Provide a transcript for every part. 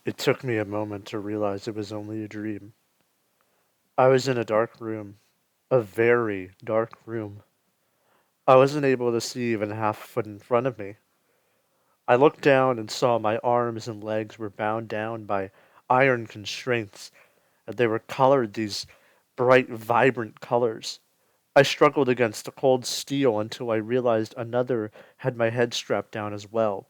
It took me a moment to realize it was only a dream. I was in a dark room, a very dark room. I wasn't able to see even half a foot in front of me. I looked down and saw my arms and legs were bound down by iron constraints, and they were colored these bright, vibrant colors. I struggled against the cold steel until I realized another had my head strapped down as well.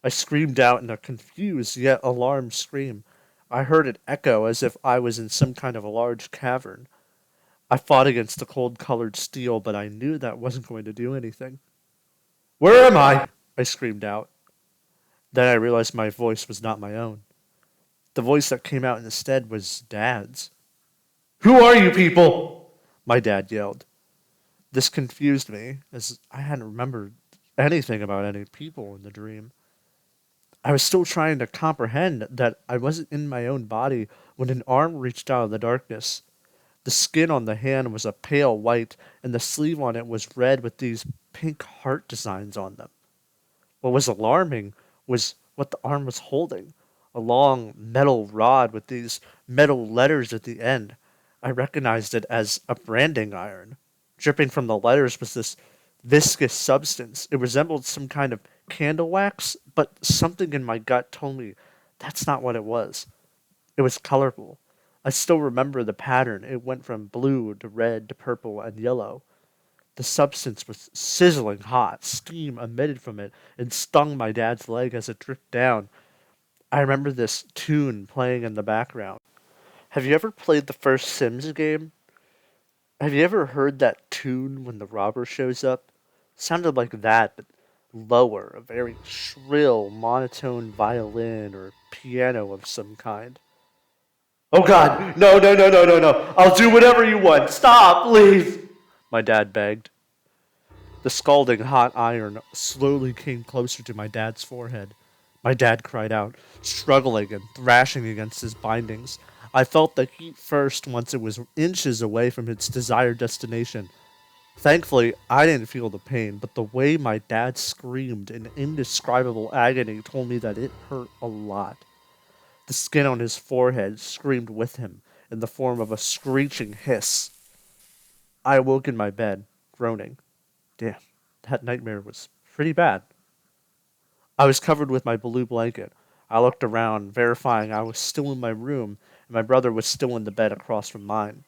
I screamed out in a confused yet alarmed scream. I heard it echo as if I was in some kind of a large cavern. I fought against the cold colored steel, but I knew that wasn't going to do anything. Where am I? I screamed out. Then I realized my voice was not my own. The voice that came out instead was Dad's. Who are you people? My dad yelled. This confused me, as I hadn't remembered anything about any people in the dream. I was still trying to comprehend that I wasn't in my own body when an arm reached out of the darkness. The skin on the hand was a pale white, and the sleeve on it was red with these pink heart designs on them. What was alarming was what the arm was holding, a long metal rod with these metal letters at the end. I recognized it as a branding iron. Dripping from the letters was this viscous substance. It resembled some kind of candle wax, but something in my gut told me that's not what it was. It was colorful. I still remember the pattern. It went from blue to red to purple and yellow. The substance was sizzling hot. Steam emitted from it and stung my dad's leg as it dripped down. I remember this tune playing in the background. Have you ever played the first Sims game? Have you ever heard that tune when the robber shows up? Sounded like that, but lower, a very shrill, monotone violin or piano of some kind. Oh God, no, no, no, no, no, no. I'll do whatever you want. Stop, please. My dad begged. The scalding hot iron slowly came closer to my dad's forehead. My dad cried out, struggling and thrashing against his bindings. I felt the heat first once it was inches away from its desired destination. Thankfully, I didn't feel the pain, but the way my dad screamed in indescribable agony told me that it hurt a lot. The skin on his forehead screamed with him in the form of a screeching hiss. I awoke in my bed, groaning. Damn, that nightmare was pretty bad. I was covered with my blue blanket. I looked around, verifying I was still in my room, and my brother was still in the bed across from mine.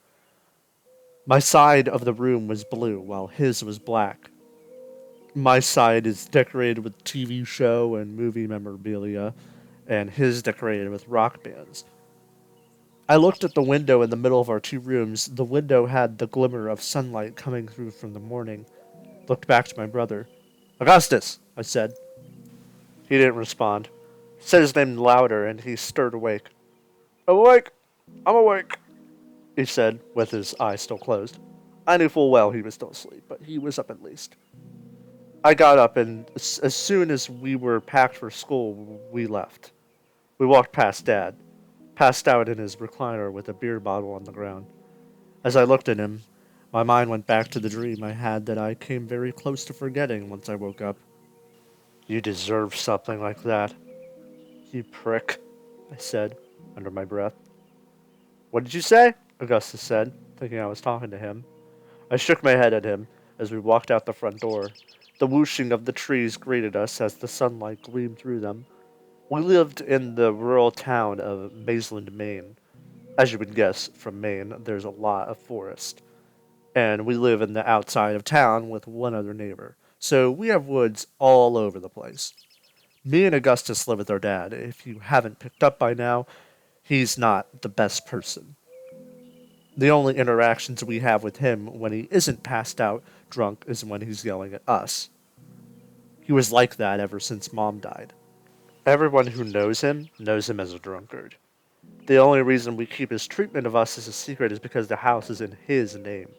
My side of the room was blue, while his was black. My side is decorated with TV show and movie memorabilia, and his decorated with rock bands. I looked at the window in the middle of our two rooms. The window had the glimmer of sunlight coming through from the morning. Looked back to my brother. Augustus, I said. He didn't respond. Said his name louder, and he stirred awake. I'm awake! I'm awake! He said, with his eyes still closed. I knew full well he was still asleep, but he was up at least. I got up, and as soon as we were packed for school, we left. We walked past Dad, passed out in his recliner with a beer bottle on the ground. As I looked at him, my mind went back to the dream I had that I came very close to forgetting once I woke up. You deserve something like that, you prick, I said, under my breath. What did you say? Augustus said, thinking I was talking to him. I shook my head at him as we walked out the front door. The whooshing of the trees greeted us as the sunlight gleamed through them. We lived in the rural town of Maysland, Maine. As you would guess, from Maine, there's a lot of forest. And we live in the outside of town with one other neighbor. So we have woods all over the place. Me and Augustus live with our dad. If you haven't picked up by now, he's not the best person. The only interactions we have with him when he isn't passed out drunk is when he's yelling at us. He was like that ever since Mom died. Everyone who knows him as a drunkard. The only reason we keep his treatment of us as a secret is because the house is in his name.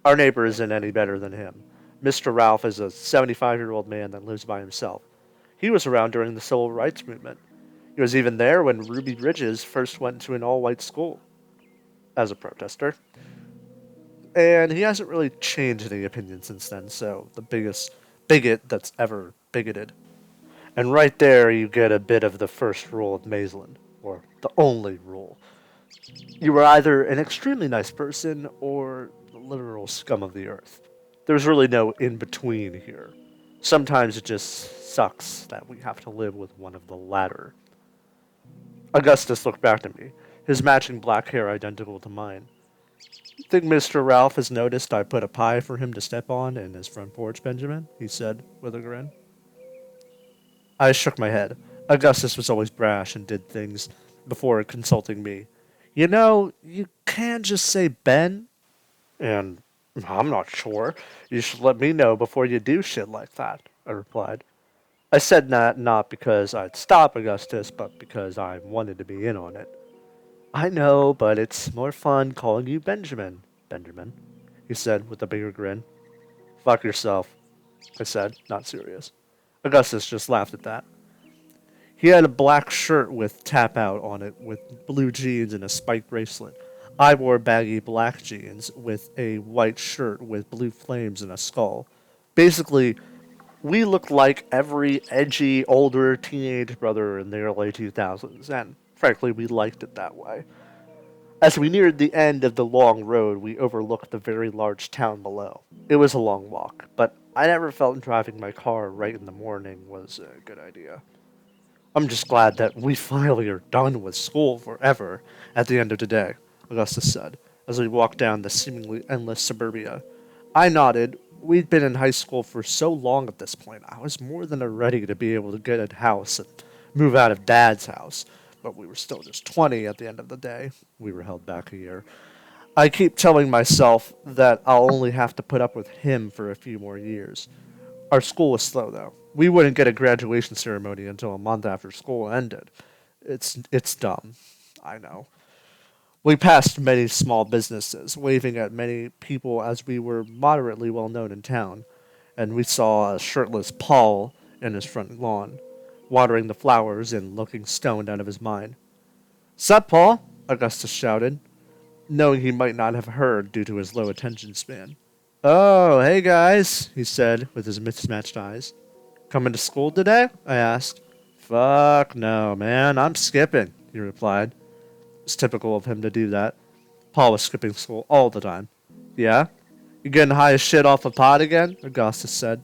Our neighbor isn't any better than him. Mr. Ralph is a 75-year-old man that lives by himself. He was around during the civil rights movement. He was even there when Ruby Bridges first went to an all-white school as a protester. And he hasn't really changed any opinion since then, so the biggest bigot that's ever bigoted. And right there, you get a bit of the first rule of Maisland, or the only rule. You are either an extremely nice person or the literal scum of the earth. There's really no in between here. Sometimes it just sucks that we have to live with one of the latter. Augustus looked back at me, his matching black hair identical to mine. Think Mr. Ralph has noticed I put a pie for him to step on in his front porch, Benjamin? He said, with a grin. I shook my head. Augustus was always brash and did things before consulting me. You know, you can't just say Ben, and I'm not sure. You should let me know before you do shit like that, I replied. I said that not because I'd stop Augustus, but because I wanted to be in on it. I know, but it's more fun calling you Benjamin, Benjamin, he said with a bigger grin. Fuck yourself, I said, not serious. Augustus just laughed at that. He had a black shirt with tap out on it, with blue jeans and a spiked bracelet. I wore baggy black jeans with a white shirt with blue flames and a skull. Basically, we looked like every edgy, older teenage brother in the early 2000s, and frankly, we liked it that way. As we neared the end of the long road, we overlooked the very large town below. It was a long walk, but I never felt driving my car right in the morning was a good idea. I'm just glad that we finally are done with school forever at the end of the day, Augustus said, as we walked down the seemingly endless suburbia. I nodded. We'd been in high school for so long at this point, I was more than ready to be able to get a house and move out of Dad's house. But we were still just 20 at the end of the day. We were held back a year. I keep telling myself that I'll only have to put up with him for a few more years. Our school was slow, though. We wouldn't get a graduation ceremony until a month after school ended. It's dumb. I know. We passed many small businesses, waving at many people as we were moderately well known in town, and we saw a shirtless Paul in his front lawn, watering the flowers and looking stoned out of his mind. Sup, Paul? Augustus shouted, knowing he might not have heard due to his low attention span. Oh, hey guys, he said with his mismatched eyes. Coming to school today? I asked. Fuck no, man, I'm skipping, he replied. It's typical of him to do that. Paul was skipping school all the time. Yeah? You getting high as shit off a pot again? Augustus said.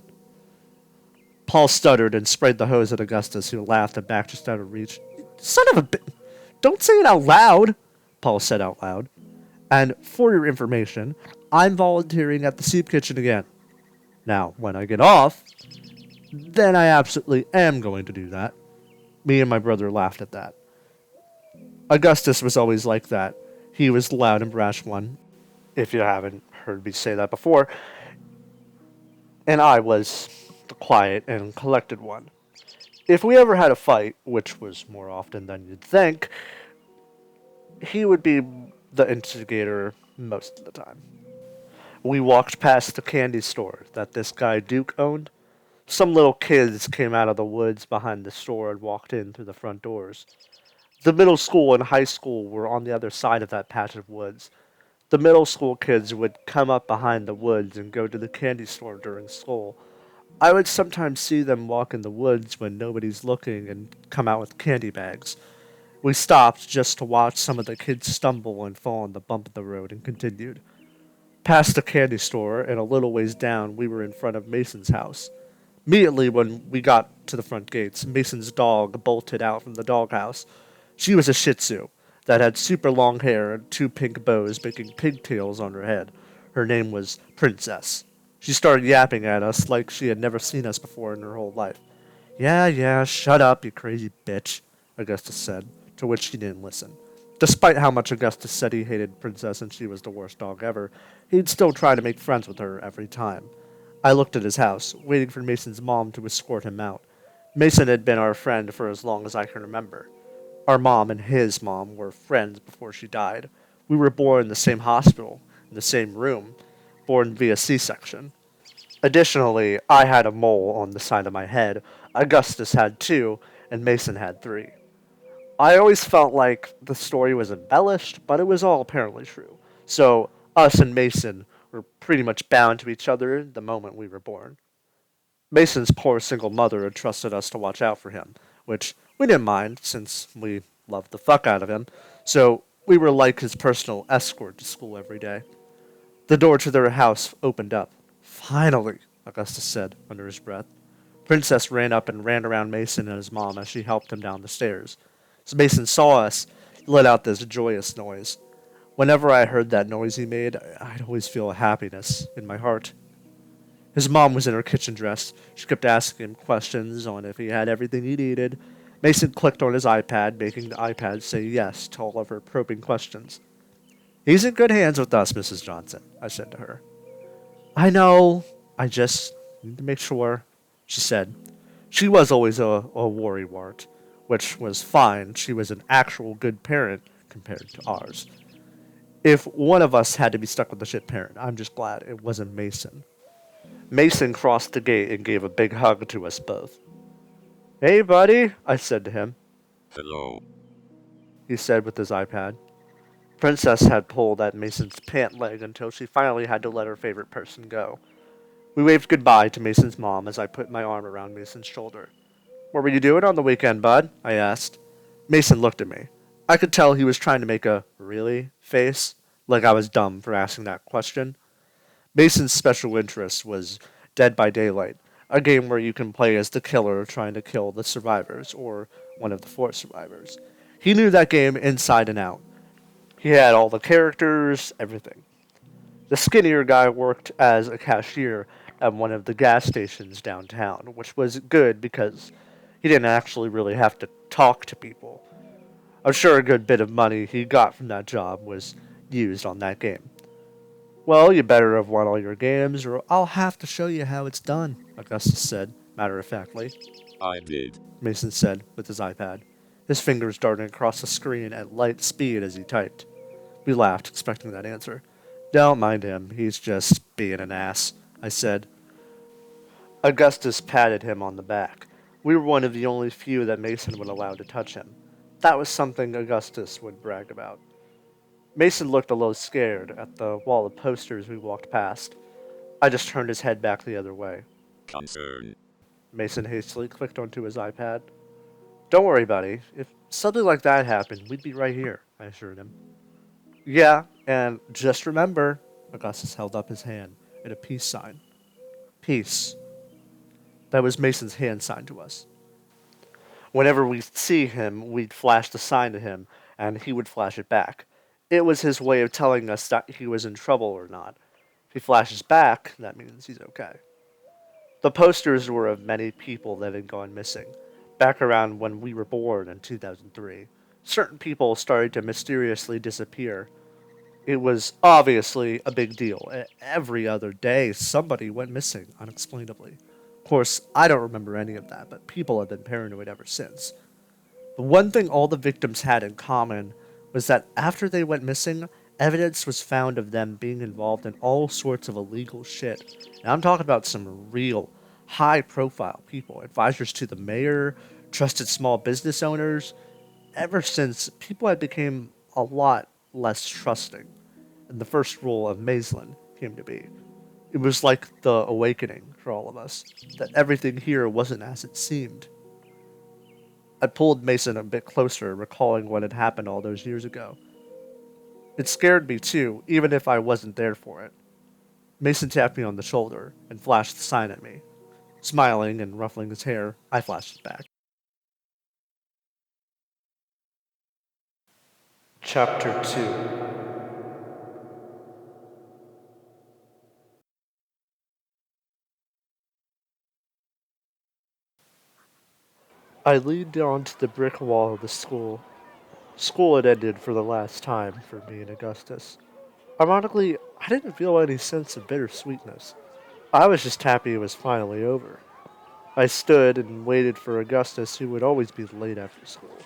Paul stuttered and sprayed the hose at Augustus, who laughed and backed just out of reach. Son of a bitch! Don't say it out loud, Paul said out loud. And for your information, I'm volunteering at the soup kitchen again. Now, when I get off, then I absolutely am going to do that. Me and my brother laughed at that. Augustus was always like that. He was the loud and brash one, if you haven't heard me say that before, and I was the quiet and collected one. If we ever had a fight, which was more often than you'd think, he would be the instigator most of the time. We walked past the candy store that this guy Duke owned. Some little kids came out of the woods behind the store and walked in through the front doors. The middle school and high school were on the other side of that patch of woods. The middle school kids would come up behind the woods and go to the candy store during school. I would sometimes see them walk in the woods when nobody's looking and come out with candy bags. We stopped just to watch some of the kids stumble and fall on the bump of the road and continued. Past the candy store and a little ways down, we were in front of Mason's house. Immediately when we got to the front gates, Mason's dog bolted out from the doghouse. She was a Shih Tzu that had super long hair and two pink bows making pigtails on her head. Her name was Princess. She started yapping at us like she had never seen us before in her whole life. Yeah, shut up, you crazy bitch, Augustus said, to which she didn't listen. Despite how much Augustus said he hated Princess and she was the worst dog ever, he'd still try to make friends with her every time. I looked at his house, waiting for Mason's mom to escort him out. Mason had been our friend for as long as I can remember. Our mom and his mom were friends before she died. We were born in the same hospital, in the same room, born via C-section. Additionally, I had a mole on the side of my head, Augustus had two, and Mason had three. I always felt like the story was embellished, but it was all apparently true. So, us and Mason were pretty much bound to each other the moment we were born. Mason's poor single mother had trusted us to watch out for him, which we didn't mind since we loved the fuck out of him, so we were like his personal escort to school every day. The door to their house opened up. Finally, Augustus said under his breath. Princess ran up and ran around Mason and his mom as she helped him down the stairs. As Mason saw us, he let out this joyous noise. Whenever I heard that noise he made, I'd always feel a happiness in my heart. His mom was in her kitchen dress. She kept asking him questions on if he had everything he needed. Mason clicked on his iPad, making the iPad say yes to all of her probing questions. He's in good hands with us, Mrs. Johnson, I said to her. I know. I just need to make sure, she said. She was always a worrywart, which was fine. She was an actual good parent compared to ours. If one of us had to be stuck with a shit parent, I'm just glad it wasn't Mason. Mason crossed the gate and gave a big hug to us both. Hey, buddy, I said to him. Hello, He said with his iPad. Princess had pulled at Mason's pant leg until she finally had to let her favorite person go. We waved goodbye to Mason's mom as I put my arm around Mason's shoulder. What were you doing on the weekend, bud? I asked. Mason looked at me. I could tell he was trying to make a really face, like I was dumb for asking that question. Mason's special interest was Dead by Daylight, a game where you can play as the killer trying to kill the survivors, or one of the 4 survivors. He knew that game inside and out. He had all the characters, everything. The skinnier guy worked as a cashier at one of the gas stations downtown, which was good because he didn't actually really have to talk to people. I'm sure a good bit of money he got from that job was used on that game. Well, you better have won all your games, or I'll have to show you how it's done, Augustus said, matter-of-factly. I did. Mason said, with his iPad, his fingers darting across the screen at light speed as he typed. We laughed, expecting that answer. Don't mind him, he's just being an ass, I said. Augustus patted him on the back. We were one of the only few that Mason would allow to touch him. That was something Augustus would brag about. Mason looked a little scared at the wall of posters we walked past. I just turned his head back the other way. Concern. Mason hastily clicked onto his iPad. Don't worry, buddy. If something like that happened, we'd be right here, I assured him. Yeah, and just remember, Augustus held up his hand in a peace sign. Peace. That was Mason's hand sign to us. Whenever we'd see him, we'd flash the sign to him, and he would flash it back. It was his way of telling us that he was in trouble or not. If he flashes back, that means he's okay. The posters were of many people that had gone missing, back around when we were born in 2003. Certain people started to mysteriously disappear. It was obviously a big deal. Every other day, somebody went missing unexplainably. Of course, I don't remember any of that, but people have been paranoid ever since. The one thing all the victims had in common was that after they went missing, evidence was found of them being involved in all sorts of illegal shit. And I'm talking about some real, high-profile people, advisors to the mayor, trusted small business owners. Ever since, people had become a lot less trusting, and the first rule of Maisland came to be. It was like the awakening for all of us, that everything here wasn't as it seemed. I pulled Mason a bit closer, recalling what had happened all those years ago. It scared me too, even if I wasn't there for it. Mason tapped me on the shoulder and flashed the sign at me. Smiling and ruffling his hair, I flashed it back. Chapter 2. I leaned onto the brick wall of the school. School had ended for the last time for me and Augustus. Ironically, I didn't feel any sense of bittersweetness. I was just happy it was finally over. I stood and waited for Augustus, who would always be late after school.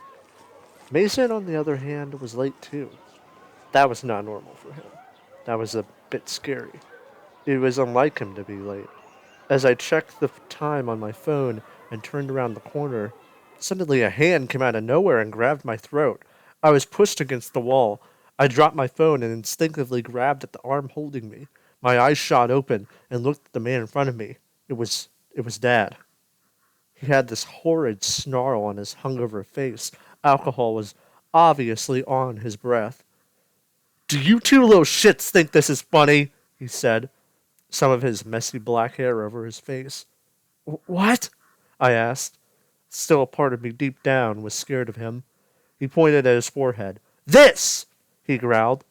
Mason, on the other hand, was late too. That was not normal for him. That was a bit scary. It was unlike him to be late. As I checked the time on my phone and turned around the corner, suddenly a hand came out of nowhere and grabbed my throat. I was pushed against the wall. I dropped my phone and instinctively grabbed at the arm holding me. My eyes shot open and looked at the man in front of me. It It was Dad. He had this horrid snarl on his hungover face. Alcohol was obviously on his breath. "Do you two little shits think this is funny?" he said, some of his messy black hair over his face. "What?" I asked. Still a part of me deep down was scared of him. He pointed at his forehead. "This!" he growled.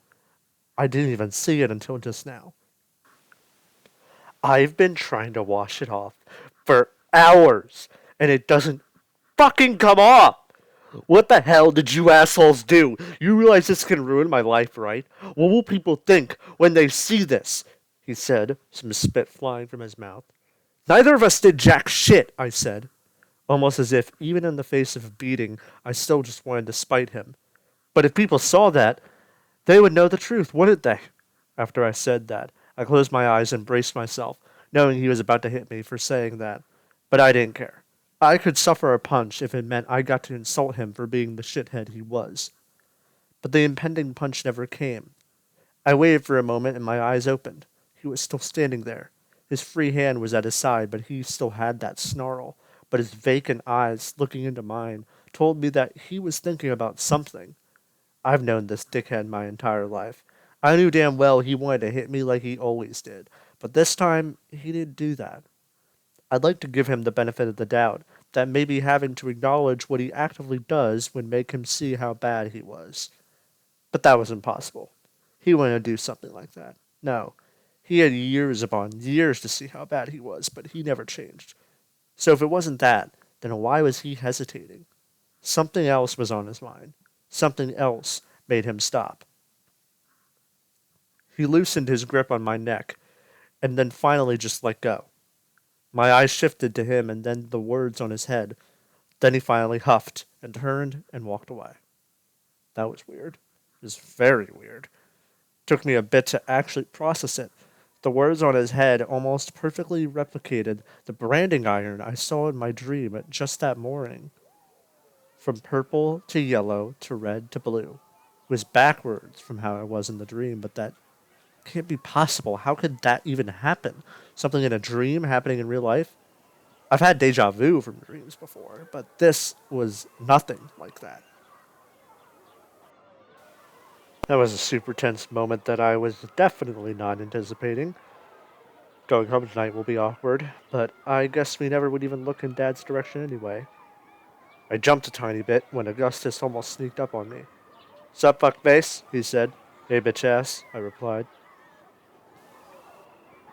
I didn't even see it until just now. I've been trying to wash it off for hours, and it doesn't fucking come off! What the hell did you assholes do? You realize this can ruin my life, right? What will people think when they see this?" he said, some spit flying from his mouth. "Neither of us did jack shit," I said, almost as if, even in the face of a beating, I still just wanted to spite him. "But if people saw that, they would know the truth, wouldn't they?" After I said that, I closed my eyes and braced myself, knowing he was about to hit me for saying that. But I didn't care. I could suffer a punch if it meant I got to insult him for being the shithead he was. But the impending punch never came. I waited for a moment and my eyes opened. He was still standing there. His free hand was at his side, but he still had that snarl. But his vacant eyes, looking into mine, told me that he was thinking about something. I've known this dickhead my entire life. I knew damn well he wanted to hit me like he always did. But this time, he didn't do that. I'd like to give him the benefit of the doubt, that maybe having to acknowledge what he actively does would make him see how bad he was. But that was impossible. He wouldn't do something like that. No. He had years upon years to see how bad he was, but he never changed. So if it wasn't that, then why was he hesitating? Something else was on his mind. Something else made him stop. He loosened his grip on my neck, and then finally just let go. My eyes shifted to him and then the words on his head. Then he finally huffed and turned and walked away. That was weird. It was very weird. It took me a bit to actually process it. The words on his head almost perfectly replicated the branding iron I saw in my dream at just that morning. From purple to yellow to red to blue. It was backwards from how I was in the dream, but that can't be possible. How could that even happen? Something in a dream happening in real life? I've had deja vu from dreams before, but this was nothing like that. That was a super tense moment that I was definitely not anticipating. Going home tonight will be awkward, but I guess we never would even look in Dad's direction anyway. I jumped a tiny bit when Augustus almost sneaked up on me. "Sup, fuckface?" he said. "Hey, bitch ass," I replied.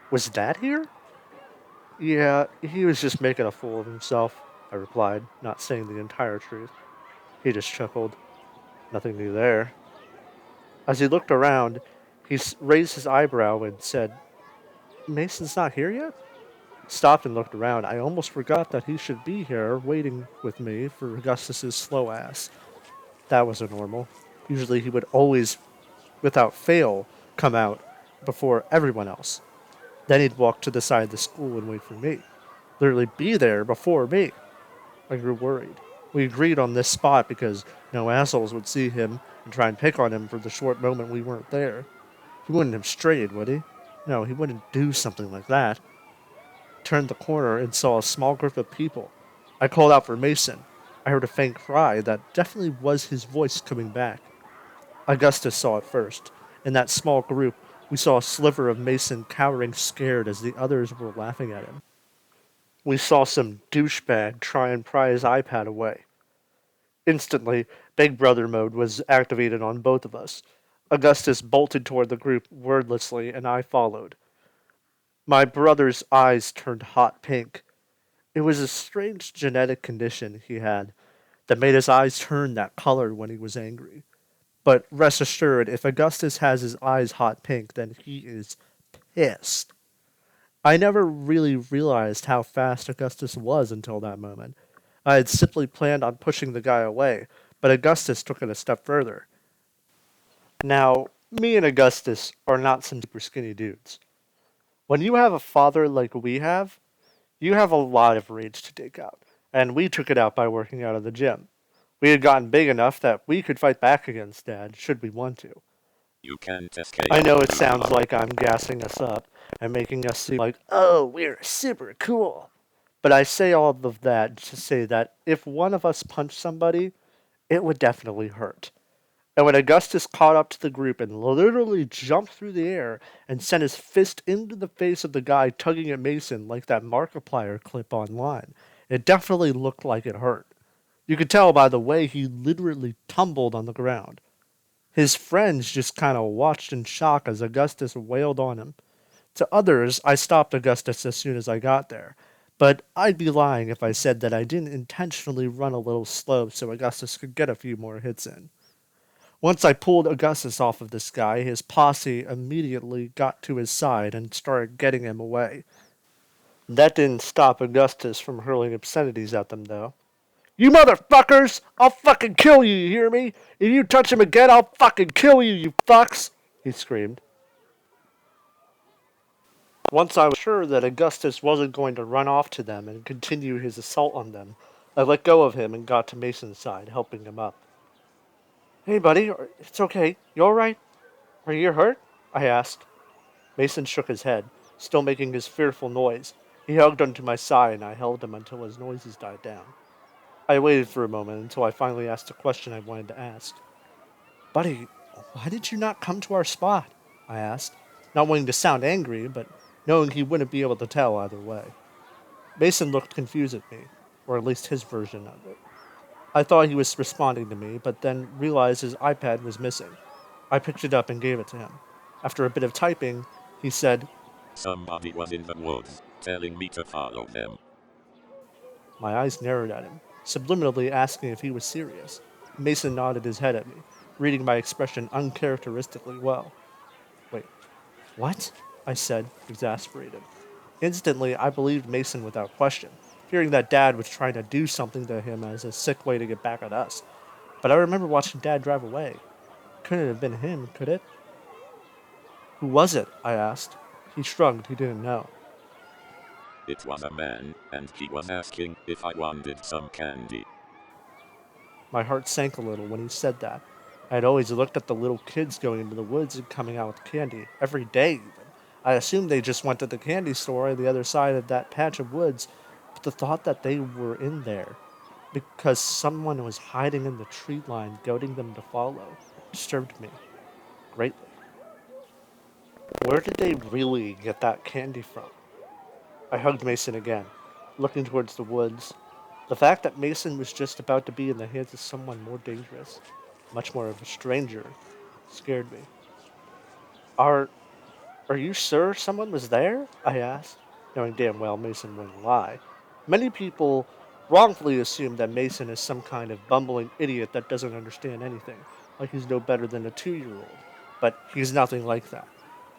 "Was Dad here?" "Yeah, he was just making a fool of himself," I replied, not saying the entire truth. He just chuckled. "Nothing new there." As he looked around, he raised his eyebrow and said, "Mason's not here yet?" Stopped and looked around. I almost forgot that he should be here waiting with me for Augustus's slow ass. That was a normal. Usually he would always, without fail, come out before everyone else. Then he'd walk to the side of the school and wait for me. Literally be there before me. I grew worried. We agreed on this spot because no assholes would see him and try and pick on him for the short moment we weren't there. He wouldn't have strayed, would he? No, he wouldn't do something like that. Turned the corner and saw a small group of people. I called out for Mason. I heard a faint cry that definitely was his voice coming back. Augustus saw it first. In that small group, we saw a sliver of Mason cowering scared as the others were laughing at him. We saw some douchebag try and pry his iPad away. Instantly, Big Brother mode was activated on both of us. Augustus bolted toward the group wordlessly, and I followed. My brother's eyes turned hot pink. It was a strange genetic condition he had that made his eyes turn that color when he was angry. But rest assured, if Augustus has his eyes hot pink, then he is pissed. I never really realized how fast Augustus was until that moment. I had simply planned on pushing the guy away, but Augustus took it a step further. Now, me and Augustus are not some super skinny dudes. When you have a father like we have, you have a lot of rage to take out, and we took it out by working out at the gym. We had gotten big enough that we could fight back against Dad should we want to. You can't escape. I know it sounds like I'm gassing us up and making us seem like, oh, we're super cool. But I say all of that to say that if one of us punched somebody, it would definitely hurt. And when Augustus caught up to the group and literally jumped through the air and sent his fist into the face of the guy tugging at Mason like that Markiplier clip online, it definitely looked like it hurt. You could tell by the way he literally tumbled on the ground. His friends just kind of watched in shock as Augustus wailed on him. To others, I stopped Augustus as soon as I got there, but I'd be lying if I said that I didn't intentionally run a little slow so Augustus could get a few more hits in. Once I pulled Augustus off of this guy, his posse immediately got to his side and started getting him away. That didn't stop Augustus from hurling obscenities at them, though. You motherfuckers! I'll fucking kill you, you hear me? If you touch him again, I'll fucking kill you, you fucks! He screamed. Once I was sure that Augustus wasn't going to run off to them and continue his assault on them, I let go of him and got to Mason's side, helping him up. Hey, buddy, it's okay. You alright? Are you hurt? I asked. Mason shook his head, still making his fearful noise. He hugged onto my side, and I held him until his noises died down. I waited for a moment until I finally asked the question I wanted to ask. Buddy, why did you not come to our spot? I asked, not wanting to sound angry, but knowing he wouldn't be able to tell either way. Mason looked confused at me, or at least his version of it. I thought he was responding to me, but then realized his iPad was missing. I picked it up and gave it to him. After a bit of typing, he said, Somebody was in the woods, telling me to follow them. My eyes narrowed at him, subliminally asking if he was serious. Mason nodded his head at me, reading my expression uncharacteristically well. Wait, what? I said, exasperated. Instantly, I believed Mason without question, fearing that Dad was trying to do something to him as a sick way to get back at us. But I remember watching Dad drive away. Couldn't have been him, could it? Who was it? I asked. He shrugged, he didn't know. It was a man, and he was asking if I wanted some candy. My heart sank a little when he said that. I had always looked at the little kids going into the woods and coming out with candy, every day even. I assumed they just went to the candy store on the other side of that patch of woods, but the thought that they were in there because someone was hiding in the tree line, goading them to follow, disturbed me greatly. Where did they really get that candy from? I hugged Mason again, looking towards the woods. The fact that Mason was just about to be in the hands of someone more dangerous, much more of a stranger, scared me. Are are you sure someone was there? I asked, knowing damn well Mason wouldn't lie. Many people wrongfully assume that Mason is some kind of bumbling idiot that doesn't understand anything, like he's no better than a 2-year-old. But he's nothing like that.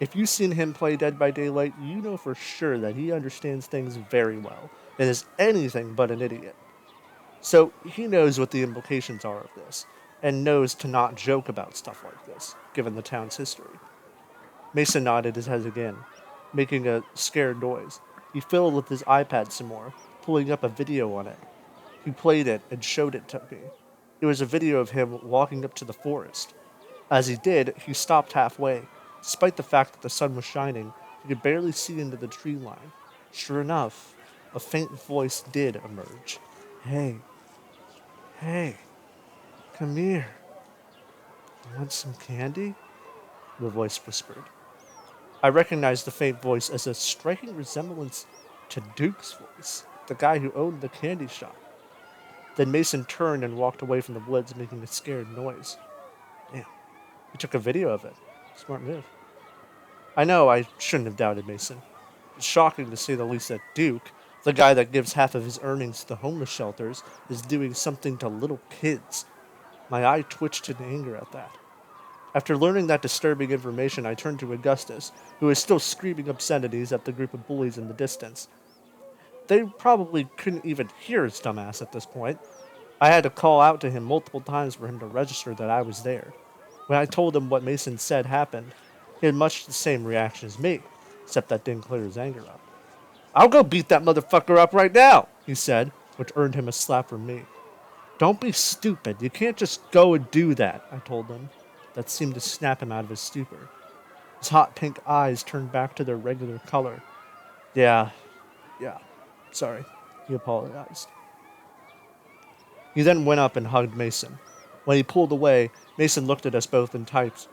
If you've seen him play Dead by Daylight, you know for sure that he understands things very well and is anything but an idiot. So he knows what the implications are of this, and knows to not joke about stuff like this, given the town's history. Mason nodded his head again, making a scared noise. He fiddled with his iPad some more, pulling up a video on it. He played it and showed it to me. It was a video of him walking up to the forest. As he did, he stopped halfway. Despite the fact that the sun was shining, he could barely see into the tree line. Sure enough, a faint voice did emerge. Hey, hey, come here. You want some candy? The voice whispered. I recognized the faint voice as a striking resemblance to Duke's voice, the guy who owned the candy shop. Then Mason turned and walked away from the woods, making a scared noise. Damn, he took a video of it. Smart move. I know I shouldn't have doubted Mason. It's shocking to say the least that Duke, the guy that gives half of his earnings to the homeless shelters, is doing something to little kids. My eye twitched in anger at that. After learning that disturbing information, I turned to Augustus, who was still screaming obscenities at the group of bullies in the distance. They probably couldn't even hear his dumbass at this point. I had to call out to him multiple times for him to register that I was there. When I told him what Mason said happened, he had much the same reaction as me, except that didn't clear his anger up. I'll go beat that motherfucker up right now, he said, which earned him a slap from me. Don't be stupid. You can't just go and do that, I told him. That seemed to snap him out of his stupor. His hot pink eyes turned back to their regular color. Yeah, sorry. he apologized. He then went up and hugged Mason. When he pulled away, Mason looked at us both and typed,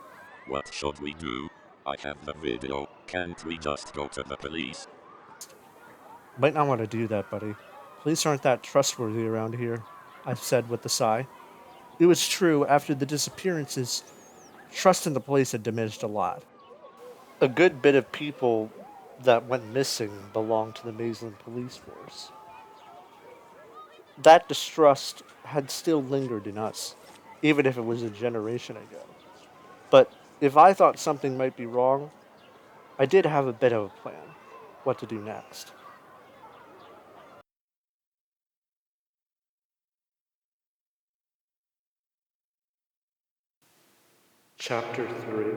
"What should we do? I have the video. Can't we just go to the police?" "Might not want to do that, buddy. Police aren't that trustworthy around here," I said with a sigh. It was true, after the disappearances, trust in the police had diminished a lot. A good bit of people that went missing belonged to the Maitland police force. That distrust had still lingered in us, even if it was a generation ago. But if I thought something might be wrong, I did have a bit of a plan. What to do next. Chapter 3.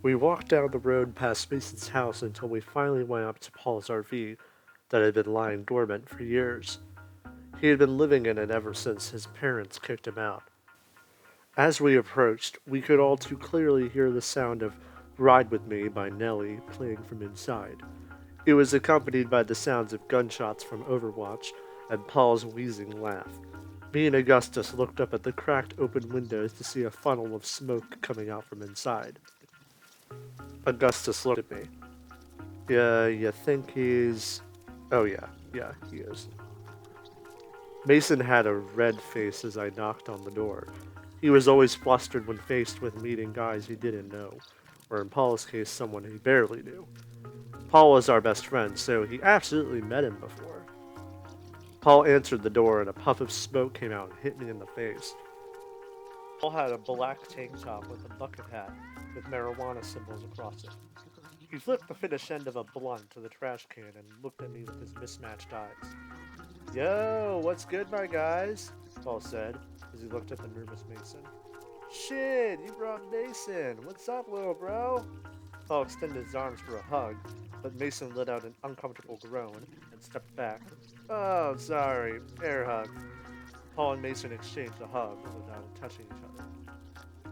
We walked down the road past Mason's house until we finally went up to Paul's RV that had been lying dormant for years. He had been living in it ever since his parents kicked him out. As we approached, we could all too clearly hear the sound of Ride With Me by Nelly playing from inside. It was accompanied by the sounds of gunshots from Overwatch and Paul's wheezing laugh. Me and Augustus looked up at the cracked open windows to see a funnel of smoke coming out from inside. Augustus looked at me. "Yeah, you think he's..." "Oh yeah, he is." Mason had a red face as I knocked on the door. He was always flustered when faced with meeting guys he didn't know, or in Paul's case, someone he barely knew. Paul was our best friend, so he absolutely met him before. Paul answered the door and a puff of smoke came out and hit me in the face. Paul had a black tank top with a bucket hat with marijuana symbols across it. He flipped the finished end of a blunt to the trash can and looked at me with his mismatched eyes. "Yo, what's good, my guys?" Paul said, as he looked at the nervous Mason. "Shit, you brought Mason. What's up, little bro?" Paul extended his arms for a hug, but Mason let out an uncomfortable groan and stepped back. "Oh, sorry. Air hug." Paul and Mason exchanged a hug without touching each other.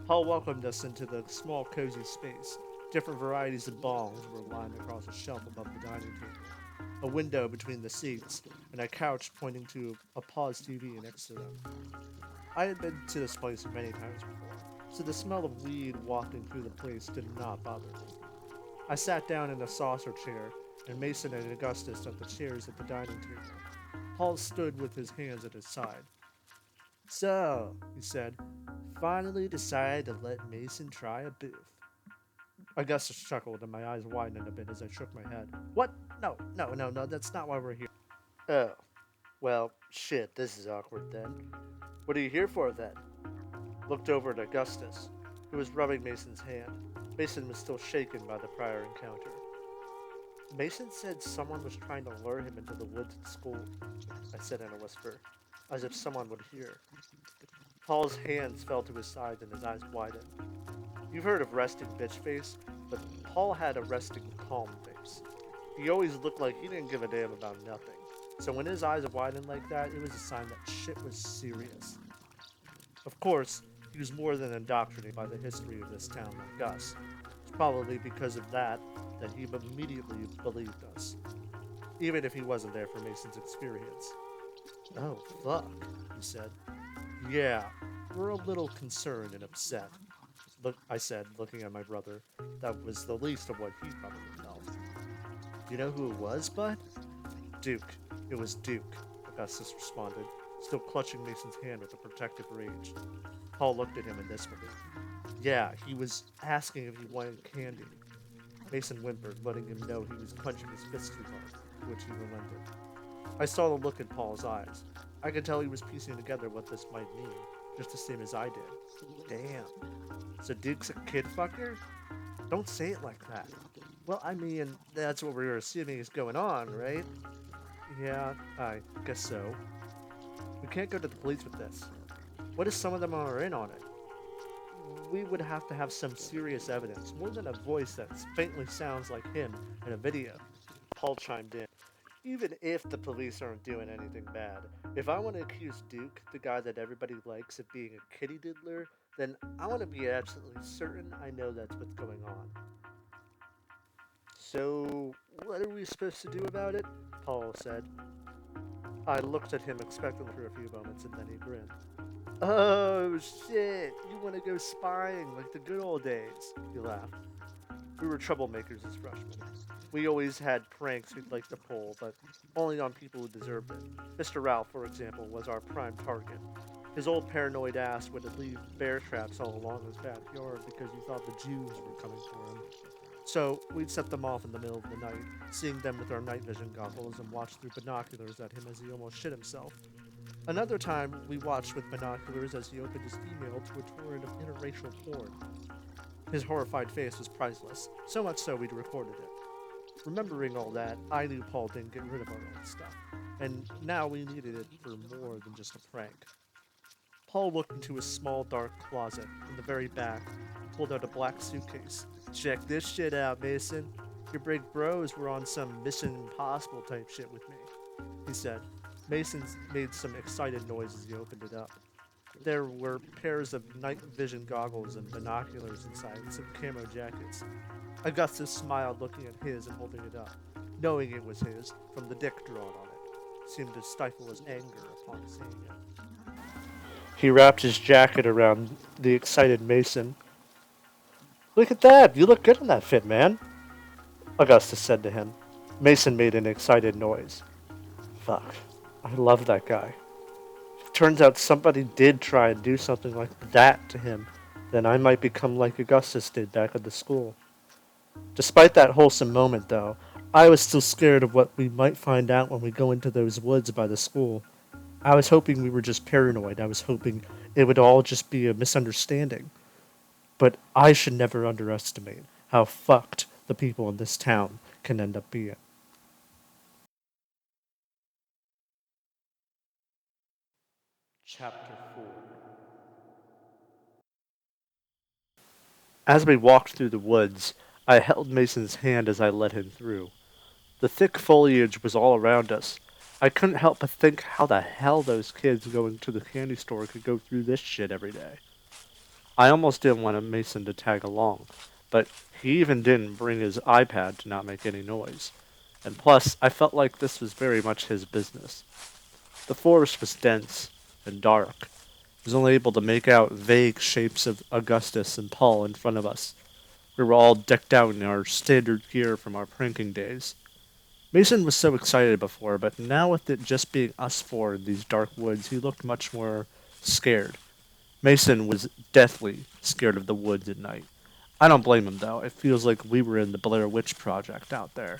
Paul welcomed us into the small, cozy space. Different varieties of bongs were lined across a shelf above the dining table, a window between the seats, and a couch pointing to a pause TV next to them. I had been to this place many times before, so the smell of weed wafting through the place did not bother me. I sat down in a saucer chair, and Mason and Augustus at the chairs at the dining table. Paul stood with his hands at his side. "So," he said, "finally decided to let Mason try a booth." Augustus chuckled, and my eyes widened a bit as I shook my head. "What? No, that's not why we're here." "Oh, well, shit, this is awkward then. What are you here for then?" Looked over at Augustus, who was rubbing Mason's hand. Mason was still shaken by the prior encounter. "Mason said someone was trying to lure him into the woods at school," I said in a whisper, as if someone would hear. Paul's hands fell to his sides and his eyes widened. You've heard of resting bitch face, but Paul had a resting calm face. He always looked like he didn't give a damn about nothing. So when his eyes widened like that, it was a sign that shit was serious. Of course, he was more than indoctrinated by the history of this town like us. It's probably because of that he immediately believed us, even if he wasn't there for Mason's experience. "Oh, fuck," he said. "Yeah, we're a little concerned and upset," I said, looking at my brother. That was the least of what he probably felt. "You know who it was, bud?" "Duke. It was Duke," Augustus responded, still clutching Mason's hand with a protective rage. Paul looked at him in disbelief. "Yeah, he was asking if he wanted candy." Mason whimpered, letting him know he was clenching his fist too hard, to which he relented. I saw the look in Paul's eyes. I could tell he was piecing together what this might mean, just the same as I did. Damn. So Duke's a kid fucker? Don't say it like that. Well, I mean, that's what we were assuming is going on, right? Yeah, I guess so. We can't go to the police with this. What if some of them are in on it? We would have to have some serious evidence, more than a voice that faintly sounds like him in a video. Paul chimed in. Even if the police aren't doing anything bad, if I want to accuse Duke, the guy that everybody likes, of being a kitty diddler, then I want to be absolutely certain I know that's what's going on. So, what are we supposed to do about it? Paul said. I looked at him expectantly for a few moments and then he grinned. Oh shit, you want to go spying like the good old days, he laughed. We were troublemakers as freshmen. We always had pranks we'd like to pull, but only on people who deserved it. Mr. Ralph, for example, was our prime target. His old paranoid ass would leave bear traps all along his backyard because he thought the Jews were coming for him. So we'd set them off in the middle of the night, seeing them with our night vision goggles and watch through binoculars at him as he almost shit himself. Another time, we watched with binoculars as he opened his email to a torrent of interracial porn. His horrified face was priceless, so much so we'd recorded it. Remembering all that, I knew Paul didn't get rid of our old stuff, and now we needed it for more than just a prank. Paul looked into his small dark closet in the very back and pulled out a black suitcase. Check this shit out, Mason. Your big bros were on some Mission Impossible type shit with me, he said. Mason made some excited noise as he opened it up. There were pairs of night vision goggles and binoculars inside, and some camo jackets. Augustus smiled looking at his and holding it up, knowing it was his, from the dick drawn on it. Seemed to stifle his anger upon seeing it. He wrapped his jacket around the excited Mason. Look at that! You look good in that fit, man, Augustus said to him. Mason made an excited noise. Fuck. I love that guy. If it turns out somebody did try and do something like that to him, then I might become like Augustus did back at the school. Despite that wholesome moment, though, I was still scared of what we might find out when we go into those woods by the school. I was hoping we were just paranoid. I was hoping it would all just be a misunderstanding. But I should never underestimate how fucked the people in this town can end up being. Chapter 4. As we walked through the woods, I held Mason's hand as I led him through. The thick foliage was all around us. I couldn't help but think how the hell those kids going to the candy store could go through this shit every day. I almost didn't want Mason to tag along, but he even didn't bring his iPad to not make any noise. And plus, I felt like this was very much his business. The forest was dense and dark. I was only able to make out vague shapes of Augustus and Paul in front of us. We were all decked out in our standard gear from our pranking days. Mason was so excited before, but now with it just being us four in these dark woods, he looked much more scared. Mason was deathly scared of the woods at night. I don't blame him, though. It feels like we were in the Blair Witch Project out there.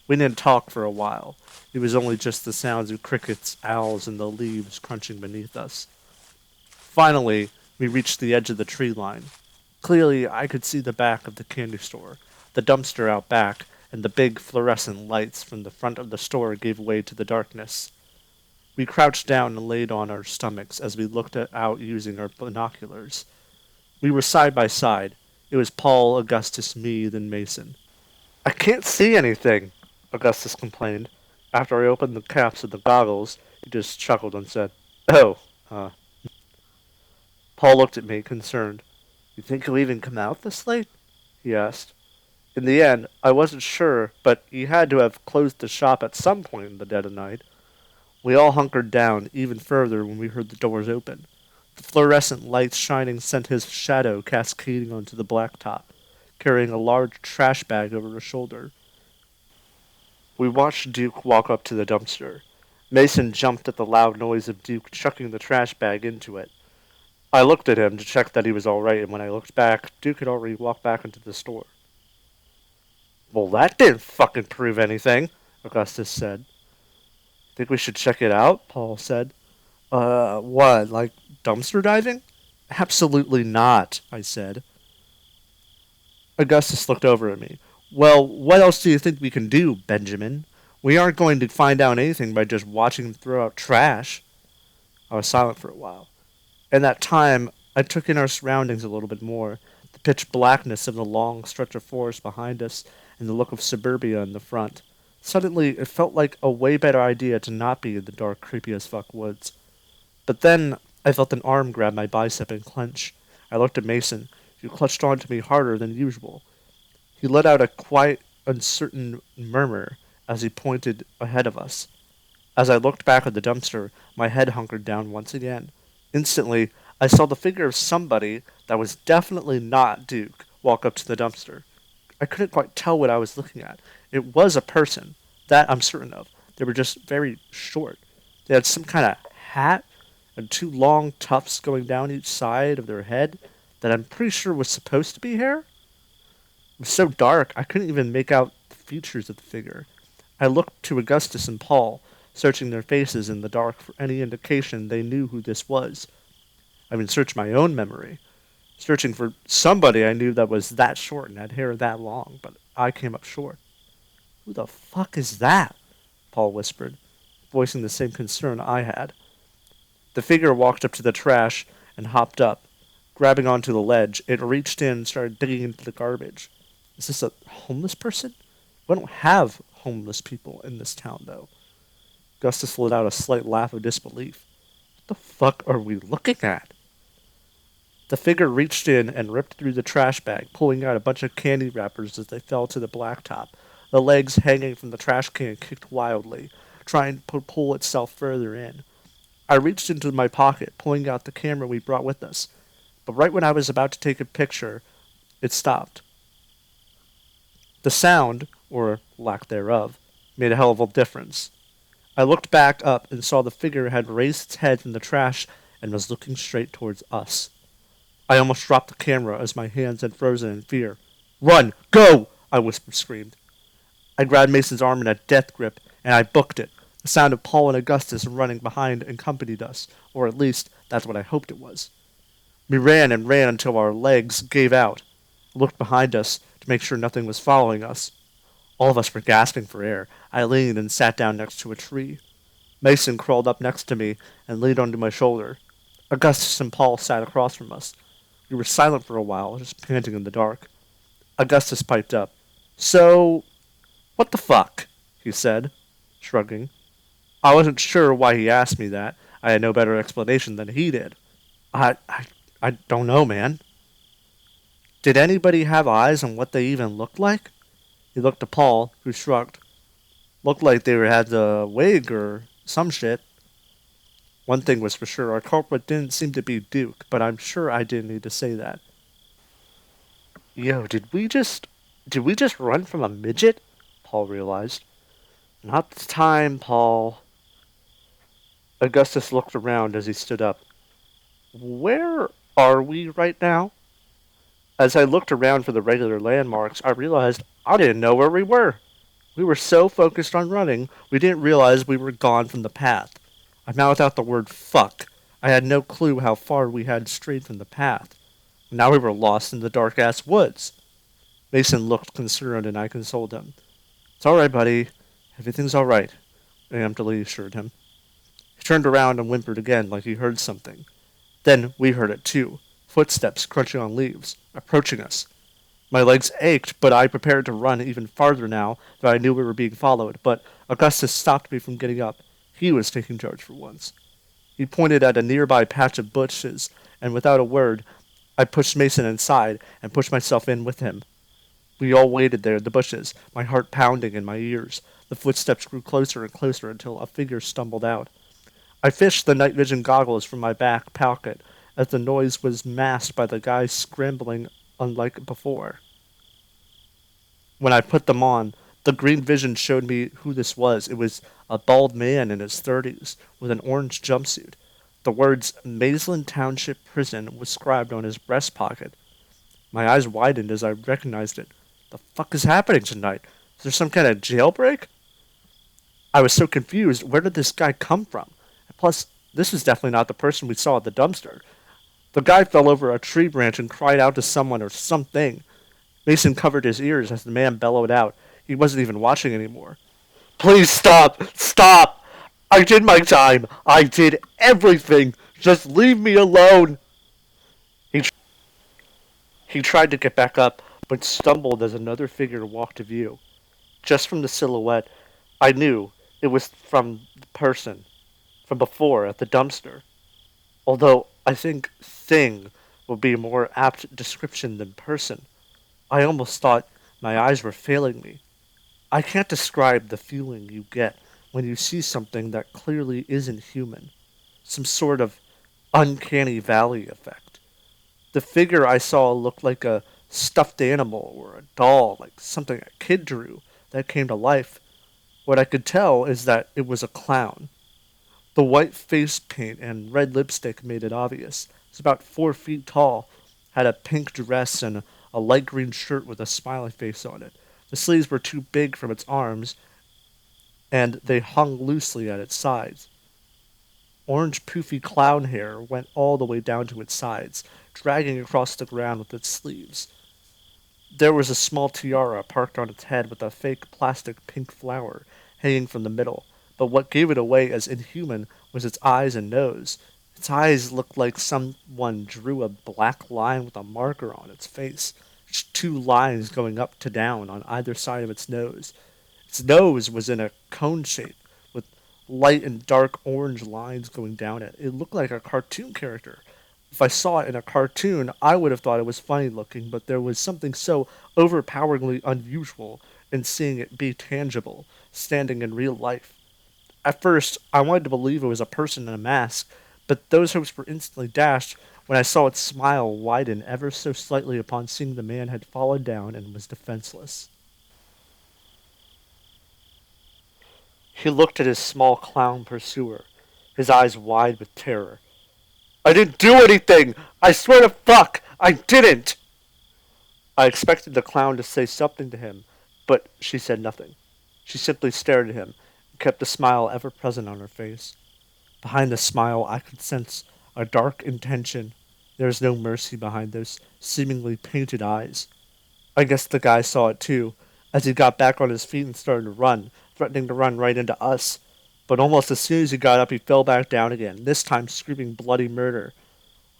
We didn't talk for a while. It was only just the sounds of crickets, owls, and the leaves crunching beneath us. Finally, we reached the edge of the tree line. Clearly, I could see the back of the candy store, the dumpster out back, and the big fluorescent lights from the front of the store gave way to the darkness. We crouched down and laid on our stomachs as we looked out using our binoculars. We were side by side. It was Paul, Augustus, me, then Mason. I can't see anything, Augustus complained. After I opened the caps of the goggles, he just chuckled and said, Oh, Paul looked at me, concerned. You think you'll even come out this late? He asked. In the end, I wasn't sure, but he had to have closed the shop at some point in the dead of night. We all hunkered down even further when we heard the doors open. The fluorescent lights shining sent his shadow cascading onto the blacktop, carrying a large trash bag over his shoulder. We watched Duke walk up to the dumpster. Mason jumped at the loud noise of Duke chucking the trash bag into it. I looked at him to check that he was all right, and when I looked back, Duke had already walked back into the store. Well, that didn't fucking prove anything, Augustus said. Think we should check it out? Paul said. What, like dumpster diving? Absolutely not, I said. Augustus looked over at me. Well, what else do you think we can do, Benjamin? We aren't going to find out anything by just watching him throw out trash. I was silent for a while. In that time, I took in our surroundings a little bit more. The pitch blackness of the long stretch of forest behind us and the look of suburbia in the front. Suddenly, it felt like a way better idea to not be in the dark, creepy as fuck woods. But then, I felt an arm grab my bicep and clench. I looked at Mason, who clutched onto me harder than usual. He let out a quiet, uncertain murmur as he pointed ahead of us. As I looked back at the dumpster, my head hunkered down once again. Instantly, I saw the figure of somebody that was definitely not Duke walk up to the dumpster. I couldn't quite tell what I was looking at. It was a person. That I'm certain of. They were just very short. They had some kind of hat and two long tufts going down each side of their head that I'm pretty sure was supposed to be hair. It was so dark I couldn't even make out the features of the figure. I looked to Augustus and Paul, searching their faces in the dark for any indication they knew who this was. I even searched my own memory, searching for somebody I knew that was that short and had hair that long, but I came up short. Who the fuck is that? Paul whispered, voicing the same concern I had. The figure walked up to the trash and hopped up. Grabbing onto the ledge, it reached in and started digging into the garbage. Is this a homeless person? We don't have homeless people in this town, though. Gustus let out a slight laugh of disbelief. What the fuck are we looking at? The figure reached in and ripped through the trash bag, pulling out a bunch of candy wrappers as they fell to the blacktop. The legs hanging from the trash can kicked wildly, trying to pull itself further in. I reached into my pocket, pulling out the camera we brought with us. But right when I was about to take a picture, it stopped. The sound, or lack thereof, made a hell of a difference. I looked back up and saw the figure had raised its head from the trash and was looking straight towards us. I almost dropped the camera as my hands had frozen in fear. Run! Go! I screamed. I grabbed Mason's arm in a death grip, and I booked it. The sound of Paul and Augustus running behind accompanied us, or at least that's what I hoped it was. We ran and ran until our legs gave out. I looked behind us to make sure nothing was following us. All of us were gasping for air. I leaned and sat down next to a tree. Mason crawled up next to me and leaned onto my shoulder. Augustus and Paul sat across from us. We were silent for a while, just panting in the dark. Augustus piped up. So, what the fuck? He said, shrugging. I wasn't sure why he asked me that. I had no better explanation than he did. I don't know, man. Did anybody have eyes on what they even looked like? He looked to Paul, who shrugged. Looked like they had a wig or some shit. One thing was for sure, our culprit didn't seem to be Duke, but I'm sure I didn't need to say that. Yo, did we just run from a midget? Paul realized. Not this time, Paul. Augustus looked around as he stood up. Where are we right now? As I looked around for the regular landmarks, I realized I didn't know where we were. We were so focused on running, we didn't realize we were gone from the path. I mouthed out the word fuck. I had no clue how far we had strayed from the path. Now we were lost in the dark-ass woods. Mason looked concerned, and I consoled him. It's all right, buddy. Everything's all right, I emptily assured him. He turned around and whimpered again like he heard something. Then we heard it too. Footsteps crunching on leaves, approaching us. My legs ached, but I prepared to run even farther now that I knew we were being followed, but Augustus stopped me from getting up. He was taking charge for once. He pointed at a nearby patch of bushes, and without a word, I pushed Mason inside and pushed myself in with him. We all waited there in the bushes, my heart pounding in my ears. The footsteps grew closer and closer until a figure stumbled out. I fished the night vision goggles from my back pocket as the noise was masked by the guy scrambling unlike before. When I put them on, the green vision showed me who this was. It was a bald man in his 30s with an orange jumpsuit. The words Maysland Township Prison was scribed on his breast pocket. My eyes widened as I recognized it. The fuck is happening tonight? Is there some kind of jailbreak? I was so confused. Where did this guy come from? Plus, this is definitely not the person we saw at the dumpster. The guy fell over a tree branch and cried out to someone or something. Mason covered his ears as the man bellowed out. He wasn't even watching anymore. Please stop! Stop! I did my time! I did everything! Just leave me alone! He tried to get back up, but stumbled as another figure walked to view. Just from the silhouette, I knew it was from the person from before at the dumpster. Although I think thing would be a more apt description than person. I almost thought my eyes were failing me. I can't describe the feeling you get when you see something that clearly isn't human. Some sort of uncanny valley effect. The figure I saw looked like a stuffed animal or a doll, like something a kid drew that came to life. What I could tell is that it was a clown. The white face paint and red lipstick made it obvious. It was about 4 feet tall, had a pink dress and a light green shirt with a smiley face on it. The sleeves were too big from its arms, and they hung loosely at its sides. Orange poofy clown hair went all the way down to its sides, dragging across the ground with its sleeves. There was a small tiara parked on its head with a fake plastic pink flower hanging from the middle, but what gave it away as inhuman was its eyes and nose. Its eyes looked like someone drew a black line with a marker on its face, two lines going up to down on either side of its nose. Its nose was in a cone shape, with light and dark orange lines going down it. It looked like a cartoon character. If I saw it in a cartoon, I would have thought it was funny looking, but there was something so overpoweringly unusual in seeing it be tangible, standing in real life. At first, I wanted to believe it was a person in a mask, but those hopes were instantly dashed when I saw its smile widen ever so slightly upon seeing the man had fallen down and was defenseless. He looked at his small clown pursuer, his eyes wide with terror. I didn't do anything! I swear to fuck! I didn't! I expected the clown to say something to him, but she said nothing. She simply stared at him and kept the smile ever present on her face. Behind the smile, I could sense a dark intention. There was no mercy behind those seemingly painted eyes. I guess the guy saw it too, as he got back on his feet and started to run, threatening to run right into us. But almost as soon as he got up, he fell back down again, this time screaming bloody murder.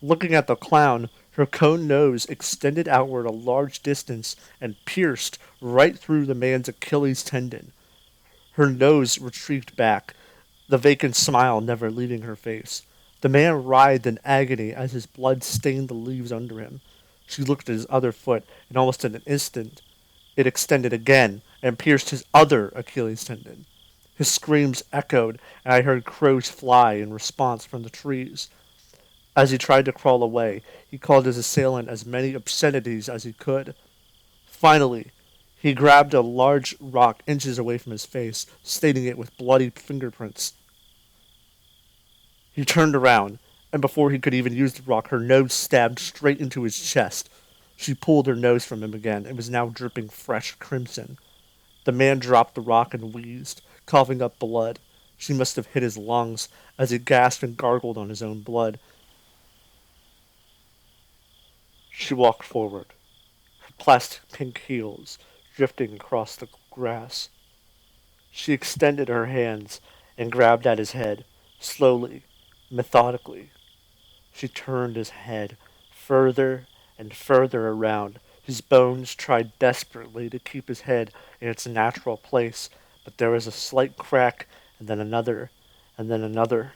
Looking at the clown, her cone nose extended outward a large distance and pierced right through the man's Achilles tendon. Her nose retrieved back, the vacant smile never leaving her face. The man writhed in agony as his blood stained the leaves under him. She looked at his other foot, and almost in an instant it extended again and pierced his other Achilles tendon. His screams echoed, and I heard crows fly in response from the trees. As he tried to crawl away, he called his assailant as many obscenities as he could. Finally, he grabbed a large rock inches away from his face, staining it with bloody fingerprints. He turned around, and before he could even use the rock, her nose stabbed straight into his chest. She pulled her nose from him again. It was now dripping fresh crimson. The man dropped the rock and wheezed, coughing up blood. She must have hit his lungs as he gasped and gargled on his own blood. She walked forward, her plastic pink heels drifting across the grass. She extended her hands and grabbed at his head, slowly, methodically. She turned his head further and further around. His bones tried desperately to keep his head in its natural place, but there was a slight crack, and then another, and then another.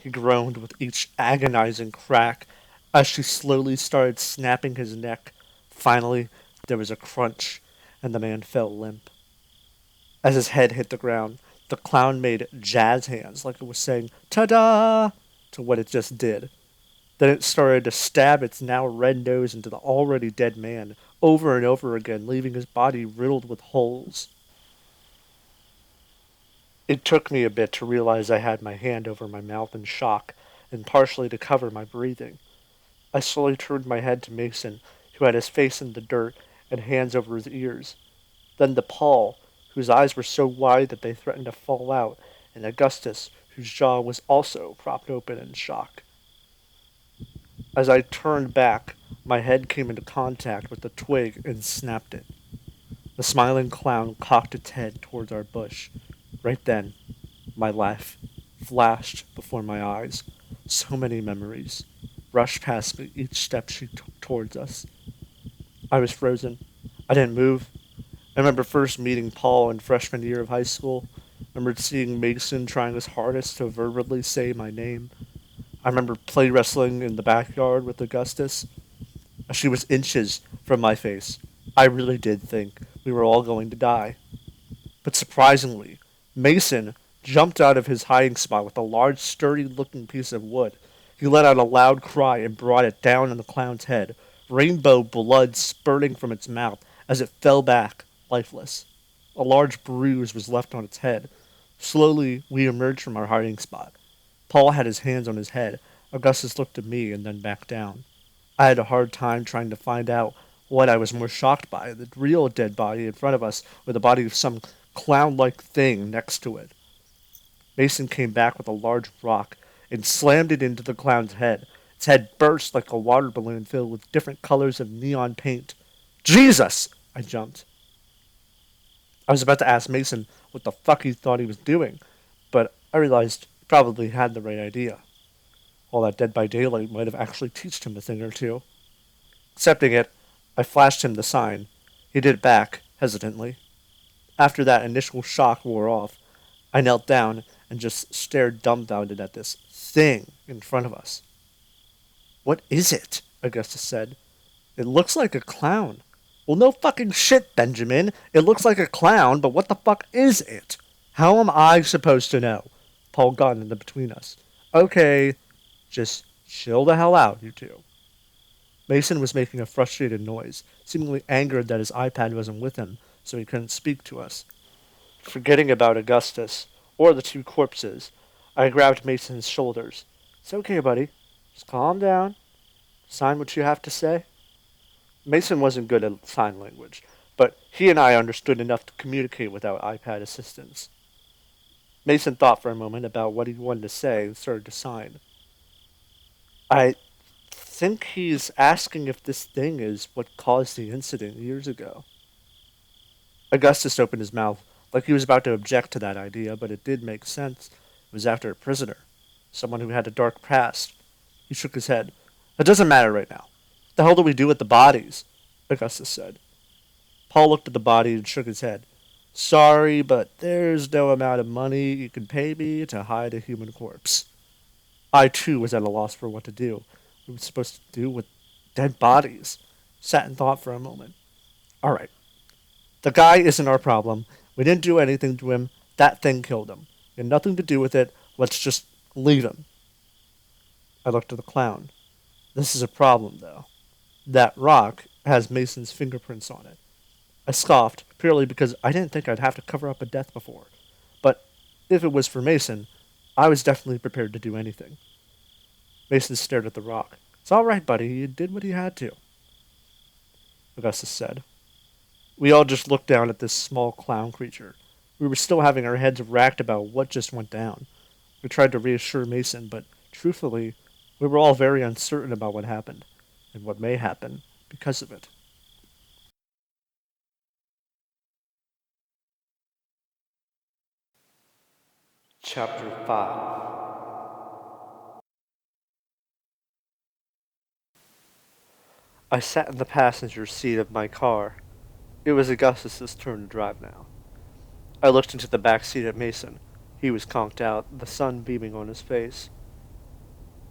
He groaned with each agonizing crack as she slowly started snapping his neck. Finally, there was a crunch, and the man fell limp. As his head hit the ground, the clown made jazz hands like it was saying "ta-da" to what it just did. Then it started to stab its now red nose into the already dead man over and over again, leaving his body riddled with holes. It took me a bit to realize I had my hand over my mouth in shock, and partially to cover my breathing. I slowly turned my head to Mason, who had his face in the dirt and hands over his ears. Then to Paul, whose eyes were so wide that they threatened to fall out, and Augustus, whose jaw was also propped open in shock. As I turned back, my head came into contact with the twig and snapped it. The smiling clown cocked its head towards our bush. Right then, my life flashed before my eyes. So many memories rushed past me each step she took towards us. I was frozen. I didn't move. I remember first meeting Paul in freshman year of high school. I remembered seeing Mason trying his hardest to verbally say my name. I remember play wrestling in the backyard with Augustus. She was inches from my face. I really did think we were all going to die. But surprisingly, Mason jumped out of his hiding spot with a large, sturdy-looking piece of wood. He let out a loud cry and brought it down on the clown's head, rainbow blood spurting from its mouth as it fell back, lifeless. A large bruise was left on its head. Slowly, we emerged from our hiding spot. Paul had his hands on his head. Augustus looked at me and then back down. I had a hard time trying to find out what I was more shocked by, the real dead body in front of us or the body of some clown-like thing next to it. Mason came back with a large rock and slammed it into the clown's head. Its head burst like a water balloon filled with different colors of neon paint. Jesus! I jumped. I was about to ask Mason what the fuck he thought he was doing, but I realized he probably had the right idea. All that Dead by Daylight might have actually teached him a thing or two. Accepting it, I flashed him the sign. He did it back, hesitantly. After that initial shock wore off, I knelt down and just stared dumbfounded at this thing in front of us. What is it? Augustus said. It looks like a clown. Well, no fucking shit, Benjamin. It looks like a clown, but what the fuck is it? How am I supposed to know? Paul got in between us. Okay, just chill the hell out, you two. Mason was making a frustrated noise, seemingly angered that his iPad wasn't with him, so he couldn't speak to us. Forgetting about Augustus, or the two corpses, I grabbed Mason's shoulders. It's okay, buddy. Just calm down. Sign what you have to say. Mason wasn't good at sign language, but he and I understood enough to communicate without iPad assistance. Mason thought for a moment about what he wanted to say and started to sign. I think he's asking if this thing is what caused the incident years ago. Augustus opened his mouth like he was about to object to that idea, but it did make sense. It was after a prisoner, someone who had a dark past. He shook his head. It doesn't matter right now. What the hell do we do with the bodies? Augustus said. Paul looked at the body and shook his head. Sorry, but there's no amount of money you can pay me to hide a human corpse. I, too, was at a loss for what to do. What were we supposed to do with dead bodies? Sat and thought for a moment. All right. The guy isn't our problem. We didn't do anything to him. That thing killed him. We had nothing to do with it. Let's just leave him. I looked at the clown. This is a problem, though. That rock has Mason's fingerprints on it. I scoffed, purely because I didn't think I'd have to cover up a death before. But if it was for Mason, I was definitely prepared to do anything. Mason stared at the rock. It's all right, buddy. You did what you had to, Augustus said. We all just looked down at this small clown creature. We were still having our heads racked about what just went down. We tried to reassure Mason, but truthfully, we were all very uncertain about what happened, and what may happen because of it. Chapter 5. I sat in the passenger seat of my car. It was Augustus's turn to drive now. I looked into the back seat at Mason. He was conked out, the sun beaming on his face.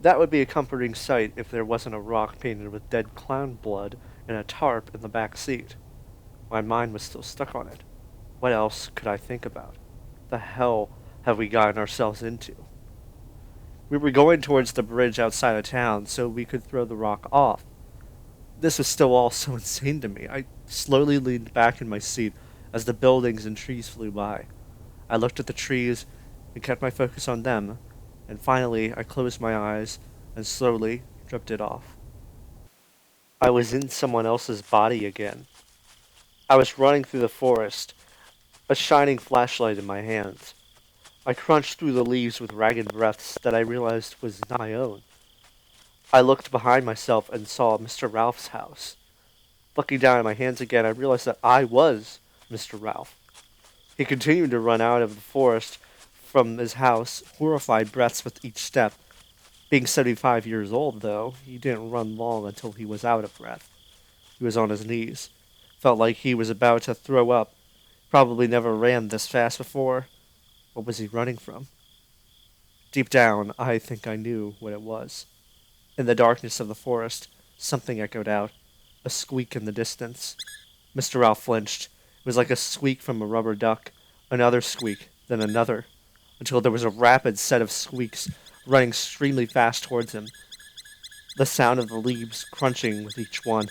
That would be a comforting sight if there wasn't a rock painted with dead clown blood and a tarp in the back seat. My mind was still stuck on it. What else could I think about? The hell have we gotten ourselves into? We were going towards the bridge outside of town so we could throw the rock off. This was still all so insane to me. I slowly leaned back in my seat as the buildings and trees flew by. I looked at the trees and kept my focus on them, and finally I closed my eyes and slowly drifted off. I was in someone else's body again. I was running through the forest, a shining flashlight in my hands. I crunched through the leaves with ragged breaths that I realized was not my own. I looked behind myself and saw Mr. Ralph's house. Looking down at my hands again, I realized that I was Mr. Ralph. He continued to run out of the forest from his house, horrified breaths with each step. Being 75 years old, though, he didn't run long until he was out of breath. He was on his knees. Felt like he was about to throw up. Probably never ran this fast before. What was he running from? Deep down, I think I knew what it was. In the darkness of the forest, something echoed out, a squeak in the distance. Mr. Ralph flinched. It was like a squeak from a rubber duck, another squeak, then another, until there was a rapid set of squeaks running extremely fast towards him, the sound of the leaves crunching with each one.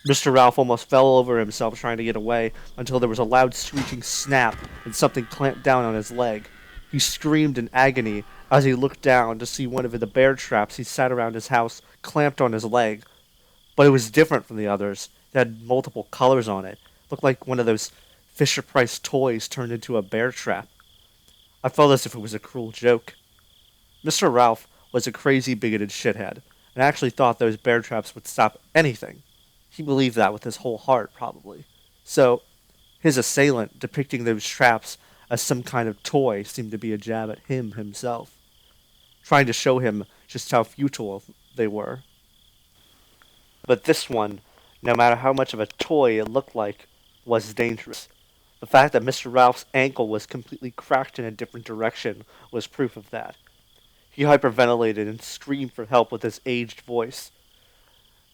Mr. Ralph almost fell over himself trying to get away until there was a loud screeching snap and something clamped down on his leg. He screamed in agony as he looked down to see one of the bear traps he sat around his house clamped on his leg. But it was different from the others. It had multiple colors on it. It looked like one of those Fisher-Price toys turned into a bear trap. I felt as if it was a cruel joke. Mr. Ralph was a crazy, bigoted shithead, and actually thought those bear traps would stop anything. He believed that with his whole heart, probably. So, his assailant depicting those traps as some kind of toy seemed to be a jab at him himself, trying to show him just how futile they were. But this one, no matter how much of a toy it looked like, was dangerous. The fact that Mr. Ralph's ankle was completely cracked in a different direction was proof of that. He hyperventilated and screamed for help with his aged voice.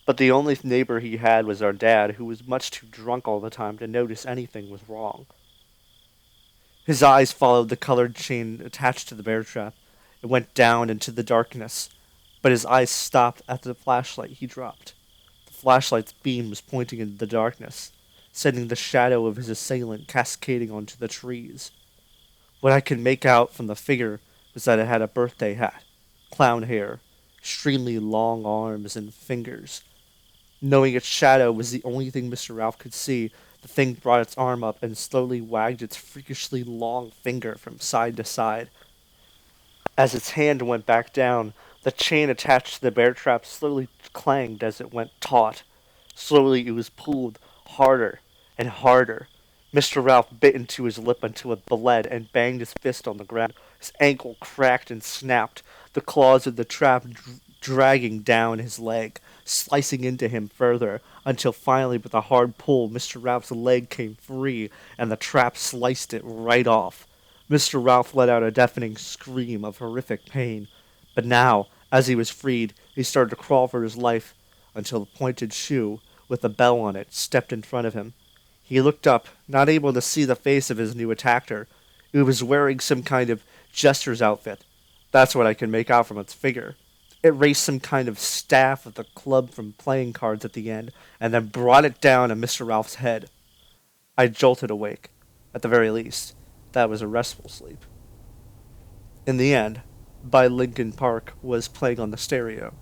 But the only neighbor he had was our dad, who was much too drunk all the time to notice anything was wrong. His eyes followed the colored chain attached to the bear trap. It went down into the darkness, but his eyes stopped at the flashlight he dropped. The flashlight's beam was pointing into the darkness, sending the shadow of his assailant cascading onto the trees. What I could make out from the figure was that it had a birthday hat, clown hair, extremely long arms and fingers. Knowing its shadow was the only thing Mr. Ralph could see, the thing brought its arm up and slowly wagged its freakishly long finger from side to side. As its hand went back down, the chain attached to the bear trap slowly clanged as it went taut. Slowly it was pulled harder and harder. Mr. Ralph bit into his lip until it bled and banged his fist on the ground. His ankle cracked and snapped, the claws of the trap dragging down his leg, slicing into him further, until finally with a hard pull Mr. Ralph's leg came free and the trap sliced it right off. Mr. Ralph let out a deafening scream of horrific pain, but now, as he was freed, he started to crawl for his life until the pointed shoe, with a bell on it, stepped in front of him. He looked up, not able to see the face of his new attacker. It was wearing some kind of jester's outfit. That's what I could make out from its figure. It raised some kind of staff with a club from playing cards at the end, and then brought it down on Mr. Ralph's head. I jolted awake. At the very least, that was a restful sleep. In the end, By Lincoln Park was playing on the stereo.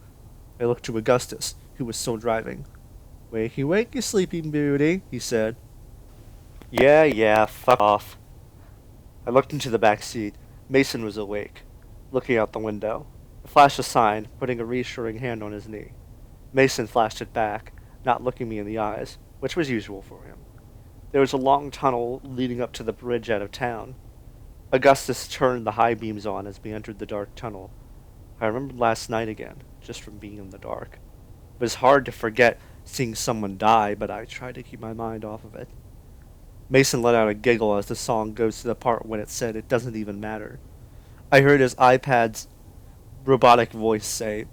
I looked to Augustus, who was still driving. "Wakey, wakey, sleeping beauty," he said. Yeah, fuck off. I looked into the back seat. Mason was awake, looking out the window. I flashed a sign, putting a reassuring hand on his knee. Mason flashed it back, not looking me in the eyes, which was usual for him. There was a long tunnel leading up to the bridge out of town. Augustus turned the high beams on as we entered the dark tunnel. I remembered last night again, just from being in the dark. It was hard to forget seeing someone die, but I tried to keep my mind off of it. Mason let out a giggle as the song goes to the part when it said it doesn't even matter. I heard his iPad's robotic voice say,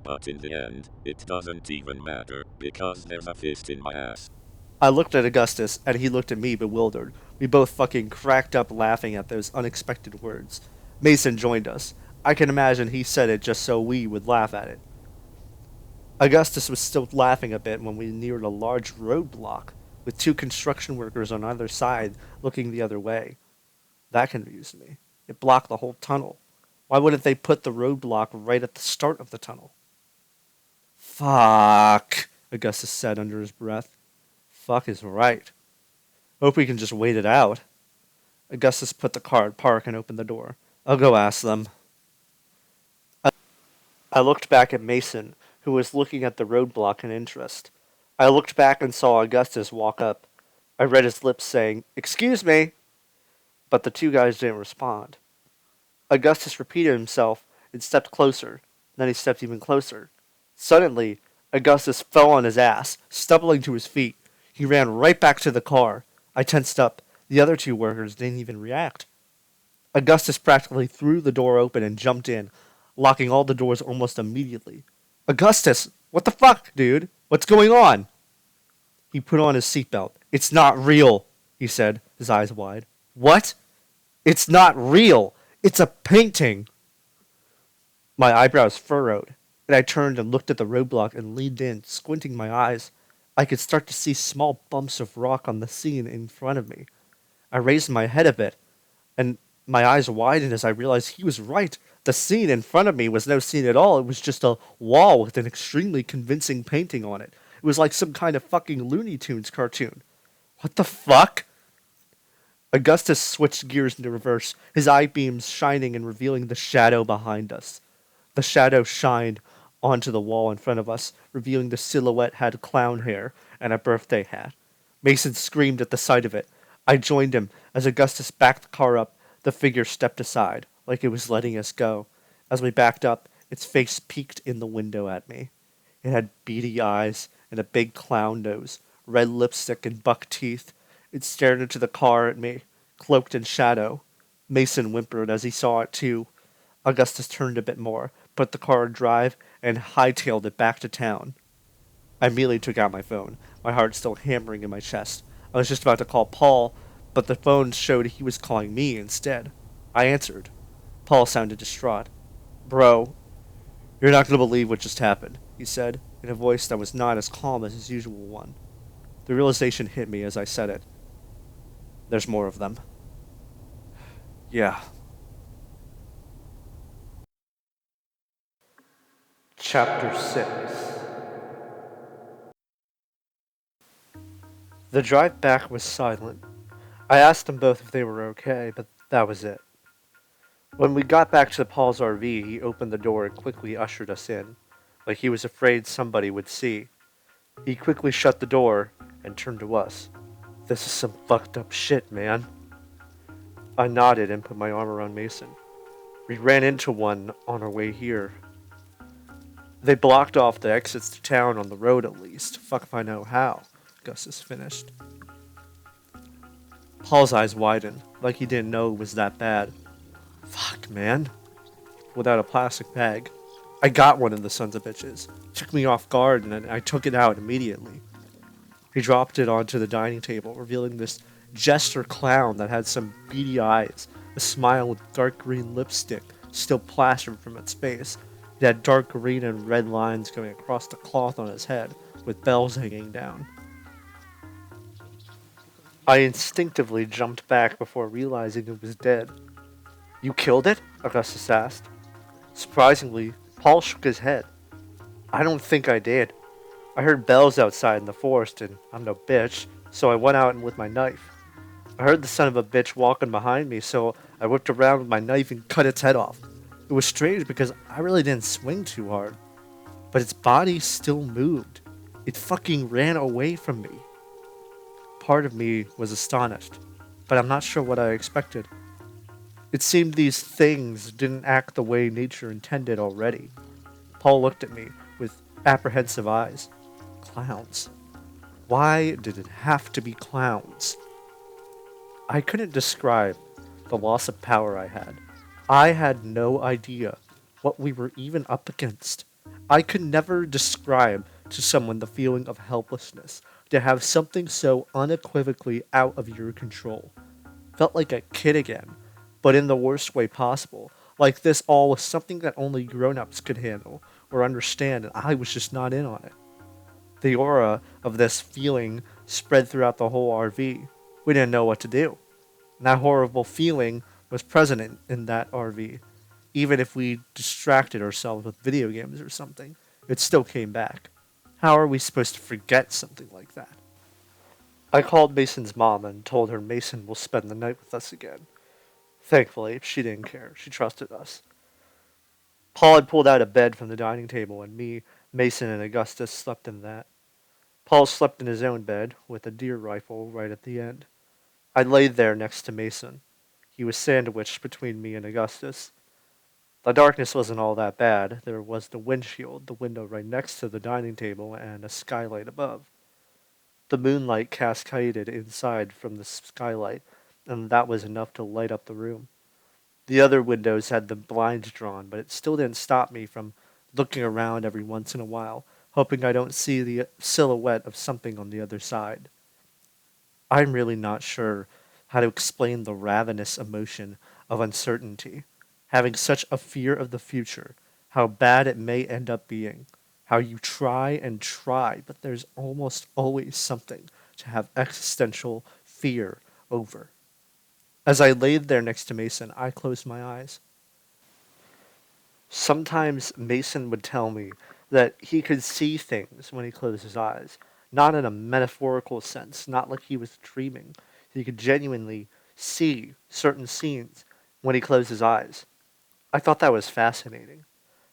"But in the end, it doesn't even matter, because there's a fist in my ass." I looked at Augustus, and he looked at me bewildered. We both fucking cracked up laughing at those unexpected words. Mason joined us. I can imagine he said it just so we would laugh at it. Augustus was still laughing a bit when we neared a large roadblock, with two construction workers on either side looking the other way. That confused me. It blocked the whole tunnel. Why wouldn't they put the roadblock right at the start of the tunnel? "Fuck," Augustus said under his breath. "Fuck is right. Hope we can just wait it out." Augustus put the car at park and opened the door. "I'll go ask them." I looked back at Mason, who was looking at the roadblock in interest. I looked back and saw Augustus walk up. I read his lips saying, "Excuse me," but the two guys didn't respond. Augustus repeated himself and stepped closer. Then he stepped even closer. Suddenly, Augustus fell on his ass, stumbling to his feet. He ran right back to the car. I tensed up. The other two workers didn't even react. Augustus practically threw the door open and jumped in, locking all the doors almost immediately. Augustus, what the fuck, dude? What's going on? He put on his seatbelt. It's not real, he said, his eyes wide. What? It's not real. It's a painting. My eyebrows furrowed, and I turned and looked at the roadblock and leaned in, squinting my eyes. I could start to see small bumps of rock on the scene in front of me. I raised my head a bit, and my eyes widened as I realized he was right. The scene in front of me was no scene at all. It was just a wall with an extremely convincing painting on it. It was like some kind of fucking Looney Tunes cartoon. What the fuck? Augustus switched gears into reverse, his eye beams shining and revealing the shadow behind us. The shadow shined onto the wall in front of us, revealing the silhouette had clown hair and a birthday hat. Mason screamed at the sight of it. I joined him. As Augustus backed the car up, the figure stepped aside, like it was letting us go. As we backed up, its face peeked in the window at me. It had beady eyes and a big clown nose, red lipstick and buck teeth. It stared into the car at me, cloaked in shadow. Mason whimpered as he saw it too. Augustus turned a bit more, put the car in drive, and hightailed it back to town. I immediately took out my phone, my heart still hammering in my chest. I was just about to call Paul, but the phone showed he was calling me instead. I answered. Paul sounded distraught. Bro, you're not going to believe what just happened, he said, in a voice that was not as calm as his usual one. The realization hit me as I said it. There's more of them. Yeah. Chapter 6. The drive back was silent. I asked them both if they were okay, but that was it. When we got back to Paul's RV, he opened the door and quickly ushered us in, like he was afraid somebody would see. He quickly shut the door and turned to us. This is some fucked up shit, man. I nodded and put my arm around Mason. We ran into one on our way here. They blocked off the exits to town on the road at least. Fuck if I know how, Augustus finished. Paul's eyes widened, like he didn't know it was that bad. Fuck, man. Without a plastic bag. I got one of the sons of bitches. It took me off guard and I took it out immediately. He dropped it onto the dining table, revealing this jester clown that had some beady eyes, a smile with dark green lipstick still plastered from its face. It had dark green and red lines going across the cloth on his head, with bells hanging down. I instinctively jumped back before realizing it was dead. You killed it? Augustus asked. Surprisingly, Paul shook his head. I don't think I did. I heard bells outside in the forest, and I'm no bitch, so I went out with my knife. I heard the son of a bitch walking behind me, so I whipped around with my knife and cut its head off. It was strange because I really didn't swing too hard, but its body still moved. It fucking ran away from me. Part of me was astonished, but I'm not sure what I expected. It seemed these things didn't act the way nature intended already. Paul looked at me with apprehensive eyes. Clowns. Why did it have to be clowns? I couldn't describe the loss of power I had. I had no idea what we were even up against. I could never describe to someone the feeling of helplessness, to have something so unequivocally out of your control. Felt like a kid again, but in the worst way possible. Like this all was something that only grown-ups could handle or understand, and I was just not in on it. The aura of this feeling spread throughout the whole RV. We didn't know what to do. And that horrible feeling was present in that RV. Even if we distracted ourselves with video games or something, it still came back. How are we supposed to forget something like that? I called Mason's mom and told her Mason will spend the night with us again. Thankfully, she didn't care. She trusted us. Paul had pulled out a bed from the dining table, and me, Mason, and Augustus slept in that. Paul slept in his own bed, with a deer rifle right at the end. I lay there next to Mason. He was sandwiched between me and Augustus. The darkness wasn't all that bad. There was the windshield, the window right next to the dining table, and a skylight above. The moonlight cascaded inside from the skylight, and that was enough to light up the room. The other windows had the blinds drawn, but it still didn't stop me from looking around every once in a while, hoping I don't see the silhouette of something on the other side. I'm really not sure how to explain the ravenous emotion of uncertainty, having such a fear of the future, how bad it may end up being, how you try and try, but there's almost always something to have existential fear over. As I laid there next to Mason, I closed my eyes. Sometimes Mason would tell me that he could see things when he closed his eyes, not in a metaphorical sense, not like he was dreaming. He could genuinely see certain scenes when he closed his eyes. I thought that was fascinating.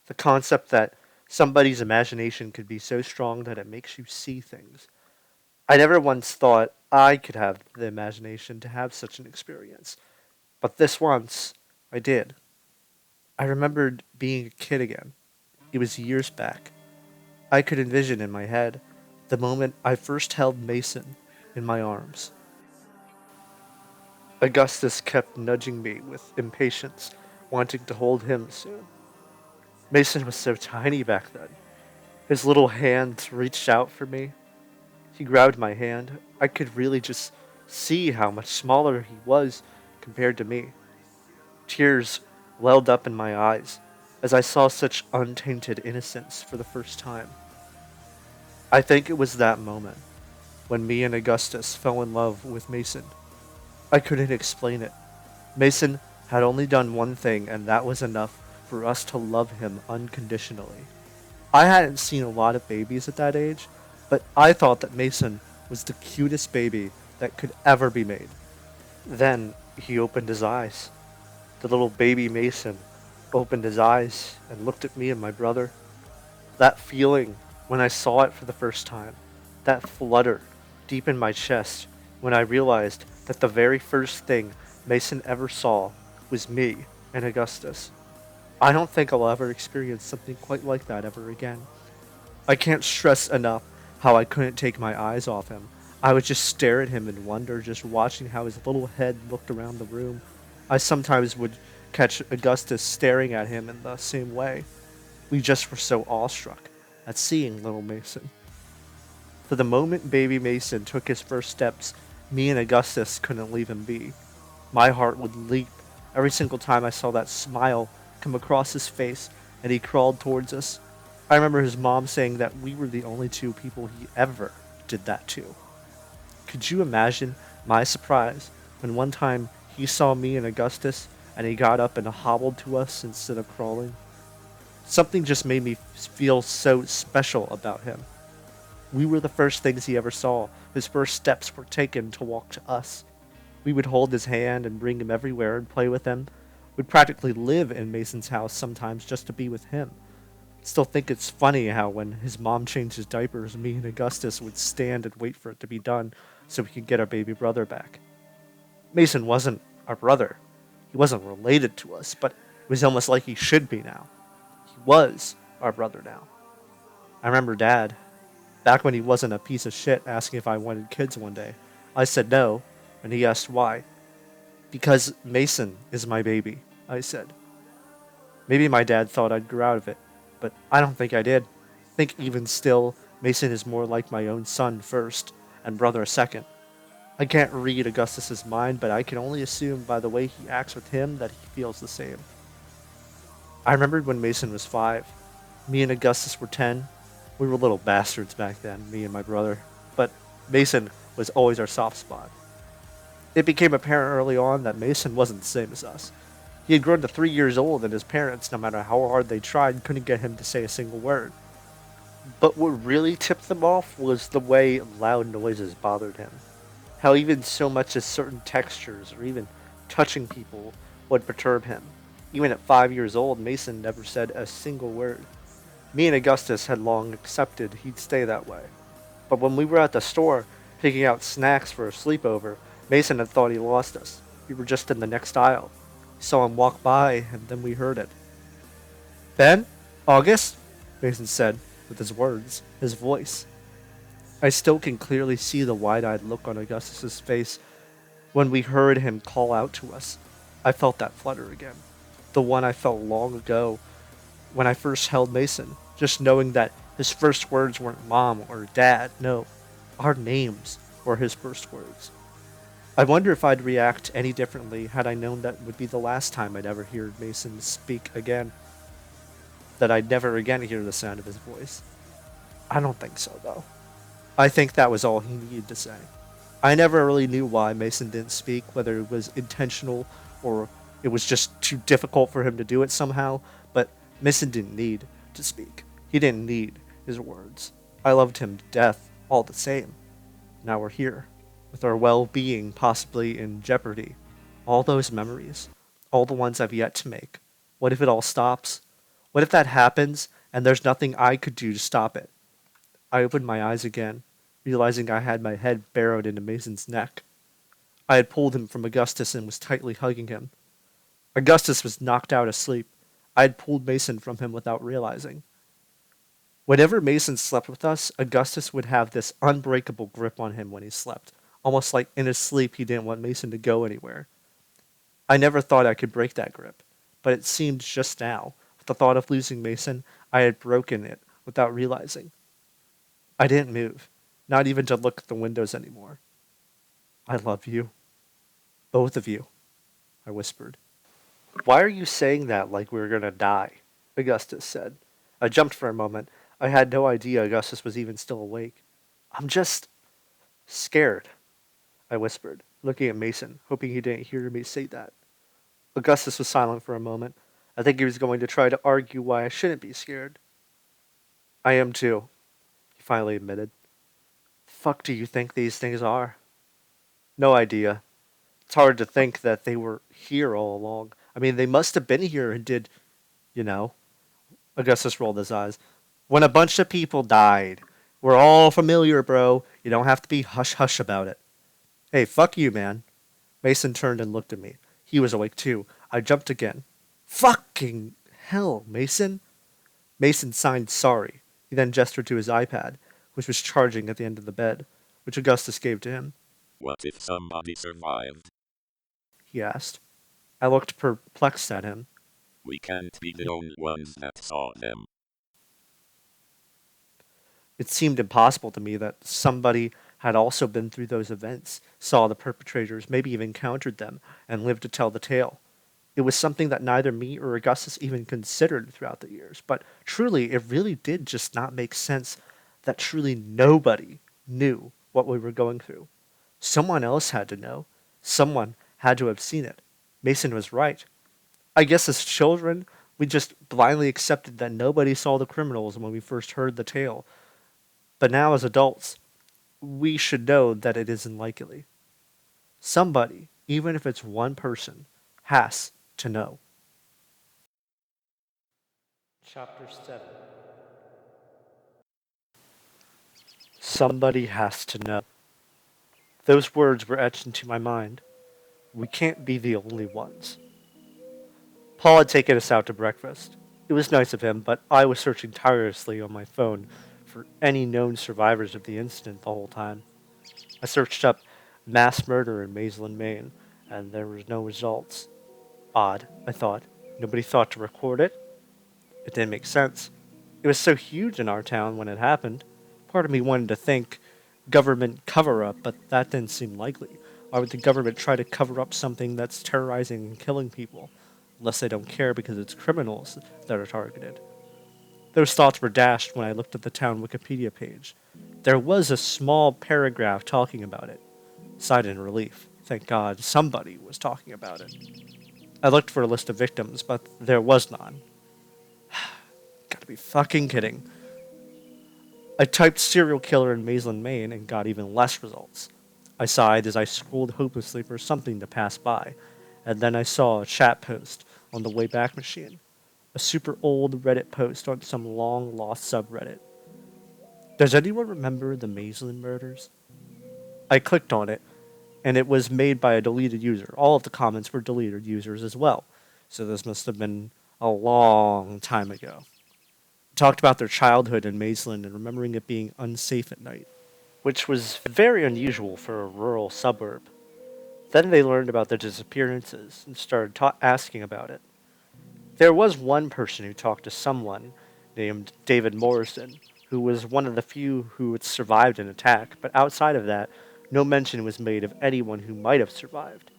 The concept that somebody's imagination could be so strong that it makes you see things. I never once thought I could have the imagination to have such an experience, but this once I did. I remembered being a kid again. It was years back. I could envision in my head the moment I first held Mason in my arms. Augustus kept nudging me with impatience, wanting to hold him soon. Mason was so tiny back then. His little hands reached out for me. He grabbed my hand. I could really just see how much smaller he was compared to me. Tears welled up in my eyes as I saw such untainted innocence for the first time. I think it was that moment when me and Augustus fell in love with Mason. I couldn't explain it. Mason had only done one thing, and that was enough for us to love him unconditionally. I hadn't seen a lot of babies at that age, but I thought that Mason was the cutest baby that could ever be made. Then he opened his eyes. The little baby Mason opened his eyes and looked at me and my brother. That feeling when I saw it for the first time, that flutter deep in my chest when I realized that the very first thing Mason ever saw was me and Augustus. I don't think I'll ever experience something quite like that ever again. I can't stress enough how I couldn't take my eyes off him. I would just stare at him in wonder, just watching how his little head looked around the room. I sometimes would catch Augustus staring at him in the same way. We just were so awestruck at seeing little Mason. For the moment baby Mason took his first steps, me and Augustus couldn't leave him be. My heart would leap every single time I saw that smile come across his face and he crawled towards us. I remember his mom saying that we were the only two people he ever did that to. Could you imagine my surprise when one time he saw me and Augustus and he got up and hobbled to us instead of crawling? Something just made me feel so special about him. We were the first things he ever saw. His first steps were taken to walk to us. We would hold his hand and bring him everywhere and play with him. We'd practically live in Mason's house sometimes just to be with him. Still think it's funny how when his mom changed his diapers, me and Augustus would stand and wait for it to be done so we could get our baby brother back. Mason wasn't our brother. He wasn't related to us, but it was almost like he should be now. He was our brother now. I remember Dad, back when he wasn't a piece of shit, asking if I wanted kids one day. I said no, and he asked why. Because Mason is my baby, I said. Maybe my dad thought I'd grow out of it, but I don't think I did. I think even still, Mason is more like my own son first, and brother second. I can't read Augustus's mind, but I can only assume by the way he acts with him that he feels the same. I remembered when Mason was 5. Me and Augustus were 10. We were little bastards back then, me and my brother. But Mason was always our soft spot. It became apparent early on that Mason wasn't the same as us. He had grown to 3 years old, and his parents, no matter how hard they tried, couldn't get him to say a single word. But what really tipped them off was the way loud noises bothered him. How even so much as certain textures or even touching people would perturb him. Even at 5 years old, Mason never said a single word. Me and Augustus had long accepted he'd stay that way. But when we were at the store, picking out snacks for a sleepover, Mason had thought he lost us. We were just in the next aisle. We saw him walk by, and then we heard it. "Ben? August?" Mason said, with his words, his voice. I still can clearly see the wide-eyed look on Augustus's face when we heard him call out to us. I felt that flutter again. The one I felt long ago when I first held Mason, just knowing that his first words weren't mom or dad. No, our names were his first words. I wonder if I'd react any differently had I known that would be the last time I'd ever hear Mason speak again. That I'd never again hear the sound of his voice. I don't think so, though. I think that was all he needed to say. I never really knew why Mason didn't speak, whether it was intentional or it was just too difficult for him to do it somehow, but Mason didn't need to speak. He didn't need his words. I loved him to death, all the same. Now we're here, with our well-being possibly in jeopardy. All those memories, all the ones I've yet to make. What if it all stops? What if that happens and there's nothing I could do to stop it? I opened my eyes again, realizing I had my head burrowed into Mason's neck. I had pulled him from Augustus and was tightly hugging him. Augustus was knocked out asleep. I had pulled Mason from him without realizing. Whenever Mason slept with us, Augustus would have this unbreakable grip on him when he slept, almost like in his sleep he didn't want Mason to go anywhere. I never thought I could break that grip, but it seemed just now, with the thought of losing Mason, I had broken it without realizing. I didn't move, not even to look at the windows anymore. I love you. Both of you, I whispered. Why are you saying that like we were going to die? Augustus said. I jumped for a moment. I had no idea Augustus was even still awake. I'm just scared, I whispered, looking at Mason, hoping he didn't hear me say that. Augustus was silent for a moment. I think he was going to try to argue why I shouldn't be scared. I am too, he finally admitted. Fuck do you think these things are? No idea. It's hard to think that they were here all along. I mean, they must have been here and did, you know. Augustus rolled his eyes. When a bunch of people died. We're all familiar, bro. You don't have to be hush-hush about it. Hey, fuck you, man. Mason turned and looked at me. He was awake too. I jumped again. Fucking hell, Mason. Mason signed sorry. He then gestured to his iPad, which was charging at the end of the bed, which Augustus gave to him. What if somebody survived? He asked. I looked perplexed at him. We can't be the only ones that saw them. It seemed impossible to me that somebody had also been through those events, saw the perpetrators, maybe even encountered them, and lived to tell the tale. It was something that neither me or Augustus even considered throughout the years, but truly, it really did just not make sense that truly nobody knew what we were going through. Someone else had to know. Someone had to have seen it. Mason was right. I guess as children, we just blindly accepted that nobody saw the criminals when we first heard the tale. But now as adults, we should know that it isn't likely. Somebody, even if it's one person, has to know. Chapter 7. Somebody has to know. Those words were etched into my mind. We can't be the only ones. Paul had taken us out to breakfast. It was nice of him, but I was searching tirelessly on my phone for any known survivors of the incident the whole time. I searched up mass murder in Maitland, Maine, and there was no results. Odd, I thought. Nobody thought to record it. It didn't make sense. It was so huge in our town when it happened. Part of me wanted to think government cover-up, but that didn't seem likely. Why would the government try to cover up something that's terrorizing and killing people? Unless they don't care because it's criminals that are targeted. Those thoughts were dashed when I looked at the town Wikipedia page. There was a small paragraph talking about it. Sighed in relief. Thank God somebody was talking about it. I looked for a list of victims, but there was none. Gotta be fucking kidding. I typed serial killer in Maitland, Maine, and got even less results. I sighed as I scrolled hopelessly for something to pass by, and then I saw a chat post on the Wayback Machine. A super old Reddit post on some long-lost subreddit. Does anyone remember the Maitland murders? I clicked on it, and it was made by a deleted user. All of the comments were deleted users as well, so this must have been a long time ago. They talked about their childhood in Maitland and remembering it being unsafe at night, which was very unusual for a rural suburb. Then they learned about the disappearances and started asking about it. There was one person who talked to someone named David Morrison, who was one of the few who had survived an attack, but outside of that, no mention was made of anyone who might have survived.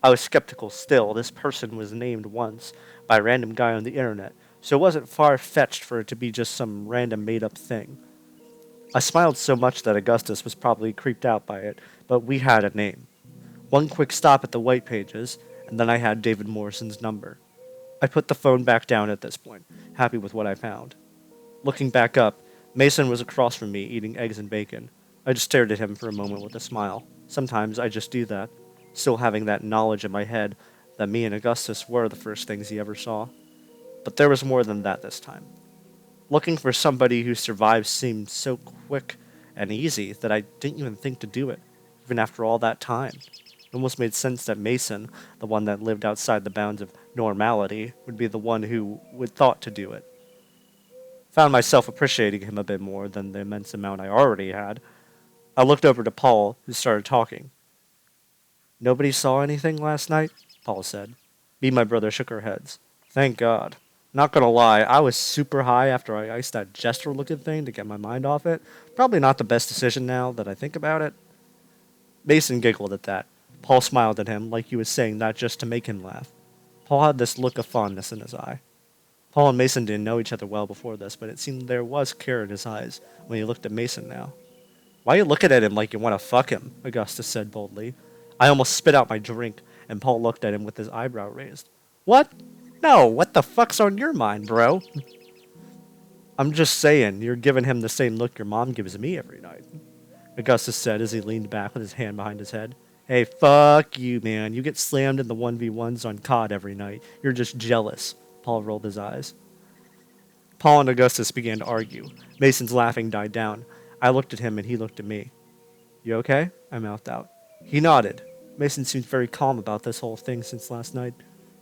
I was skeptical still. This person was named once by a random guy on the internet, so it wasn't far fetched for it to be just some random made up thing. I smiled so much that Augustus was probably creeped out by it, but we had a name. One quick stop at the white pages, and then I had David Morrison's number. I put the phone back down at this point, happy with what I found. Looking back up, Mason was across from me eating eggs and bacon. I just stared at him for a moment with a smile. Sometimes I just do that, still having that knowledge in my head that me and Augustus were the first things he ever saw. But there was more than that this time. Looking for somebody who survived seemed so quick and easy that I didn't even think to do it, even after all that time. It almost made sense that Mason, the one that lived outside the bounds of normality, would be the one who would thought to do it. Found myself appreciating him a bit more than the immense amount I already had. I looked over to Paul, who started talking. Nobody saw anything last night? Paul said. Me and my brother shook our heads. Thank God. Not gonna lie, I was super high after I iced that jester-looking thing to get my mind off it. Probably not the best decision now that I think about it. Mason giggled at that. Paul smiled at him like he was saying that just to make him laugh. Paul had this look of fondness in his eye. Paul and Mason didn't know each other well before this, but it seemed there was care in his eyes when he looked at Mason now. Why are you looking at him like you want to fuck him? Augustus said boldly. I almost spit out my drink, and Paul looked at him with his eyebrow raised. What? No, what the fuck's on your mind, bro? I'm just saying, you're giving him the same look your mom gives me every night, Augustus said as he leaned back with his hand behind his head. Hey, fuck you, man. You get slammed in the 1v1s on COD every night. You're just jealous. Paul rolled his eyes. Paul and Augustus began to argue. Mason's laughing died down. I looked at him and he looked at me. You okay? I mouthed out. He nodded. Mason seemed very calm about this whole thing since last night.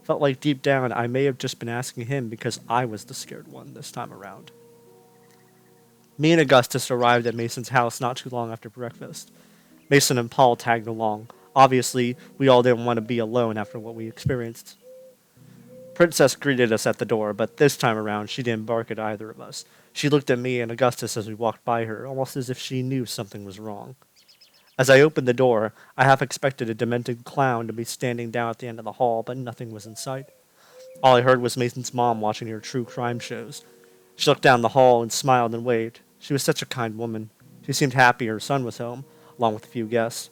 Felt like deep down I may have just been asking him because I was the scared one this time around. Me and Augustus arrived at Mason's house not too long after breakfast. Mason and Paul tagged along. Obviously, we all didn't want to be alone after what we experienced. Princess greeted us at the door, but this time around she didn't bark at either of us. She looked at me and Augustus as we walked by her, almost as if she knew something was wrong. As I opened the door, I half expected a demented clown to be standing down at the end of the hall, but nothing was in sight. All I heard was Mason's mom watching her true crime shows. She looked down the hall and smiled and waved. She was such a kind woman. She seemed happy her son was home, along with a few guests.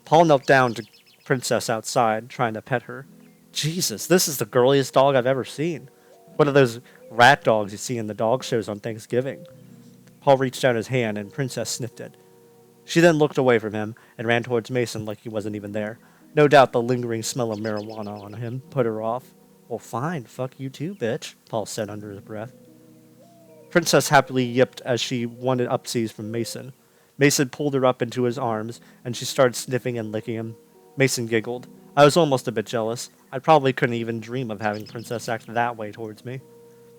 Paul knelt down to Princess outside, trying to pet her. Jesus, this is the girliest dog I've ever seen. One of those rat dogs you see in the dog shows on Thanksgiving. Paul reached out his hand and Princess sniffed it. She then looked away from him and ran towards Mason like he wasn't even there. No doubt the lingering smell of marijuana on him put her off. Well, fine, fuck you too, bitch, Paul said under his breath. Princess happily yipped as she wanted upsies from Mason. Mason pulled her up into his arms, and she started sniffing and licking him. Mason giggled. I was almost a bit jealous. I probably couldn't even dream of having Princess act that way towards me.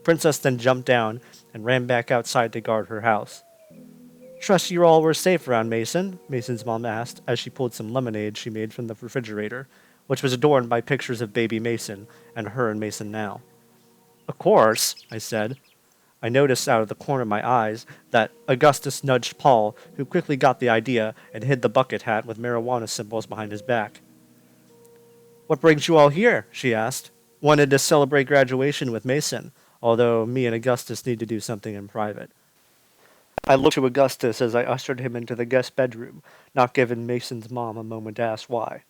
Princess then jumped down and ran back outside to guard her house. Trust you all were safe around Mason, Mason's mom asked as she pulled some lemonade she made from the refrigerator, which was adorned by pictures of baby Mason and her and Mason now. Of course, I said. I noticed out of the corner of my eyes that Augustus nudged Paul, who quickly got the idea and hid the bucket hat with marijuana symbols behind his back. What brings you all here? She asked. Wanted to celebrate graduation with Mason, although me and Augustus need to do something in private. I looked to Augustus as I ushered him into the guest bedroom, not giving Mason's mom a moment to ask why.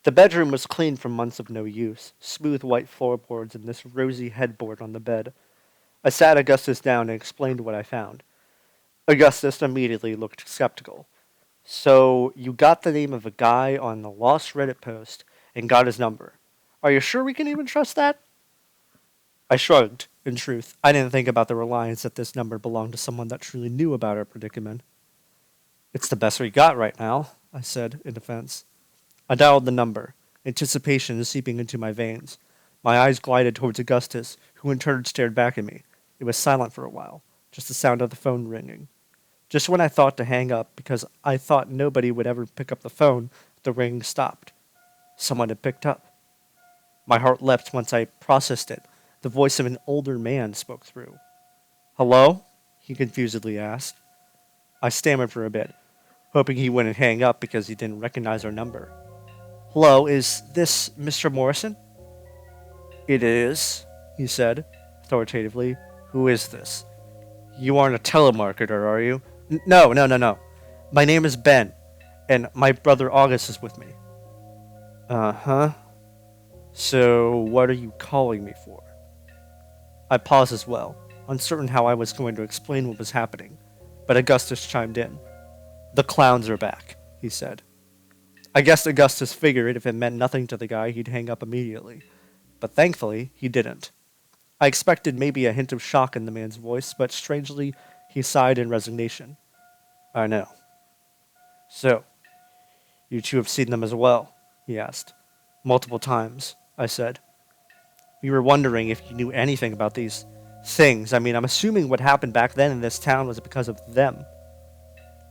The bedroom was clean from months of no use, smooth white floorboards and this rosy headboard on the bed. I sat Augustus down and explained what I found. Augustus immediately looked skeptical. So, you got the name of a guy on the lost Reddit post and got his number. Are you sure we can even trust that? I shrugged. In truth, I didn't think about the reliance that this number belonged to someone that truly knew about our predicament. It's the best we got right now, I said, in defense. I dialed the number, anticipation seeping into my veins. My eyes glided towards Augustus, who in turn stared back at me. It was silent for a while, just the sound of the phone ringing. Just when I thought to hang up, because I thought nobody would ever pick up the phone, The ringing stopped. Someone had picked up. My heart leapt once I processed it. The voice of an older man spoke through. "Hello?" he confusedly asked. I stammered for a bit, hoping he wouldn't hang up because he didn't recognize our number. "Hello, is this Mr. Morrison?" "It is," he said, authoritatively. "Who is this?" "You aren't a telemarketer, are you?" No. My name is Ben, and my brother August is with me." "Uh-huh. So, what are you calling me for?" I paused as well, uncertain how I was going to explain what was happening, but Augustus chimed in. "The clowns are back," he said. I guessed Augustus figured if it meant nothing to the guy, he'd hang up immediately, but thankfully, he didn't. I expected maybe a hint of shock in the man's voice, but strangely, he sighed in resignation. "I know." "So, you two have seen them as well?" he asked. "Multiple times," I said. "We were wondering if you knew anything about these things. I mean, I'm assuming what happened back then in this town was because of them."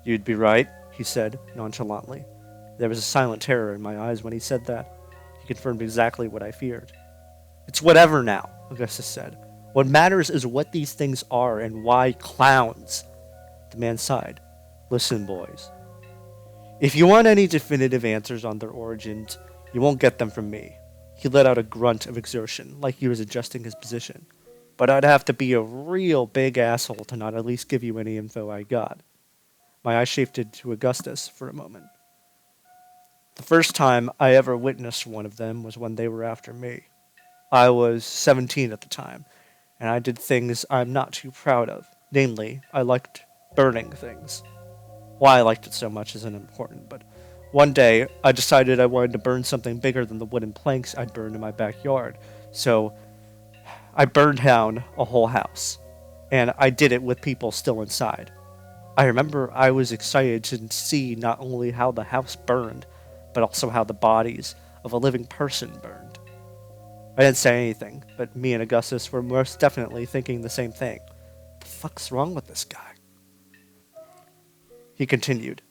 "You'd be right," he said, nonchalantly. There was a silent terror in my eyes when he said that. He confirmed exactly what I feared. "It's whatever now," Augustus said. "What matters is what these things are and why clowns." The man sighed. "Listen, boys. If you want any definitive answers on their origins, you won't get them from me." He let out a grunt of exertion, like he was adjusting his position. "But I'd have to be a real big asshole to not at least give you any info I got." My eyes shifted to Augustus for a moment. "The first time I ever witnessed one of them was when they were after me. I was 17 at the time, and I did things I'm not too proud of. Namely, I liked burning things. Why I liked it so much isn't important, but one day I decided I wanted to burn something bigger than the wooden planks I'd burned in my backyard. So I burned down a whole house, and I did it with people still inside. I remember I was excited to see not only how the house burned, but also how the bodies of a living person burned. I didn't say anything, but me and Augustus were most definitely thinking the same thing. What the fuck's wrong with this guy?" He continued.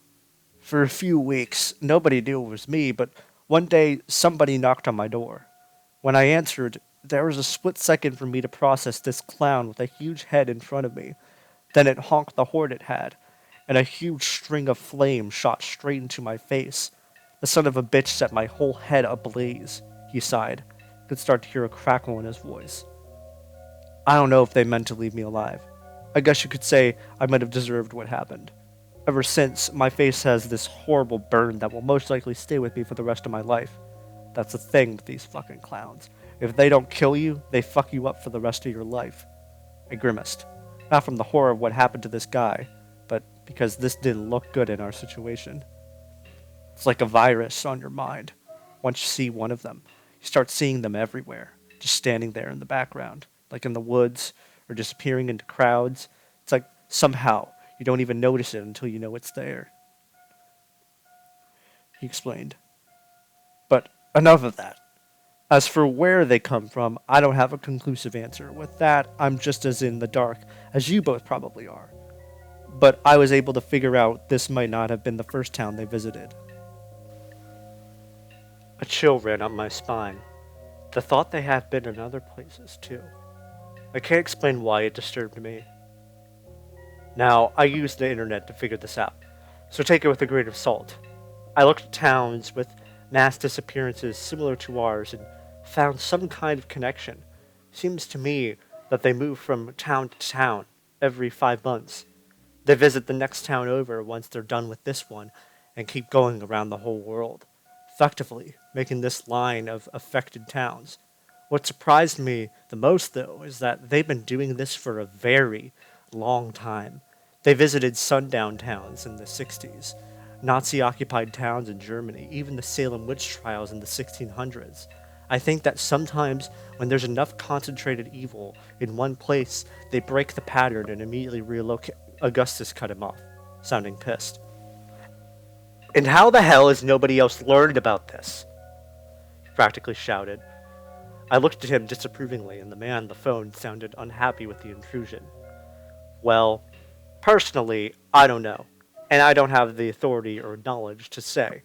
"For a few weeks, nobody knew it was me, but one day somebody knocked on my door. When I answered, there was a split second for me to process this clown with a huge head in front of me. Then it honked the horn it had, and a huge string of flame shot straight into my face. The son of a bitch set my whole head ablaze." He sighed. I could start to hear a crackle in his voice. "I don't know if they meant to leave me alive. I guess you could say I might have deserved what happened. Ever since, my face has this horrible burn that will most likely stay with me for the rest of my life. That's the thing with these fucking clowns. If they don't kill you, they fuck you up for the rest of your life." I grimaced. Not from the horror of what happened to this guy, but because this didn't look good in our situation. "It's like a virus on your mind. Once you see one of them, you start seeing them everywhere, just standing there in the background, like in the woods, or disappearing into crowds. It's like somehow you don't even notice it until you know it's there," he explained. "But enough of that. As for where they come from, I don't have a conclusive answer. With that, I'm just as in the dark as you both probably are. But I was able to figure out this might not have been the first town they visited." A chill ran up my spine. The thought they have been in other places, too. I can't explain why it disturbed me. Now, I used the internet to figure this out, so take it with a grain of salt. I looked at towns with mass disappearances similar to ours and found some kind of connection. Seems to me that they move from town to town every 5 months. They visit the next town over once they're done with this one and keep going around the whole world, effectively making this line of affected towns. What surprised me the most, though, is that they've been doing this for a very long time. They visited sundown towns in the 60s, Nazi-occupied towns in Germany, even the Salem witch trials in the 1600s. I think that sometimes when there's enough concentrated evil in one place, they break the pattern and immediately relocate. Augustus cut him off, sounding pissed. "And how the hell has nobody else learned about this?" he practically shouted. I looked at him disapprovingly, and the man on the phone sounded unhappy with the intrusion. "Well, personally, I don't know, and I don't have the authority or knowledge to say.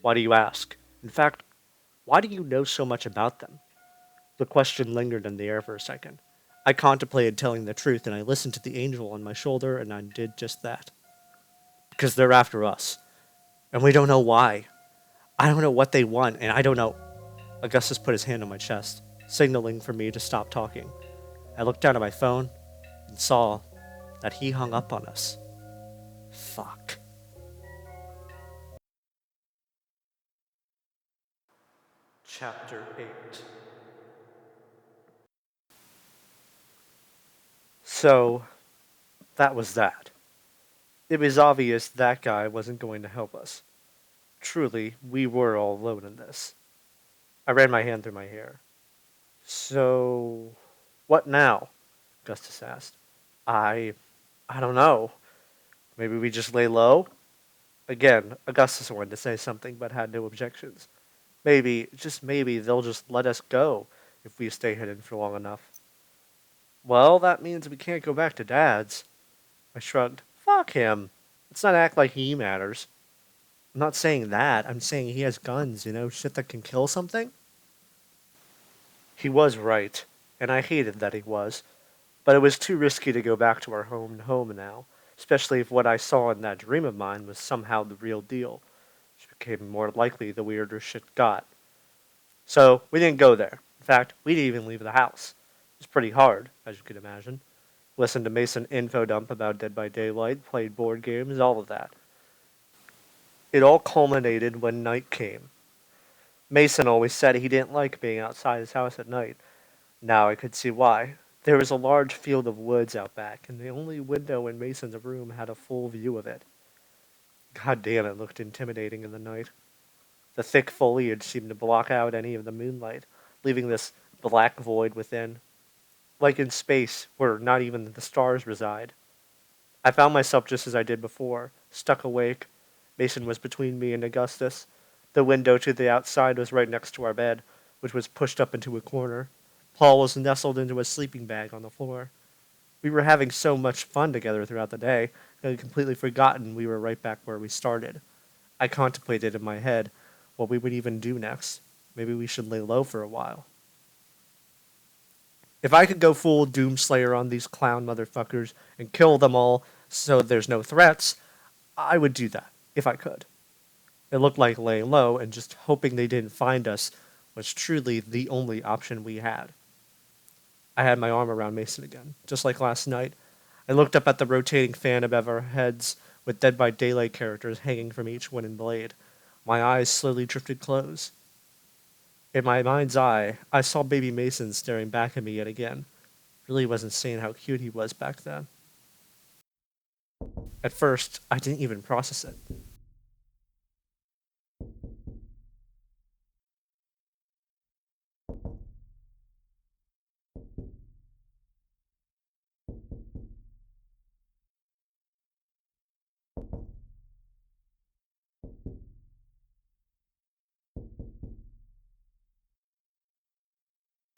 Why do you ask? In fact, why do you know so much about them? The question lingered in the air for a second. I contemplated telling the truth, and I listened to the angel on my shoulder, and I did just that. Because they're after us, and we don't know why. I don't know what they want, and I don't know. Augustus put his hand on my chest, signaling for me to stop talking. I looked down at my phone and saw that he hung up on us. Fuck. Chapter 8. So, that was that. It was obvious that guy wasn't going to help us. Truly, we were all alone in this. I ran my hand through my hair. So, what now? Augustus asked. I don't know. Maybe we just lay low? Again, Augustus wanted to say something but had no objections. Maybe, just maybe, they'll just let us go if we stay hidden for long enough. Well, that means we can't go back to Dad's. I shrugged. Fuck him. Let's not act like he matters. I'm not saying that. I'm saying he has guns, shit that can kill something. He was right, and I hated that he was. But it was too risky to go back to our home now, especially if what I saw in that dream of mine was somehow the real deal, which became more likely the weirder shit got. So, we didn't go there. In fact, we didn't even leave the house. It was pretty hard, as you could imagine. Listened to Mason info dump about Dead by Daylight, played board games, all of that. It all culminated when night came. Mason always said he didn't like being outside his house at night. Now I could see why. There was a large field of woods out back, and the only window in Mason's room had a full view of it. God damn, it looked intimidating in the night. The thick foliage seemed to block out any of the moonlight, leaving this black void within. Like in space, where not even the stars reside. I found myself just as I did before, stuck awake. Mason was between me and Augustus. The window to the outside was right next to our bed, which was pushed up into a corner. Paul was nestled into a sleeping bag on the floor. We were having so much fun together throughout the day, I had completely forgotten we were right back where we started. I contemplated in my head what we would even do next. Maybe we should lay low for a while. If I could go full Doomslayer on these clown motherfuckers and kill them all so there's no threats, I would do that, if I could. It looked like laying low and just hoping they didn't find us was truly the only option we had. I had my arm around Mason again, just like last night. I looked up at the rotating fan above our heads with Dead by Daylight characters hanging from each wooden blade. My eyes slowly drifted close. In my mind's eye, I saw baby Mason staring back at me yet again. Really wasn't seeing how cute he was back then. At first, I didn't even process it.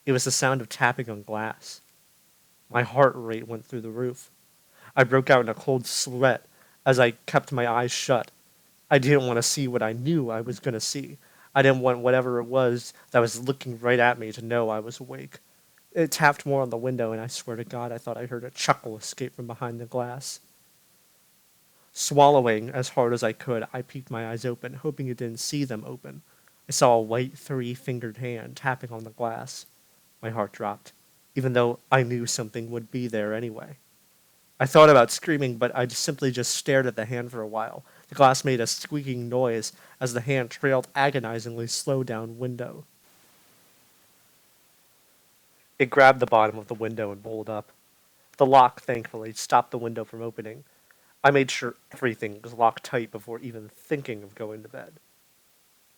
It was the sound of tapping on glass. My heart rate went through the roof. I broke out in a cold sweat as I kept my eyes shut. I didn't want to see what I knew I was going to see. I didn't want whatever it was that was looking right at me to know I was awake. It tapped more on the window, and I swear to God I thought I heard a chuckle escape from behind the glass. Swallowing as hard as I could, I peeked my eyes open, hoping it didn't see them open. I saw a white three-fingered hand tapping on the glass. My heart dropped, even though I knew something would be there anyway. I thought about screaming, but I simply just stared at the hand for a while. The glass made a squeaking noise as the hand trailed agonizingly slow down window. It grabbed the bottom of the window and pulled up. The lock, thankfully, stopped the window from opening. I made sure everything was locked tight before even thinking of going to bed.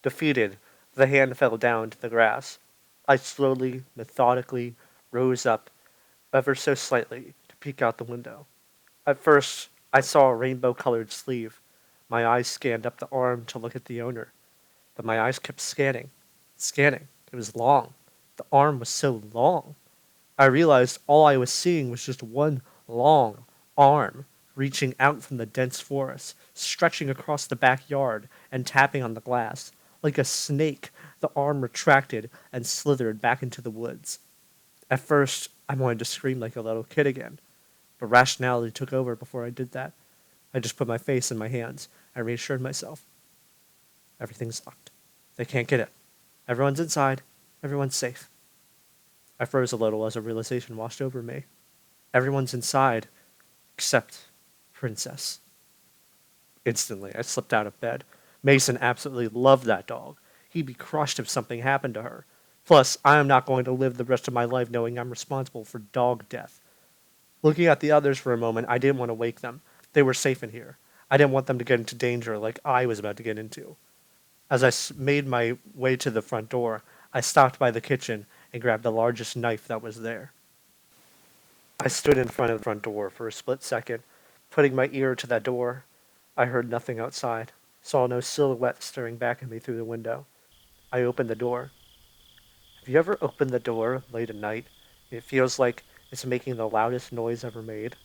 Defeated, the hand fell down to the grass. I slowly, methodically rose up, ever so slightly, to peek out the window. At first, I saw a rainbow-colored sleeve. My eyes scanned up the arm to look at the owner. But my eyes kept scanning. It was long. The arm was so long. I realized all I was seeing was just one long arm reaching out from the dense forest, stretching across the backyard and tapping on the glass. Like a snake, the arm retracted and slithered back into the woods. At first, I wanted to scream like a little kid again, but rationality took over before I did that. I just put my face in my hands and reassured myself. Everything's locked. They can't get in. Everyone's inside. Everyone's safe. I froze a little as a realization washed over me. Everyone's inside, except Princess. Instantly, I slipped out of bed. Mason absolutely loved that dog. He'd be crushed if something happened to her. Plus, I am not going to live the rest of my life knowing I'm responsible for dog death. Looking at the others for a moment, I didn't want to wake them. They were safe in here. I didn't want them to get into danger like I was about to get into. As I made my way to the front door, I stopped by the kitchen and grabbed the largest knife that was there. I stood in front of the front door for a split second, putting my ear to that door. I heard nothing outside, saw no silhouette staring back at me through the window. I opened the door. Have you ever opened the door late at night? It feels like it's making the loudest noise ever made.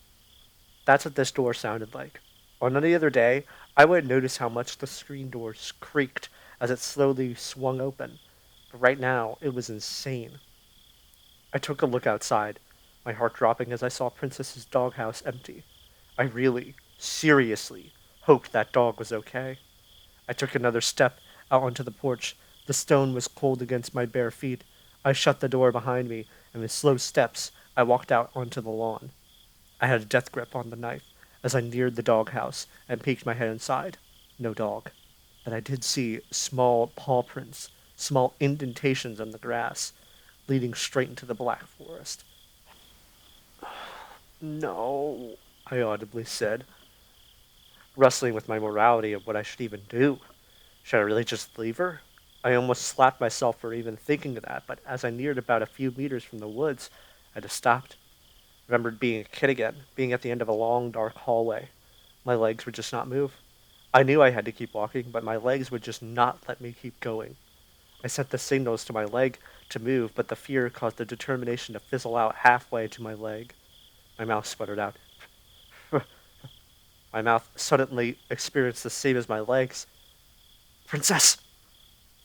That's what this door sounded like. On any other day, I wouldn't notice how much the screen door creaked as it slowly swung open, but right now it was insane. I took a look outside, my heart dropping as I saw Princess's doghouse empty. I really, seriously, hoped that dog was okay. I took another step out onto the porch. The stone was cold against my bare feet. I shut the door behind me, and with slow steps, I walked out onto the lawn. I had a death grip on the knife as I neared the doghouse and peeked my head inside. No dog. But I did see small paw prints, small indentations on the grass, leading straight into the black forest. No, I audibly said, wrestling with my morality of what I should even do. Should I really just leave her? I almost slapped myself for even thinking of that, but as I neared about a few meters from the woods, I just stopped. Remembered being a kid again, being at the end of a long, dark hallway. My legs would just not move. I knew I had to keep walking, but my legs would just not let me keep going. I sent the signals to my leg to move, but the fear caused the determination to fizzle out halfway to my leg. My mouth sputtered out. My mouth suddenly experienced the same as my legs. Princess!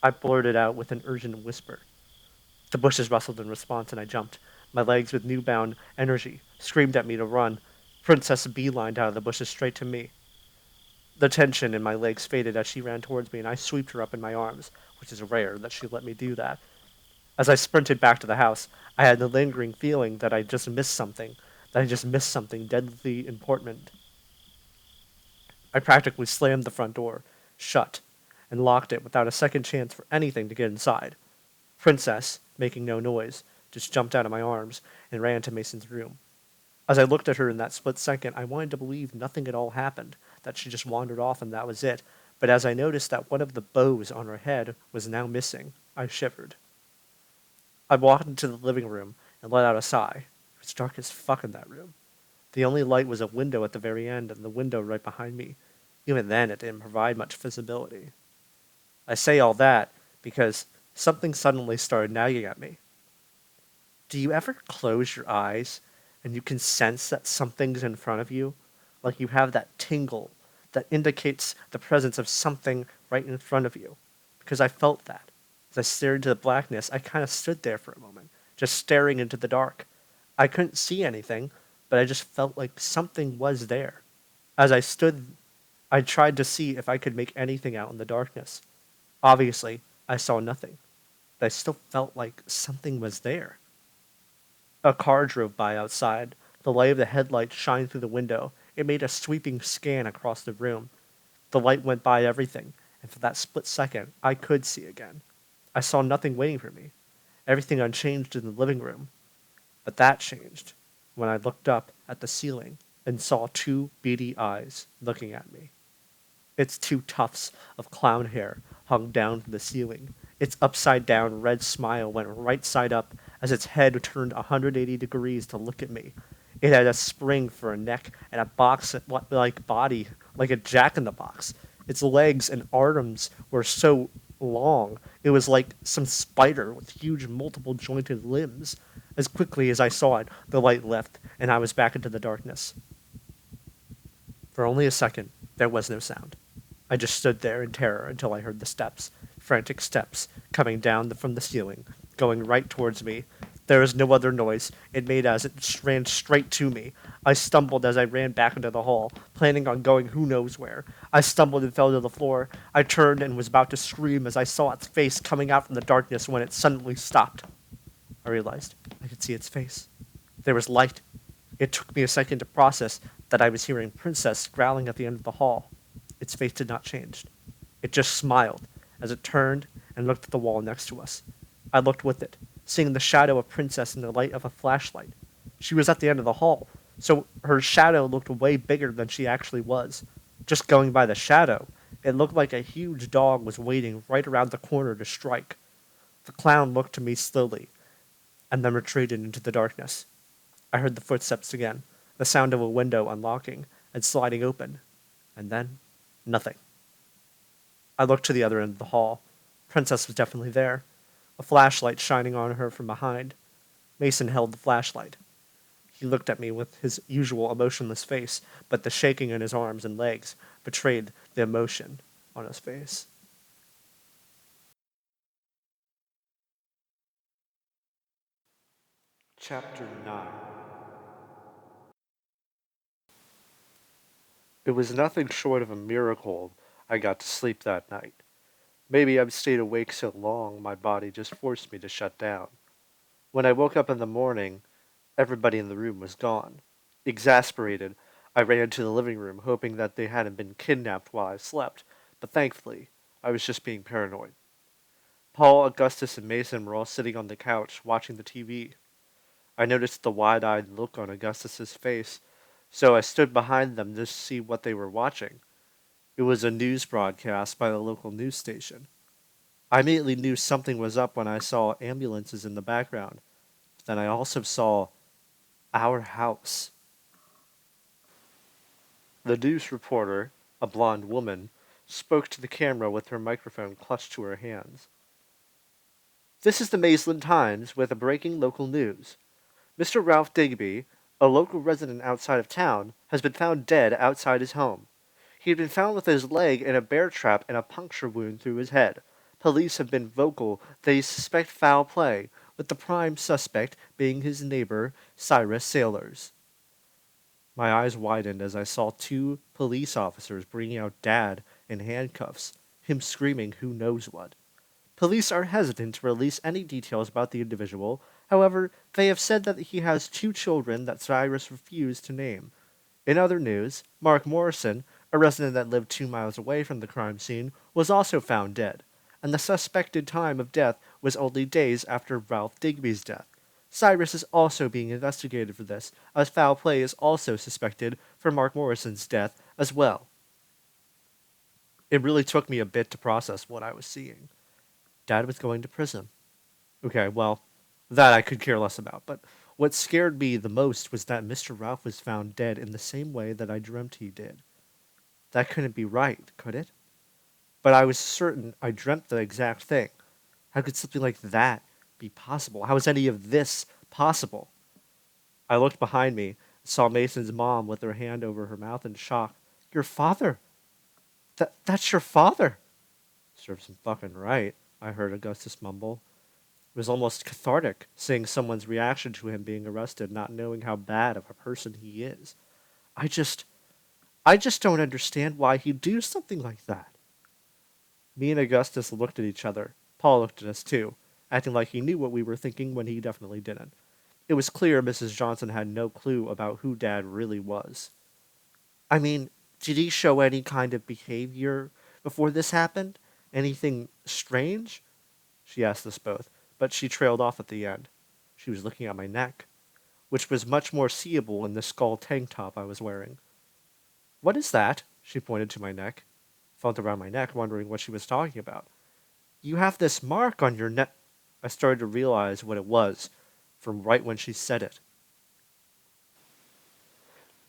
I blurted out with an urgent whisper. The bushes rustled in response, and I jumped. My legs, with newfound energy, screamed at me to run. Princess beelined out of the bushes straight to me. The tension in my legs faded as she ran towards me, and I swooped her up in my arms, which is rare that she let me do that. As I sprinted back to the house, I had the lingering feeling that I just missed something, deadly important. I practically slammed the front door shut and locked it without a second chance for anything to get inside. Princess, making no noise, just jumped out of my arms and ran to Mason's room. As I looked at her in that split second, I wanted to believe nothing at all happened, that she just wandered off and that was it. But as I noticed that one of the bows on her head was now missing, I shivered. I walked into the living room and let out a sigh. It was dark as fuck in that room. The only light was a window at the very end and the window right behind me. Even then, it didn't provide much visibility. I say all that because something suddenly started nagging at me. Do you ever close your eyes and you can sense that something's in front of you? Like you have that tingle that indicates the presence of something right in front of you? Because I felt that. As I stared into the blackness, I kind of stood there for a moment, just staring into the dark. I couldn't see anything, but I just felt like something was there. As I stood, I tried to see if I could make anything out in the darkness. Obviously, I saw nothing, but I still felt like something was there. A car drove by outside. The light of the headlight shined through the window. It made a sweeping scan across the room. The light went by everything, and for that split second, I could see again. I saw nothing waiting for me. Everything unchanged in the living room. But that changed when I looked up at the ceiling and saw two beady eyes looking at me. Its two tufts of clown hair hung down from the ceiling. Its upside-down red smile went right side up as its head turned 180 degrees to look at me. It had a spring for a neck and a box-like body, like a jack-in-the-box. Its legs and arms were so long, it was like some spider with huge multiple-jointed limbs. As quickly as I saw it, the light left, and I was back into the darkness. For only a second, there was no sound. I just stood there in terror until I heard the steps. frantic steps coming down from the ceiling, going right towards me. There was no other noise it made as it ran straight to me. I stumbled as I ran back into the hall, planning on going who knows where. I stumbled and fell to the floor. I turned and was about to scream as I saw its face coming out from the darkness when it suddenly stopped. I realized I could see its face. There was light. It took me a second to process that I was hearing Princess growling at the end of the hall. Its face did not change. It just smiled as it turned and looked at the wall next to us. I looked with it, seeing the shadow of Princess in the light of a flashlight. She was at the end of the hall, so her shadow looked way bigger than she actually was. Just going by the shadow, it looked like a huge dog was waiting right around the corner to strike. The clown looked to me slowly, and then retreated into the darkness. I heard the footsteps again, the sound of a window unlocking and sliding open, and then nothing. I looked to the other end of the hall. Princess was definitely there, a flashlight shining on her from behind. Mason held the flashlight. He looked at me with his usual emotionless face, but the shaking in his arms and legs betrayed the emotion on his face. Chapter 9. It was nothing short of a miracle I got to sleep that night. Maybe I've stayed awake so long my body just forced me to shut down. When I woke up in the morning, everybody in the room was gone. Exasperated, I ran to the living room hoping that they hadn't been kidnapped while I slept, but thankfully, I was just being paranoid. Paul, Augustus, and Mason were all sitting on the couch watching the TV. I noticed the wide-eyed look on Augustus's face, so I stood behind them to see what they were watching. It was a news broadcast by the local news station. I immediately knew something was up when I saw ambulances in the background. But then I also saw our house. The news reporter, a blonde woman, spoke to the camera with her microphone clutched to her hands. This is the Maitland Times with a breaking local news. Mr. Ralph Digby, a local resident outside of town, has been found dead outside his home. He had been found with his leg in a bear trap and a puncture wound through his head. Police have been vocal they suspect foul play, with the prime suspect being his neighbor, Cyrus Sailors. My eyes widened as I saw two police officers bringing out Dad in handcuffs, him screaming who knows what. Police are hesitant to release any details about the individual. However, they have said that he has two children that Cyrus refused to name. In other news, Mark Morrison, a resident that lived 2 miles away from the crime scene, was also found dead, and the suspected time of death was only days after Ralph Digby's death. Cyrus is also being investigated for this, as foul play is also suspected for Mark Morrison's death as well. It really took me a bit to process what I was seeing. Dad was going to prison. Okay, well, that I could care less about, but what scared me the most was that Mr. Ralph was found dead in the same way that I dreamt he did. That couldn't be right, could it? But I was certain I dreamt the exact thing. How could something like that be possible? How is any of this possible? I looked behind me and saw Mason's mom with her hand over her mouth in shock. Your father? That's your father? Serves him fucking right, I heard Augustus mumble. It was almost cathartic seeing someone's reaction to him being arrested, not knowing how bad of a person he is. I just don't understand why he'd do something like that. Me and Augustus looked at each other. Paul looked at us too, acting like he knew what we were thinking when he definitely didn't. It was clear Mrs. Johnson had no clue about who Dad really was. I mean, did he show any kind of behavior before this happened? Anything strange? She asked us both, but she trailed off at the end. She was looking at my neck, which was much more seeable in the skull tank top I was wearing. What is that? She pointed to my neck. Felt around my neck, wondering what she was talking about. You have this mark on your neck. I started to realize what it was from right when she said it.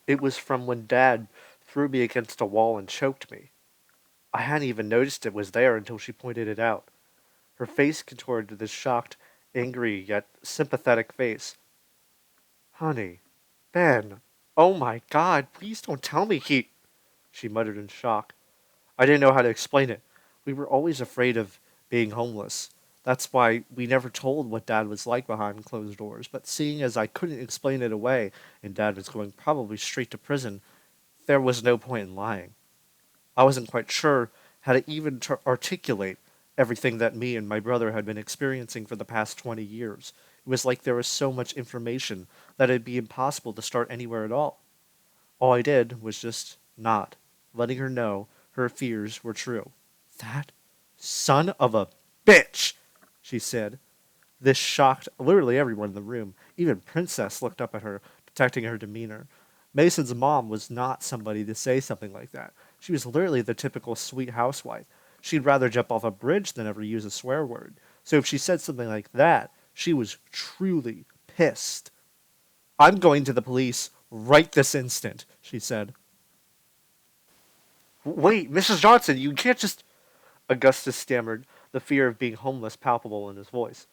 It was from when Dad threw me against a wall and choked me. I hadn't even noticed it was there until she pointed it out. Her face contorted to this shocked, angry, yet sympathetic face. Honey, Ben, oh my God, please don't tell me she muttered in shock. I didn't know how to explain it. We were always afraid of being homeless. That's why we never told what Dad was like behind closed doors, but seeing as I couldn't explain it away, and Dad was going probably straight to prison, there was no point in lying. I wasn't quite sure how to even articulate everything that me and my brother had been experiencing for the past 20 years. It was like there was so much information that it'd be impossible to start anywhere at all. All I did was just nod, letting her know her fears were true. That son of a bitch, she said. This shocked literally everyone in the room. Even Princess looked up at her, detecting her demeanor. Mason's mom was not somebody to say something like that. She was literally the typical sweet housewife. She'd rather jump off a bridge than ever use a swear word. So if she said something like that, she was truly pissed. I'm going to the police right this instant, she said. Wait, Mrs. Johnson, you can't just... Augustus stammered, the fear of being homeless palpable in his voice.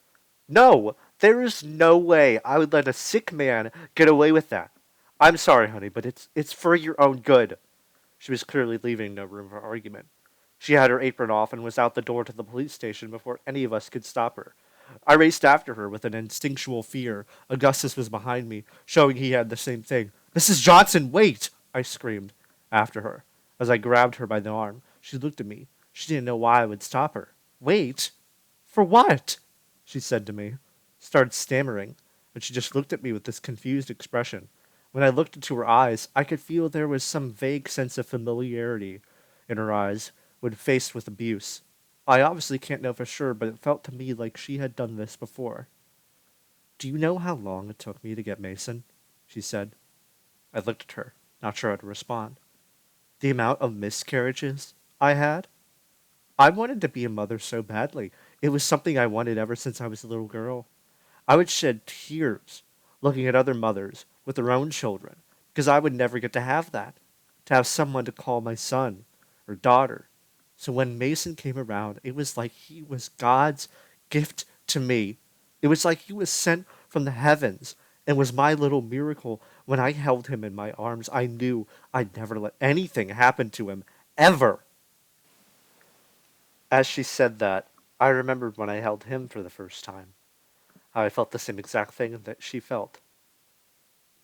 No, there is no way I would let a sick man get away with that. I'm sorry, honey, but it's for your own good. She was clearly leaving no room for argument. She had her apron off and was out the door to the police station before any of us could stop her. I raced after her with an instinctual fear. Augustus was behind me, showing he had the same thing. Mrs. Johnson, wait! I screamed after her. As I grabbed her by the arm, she looked at me. She didn't know why I would stop her. Wait? For what? She said to me, started stammering, and she just looked at me with this confused expression. When I looked into her eyes, I could feel there was some vague sense of familiarity in her eyes when faced with abuse. I obviously can't know for sure, but it felt to me like she had done this before. Do you know how long it took me to get Mason? She said. I looked at her, not sure how to respond. The amount of miscarriages I had? I wanted to be a mother so badly. It was something I wanted ever since I was a little girl. I would shed tears looking at other mothers with their own children because I would never get to have someone to call my son or daughter. So when Mason came around, it was like he was God's gift to me. It was like he was sent from the heavens and was my little miracle. When I held him in my arms, I knew I'd never let anything happen to him, ever. As she said that, I remembered when I held him for the first time, how I felt the same exact thing that she felt.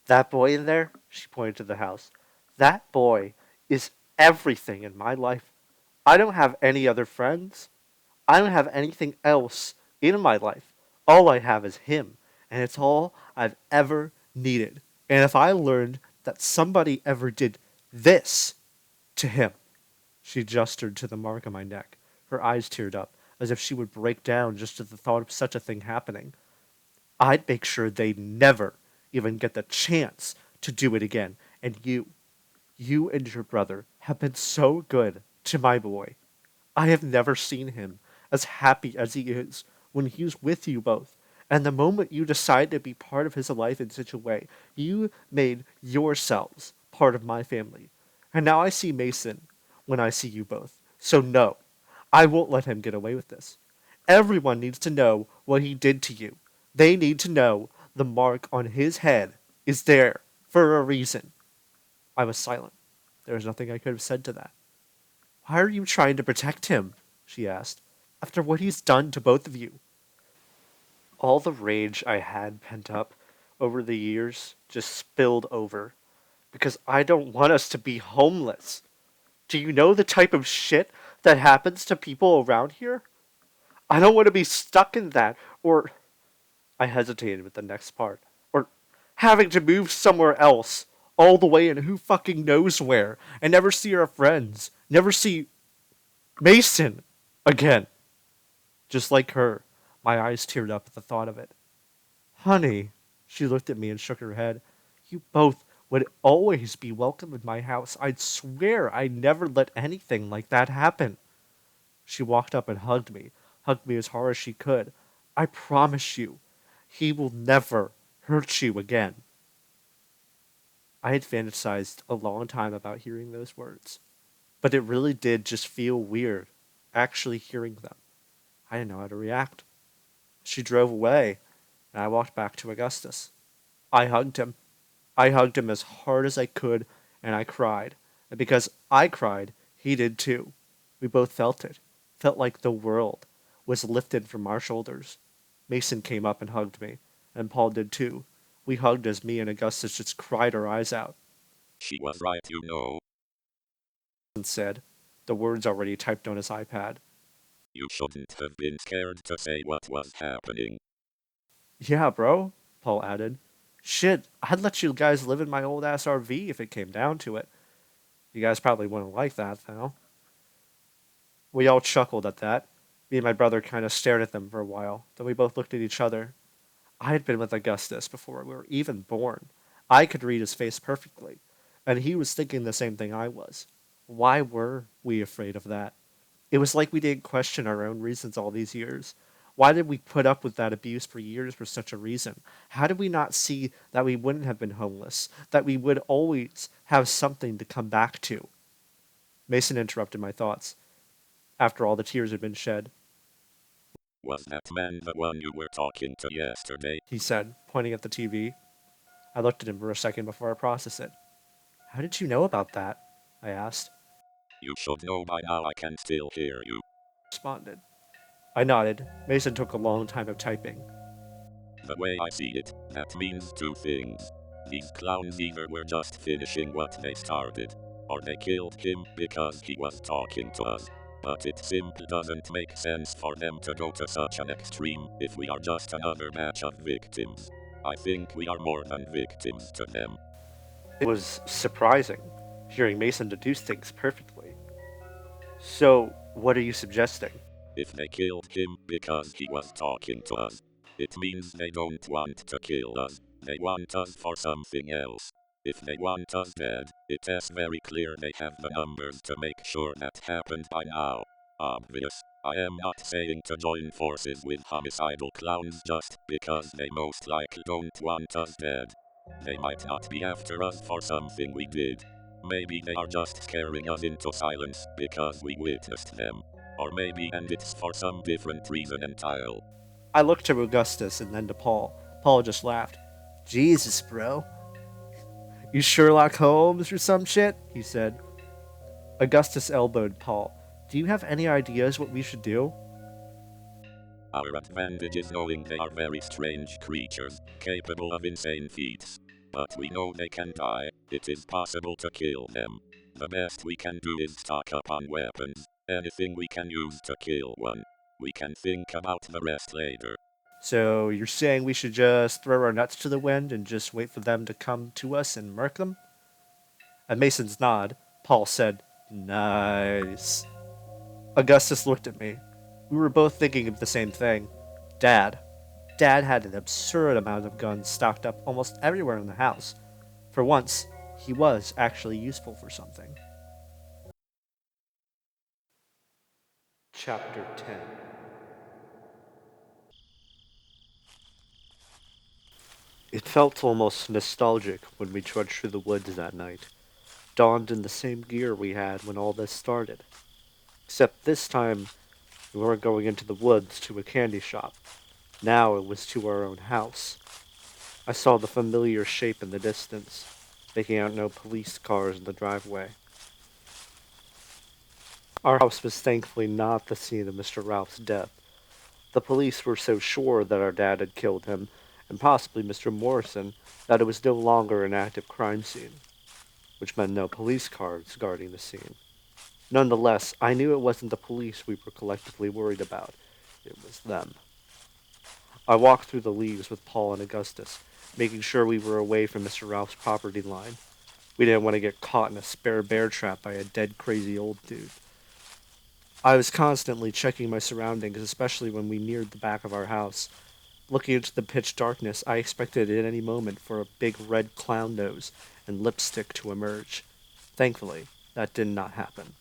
That boy in there, she pointed to the house, that boy is everything in my life. I don't have any other friends. I don't have anything else in my life. All I have is him, and it's all I've ever needed. And if I learned that somebody ever did this to him, she gestured to the mark on my neck. Her eyes teared up, as if she would break down just at the thought of such a thing happening. I'd make sure they never even get the chance to do it again. And you and your brother have been so good to my boy. I have never seen him as happy as he is when he's with you both. And the moment you decide to be part of his life in such a way, you made yourselves part of my family. And now I see Mason when I see you both. So no, I won't let him get away with this. Everyone needs to know what he did to you. They need to know the mark on his head is there for a reason. I was silent. There was nothing I could have said to that. Why are you trying to protect him? She asked. After what he's done to both of you. All the rage I had pent up over the years just spilled over. Because I don't want us to be homeless. Do you know the type of shit that happens to people around here? I don't want to be stuck in that, or... I hesitated with the next part. Or having to move somewhere else, all the way in who fucking knows where, and never see our friends, never see Mason again. Just like her, my eyes teared up at the thought of it. Honey, she looked at me and shook her head. You both would always be welcome in my house. I'd swear I'd never let anything like that happen. She walked up and hugged me as hard as she could. I promise you, he will never hurt you again. I had fantasized a long time about hearing those words, but it really did just feel weird actually hearing them. I didn't know how to react. She drove away, and I walked back to Augustus. I hugged him. I hugged him as hard as I could, and I cried. And because I cried, he did too. We both felt it. Felt like the world was lifted from our shoulders. Mason came up and hugged me, and Paul did too. We hugged as me and Augustus just cried our eyes out. She was right, you know. And said, the words already typed on his iPad. You shouldn't have been scared to say what was happening. Yeah, bro, Paul added. Shit, I'd let you guys live in my old-ass RV if it came down to it. You guys probably wouldn't like that, though. We all chuckled at that. Me and my brother kind of stared at them for a while. Then we both looked at each other. I had been with Augustus before we were even born. I could read his face perfectly. And he was thinking the same thing I was. Why were we afraid of that? It was like we didn't question our own reasons all these years. Why did we put up with that abuse for years for such a reason? How did we not see that we wouldn't have been homeless? That we would always have something to come back to? Mason interrupted my thoughts, after all the tears had been shed. Was that man the one you were talking to yesterday? He said, pointing at the TV. I looked at him for a second before I processed it. How did you know about that? I asked. You should know by now, I can still hear you. Responded. I nodded. Mason took a long time of typing. The way I see it, that means two things. These clowns either were just finishing what they started, or they killed him because he was talking to us. But it simply doesn't make sense for them to go to such an extreme if we are just another batch of victims. I think we are more than victims to them. It was surprising, hearing Mason deduce things perfectly. So, what are you suggesting? If they killed him because he was talking to us, it means they don't want to kill us. They want us for something else. If they want us dead, it is very clear they have the numbers to make sure that happened by now. Obvious. I am not saying to join forces with homicidal clowns just because they most likely don't want us dead. They might not be after us for something we did. Maybe they are just scaring us into silence because we witnessed them. Or maybe and it's for some different reason entirely. I looked to Augustus and then to Paul. Paul just laughed. Jesus, bro. You Sherlock Holmes or some shit? He said. Augustus elbowed Paul. Do you have any ideas what we should do? Our advantage is knowing they are very strange creatures, capable of insane feats. But we know they can die. It is possible to kill them. The best we can do is stock up on weapons. Anything we can use to kill one. We can think about the rest later. So, you're saying we should just throw our nuts to the wind and just wait for them to come to us and murk them? At Mason's nod, Paul said, Nice. Augustus looked at me. We were both thinking of the same thing. Dad. Dad had an absurd amount of guns stocked up almost everywhere in the house. For once, he was actually useful for something. Chapter 10. It felt almost nostalgic when we trudged through the woods that night, donned in the same gear we had when all this started. Except this time, we weren't going into the woods to a candy shop. Now it was to our own house. I saw the familiar shape in the distance, making out no police cars in the driveway. Our house was thankfully not the scene of Mr. Ralph's death. The police were so sure that our dad had killed him, and possibly Mr. Morrison, that it was no longer an active crime scene, which meant no police cars guarding the scene. Nonetheless, I knew it wasn't the police we were collectively worried about. It was them. I walked through the leaves with Paul and Augustus, making sure we were away from Mr. Ralph's property line. We didn't want to get caught in a spare bear trap by a dead crazy old dude. I was constantly checking my surroundings, especially when we neared the back of our house. Looking into the pitch darkness, I expected at any moment for a big red clown nose and lipstick to emerge. Thankfully, that did not happen.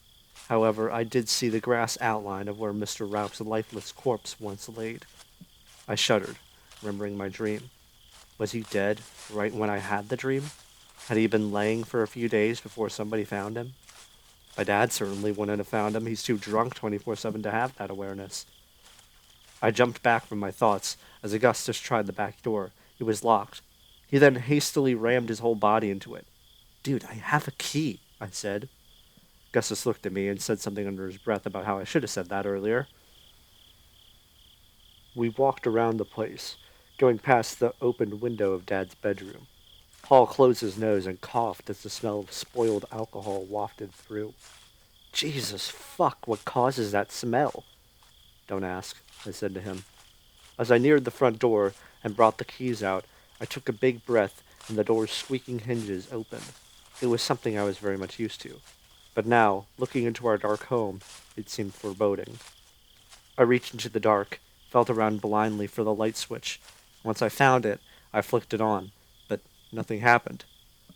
However, I did see the grass outline of where Mr. Ralph's lifeless corpse once laid. I shuddered, remembering my dream. Was he dead right when I had the dream? Had he been laying for a few days before somebody found him? My dad certainly wouldn't have found him. He's too drunk 24/7 to have that awareness. I jumped back from my thoughts as Augustus tried the back door. It was locked. He then hastily rammed his whole body into it. Dude, I have a key, I said. Augustus looked at me and said something under his breath about how I should have said that earlier. We walked around the place, going past the opened window of Dad's bedroom. Paul closed his nose and coughed as the smell of spoiled alcohol wafted through. Jesus fuck, what causes that smell? Don't ask, I said to him. As I neared the front door and brought the keys out, I took a big breath and the door's squeaking hinges opened. It was something I was very much used to. But now, looking into our dark home, it seemed foreboding. I reached into the dark, felt around blindly for the light switch. Once I found it, I flicked it on, but nothing happened.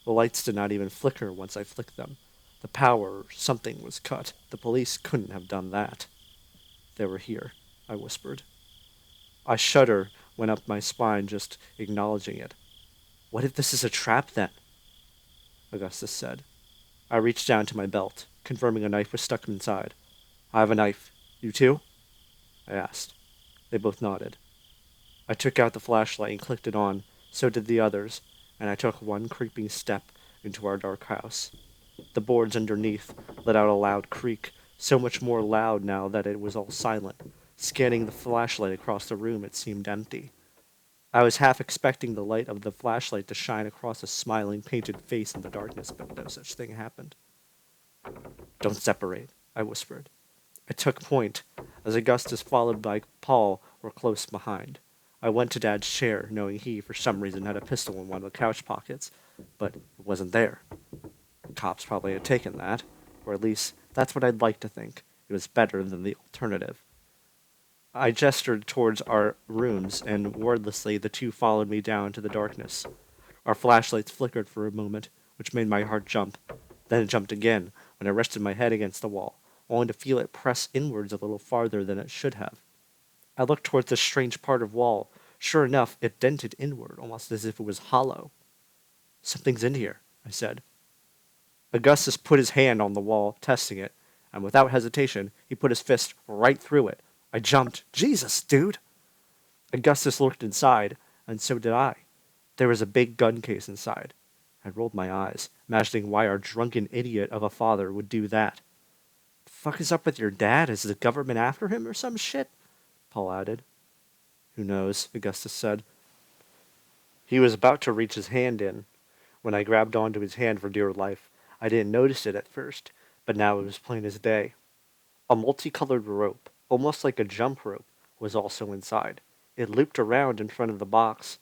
The lights did not even flicker once I flicked them. The power or something was cut. The police couldn't have done that. They were here, I whispered. A shudder went up my spine just acknowledging it. What if this is a trap then? Augustus said. I reached down to my belt, confirming a knife was stuck inside. I have a knife. You too? I asked. They both nodded. I took out the flashlight and clicked it on. So did the others, and I took one creeping step into our dark house. The boards underneath let out a loud creak, so much more loud now that it was all silent. Scanning the flashlight across the room, it seemed empty. I was half expecting the light of the flashlight to shine across a smiling, painted face in the darkness, but no such thing happened. Don't separate, I whispered. I took point, as Augustus followed by Paul were close behind. I went to Dad's chair, knowing he, for some reason, had a pistol in one of the couch pockets, but it wasn't there. The cops probably had taken that, or at least that's what I'd like to think. It was better than the alternative. I gestured towards our rooms, and wordlessly the two followed me down to the darkness. Our flashlights flickered for a moment, which made my heart jump. Then it jumped again, when I rested my head against the wall, only to feel it press inwards a little farther than it should have. I looked towards this strange part of wall. Sure enough, it dented inward, almost as if it was hollow. Something's in here, I said. Augustus put his hand on the wall, testing it, and without hesitation, he put his fist right through it. I jumped. Jesus, dude! Augustus looked inside, and so did I. There was a big gun case inside. I rolled my eyes, imagining why our drunken idiot of a father would do that. The fuck is up with your dad? Is the government after him or some shit? Paul added. Who knows, Augustus said. He was about to reach his hand in when I grabbed onto his hand for dear life. I didn't notice it at first, but now it was plain as day. A multicolored rope, almost like a jump rope, was also inside. It looped around in front of the box.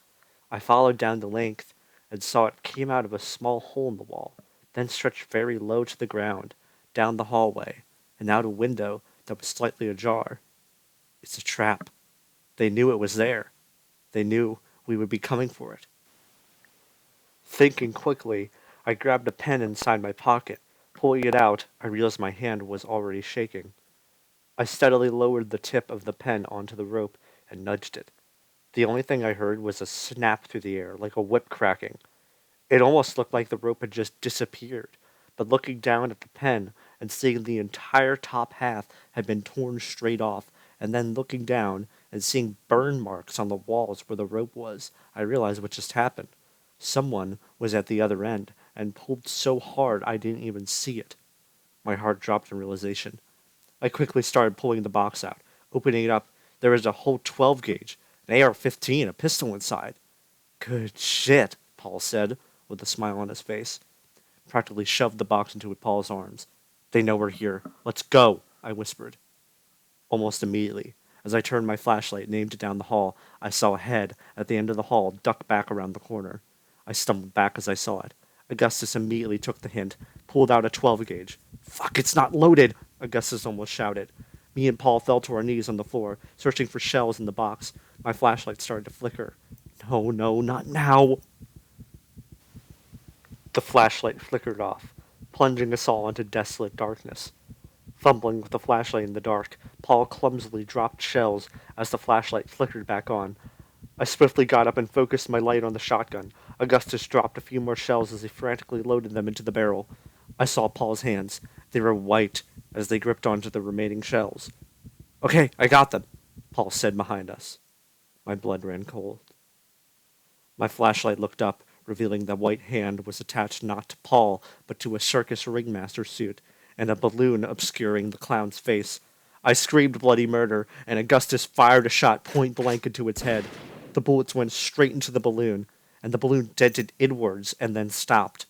I followed down the length and saw it came out of a small hole in the wall, then stretched very low to the ground, down the hallway, and out a window that was slightly ajar. It's a trap. They knew it was there. They knew we would be coming for it. Thinking quickly, I grabbed a pen inside my pocket. Pulling it out, I realized my hand was already shaking. I steadily lowered the tip of the pen onto the rope and nudged it. The only thing I heard was a snap through the air, like a whip cracking. It almost looked like the rope had just disappeared, but looking down at the pen and seeing the entire top half had been torn straight off, and then looking down and seeing burn marks on the walls where the rope was, I realized what just happened. Someone was at the other end and pulled so hard I didn't even see it. My heart dropped in realization. I quickly started pulling the box out. Opening it up, there was a whole 12 gauge, an AR-15, a pistol inside. Good shit, Paul said, with a smile on his face. Practically shoved the box into Paul's arms. They know we're here. Let's go, I whispered. Almost immediately, as I turned my flashlight and aimed it down the hall, I saw a head at the end of the hall duck back around the corner. I stumbled back as I saw it. Augustus immediately took the hint, pulled out a 12 gauge. Fuck, it's not loaded, Augustus almost shouted. Me and Paul fell to our knees on the floor, searching for shells in the box. My flashlight started to flicker. No, not now. The flashlight flickered off, plunging us all into desolate darkness. Fumbling with the flashlight in the dark, Paul clumsily dropped shells as the flashlight flickered back on. I swiftly got up and focused my light on the shotgun. Augustus dropped a few more shells as he frantically loaded them into the barrel. I saw Paul's hands. They were white as they gripped onto the remaining shells. Okay, I got them, Paul said behind us. My blood ran cold. My flashlight looked up, revealing the white hand was attached not to Paul, but to a circus ringmaster suit, and a balloon obscuring the clown's face. I screamed bloody murder, and Augustus fired a shot point blank into its head. The bullets went straight into the balloon, and the balloon dented inwards and then stopped.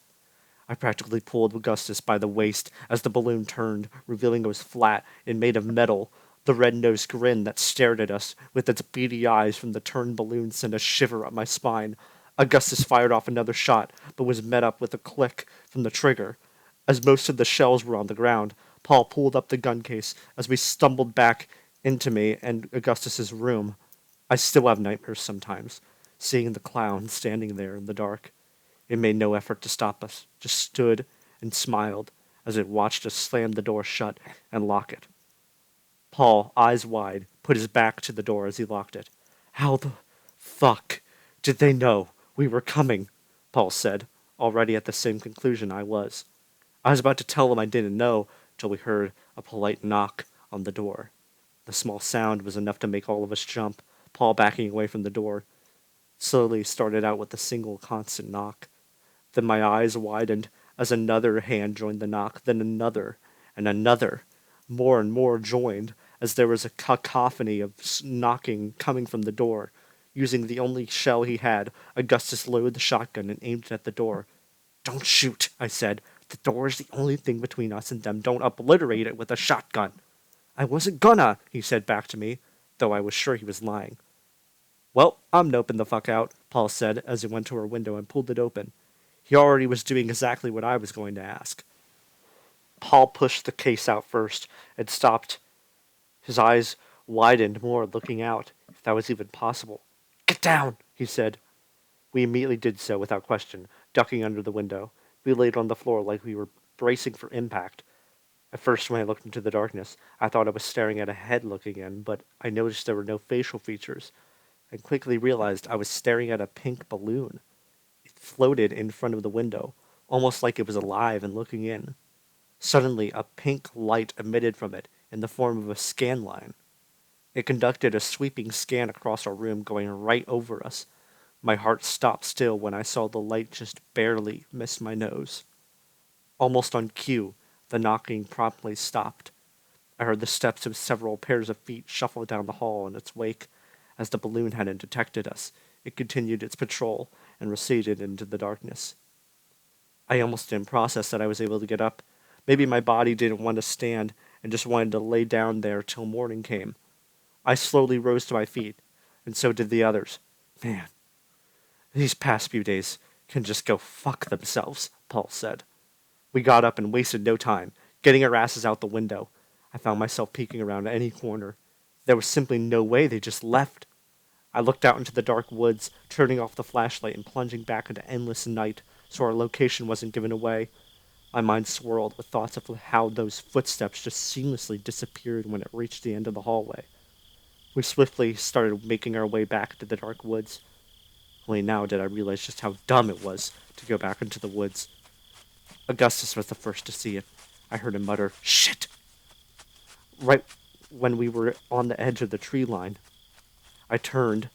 I practically pulled Augustus by the waist as the balloon turned, revealing it was flat and made of metal. The red-nosed grin that stared at us with its beady eyes from the turned balloon sent a shiver up my spine. Augustus fired off another shot, but was met up with a click from the trigger. As most of the shells were on the ground, Paul pulled up the gun case as we stumbled back into me and Augustus's room. I still have nightmares sometimes, seeing the clown standing there in the dark. It made no effort to stop us, just stood and smiled as it watched us slam the door shut and lock it. Paul, eyes wide, put his back to the door as he locked it. "How the fuck did they know we were coming?" Paul said, already at the same conclusion I was. I was about to tell him I didn't know till we heard a polite knock on the door. The small sound was enough to make all of us jump, Paul backing away from the door. Slowly started out with a single constant knock. Then my eyes widened as another hand joined the knock, then another, and another. More and more joined, as there was a cacophony of knocking coming from the door. Using the only shell he had, Augustus loaded the shotgun and aimed it at the door. "Don't shoot," I said. "The door is the only thing between us and them. Don't obliterate it with a shotgun." "I wasn't gonna," he said back to me, though I was sure he was lying. "Well, I'm noping the fuck out," Paul said as he went to our window and pulled it open. He already was doing exactly what I was going to ask. Paul pushed the case out first and stopped. His eyes widened more, looking out, if that was even possible. "Get down," he said. We immediately did so without question, ducking under the window. We laid on the floor like we were bracing for impact. At first, when I looked into the darkness, I thought I was staring at a head looking in, but I noticed there were no facial features, and quickly realized I was staring at a pink balloon. It floated in front of the window, almost like it was alive and looking in. Suddenly, a pink light emitted from it in the form of a scan line. It conducted a sweeping scan across our room, going right over us. My heart stopped still when I saw the light just barely miss my nose. Almost on cue, the knocking promptly stopped. I heard the steps of several pairs of feet shuffle down the hall in its wake. As the balloon hadn't detected us, it continued its patrol and receded into the darkness. I almost didn't process that I was able to get up. Maybe my body didn't want to stand and just wanted to lay down there till morning came. I slowly rose to my feet, and so did the others. "Man, these past few days can just go fuck themselves," Paul said. We got up and wasted no time, getting our asses out the window. I found myself peeking around any corner. There was simply no way they just left. I looked out into the dark woods, turning off the flashlight and plunging back into endless night so our location wasn't given away. My mind swirled with thoughts of how those footsteps just seamlessly disappeared when it reached the end of the hallway. We swiftly started making our way back into the dark woods. Only now did I realize just how dumb it was to go back into the woods. Augustus was the first to see it. I heard him mutter, "Shit!" right when we were on the edge of the tree line. I turned,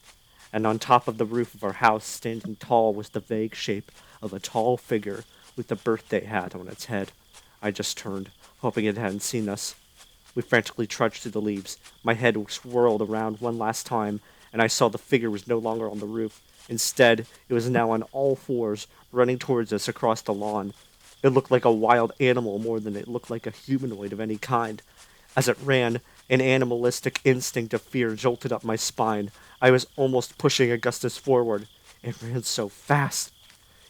and on top of the roof of our house, standing tall, was the vague shape of a tall figure with a birthday hat on its head. I just turned, hoping it hadn't seen us. We frantically trudged through the leaves. My head swirled around one last time, and I saw the figure was no longer on the roof. Instead, it was now on all fours, running towards us across the lawn. It looked like a wild animal more than it looked like a humanoid of any kind. As it ran, an animalistic instinct of fear jolted up my spine. I was almost pushing Augustus forward. It ran so fast.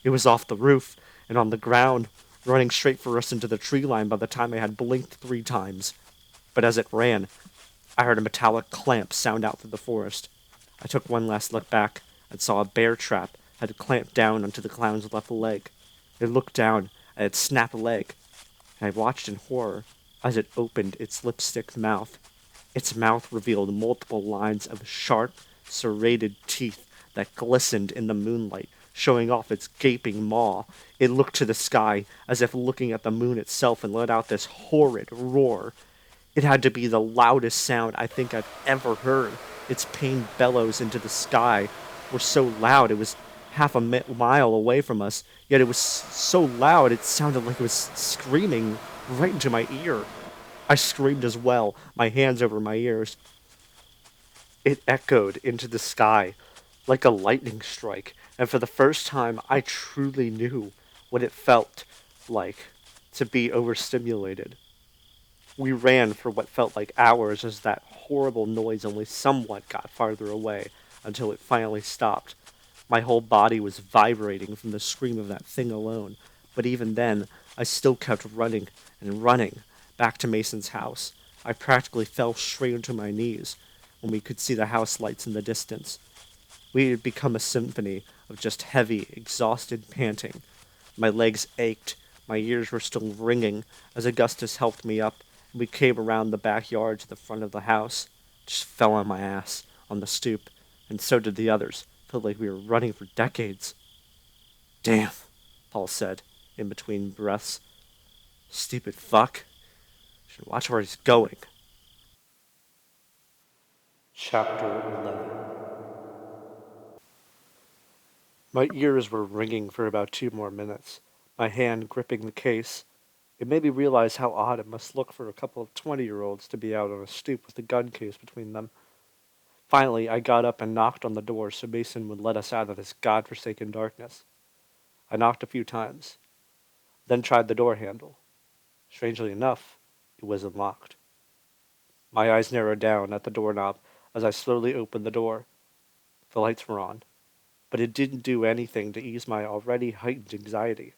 It was off the roof and on the ground, running straight for us into the tree line by the time I had blinked 3 times. But as it ran, I heard a metallic clamp sound out through the forest. I took one last look back and saw a bear trap had clamped down onto the clown's left leg. It looked down at its snapped leg, and I watched in horror as it opened its lipstick mouth. Its mouth revealed multiple lines of sharp, serrated teeth that glistened in the moonlight, showing off its gaping maw. It looked to the sky as if looking at the moon itself and let out this horrid roar. It had to be the loudest sound I think I've ever heard. Its pained bellows into the sky were so loud it was half a mile away from us, yet it was so loud it sounded like it was screaming right into my ear. I screamed as well, my hands over my ears. It echoed into the sky like a lightning strike, and for the first time I truly knew what it felt like to be overstimulated. We ran for what felt like hours as that horrible noise only somewhat got farther away until it finally stopped. My whole body was vibrating from the scream of that thing alone, but even then, I still kept running and running back to Mason's house. I practically fell straight onto my knees when we could see the house lights in the distance. We had become a symphony of just heavy, exhausted panting. My legs ached, my ears were still ringing as Augustus helped me up, and we came around the backyard to the front of the house. Just fell on my ass on the stoop, and so did the others. Felt like we were running for decades. Damn, Paul said, in between breaths. Stupid fuck. Should watch where he's going. Chapter 11. My ears were ringing for about 2 more minutes, my hand gripping the case. It made me realize how odd it must look for a couple of 20-year-olds to be out on a stoop with a gun case between them. Finally, I got up and knocked on the door so Mason would let us out of this godforsaken darkness. I knocked a few times, then tried the door handle. Strangely enough, it was unlocked. My eyes narrowed down at the doorknob as I slowly opened the door. The lights were on, but it didn't do anything to ease my already heightened anxiety.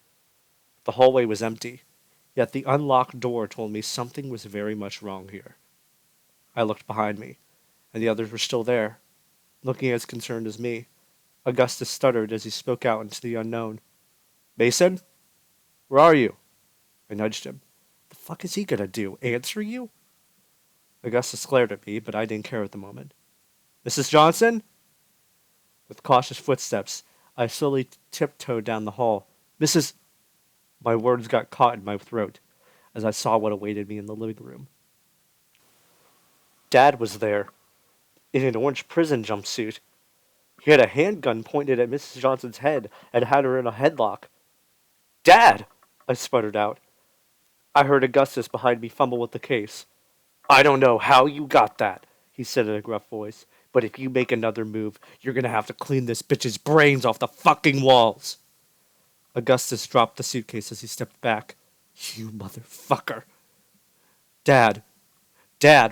The hallway was empty, yet the unlocked door told me something was very much wrong here. I looked behind me, and the others were still there, looking as concerned as me. Augustus stuttered as he spoke out into the unknown. Mason? Where are you? I nudged him. The fuck is he gonna do? Answer you? Augustus glared at me, but I didn't care at the moment. Mrs. Johnson? With cautious footsteps, I slowly tiptoed down the hall. Mrs. My words got caught in my throat as I saw what awaited me in the living room. Dad was there, in an orange prison jumpsuit. He had a handgun pointed at Mrs. Johnson's head and had her in a headlock. Dad! I sputtered out. I heard Augustus behind me fumble with the case. I don't know how you got that, he said in a gruff voice, but if you make another move, you're gonna have to clean this bitch's brains off the fucking walls. Augustus dropped the suitcase as he stepped back. You motherfucker. Dad,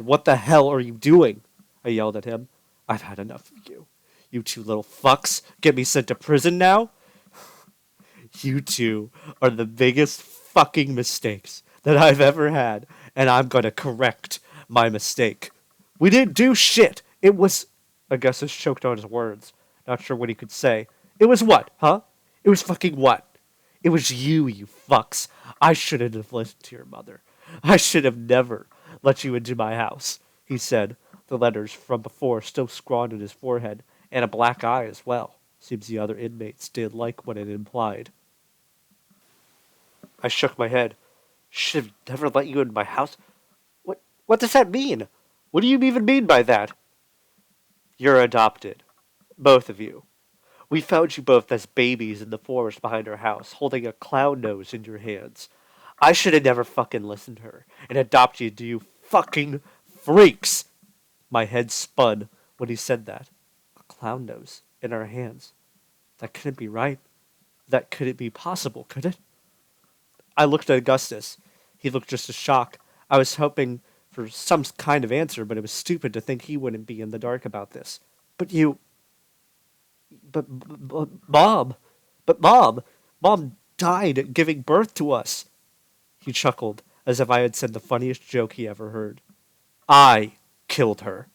what the hell are you doing? I yelled at him. I've had enough of you. You two little fucks get me sent to prison now? You two are the biggest fucking mistakes that I've ever had, and I'm gonna correct my mistake. We didn't do shit. It was... Augustus choked on his words, not sure what he could say. It was what, huh? It was fucking what? It was you, you fucks. I shouldn't have listened to your mother. I should have never let you into my house, he said, the letters from before still scrawled on his forehead, and a black eye as well. Seems the other inmates did like what it implied. I shook my head. Should have never let you into my house? What does that mean? What do you even mean by that? You're adopted. Both of you. We found you both as babies in the forest behind our house, holding a clown nose in your hands. I should have never fucking listened to her and adopted you fucking freaks. My head spun when he said that. A clown nose in our hands. That couldn't be right. That couldn't be possible, could it? I looked at Augustus. He looked just as shocked. I was hoping for some kind of answer, but it was stupid to think he wouldn't be in the dark about this. But you... Mom, Mom died giving birth to us. He chuckled, as if I had said the funniest joke he ever heard. I killed her.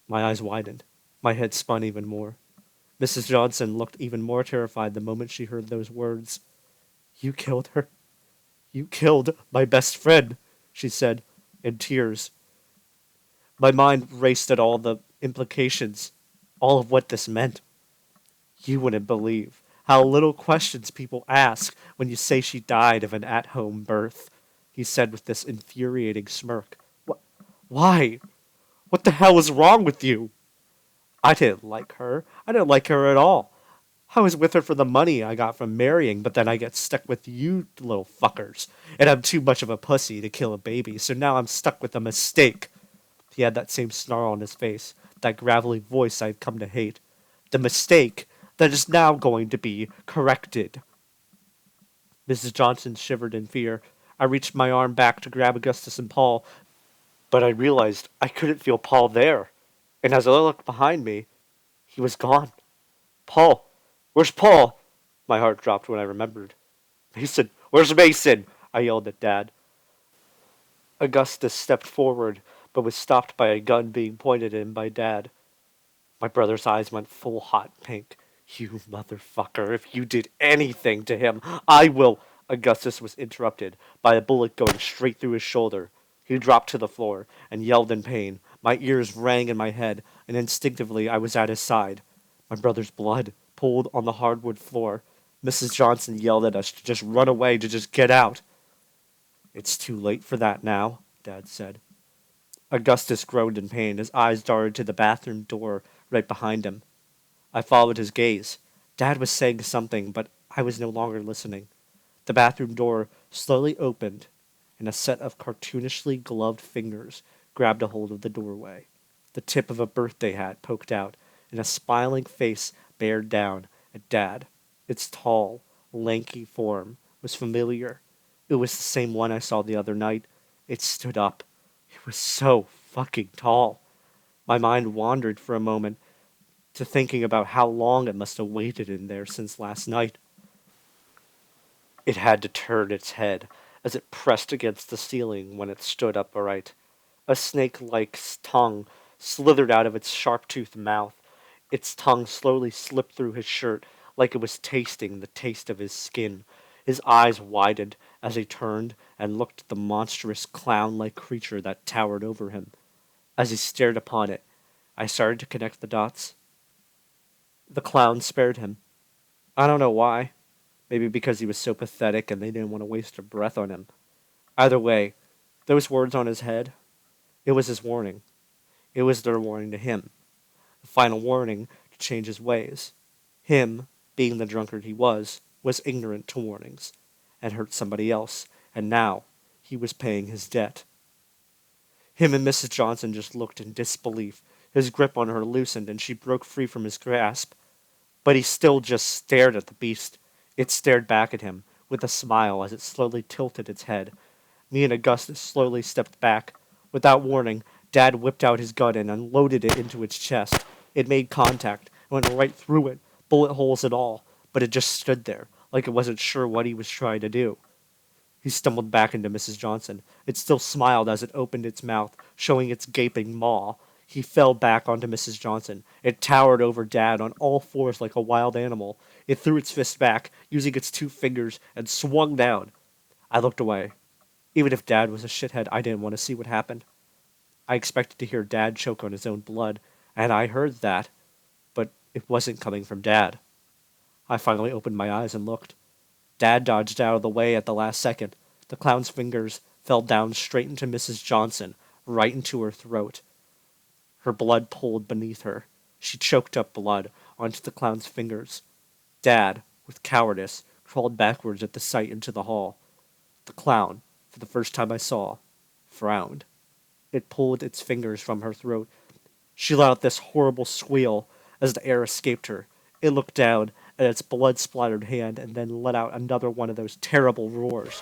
My eyes widened. My head spun even more. Mrs. Johnson looked even more terrified the moment she heard those words. You killed her? You killed my best friend, she said, in tears. My mind raced at all the implications, all of what this meant. You wouldn't believe how little questions people ask when you say she died of an at-home birth, he said with this infuriating smirk. Why? What the hell is wrong with you? I didn't like her. I didn't like her at all. I was with her for the money I got from marrying, but then I get stuck with you little fuckers. And I'm too much of a pussy to kill a baby, so now I'm stuck with a mistake. He had that same snarl on his face, that gravelly voice I've come to hate. The mistake that is now going to be corrected. Mrs. Johnson shivered in fear. I reached my arm back to grab Augustus and Paul, but I realized I couldn't feel Paul there. And as I looked behind me, he was gone. Paul! Where's Paul? My heart dropped when I remembered. Mason! Where's Mason? I yelled at Dad. Augustus stepped forward, but was stopped by a gun being pointed at him by Dad. My brother's eyes went full hot pink. You motherfucker, if you did anything to him, I will. Augustus was interrupted by a bullet going straight through his shoulder. He dropped to the floor and yelled in pain. My ears rang in my head, and instinctively I was at his side. My brother's blood pooled on the hardwood floor. Mrs. Johnson yelled at us to just run away, to just get out. It's too late for that now, Dad said. Augustus groaned in pain. His eyes darted to the bathroom door right behind him. I followed his gaze. Dad was saying something, but I was no longer listening. The bathroom door slowly opened, and a set of cartoonishly gloved fingers grabbed a hold of the doorway. The tip of a birthday hat poked out, and a smiling face bared down at Dad. Its tall, lanky form was familiar. It was the same one I saw the other night. It stood up. It was so fucking tall. My mind wandered for a moment to thinking about how long it must have waited in there since last night. It had to turn its head as it pressed against the ceiling when it stood upright. A snake-like tongue slithered out of its sharp-toothed mouth. Its tongue slowly slipped through his shirt like it was tasting the taste of his skin. His eyes widened as he turned and looked at the monstrous clown-like creature that towered over him. As he stared upon it, I started to connect the dots. The clown spared him. I don't know why. Maybe because he was so pathetic and they didn't want to waste their breath on him. Either way, those words on his head, it was his warning. It was their warning to him. The final warning to change his ways. Him, being the drunkard he was ignorant to warnings, and hurt somebody else, and now he was paying his debt. Him and Mrs. Johnson just looked in disbelief. His grip on her loosened, and she broke free from his grasp. But he still just stared at the beast. It stared back at him, with a smile as it slowly tilted its head. Me and Augustus slowly stepped back. Without warning, Dad whipped out his gun and unloaded it into its chest. It made contact, and went right through it, bullet holes and all, but it just stood there, like it wasn't sure what he was trying to do. He stumbled back into Mrs. Johnson. It still smiled as it opened its mouth, showing its gaping maw. He fell back onto Mrs. Johnson. It towered over Dad on all fours like a wild animal. It threw its fist back, using its 2 fingers, and swung down. I looked away. Even if Dad was a shithead, I didn't want to see what happened. I expected to hear Dad choke on his own blood, and I heard that, but it wasn't coming from Dad. I finally opened my eyes and looked. Dad dodged out of the way at the last second. The clown's fingers fell down straight into Mrs. Johnson, right into her throat. Her blood pooled beneath her. She choked up blood onto the clown's fingers. Dad, with cowardice, crawled backwards at the sight into the hall. The clown, for the first time I saw, frowned. It pulled its fingers from her throat. She let out this horrible squeal as the air escaped her. It looked down at its blood-splattered hand and then let out another one of those terrible roars.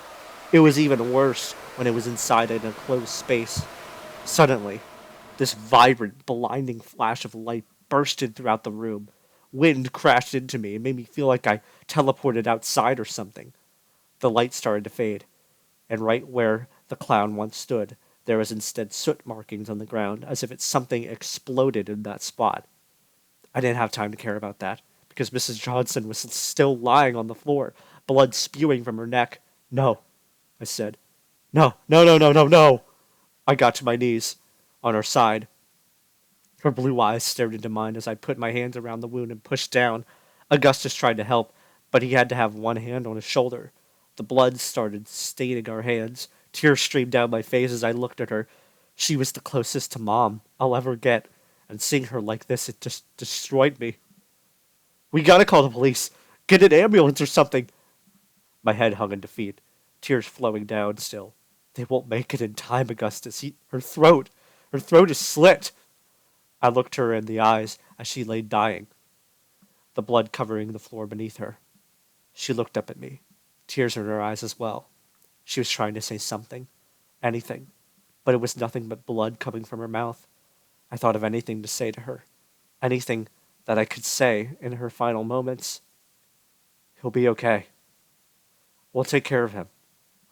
It was even worse when it was inside an enclosed space. Suddenly, this vibrant, blinding flash of light bursted throughout the room. Wind crashed into me and made me feel like I teleported outside or something. The light started to fade, and right where the clown once stood, there was instead soot markings on the ground, as if something exploded in that spot. I didn't have time to care about that, because Mrs. Johnson was still lying on the floor, blood spewing from her neck. No, I said. No, no, no, no, no, no! I got to my knees, on her side. Her blue eyes stared into mine as I put my hands around the wound and pushed down. Augustus tried to help, but he had to have one hand on his shoulder. The blood started staining our hands. Tears streamed down my face as I looked at her. She was the closest to Mom I'll ever get, and seeing her like this, it just destroyed me. We gotta call the police. Get an ambulance or something. My head hung in defeat, tears flowing down still. They won't make it in time, Augustus. Her throat is slit. I looked her in the eyes as she lay dying, the blood covering the floor beneath her. She looked up at me, tears in her eyes as well. She was trying to say something, anything, but it was nothing but blood coming from her mouth. I thought of anything to say to her, anything that I could say in her final moments. He'll be okay. We'll take care of him,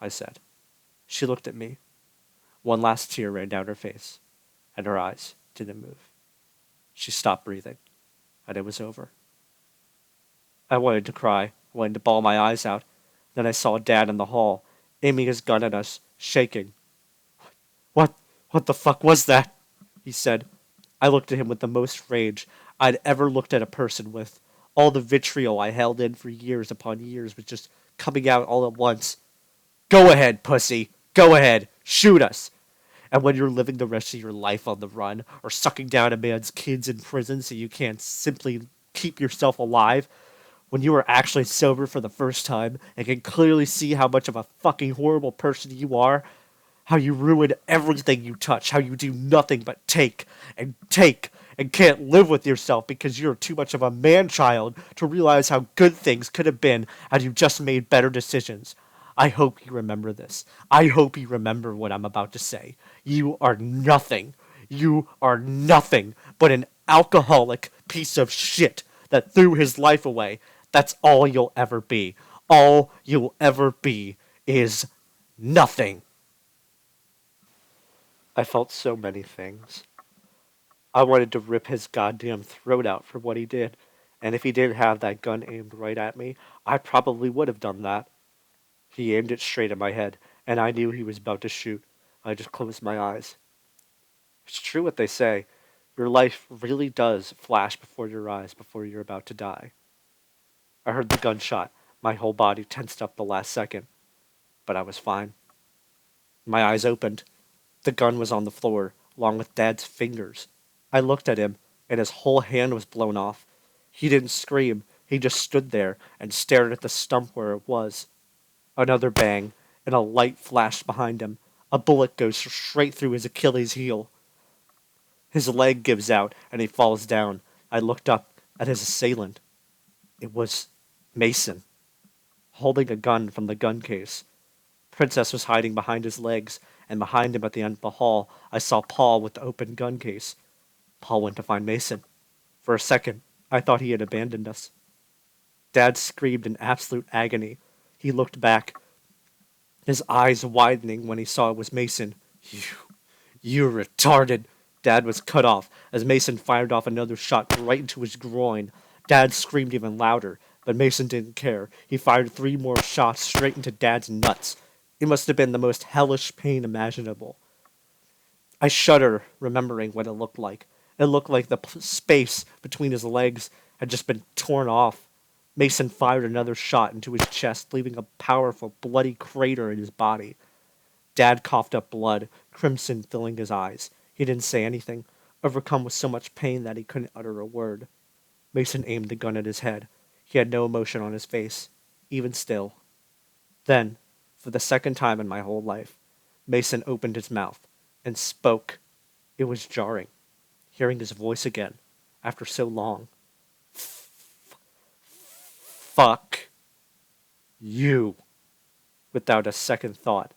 I said. She looked at me. One last tear ran down her face, and her eyes didn't move. She stopped breathing, and it was over. I wanted to cry, I wanted to bawl my eyes out. Then I saw Dad in the hall, aiming his gun at us, shaking. What the fuck was that? He said. I looked at him with the most rage I'd ever looked at a person with. All the vitriol I held in for years upon years was just coming out all at once. Go ahead, pussy. Go ahead. Shoot us. And when you're living the rest of your life on the run, or sucking down a man's kids in prison so you can't simply keep yourself alive, when you are actually sober for the first time and can clearly see how much of a fucking horrible person you are, how you ruin everything you touch, how you do nothing but take and can't live with yourself because you're too much of a man-child to realize how good things could have been had you just made better decisions. I hope you remember this. I hope you remember what I'm about to say. You are nothing. You are nothing but an alcoholic piece of shit that threw his life away. That's all you'll ever be. All you'll ever be is nothing. I felt so many things. I wanted to rip his goddamn throat out for what he did, and if he didn't have that gun aimed right at me, I probably would have done that. He aimed it straight at my head, and I knew he was about to shoot. I just closed my eyes. It's true what they say. Your life really does flash before your eyes before you're about to die. I heard the gunshot. My whole body tensed up the last second, but I was fine. My eyes opened. The gun was on the floor, along with Dad's fingers. I looked at him, and his whole hand was blown off. He didn't scream. He just stood there and stared at the stump where it was. Another bang, and a light flashed behind him. A bullet goes straight through his Achilles heel. His leg gives out, and he falls down. I looked up at his assailant. It was Mason, holding a gun from the gun case. Princess was hiding behind his legs, and behind him at the end of the hall, I saw Paul with the open gun case. Paul went to find Mason. For a second, I thought he had abandoned us. Dad screamed in absolute agony. He looked back, his eyes widening when he saw it was Mason. You retarded. Dad was cut off as Mason fired off another shot right into his groin. Dad screamed even louder, but Mason didn't care. He fired 3 more shots straight into Dad's nuts. It must have been the most hellish pain imaginable. I shudder, remembering what it looked like. It looked like the space between his legs had just been torn off. Mason fired another shot into his chest, leaving a powerful, bloody crater in his body. Dad coughed up blood, crimson filling his eyes. He didn't say anything, overcome with so much pain that he couldn't utter a word. Mason aimed the gun at his head. He had no emotion on his face, even still. Then, for the second time in my whole life, Mason opened his mouth and spoke. It was jarring, hearing his voice again, after so long. Fuck you. Without a second thought,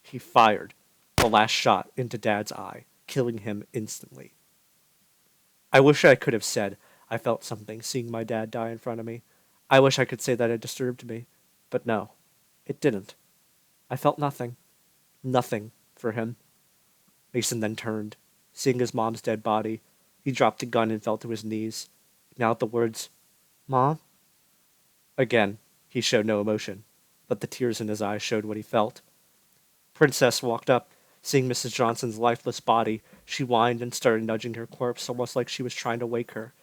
he fired the last shot into Dad's eye, killing him instantly. I wish I could have said I felt something seeing my dad die in front of me. I wish I could say that it disturbed me, but no, it didn't. I felt nothing. Nothing for him. Mason then turned. Seeing his mom's dead body, he dropped the gun and fell to his knees. Now at the words, "Mom?" Again, he showed no emotion, but the tears in his eyes showed what he felt. Princess walked up. Seeing Mrs. Johnson's lifeless body, she whined and started nudging her corpse, almost like she was trying to wake her.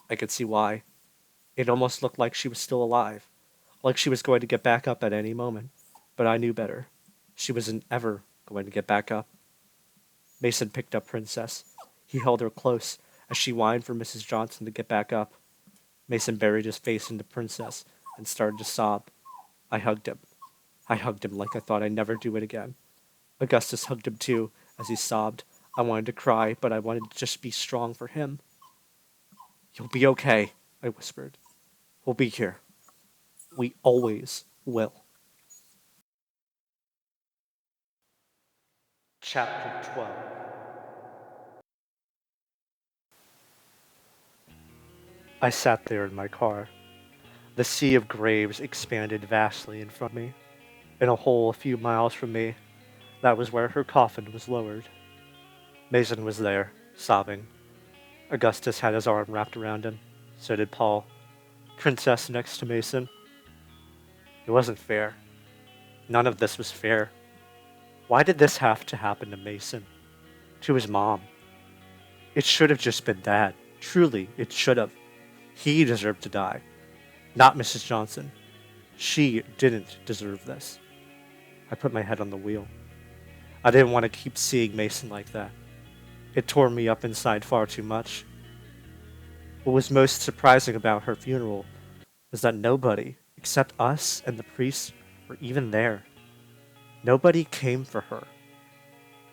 I could see why. It almost looked like she was still alive, like she was going to get back up at any moment. But I knew better. She wasn't ever going to get back up. Mason picked up Princess. He held her close as she whined for Mrs. Johnson to get back up. Mason buried his face into Princess and started to sob. I hugged him. I hugged him like I thought I'd never do it again. Augustus hugged him too as he sobbed. I wanted to cry, but I wanted to just be strong for him. You'll be okay, I whispered. We'll be here. We always will. Chapter 12. I sat there in my car. The sea of graves expanded vastly in front of me. In a hole a few miles from me, that was where her coffin was lowered. Mason was there, sobbing. Augustus had his arm wrapped around him. So did Paul. Princess next to Mason. It wasn't fair. None of this was fair. Why did this have to happen to Mason? To his mom? It should have just been Dad. Truly, it should have. He deserved to die. Not Mrs. Johnson. She didn't deserve this. I put my head on the wheel. I didn't want to keep seeing Mason like that. It tore me up inside far too much. What was most surprising about her funeral was that nobody, except us and the priests, were even there. Nobody came for her.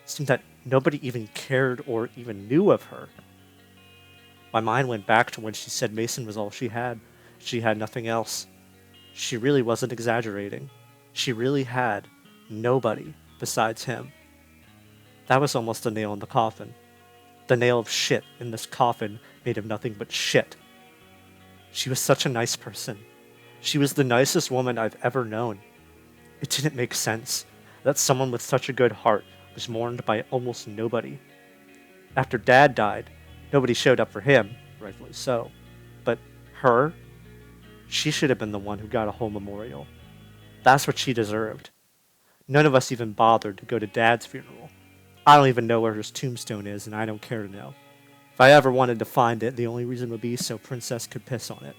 It seemed that nobody even cared or even knew of her. My mind went back to when she said Mason was all she had. She had nothing else. She really wasn't exaggerating. She really had nobody besides him. That was almost a nail in the coffin. The nail of shit in this coffin made of nothing but shit. She was such a nice person. She was the nicest woman I've ever known. It didn't make sense that someone with such a good heart was mourned by almost nobody. After Dad died, nobody showed up for him, rightfully so. But her? She should have been the one who got a whole memorial. That's what she deserved. None of us even bothered to go to Dad's funeral. I don't even know where his tombstone is, and I don't care to know. If I ever wanted to find it, the only reason would be so Princess could piss on it.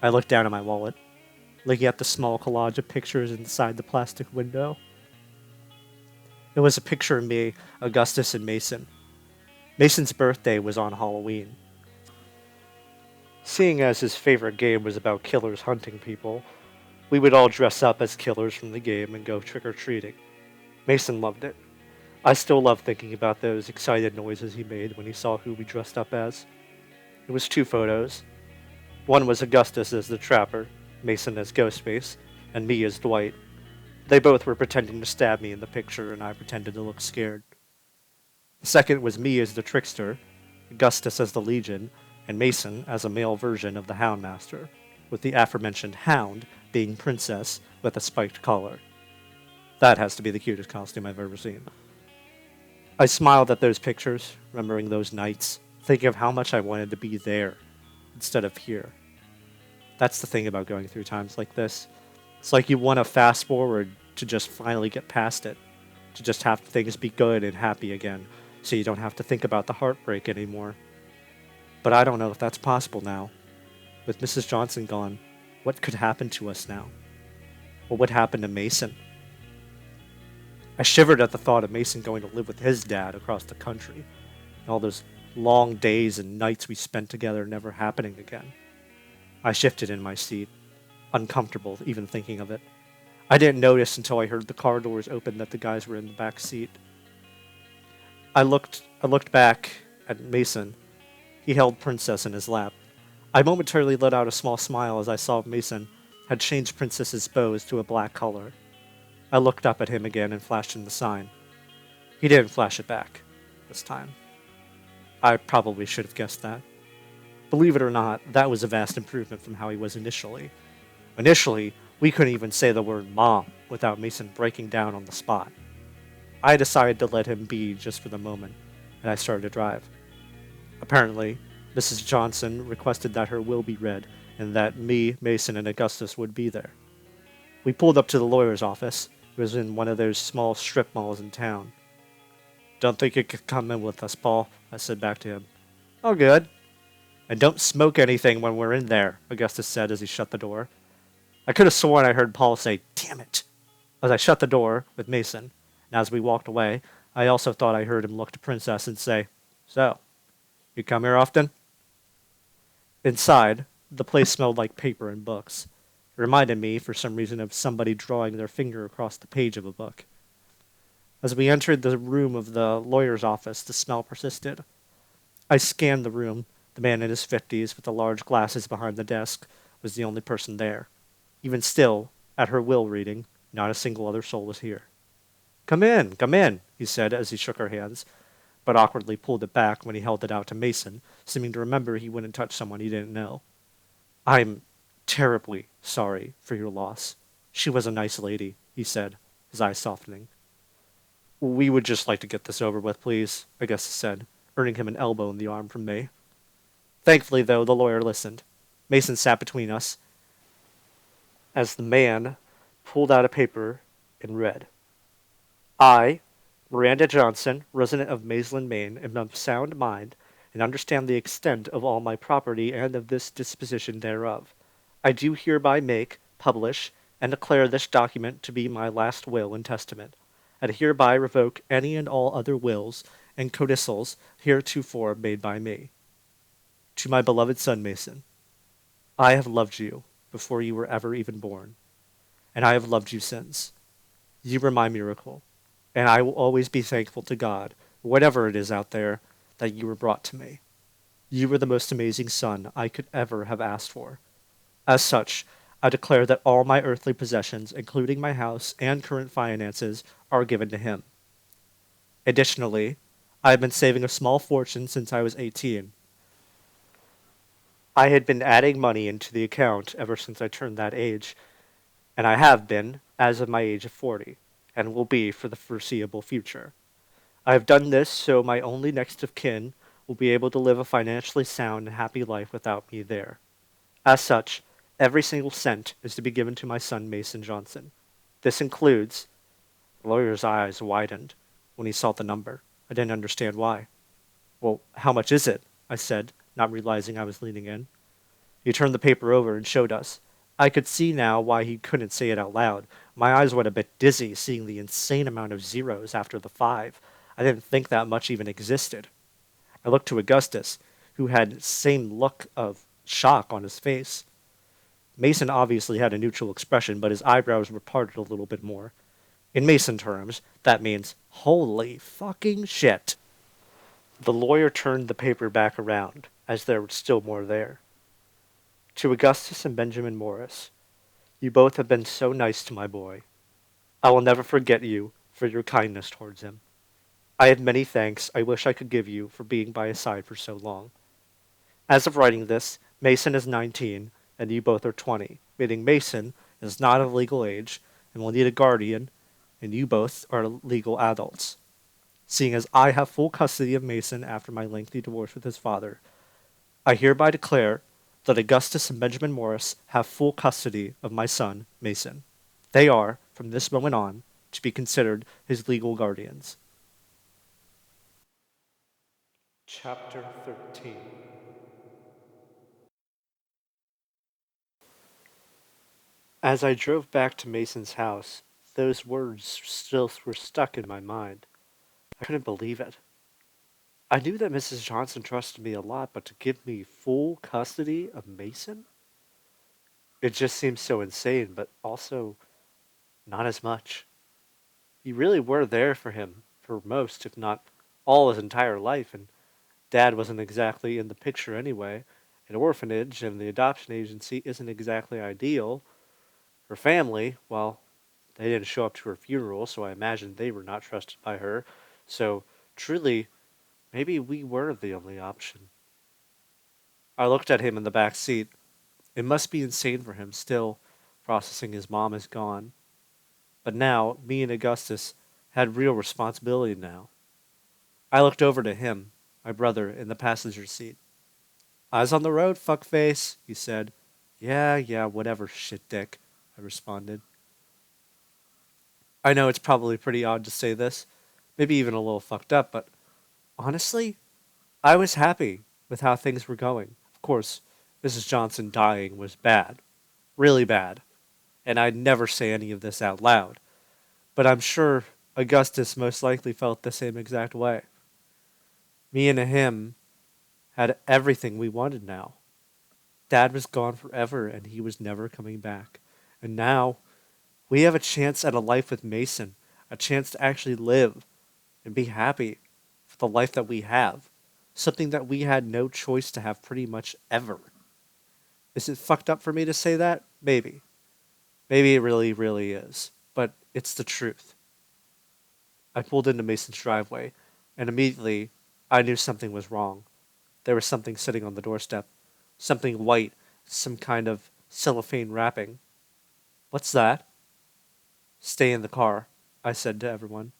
I looked down at my wallet, looking at the small collage of pictures inside the plastic window. It was a picture of me, Augustus, and Mason. Mason's birthday was on Halloween. Seeing as his favorite game was about killers hunting people, we would all dress up as killers from the game and go trick-or-treating. Mason loved it. I still love thinking about those excited noises he made when he saw who we dressed up as. It was 2 photos. One was Augustus as the trapper, Mason as Ghostface, and me as Dwight. They both were pretending to stab me in the picture, and I pretended to look scared. The second was me as the trickster, Augustus as the Legion, and Mason as a male version of the Houndmaster, with the aforementioned Hound being Princess with a spiked collar. That has to be the cutest costume I've ever seen. I smiled at those pictures, remembering those nights, thinking of how much I wanted to be there instead of here. That's the thing about going through times like this. It's like you want to fast forward to just finally get past it, to just have things be good and happy again, so you don't have to think about the heartbreak anymore. But I don't know if that's possible now. With Mrs. Johnson gone, what could happen to us now? What would happen to Mason? I shivered at the thought of Mason going to live with his dad across the country, and all those long days and nights we spent together never happening again. I shifted in my seat, uncomfortable even thinking of it. I didn't notice until I heard the car doors open that the guys were in the back seat. I looked back at Mason. He held Princess in his lap. I momentarily let out a small smile as I saw Mason had changed Princess's bows to a black color. I looked up at him again and flashed him the sign. He didn't flash it back this time. I probably should have guessed that. Believe it or not, that was a vast improvement from how he was initially. Initially, we couldn't even say the word Mom without Mason breaking down on the spot. I decided to let him be just for the moment, and I started to drive. Apparently, Mrs. Johnson requested that her will be read, and that me, Mason, and Augustus would be there. We pulled up to the lawyer's office. It was in one of those small strip malls in town. Don't think you could come in with us, Paul, I said back to him. Oh, good. And don't smoke anything when we're in there, Augustus said as he shut the door. I could have sworn I heard Paul say, damn it, as I shut the door with Mason, and as we walked away, I also thought I heard him look to Princess and say, so, you come here often? Inside, the place smelled like paper and books. It reminded me, for some reason, of somebody drawing their finger across the page of a book. As we entered the room of the lawyer's office, the smell persisted. I scanned the room. The man in his 50s, with the large glasses behind the desk, was the only person there. Even still, at her will reading, not a single other soul was here. Come in, he said as he shook her hands, but awkwardly pulled it back when he held it out to Mason, seeming to remember he wouldn't touch someone he didn't know. I'm terribly sorry for your loss. She was a nice lady, he said, his eyes softening. We would just like to get this over with, please, Augustus said, earning him an elbow in the arm from May. Thankfully, though, the lawyer listened. Mason sat between us as the man pulled out a paper and read. I, Miranda Johnson, resident of Maysland, Maine, am of sound mind, and understand the extent of all my property and of this disposition thereof. I do hereby make, publish, and declare this document to be my last will and testament, and hereby revoke any and all other wills and codicils heretofore made by me. To my beloved son Mason, I have loved you before you were ever even born, and I have loved you since. You were my miracle, and I will always be thankful to God, whatever it is out there, that you were brought to me. You were the most amazing son I could ever have asked for. As such, I declare that all my earthly possessions, including my house and current finances, are given to him. Additionally, I have been saving a small fortune since I was 18. I had been adding money into the account ever since I turned that age, and I have been, as of my age of 40, and will be for the foreseeable future. I have done this so my only next of kin will be able to live a financially sound and happy life without me there. As such, every single cent is to be given to my son Mason Johnson. This includes... The lawyer's eyes widened when he saw the number. I didn't understand why. Well, how much is it? I said, not realizing I was leaning in. He turned the paper over and showed us. I could see now why he couldn't say it out loud. My eyes went a bit dizzy seeing the insane amount of zeros after the 5. I didn't think that much even existed. I looked to Augustus, who had the same look of shock on his face. Mason obviously had a neutral expression, but his eyebrows were parted a little bit more. In Mason terms, that means, holy fucking shit. The lawyer turned the paper back around, as there was still more there. To Augustus and Benjamin Morris, you both have been so nice to my boy. I will never forget you for your kindness towards him. I have many thanks I wish I could give you for being by his side for so long. As of writing this, Mason is 19, and you both are 20, meaning Mason is not of legal age and will need a guardian, and you both are legal adults. Seeing as I have full custody of Mason after my lengthy divorce with his father, I hereby declare that Augustus and Benjamin Morris have full custody of my son, Mason. They are, from this moment on, to be considered his legal guardians. Chapter 13. As I drove back to Mason's house, those words still were stuck in my mind. I couldn't believe it. I knew that Mrs. Johnson trusted me a lot, but to give me full custody of Mason? It just seemed so insane, but also not as much. You really were there for him for most, if not all, his entire life, and Dad wasn't exactly in the picture anyway. An orphanage and the adoption agency isn't exactly ideal. Her family, well, they didn't show up to her funeral, so I imagine they were not trusted by her. So, truly, maybe we were the only option. I looked at him in the back seat. It must be insane for him still, processing his mom is gone. But now, me and Augustus had real responsibility now. I looked over to him, my brother, in the passenger seat. Eyes on the road, fuckface, he said. Yeah, whatever, shit dick, I responded. I know it's probably pretty odd to say this, maybe even a little fucked up, but honestly, I was happy with how things were going. Of course, Mrs. Johnson dying was bad, really bad, and I'd never say any of this out loud, but I'm sure Augustus most likely felt the same exact way. Me and him had everything we wanted now. Dad was gone forever and he was never coming back. And now we have a chance at a life with Mason, a chance to actually live and be happy for the life that we have. Something that we had no choice to have pretty much ever. Is it fucked up for me to say that? Maybe. Maybe it really, really is. But it's the truth. I pulled into Mason's driveway, and immediately I knew something was wrong. There was something sitting on the doorstep. Something white, some kind of cellophane wrapping. What's that? Stay in the car, I said to everyone.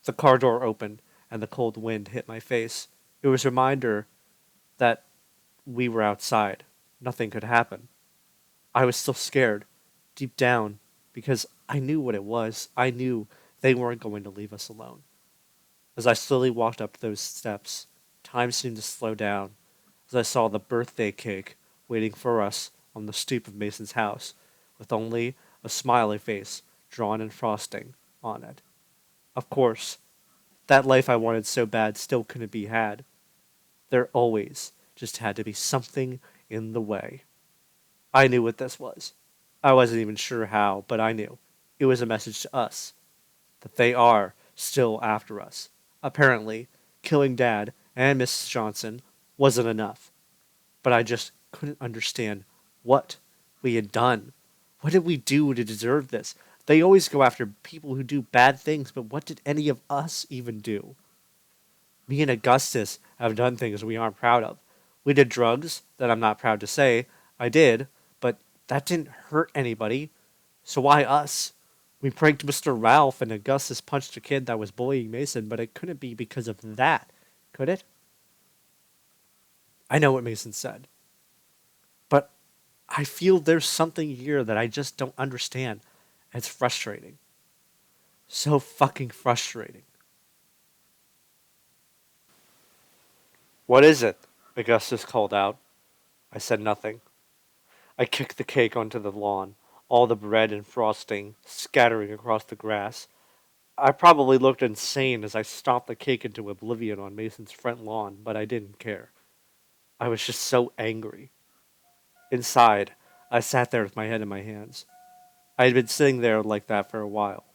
The car door opened, and the cold wind hit my face. It was a reminder that we were outside. Nothing could happen. I was still scared, deep down, because I knew what it was. I knew they weren't going to leave us alone. As I slowly walked up those steps, time seemed to slow down as I saw the birthday cake waiting for us on the stoop of Mason's house, with only a smiley face drawn in frosting on it. Of course, that life I wanted so bad still couldn't be had. There always just had to be something in the way. I knew what this was. I wasn't even sure how, but I knew. It was a message to us. That they are still after us. Apparently, killing Dad and Mrs. Johnson wasn't enough. But I just couldn't understand what we had done. What did we do to deserve this? They always go after people who do bad things, but what did any of us even do? Me and Augustus have done things we aren't proud of. We did drugs that I'm not proud to say I did, but that didn't hurt anybody. So why us? We pranked Mr. Ralph and Augustus punched a kid that was bullying Mason, but it couldn't be because of that, could it? I know what Mason said. But I feel there's something here that I just don't understand. It's frustrating. So fucking frustrating. What is it? Augustus called out. I said nothing. I kicked the cake onto the lawn, all the bread and frosting scattering across the grass. I probably looked insane as I stomped the cake into oblivion on Mason's front lawn, but I didn't care. I was just so angry. Inside, I sat there with my head in my hands. I had been sitting there like that for a while.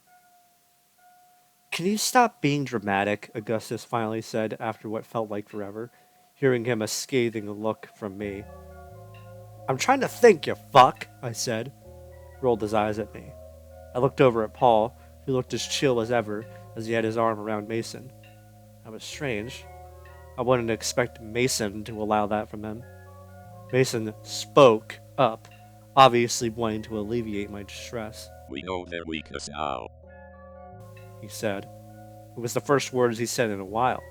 Can you stop being dramatic? Augustus finally said after what felt like forever, hearing him a scathing look from me. I'm trying to think, you fuck, I said. Rolled his eyes at me. I looked over at Paul, who looked as chill as ever as he had his arm around Mason. That was strange. I wouldn't expect Mason to allow that from him. Mason spoke up, obviously wanting to alleviate my distress. We know their weakness now, he said. It was the first words he said in a while.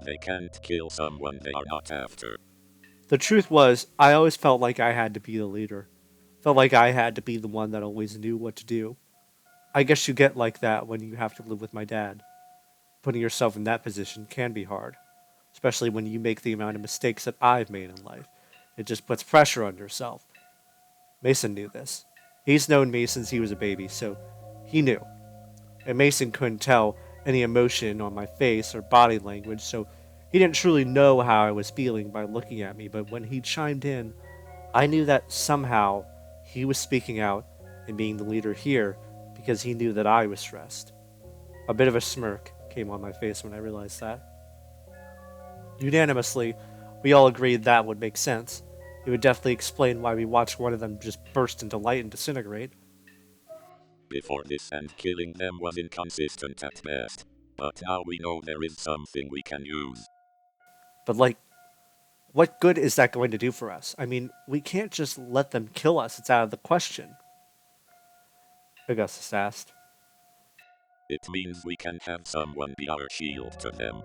They can't kill someone they are not after. The truth was, I always felt like I had to be the leader. Felt like I had to be the one that always knew what to do. I guess you get like that when you have to live with my dad. Putting yourself in that position can be hard, especially when you make the amount of mistakes that I've made in life. It just puts pressure on yourself. Mason knew this. He's known me since he was a baby, so he knew. And Mason couldn't tell any emotion on my face or body language, so he didn't truly know how I was feeling by looking at me, but when he chimed in, I knew that somehow he was speaking out and being the leader here because he knew that I was stressed. A bit of a smirk came on my face when I realized that. Unanimously, we all agreed that would make sense. It would definitely explain why we watched one of them just burst into light and disintegrate. Before this and killing them was inconsistent at best. But now we know there is something we can use. But what good is that going to do for us? I mean, we can't just let them kill us. It's out of the question. Augustus asked. It means we can have someone be our shield to them.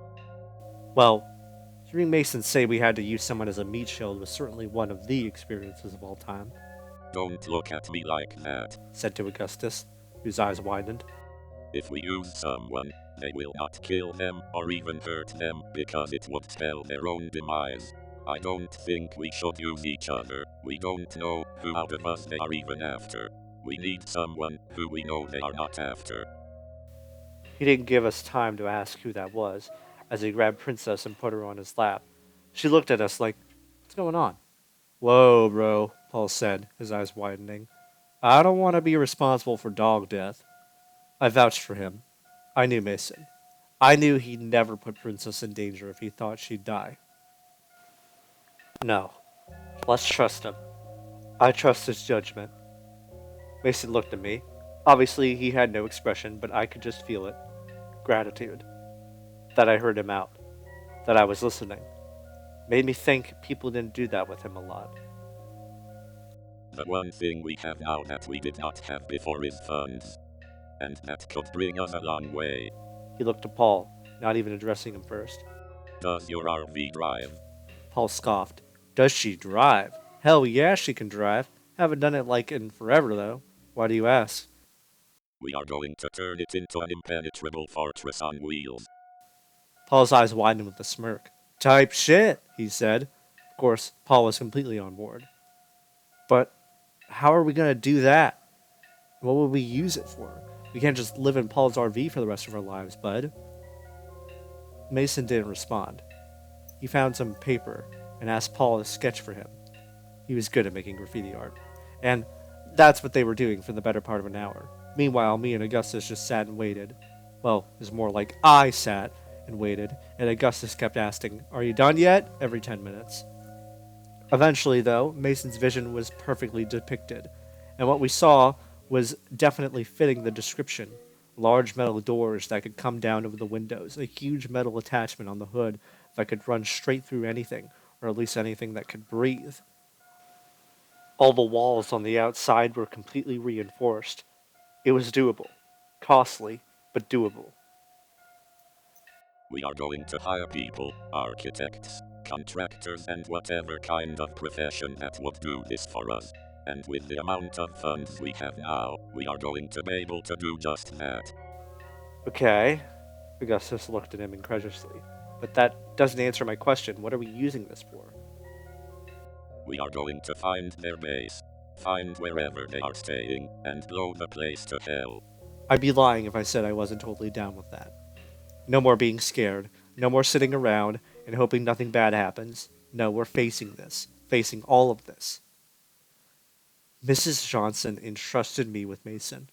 Well, hearing Mason say we had to use someone as a meat shield was certainly one of the experiences of all time. Don't look at me like that, said to Augustus, whose eyes widened. If we use someone, they will not kill them or even hurt them because it would spell their own demise. I don't think we should use each other. We don't know who out of us they are even after. We need someone who we know they are not after. He didn't give us time to ask who that was, as he grabbed Princess and put her on his lap. She looked at us like, what's going on? Whoa, bro, Paul said, his eyes widening. I don't want to be responsible for dog death. I vouched for him. I knew Mason. I knew he'd never put Princess in danger if he thought she'd die. No. Let's trust him. I trust his judgment. Mason looked at me. Obviously, he had no expression, but I could just feel it. Gratitude. That I heard him out. That I was listening. Made me think people didn't do that with him a lot. The one thing we have now that we did not have before is funds. And that could bring us a long way. He looked to Paul, not even addressing him first. Does your RV drive? Paul scoffed. Does she drive? Hell yeah, she can drive. Haven't done it like in forever, though. Why do you ask? We are going to turn it into an impenetrable fortress on wheels. Paul's eyes widened with a smirk. Type shit, he said. Of course, Paul was completely on board. But how are we going to do that? What will we use it for? We can't just live in Paul's RV for the rest of our lives, bud. Mason didn't respond. He found some paper and asked Paul to sketch for him. He was good at making graffiti art. And that's what they were doing for the better part of an hour. Meanwhile, me and Augustus just sat and waited. Well, it was more like I sat and waited, and Augustus kept asking, "Are you done yet?" every 10 minutes. Eventually, though, Mason's vision was perfectly depicted, and what we saw was definitely fitting the description. Large metal doors that could come down over the windows, a huge metal attachment on the hood that could run straight through anything, or at least anything that could breathe. All the walls on the outside were completely reinforced. It was doable. Costly, but doable. We are going to hire people, architects, contractors and whatever kind of profession that would do this for us. And with the amount of funds we have now, we are going to be able to do just that. Okay. Augustus looked at him incredulously. But that doesn't answer my question. What are we using this for? We are going to find their base, find wherever they are staying, and blow the place to hell. I'd be lying if I said I wasn't totally down with that. No more being scared. No more sitting around and hoping nothing bad happens. No, we're facing this. Facing all of this. Mrs. Johnson entrusted me with Mason.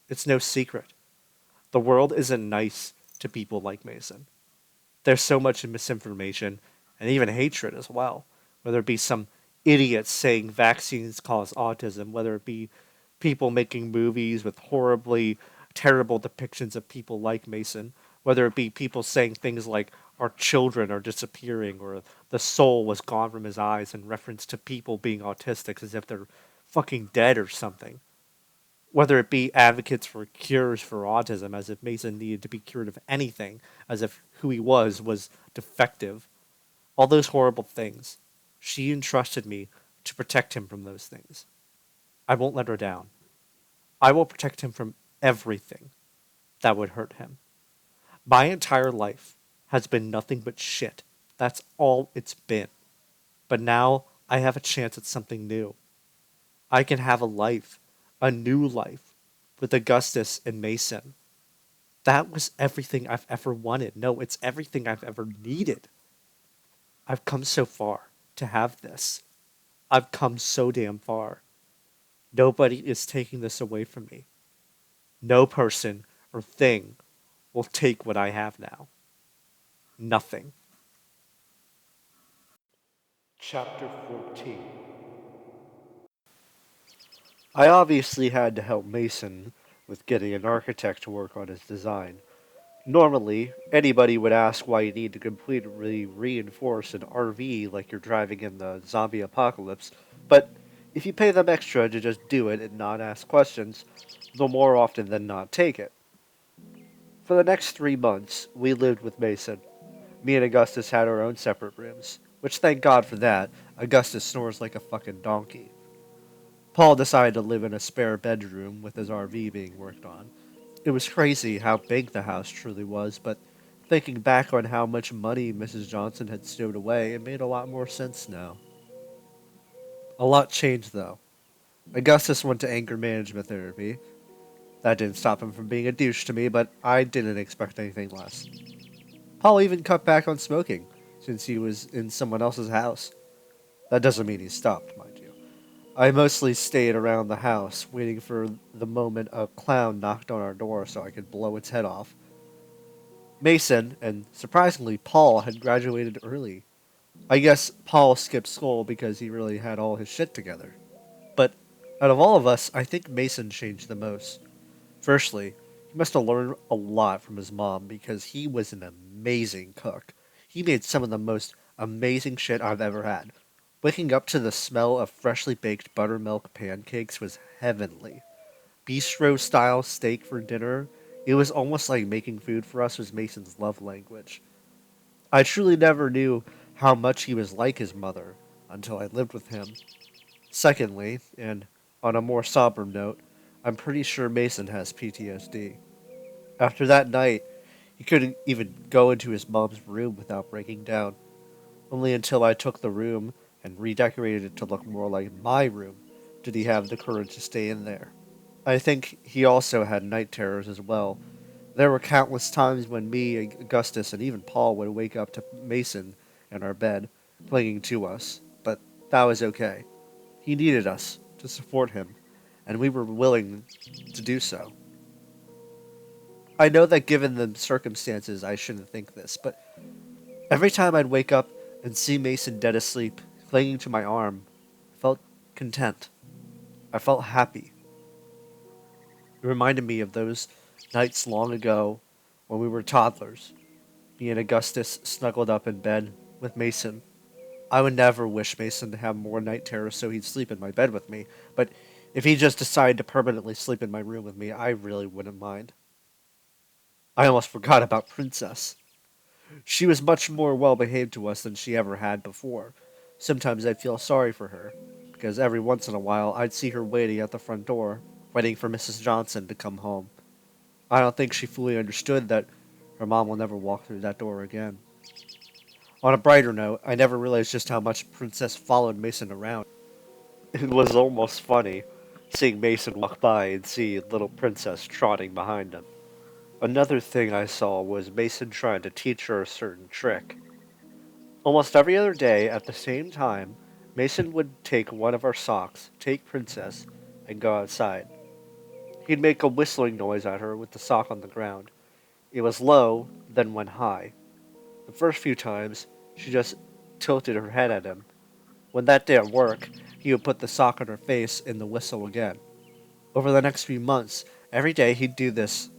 It's no secret. The world isn't nice to people like Mason. There's so much misinformation and even hatred as well. Whether it be some idiots saying vaccines cause autism, whether it be people making movies with horribly terrible depictions of people like Mason, whether it be people saying things like our children are disappearing or the soul was gone from his eyes in reference to people being autistic as if they're fucking dead or something. Whether it be advocates for cures for autism as if Mason needed to be cured of anything, as if who he was defective. All those horrible things. She entrusted me to protect him from those things. I won't let her down. I will protect him from everything that would hurt him. My entire life has been nothing but shit. That's all it's been. But now I have a chance at something new. I can have a life, a new life, with Augustus and Mason. That was everything I've ever wanted. No, it's everything I've ever needed. I've come so far to have this. I've come so damn far. Nobody is taking this away from me. No person or thing will take what I have now. Nothing. Chapter 14. I obviously had to help Mason with getting an architect to work on his design. Normally, anybody would ask why you need to completely reinforce an RV like you're driving in the zombie apocalypse, but if you pay them extra to just do it and not ask questions, they'll more often than not take it. For the next 3 months, we lived with Mason. Me and Augustus had our own separate rooms, which thank God for that. Augustus snores like a fucking donkey. Paul decided to live in a spare bedroom with his RV being worked on. It was crazy how big the house truly was, but thinking back on how much money Mrs. Johnson had stowed away, it made a lot more sense now. A lot changed, though. Augustus went to anger management therapy. That didn't stop him from being a douche to me, but I didn't expect anything less. Paul even cut back on smoking, since he was in someone else's house. That doesn't mean he stopped, mind you. I mostly stayed around the house, waiting for the moment a clown knocked on our door so I could blow its head off. Mason, and surprisingly Paul, had graduated early. I guess Paul skipped school because he really had all his shit together. But out of all of us, I think Mason changed the most. Firstly, he must have learned a lot from his mom because he was an amazing cook. He made some of the most amazing shit I've ever had. Waking up to the smell of freshly baked buttermilk pancakes was heavenly. Bistro style steak for dinner, it was almost like making food for us was Mason's love language. I truly never knew how much he was like his mother until I lived with him. Secondly, and on a more somber note, I'm pretty sure Mason has PTSD. After that night, he couldn't even go into his mom's room without breaking down. Only until I took the room and redecorated it to look more like my room did he have the courage to stay in there. I think he also had night terrors as well. There were countless times when me, Augustus, and even Paul would wake up to Mason in our bed, clinging to us, but that was okay. He needed us to support him, and we were willing to do so. I know that given the circumstances, I shouldn't think this, but every time I'd wake up and see Mason dead asleep, clinging to my arm, I felt content. I felt happy. It reminded me of those nights long ago when we were toddlers, me and Augustus snuggled up in bed with Mason. I would never wish Mason to have more night terrors so he'd sleep in my bed with me, but if he just decided to permanently sleep in my room with me, I really wouldn't mind. I almost forgot about Princess. She was much more well behaved to us than she ever had before. Sometimes I'd feel sorry for her, because every once in a while I'd see her waiting at the front door, waiting for Mrs. Johnson to come home. I don't think she fully understood that her mom will never walk through that door again. On a brighter note, I never realized just how much Princess followed Mason around. It was almost funny, seeing Mason walk by and see little Princess trotting behind him. Another thing I saw was Mason trying to teach her a certain trick. Almost every other day, at the same time, Mason would take one of our socks, take Princess, and go outside. He'd make a whistling noise at her with the sock on the ground. It was low, then went high. The first few times, she just tilted her head at him. When that didn't work, he would put the sock on her face and the whistle again. Over the next few months, every day he'd do this,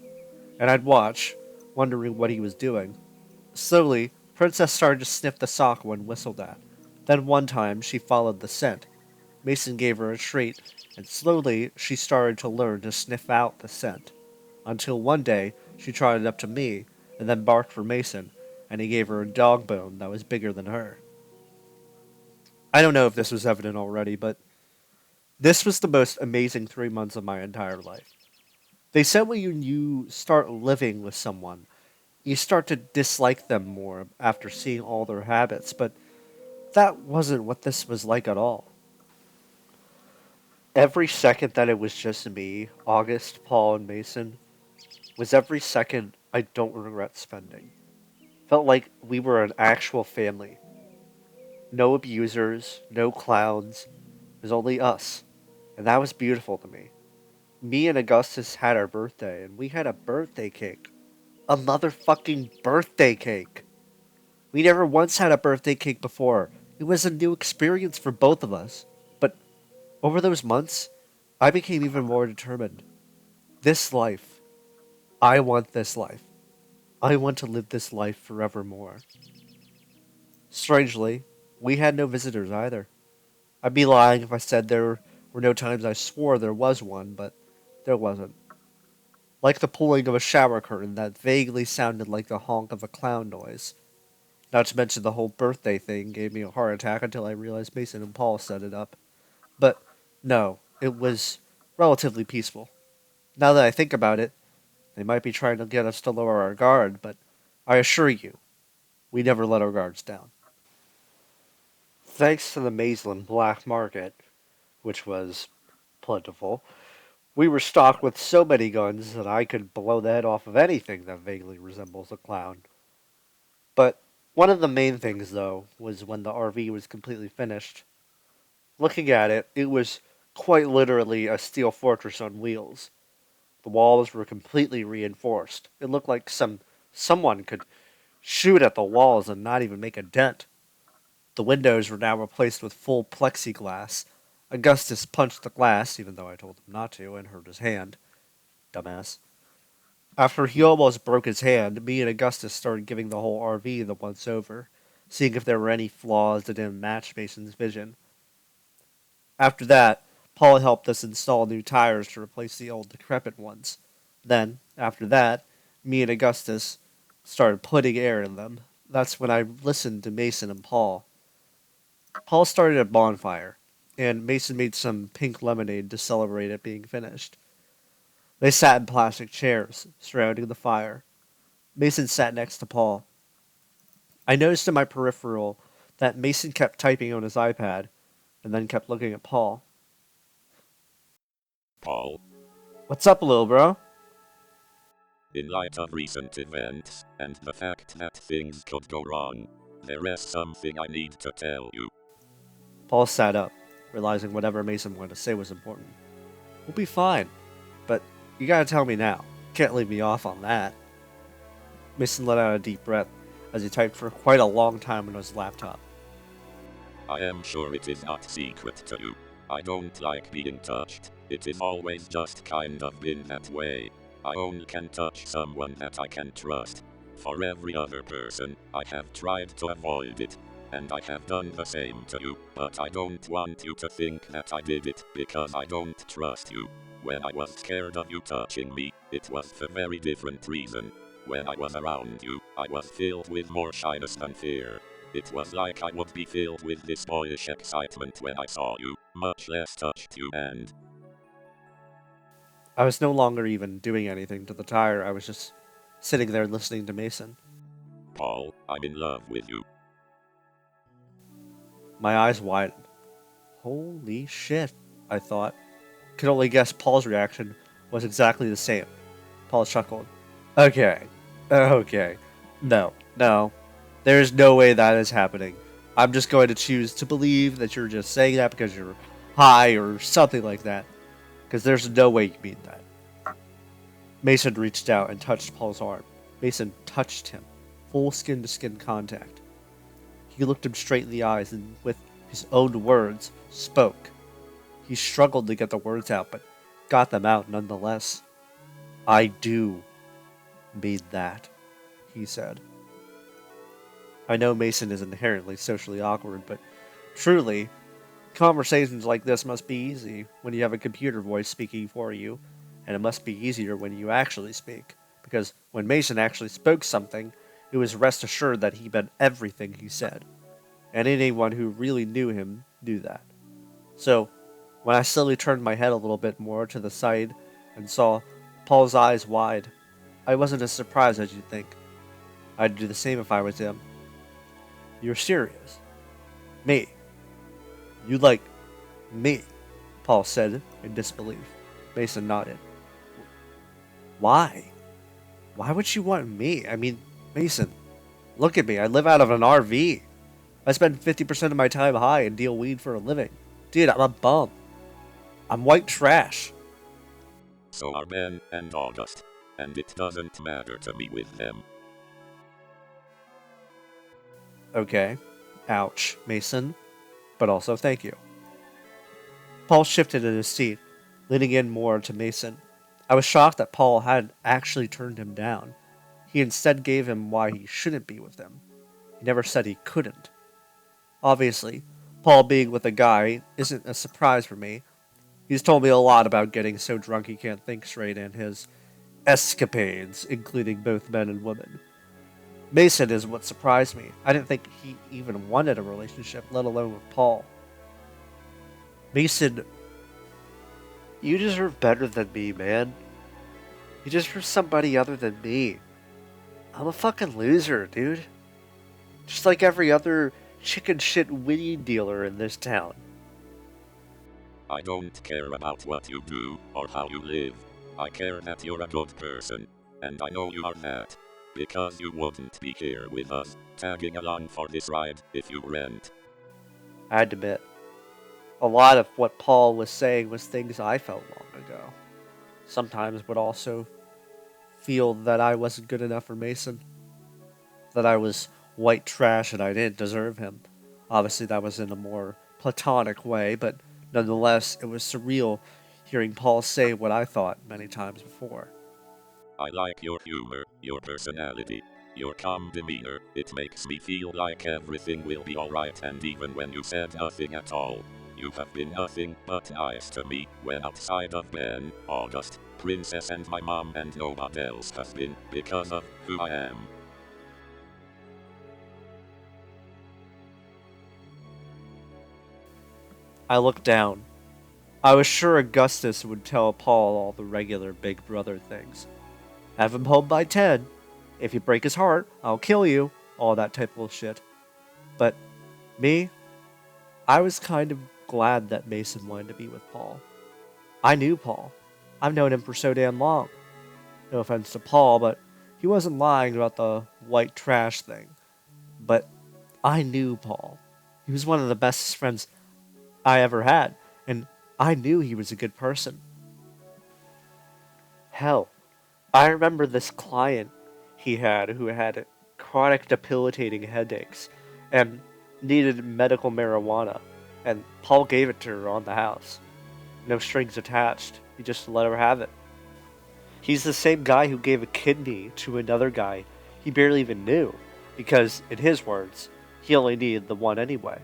and I'd watch, wondering what he was doing. Slowly, Princess started to sniff the sock when whistled at. Then one time, she followed the scent. Mason gave her a treat, and slowly she started to learn to sniff out the scent. Until one day, she trotted up to me, and then barked for Mason, and he gave her a dog bone that was bigger than her. I don't know if this was evident already, but this was the most amazing 3 months of my entire life. They said when you start living with someone, you start to dislike them more after seeing all their habits, but that wasn't what this was like at all. Every second that it was just me, August, Paul, and Mason, was every second I don't regret spending. Felt like we were an actual family. No abusers, no clowns. It was only us. And that was beautiful to me. Me and Augustus had our birthday, and we had a birthday cake. A motherfucking birthday cake. We never once had a birthday cake before. It was a new experience for both of us. But over those months, I became even more determined. This life. I want this life. I want to live this life forevermore. Strangely, we had no visitors either. I'd be lying if I said there were no times I swore there was one, but there wasn't. Like the pulling of a shower curtain that vaguely sounded like the honk of a clown noise. Not to mention the whole birthday thing gave me a heart attack until I realized Mason and Paul set it up. But no, it was relatively peaceful. Now that I think about it, they might be trying to get us to lower our guard, but I assure you, we never let our guards down. Thanks to the Maitland black market, which was plentiful, we were stocked with so many guns that I could blow the head off of anything that vaguely resembles a clown. But one of the main things, though, was when the RV was completely finished. Looking at it, it was quite literally a steel fortress on wheels. The walls were completely reinforced. It looked like someone could shoot at the walls and not even make a dent. The windows were now replaced with full plexiglass. Augustus punched the glass, even though I told him not to, and hurt his hand. Dumbass. After he almost broke his hand, me and Augustus started giving the whole RV the once over, seeing if there were any flaws that didn't match Mason's vision. After that, Paul helped us install new tires to replace the old decrepit ones. Then, after that, me and Augustus started putting air in them. That's when I listened to Mason and Paul. Paul started a bonfire, and Mason made some pink lemonade to celebrate it being finished. They sat in plastic chairs, surrounding the fire. Mason sat next to Paul. I noticed in my peripheral that Mason kept typing on his iPad, and then kept looking at Paul. Paul, What's up, little bro? in light of recent events, and the fact that things could go wrong, there is something I need to tell you. Paul sat up, realizing whatever Mason wanted to say was important. We'll be fine, but you gotta tell me now. Can't leave me off on that. Mason let out a deep breath as he typed for quite a long time on his laptop. I am sure it is not secret to you. I don't like being touched. It is always just kind of been that way. I only can touch someone that I can trust. For every other person, I have tried to avoid it. And I have done the same to you, but I don't want you to think that I did it because I don't trust you. When I was scared of you touching me, it was for very different reason. When I was around you, I was filled with more shyness than fear. It was like I would be filled with this boyish excitement when I saw you, much less touched you, and I was no longer even doing anything to the tire. I was just sitting there listening to Mason. Paul, I'm in love with you. My eyes widened. Holy shit, I thought. Could only guess Paul's reaction was exactly the same. Paul chuckled. Okay. No. There's no way that is happening. I'm just going to choose to believe that you're just saying that because you're high or something like that. Because there's no way you mean that. Mason reached out and touched Paul's arm. Mason touched him. Full skin-to-skin contact. He looked him straight in the eyes and, with his own words, spoke. He struggled to get the words out, but got them out nonetheless. I do mean that, he said. I know Mason is inherently socially awkward, but truly, conversations like this must be easy when you have a computer voice speaking for you, and it must be easier when you actually speak, because when Mason actually spoke something, it was rest assured that he meant everything he said, and anyone who really knew him knew that. So, when I slowly turned my head a little bit more to the side and saw Paul's eyes wide, I wasn't as surprised as you'd think. I'd do the same if I was him. You're serious? Me? You like me? Paul said in disbelief. Mason nodded. Why? Why would you want me? I mean, Mason, look at me. I live out of an RV. I spend 50% of my time high and deal weed for a living. Dude, I'm a bum. I'm white trash. So are Ben and August, and it doesn't matter to me with them. Okay. Ouch, Mason. But also thank you. Paul shifted in his seat, leaning in more to Mason. I was shocked that Paul hadn't actually turned him down. He instead gave him why he shouldn't be with him. He never said he couldn't. Obviously, Paul being with a guy isn't a surprise for me. He's told me a lot about getting so drunk he can't think straight and his escapades, including both men and women. Mason is what surprised me. I didn't think he even wanted a relationship, let alone with Paul. Mason, you deserve better than me, man. You deserve somebody other than me. I'm a fucking loser, dude. Just like every other chicken shit weed dealer in this town. I don't care about what you do or how you live. I care that you're a good person, and I know you are that. Because you wouldn't be here with us, tagging along for this ride, if you weren't. I had to admit, A lot of what Paul was saying was things I felt long ago. Sometimes would also feel that I wasn't good enough for Mason, that I was white trash and I didn't deserve him. Obviously, that was in a more platonic way, but nonetheless, it was surreal hearing Paul say what I thought many times before. I like your humor, your personality, your calm demeanor. It makes me feel like everything will be alright, and even when you said nothing at all, you have been nothing but nice to me when outside of Ben, August, Princess and my mom, and nobody else has been, because of who I am. I looked down. I was sure Augustus would tell Paul all the regular big brother things. Have him home by 10. If you break his heart, I'll kill you. All that type of shit. But me, I was kind of glad that Mason wanted to be with Paul. I knew Paul. I've known him for so damn long. No offense to Paul, but he wasn't lying about the white trash thing. But I knew Paul. He was one of the best friends I ever had, and I knew he was a good person. Hell, I remember this client he had who had chronic debilitating headaches and needed medical marijuana, and Paul gave it to her on the house. No strings attached. He just let her have it. He's the same guy who gave a kidney to another guy he barely even knew, because, in his words, he only needed the one anyway.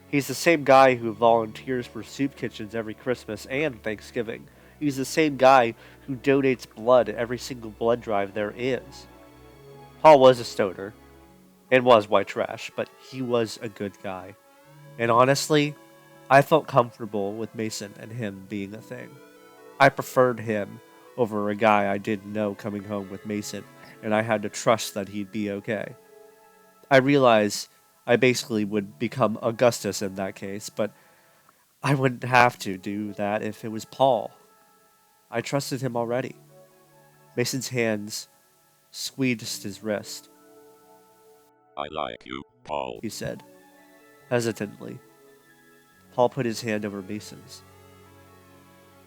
He's the same guy who volunteers for soup kitchens every Christmas and Thanksgiving. He's the same guy who donates blood at every single blood drive there is. Paul was a stoner, and was white trash, but he was a good guy. And honestly, I felt comfortable with Mason and him being a thing. I preferred him over a guy I didn't know coming home with Mason, and I had to trust that he'd be okay. I realize I basically would become Augustus in that case, but I wouldn't have to do that if it was Paul. I trusted him already. Mason's hands squeezed his wrist. I like you, Paul, He said, hesitantly. Paul put his hand over Mason's.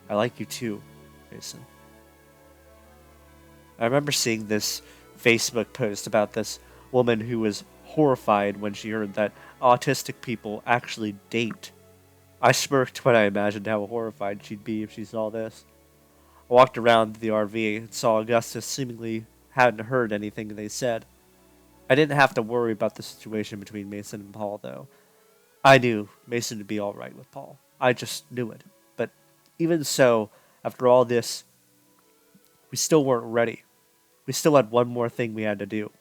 I like you too, Mason. I remember seeing this Facebook post about this woman who was horrified when she heard that autistic people actually date. I smirked when I imagined how horrified she'd be if she saw this. I walked around the RV and saw Augustus seemingly hadn't heard anything they said. I didn't have to worry about the situation between Mason and Paul, though. I knew Mason would be alright with Paul. I just knew it. But even so, after all this, we still weren't ready. We still had one more thing we had to do.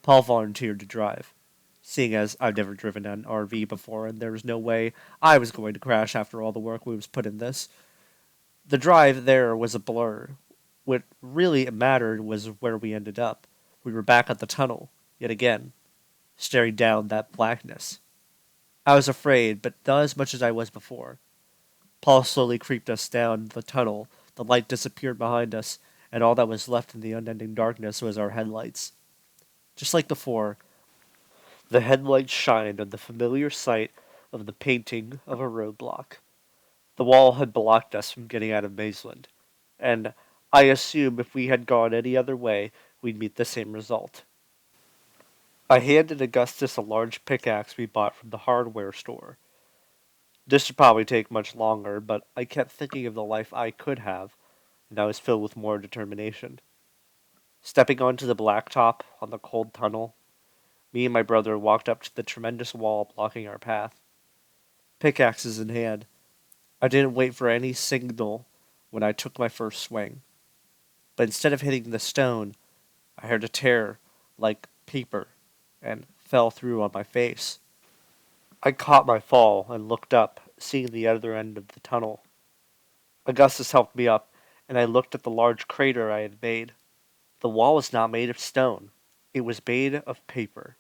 Paul volunteered to drive, seeing as I've never driven an RV before and there was no way I was going to crash after all the work we was put in this. The drive there was a blur. What really mattered was where we ended up. We were back at the tunnel, yet again, staring down that blackness. I was afraid, but not as much as I was before. Paul slowly creeped us down the tunnel, the light disappeared behind us, and all that was left in the unending darkness was our headlights. Just like before, the headlights shined on the familiar sight of the painting of a roadblock. The wall had blocked us from getting out of Mazeland, and I assume if we had gone any other way, we'd meet the same result. I handed Augustus a large pickaxe we bought from the hardware store. This would probably take much longer, but I kept thinking of the life I could have, and I was filled with more determination. Stepping onto the blacktop on the cold tunnel, me and my brother walked up to the tremendous wall blocking our path. Pickaxes in hand, I didn't wait for any signal when I took my first swing. But instead of hitting the stone, I heard a tear like paper and fell through on my face. I caught my fall and looked up, seeing the other end of the tunnel. Augustus helped me up, and I looked at the large crater I had made. The wall was not made of stone. It was made of paper.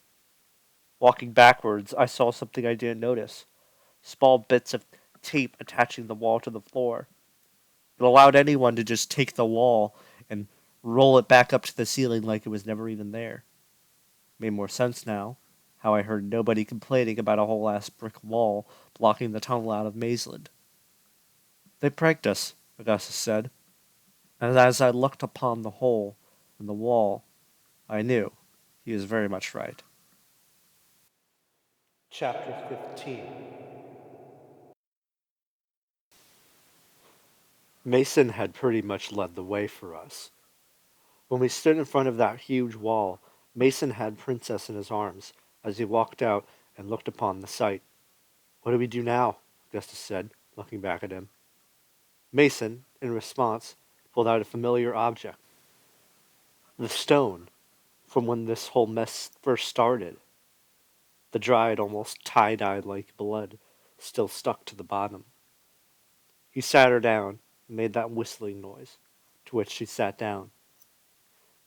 Walking backwards, I saw something I didn't notice. Small bits of tape attaching the wall to the floor. It allowed anyone to just take the wall and roll it back up to the ceiling like it was never even there. Made more sense now, how I heard nobody complaining about a whole ass brick wall blocking the tunnel out of Mazeland. They pranked us, Augustus said, and as I looked upon the hole in the wall, I knew he was very much right. Chapter 15. Mason had pretty much led the way for us. When we stood in front of that huge wall, Mason had Princess in his arms as he walked out and looked upon the sight. "What do we do now?" Augustus said, looking back at him. Mason, in response, pulled out a familiar object. The stone from when this whole mess first started. The dried, almost tie-dyed like blood still stuck to the bottom. He sat her down and made that whistling noise, to which she sat down.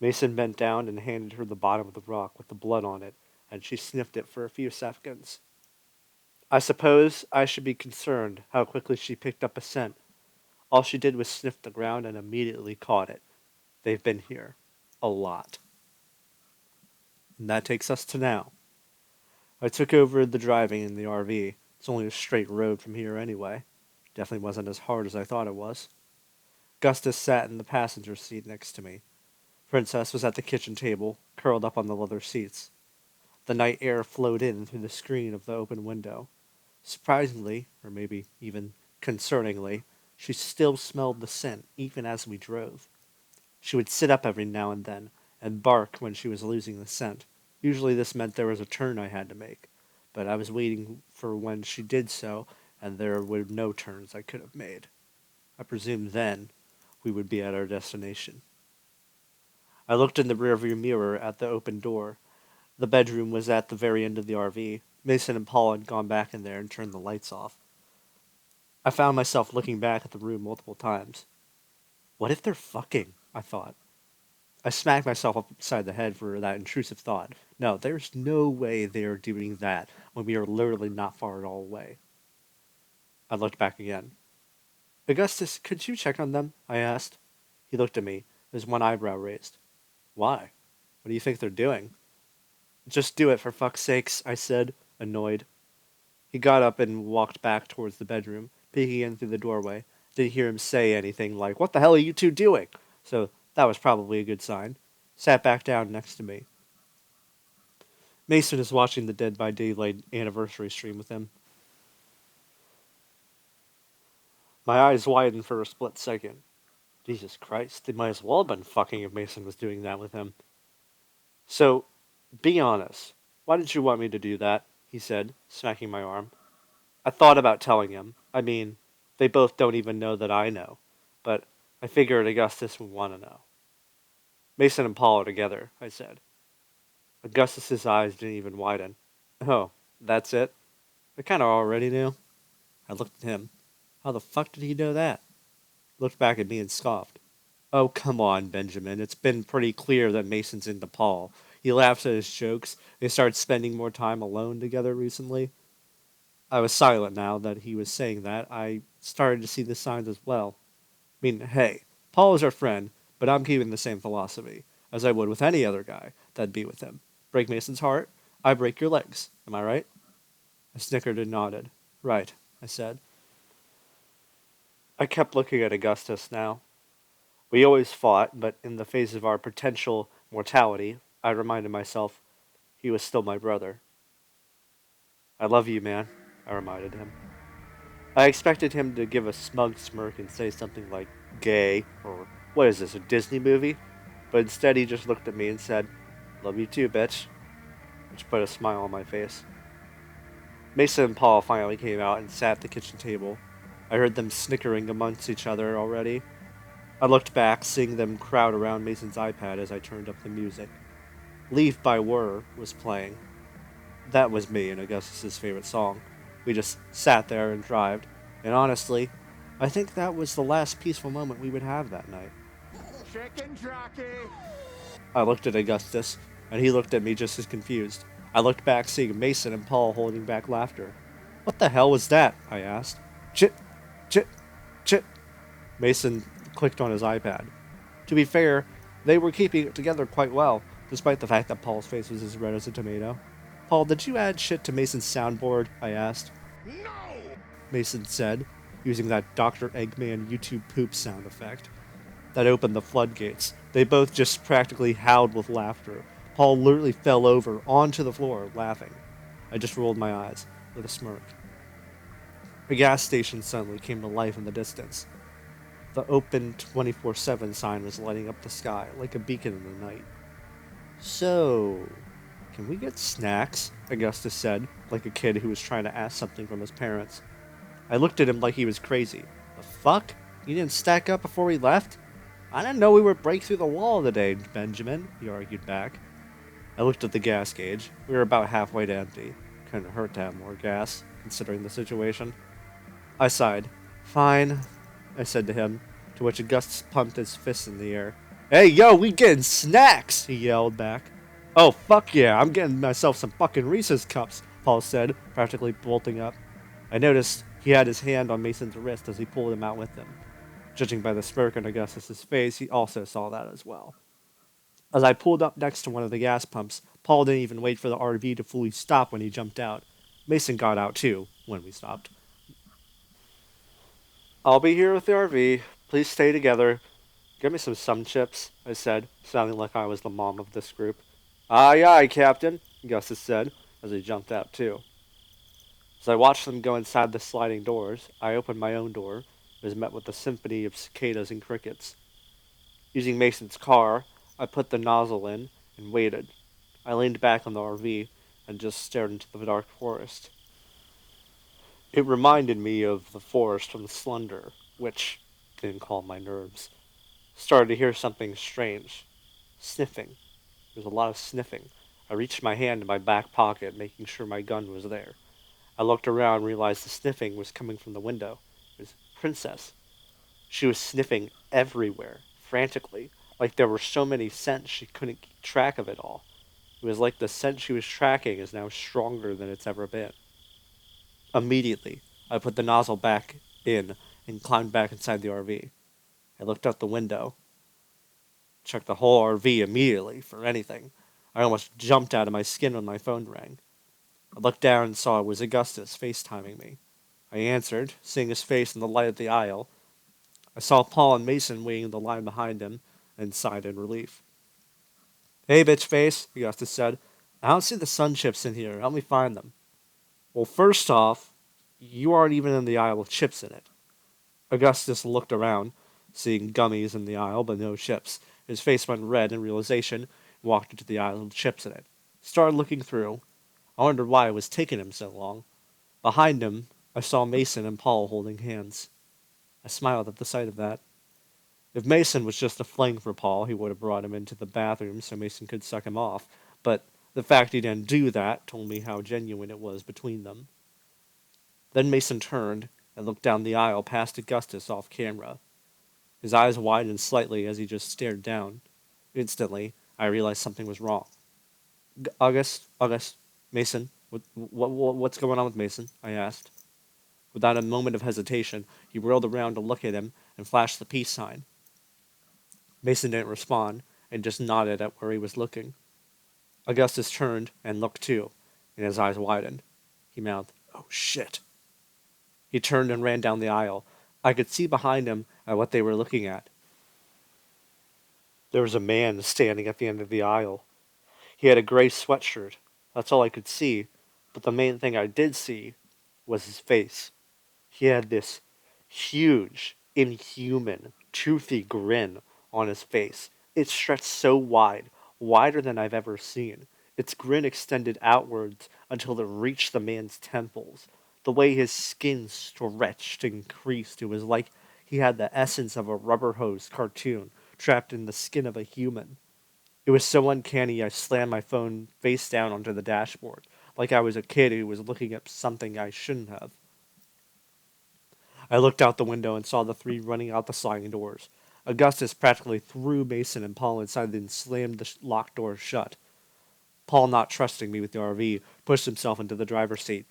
Mason bent down and handed her the bottom of the rock with the blood on it, and she sniffed it for a few seconds. I suppose I should be concerned how quickly she picked up a scent. All she did was sniff the ground and immediately caught it. They've been here. A lot. And that takes us to now. I took over the driving in the RV. It's only a straight road from here anyway. Definitely wasn't as hard as I thought it was. Augustus sat in the passenger seat next to me. Princess was at the kitchen table, curled up on the leather seats. The night air flowed in through the screen of the open window. Surprisingly, or maybe even concerningly, she still smelled the scent even as we drove. She would sit up every now and then and bark when she was losing the scent. Usually this meant there was a turn I had to make, but I was waiting for when she did so, and there were no turns I could have made. I presumed then we would be at our destination. I looked in the rearview mirror at the open door. The bedroom was at the very end of the RV. Mason and Paul had gone back in there and turned the lights off. I found myself looking back at the room multiple times. What if they're fucking? I thought. I smacked myself upside the head for that intrusive thought. No, there's no way they are doing that when we are literally not far at all away. I looked back again. Augustus, could you check on them? I asked. He looked at me, his one eyebrow raised. Why? What do you think they're doing? Just do it, for fuck's sakes, I said, annoyed. He got up and walked back towards the bedroom, peeking in through the doorway. Didn't hear him say anything like, "What the hell are you two doing?" So that was probably a good sign. Sat back down next to me. Mason is watching the Dead by Daylight anniversary stream with him. My eyes widened for a split second. Jesus Christ, they might as well have been fucking if Mason was doing that with him. So, be honest. Why did you want me to do that? He said, smacking my arm. I thought about telling him. I mean, they both don't even know that I know. But I figured Augustus would want to know. Mason and Paul are together, I said. Augustus's eyes didn't even widen. Oh, that's it? I kind of already knew. I looked at him. How the fuck did he know that? Looked back at me and scoffed. Oh, come on, Benjamin. It's been pretty clear that Mason's into Paul. He laughs at his jokes. They started spending more time alone together recently. I was silent now that he was saying that. I started to see the signs as well. I mean, hey, Paul is our friend, but I'm keeping the same philosophy, as I would with any other guy that'd be with him. Break Mason's heart, I break your legs. Am I right? I snickered and nodded. Right, I said. I kept looking at Augustus now. We always fought, but in the face of our potential mortality, I reminded myself he was still my brother. I love you, man, I reminded him. I expected him to give a smug smirk and say something like gay, or what is this, a Disney movie? But instead he just looked at me and said, love you too, bitch, which put a smile on my face. Mason and Paul finally came out and sat at the kitchen table. I heard them snickering amongst each other already. I looked back, seeing them crowd around Mason's iPad as I turned up the music. Leave by Whirr was playing. That was me and Augustus's favorite song. We just sat there and drived, and honestly, I think that was the last peaceful moment we would have that night. Chicken jockey! I looked at Augustus, and he looked at me just as confused. I looked back, seeing Mason and Paul holding back laughter. What the hell was that? I asked. Chit, chit, chit. Mason clicked on his iPad. To be fair, they were keeping it together quite well, despite the fact that Paul's face was as red as a tomato. Paul, did you add shit to Mason's soundboard? I asked. No! Mason said, using that Dr. Eggman YouTube poop sound effect. That opened the floodgates. They both just practically howled with laughter. Paul literally fell over onto the floor, laughing. I just rolled my eyes with a smirk. A gas station suddenly came to life in the distance. The open 24/7 sign was lighting up the sky like a beacon in the night. So, can we get snacks? Augustus said, like a kid who was trying to ask something from his parents. I looked at him like he was crazy. The fuck? You didn't stack up before we left? I didn't know we would break through the wall today, Benjamin, he argued back. I looked at the gas gauge. We were about halfway to empty. Couldn't hurt to have more gas, considering the situation. I sighed. Fine, I said to him, to which Augustus pumped his fists in the air. Hey, yo, we getting snacks, he yelled back. Oh, fuck yeah, I'm getting myself some fucking Reese's Cups, Paul said, practically bolting up. I noticed he had his hand on Mason's wrist as he pulled him out with him. Judging by the smirk on Augustus's face, he also saw that as well. As I pulled up next to one of the gas pumps, Paul didn't even wait for the RV to fully stop when he jumped out. Mason got out too, when we stopped. I'll be here with the RV. Please stay together. Get me some chips, I said, sounding like I was the mom of this group. Aye, aye, Captain, Augustus said, as he jumped out too. As I watched them go inside the sliding doors, I opened my own door and was met with a symphony of cicadas and crickets. Using Mason's car, I put the nozzle in and waited. I leaned back on the RV and just stared into the dark forest. It reminded me of the forest from Slender, which didn't calm my nerves. Started to hear something strange. Sniffing. There was a lot of sniffing. I reached my hand in my back pocket, making sure my gun was there. I looked around and realized the sniffing was coming from the window. It was Princess. She was sniffing everywhere, frantically, like there were so many scents she couldn't keep track of it all. It was like the scent she was tracking is now stronger than it's ever been. Immediately, I put the nozzle back in and climbed back inside the RV. I looked out the window, checked the whole RV immediately for anything. I almost jumped out of my skin when my phone rang. I looked down and saw it was Augustus FaceTiming me. I answered, seeing his face in the light of the aisle. I saw Paul and Mason waiting in the line behind him, and sighed in relief. Hey, bitch face, Augustus said. I don't see the sun chips in here. Help me find them. Well, first off, you aren't even in the aisle with chips in it. Augustus looked around, seeing gummies in the aisle, but no chips. His face went red in realization and walked into the aisle with chips in it. Started looking through. I wondered why it was taking him so long. Behind him, I saw Mason and Paul holding hands. I smiled at the sight of that. If Mason was just a fling for Paul, he would have brought him into the bathroom so Mason could suck him off, but the fact he didn't do that told me how genuine it was between them. Then Mason turned and looked down the aisle past Augustus off camera. His eyes widened slightly as he just stared down. Instantly, I realized something was wrong. August, Mason, what's going on with Mason? I asked. Without a moment of hesitation, he whirled around to look at him and flashed the peace sign. Mason didn't respond and just nodded at where he was looking. Augustus turned and looked too, and his eyes widened. He mouthed, "Oh shit." He turned and ran down the aisle. I could see behind him at what they were looking at. There was a man standing at the end of the aisle. He had a gray sweatshirt. That's all I could see, but the main thing I did see was his face. He had this huge, inhuman, toothy grin on his face. It stretched so wide, wider than I've ever seen. Its grin extended outwards until it reached the man's temples. The way his skin stretched and creased, it was like he had the essence of a rubber hose cartoon trapped in the skin of a human. It was so uncanny I slammed my phone face down onto the dashboard, like I was a kid who was looking at something I shouldn't have. I looked out the window and saw the three running out the sliding doors. Augustus practically threw Mason and Paul inside and slammed the locked doors shut. Paul, not trusting me with the RV, pushed himself into the driver's seat.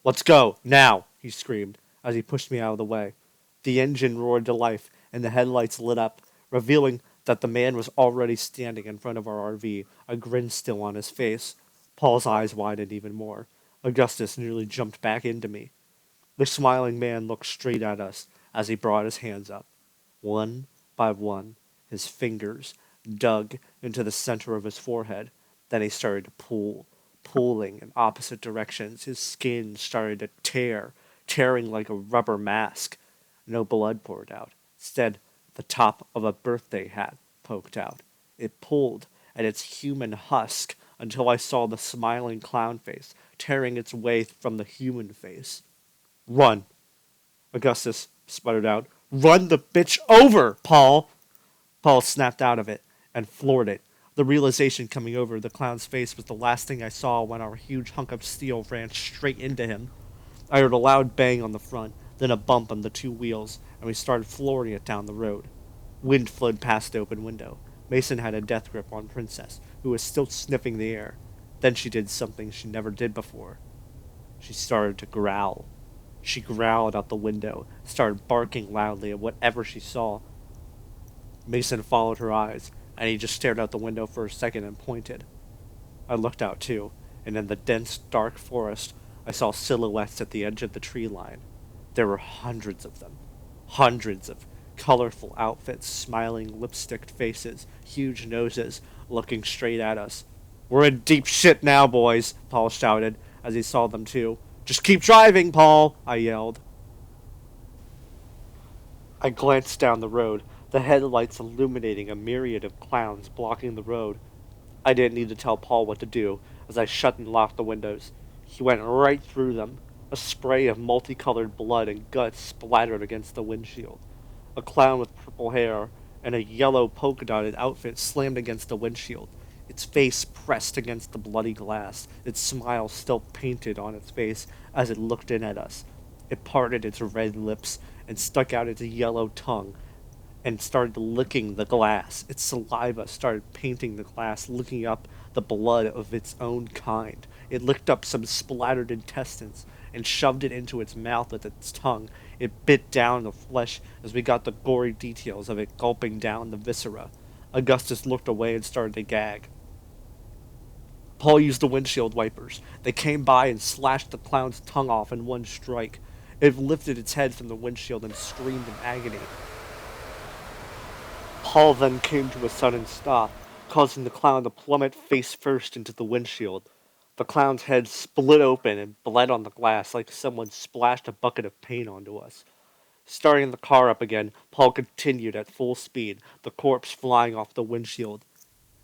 "Let's go, now!" he screamed, as he pushed me out of the way. The engine roared to life, and the headlights lit up, revealing that the man was already standing in front of our RV, a grin still on his face. Paul's eyes widened even more. Augustus nearly jumped back into me. The smiling man looked straight at us as he brought his hands up. One by one, his fingers dug into the center of his forehead. Then he started to pulling in opposite directions. His skin started to tearing like a rubber mask. No blood poured out. Instead, the top of a birthday hat poked out. It pulled at its human husk until I saw the smiling clown face tearing its way from the human face. Run, Augustus sputtered out. Run the bitch over, Paul! Paul snapped out of it and floored it. The realization coming over the clown's face was the last thing I saw when our huge hunk of steel ran straight into him. I heard a loud bang on the front, then a bump on the two wheels, and we started flooring it down the road. Wind flowed past the open window. Mason had a death grip on Princess, who was still sniffing the air. Then she did something she never did before. She started to growl. She growled out the window, started barking loudly at whatever she saw. Mason followed her eyes, and he just stared out the window for a second and pointed. I looked out too, and in the dense, dark forest, I saw silhouettes at the edge of the tree line. There were hundreds of them. Hundreds of colorful outfits, smiling, lipsticked faces, huge noses, looking straight at us. We're in deep shit now, boys, Paul shouted, as he saw them too. Just keep driving, Paul, I yelled. I glanced down the road, the headlights illuminating a myriad of clowns blocking the road. I didn't need to tell Paul what to do, as I shut and locked the windows. He went right through them. A spray of multicolored blood and guts splattered against the windshield. A clown with purple hair and a yellow polka-dotted outfit slammed against the windshield, its face pressed against the bloody glass, its smile still painted on its face as it looked in at us. It parted its red lips and stuck out its yellow tongue and started licking the glass. Its saliva started painting the glass, licking up the blood of its own kind. It licked up some splattered intestines and shoved it into its mouth with its tongue. It bit down the flesh as we got the gory details of it gulping down the viscera. Augustus looked away and started to gag. Paul used the windshield wipers. They came by and slashed the clown's tongue off in one strike. It lifted its head from the windshield and screamed in agony. Paul then came to a sudden stop, causing the clown to plummet face first into the windshield. The clown's head split open and bled on the glass like someone splashed a bucket of paint onto us. Starting the car up again, Paul continued at full speed, the corpse flying off the windshield.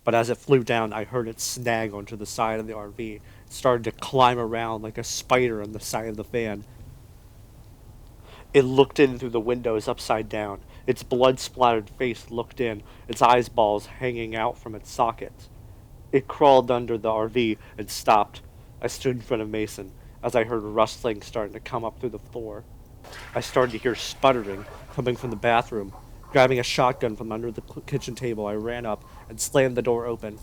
But as it flew down, I heard it snag onto the side of the RV. It started to climb around like a spider on the side of the van. It looked in through the windows upside down. Its blood-splattered face looked in, its eyeballs hanging out from its sockets. It crawled under the RV and stopped. I stood in front of Mason as I heard rustling starting to come up through the floor. I started to hear sputtering coming from the bathroom. Grabbing a shotgun from under the kitchen table, I ran up and slammed the door open.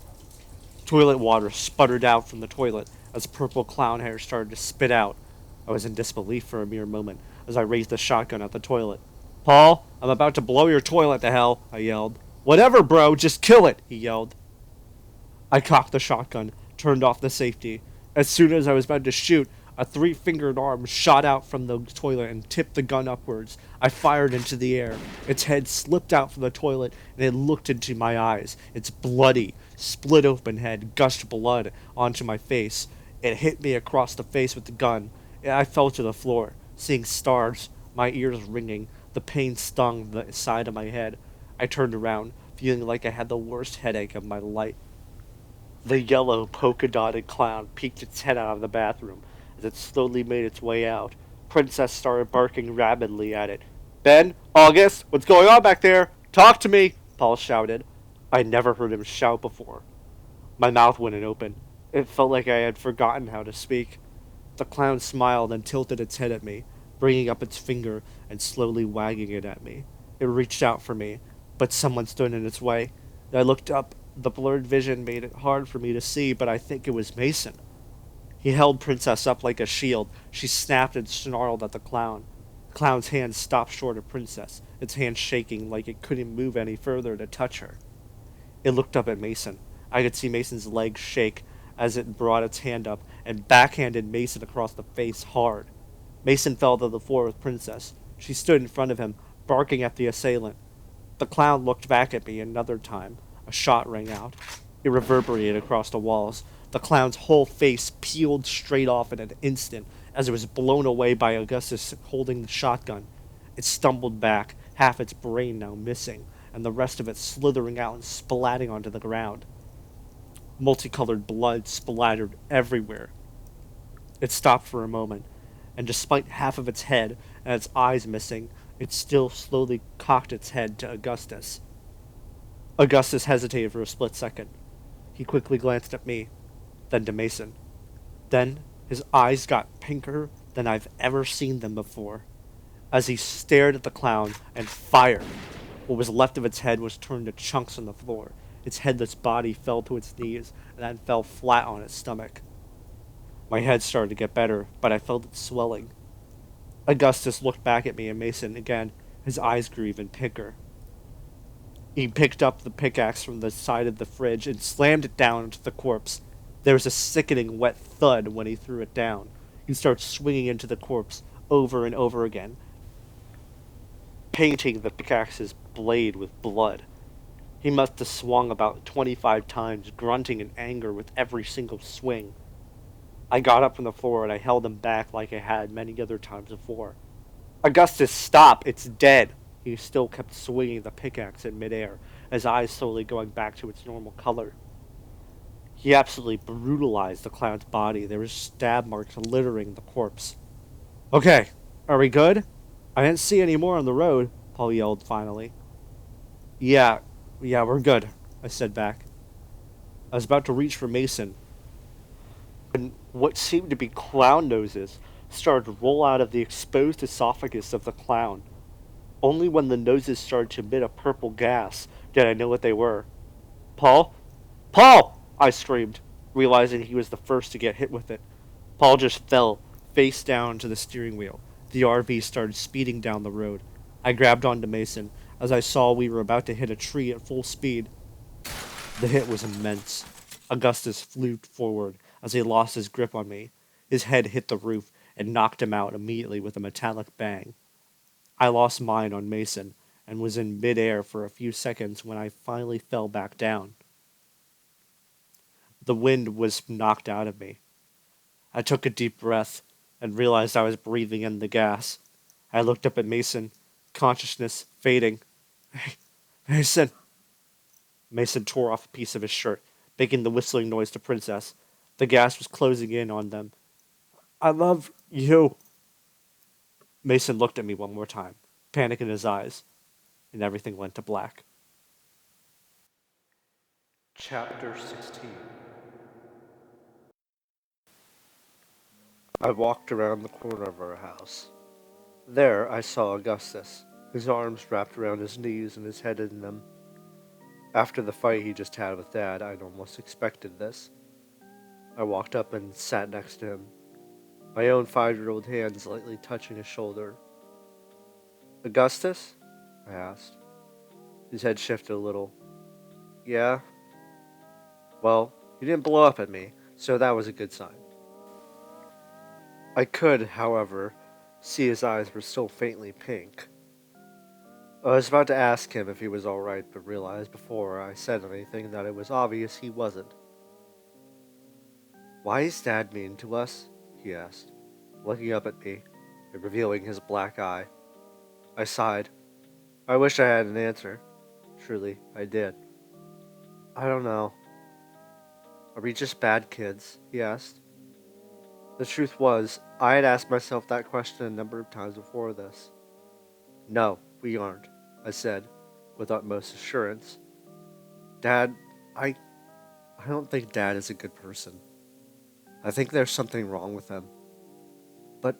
Toilet water sputtered out from the toilet as purple clown hair started to spit out. I was in disbelief for a mere moment as I raised the shotgun at the toilet. Paul, I'm about to blow your toilet to hell, I yelled. Whatever, bro, just kill it, he yelled. I cocked the shotgun, turned off the safety. As soon as I was about to shoot, a three-fingered arm shot out from the toilet and tipped the gun upwards. I fired into the air. Its head slipped out from the toilet, and it looked into my eyes. Its bloody, split-open head gushed blood onto my face. It hit me across the face with the gun. I fell to the floor, seeing stars, my ears ringing. The pain stung the side of my head. I turned around, feeling like I had the worst headache of my life. The yellow, polka-dotted clown peeked its head out of the bathroom. As it slowly made its way out, Princess started barking rabidly at it. Ben, August, what's going on back there? Talk to me, Paul shouted. I never heard him shout before. My mouth wouldn't open. It felt like I had forgotten how to speak. The clown smiled and tilted its head at me, bringing up its finger and slowly wagging it at me. It reached out for me, but someone stood in its way. I looked up. The blurred vision made it hard for me to see, but I think it was Mason. He held Princess up like a shield. She snapped and snarled at the clown. The clown's hand stopped short of Princess, its hand shaking like it couldn't move any further to touch her. It looked up at Mason. I could see Mason's legs shake as it brought its hand up and backhanded Mason across the face hard. Mason fell to the floor with Princess. She stood in front of him, barking at the assailant. The clown looked back at me another time. A shot rang out. It reverberated across the walls. The clown's whole face peeled straight off in an instant as it was blown away by Augustus holding the shotgun. It stumbled back, half its brain now missing, and the rest of it slithering out and splatting onto the ground. Multicolored blood splattered everywhere. It stopped for a moment, and despite half of its head and its eyes missing, it still slowly cocked its head to Augustus. Augustus hesitated for a split second. He quickly glanced at me, then to Mason. Then his eyes got pinker than I've ever seen them before. As he stared at the clown and fired, what was left of its head was turned to chunks on the floor. Its headless body fell to its knees and then fell flat on its stomach. My head started to get better, but I felt it swelling. Augustus looked back at me and Mason again. His eyes grew even pinker. He picked up the pickaxe from the side of the fridge and slammed it down into the corpse. There was a sickening wet thud when he threw it down. He started swinging into the corpse over and over again, painting the pickaxe's blade with blood. He must have swung about 25 times, grunting in anger with every single swing. I got up from the floor and I held him back like I had many other times before. Augustus, stop! It's dead! He still kept swinging the pickaxe in midair, his eyes slowly going back to its normal color. He absolutely brutalized the clown's body. There were stab marks littering the corpse. Okay, are we good? I didn't see any more on the road, Paul yelled finally. Yeah, we're good, I said back. I was about to reach for Mason, and what seemed to be clown noses started to roll out of the exposed esophagus of the clown. Only when the noses started to emit a purple gas did I know what they were. Paul? Paul! I screamed, realizing he was the first to get hit with it. Paul just fell, face down to the steering wheel. The RV started speeding down the road. I grabbed onto Mason as I saw we were about to hit a tree at full speed. The hit was immense. Augustus flew forward as he lost his grip on me. His head hit the roof and knocked him out immediately with a metallic bang. I lost mine on Mason and was in midair for a few seconds when I finally fell back down. The wind was knocked out of me. I took a deep breath and realized I was breathing in the gas. I looked up at Mason, consciousness fading. Hey, Mason! Mason tore off a piece of his shirt, making the whistling noise to Princess. The gas was closing in on them. I love you. Mason looked at me one more time, panic in his eyes, and everything went to black. Chapter 16. I walked around the corner of our house. There I saw Augustus, his arms wrapped around his knees and his head in them. After the fight he just had with Dad, I'd almost expected this. I walked up and sat next to him, my own 5-year-old hands lightly touching his shoulder. Augustus? I asked. His head shifted a little. Yeah? Well, he didn't blow up at me, so that was a good sign. I could, however, see his eyes were still faintly pink. I was about to ask him if he was alright, but realized before I said anything that it was obvious he wasn't. Why is Dad mean to us? He asked, looking up at me and revealing his black eye. I sighed. I wish I had an answer. Truly, I did. I don't know. Are we just bad kids? He asked. The truth was, I had asked myself that question a number of times before this. No, we aren't, I said, with utmost assurance. Dad, I don't think Dad is a good person. I think there's something wrong with him. But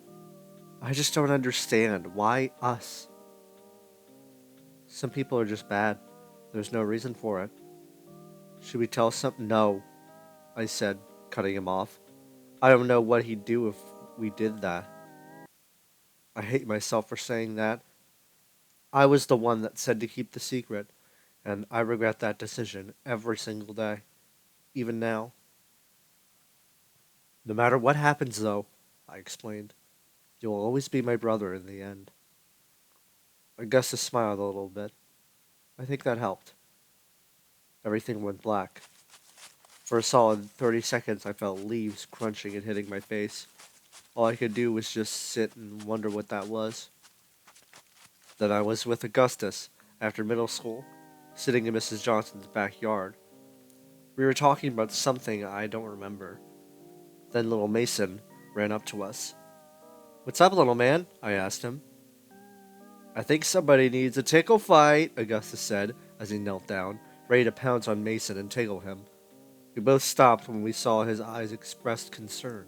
I just don't understand. Why us? Some people are just bad. There's no reason for it. Should we tell something? No, I said, cutting him off. I don't know what he'd do if we did that. I hate myself for saying that. I was the one that said to keep the secret, and I regret that decision every single day, even now. No matter what happens, though, I explained, You'll always be my brother in the end. Augustus smiled a little bit. I think that helped. Everything went black. For a solid 30 seconds, I felt leaves crunching and hitting my face. All I could do was just sit and wonder what that was. Then I was with Augustus, after middle school, sitting in Mrs. Johnson's backyard. We were talking about something I don't remember. Then little Mason ran up to us. "What's up, little man?" I asked him. "I think somebody needs a tickle fight," Augustus said as he knelt down, ready to pounce on Mason and tickle him. We both stopped when we saw his eyes expressed concern.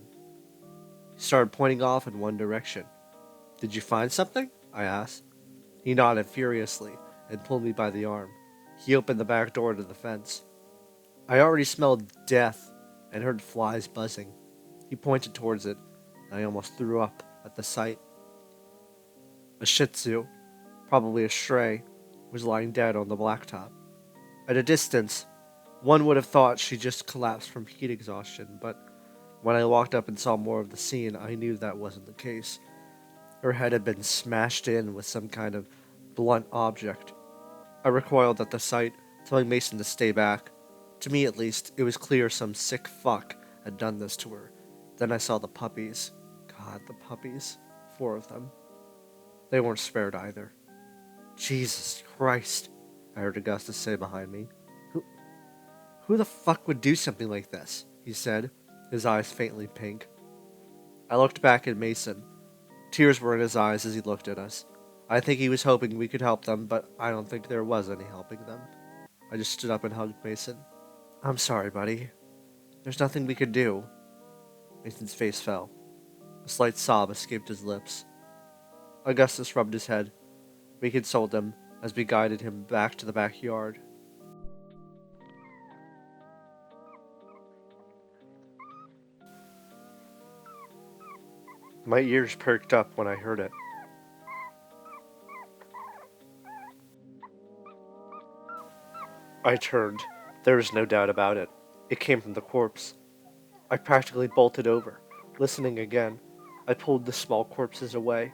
He started pointing off in one direction. "Did you find something?" I asked. He nodded furiously and pulled me by the arm. He opened the back door to the fence. I already smelled death and heard flies buzzing. He pointed towards it, and I almost threw up at the sight. A Shih Tzu, probably a stray, was lying dead on the blacktop. At a distance, one would have thought she just collapsed from heat exhaustion, but when I walked up and saw more of the scene, I knew that wasn't the case. Her head had been smashed in with some kind of blunt object. I recoiled at the sight, telling Mason to stay back. To me, at least, it was clear some sick fuck had done this to her. Then I saw the puppies. God, the puppies. 4 of them. They weren't spared either. "Jesus Christ," I heard Augustus say behind me. Who the fuck would do something like this?" he said, his eyes faintly pink. I looked back at Mason. Tears were in his eyes as he looked at us. I think he was hoping we could help them, but I don't think there was any helping them. I just stood up and hugged Mason. "I'm sorry, buddy. There's nothing we could do." Mason's face fell. A slight sob escaped his lips. Augustus rubbed his head. We consoled him as we guided him back to the backyard. My ears perked up when I heard it. I turned. There was no doubt about it. It came from the corpse. I practically bolted over. Listening again, I pulled the small corpses away,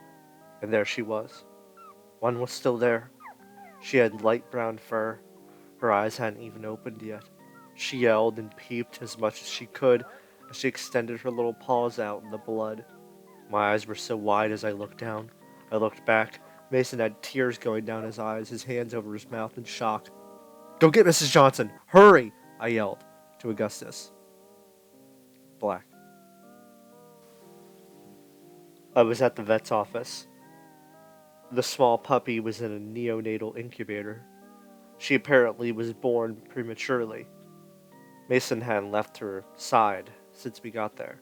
and there she was. One was still there. She had light brown fur. Her eyes hadn't even opened yet. She yelled and peeped as much as she could as she extended her little paws out in the blood. My eyes were so wide as I looked down. I looked back. Mason had tears going down his eyes, his hands over his mouth in shock. "Go get Mrs. Johnson! Hurry!" I yelled to Augustus. Black. I was at the vet's office. The small puppy was in a neonatal incubator. She apparently was born prematurely. Mason hadn't left her side since we got there.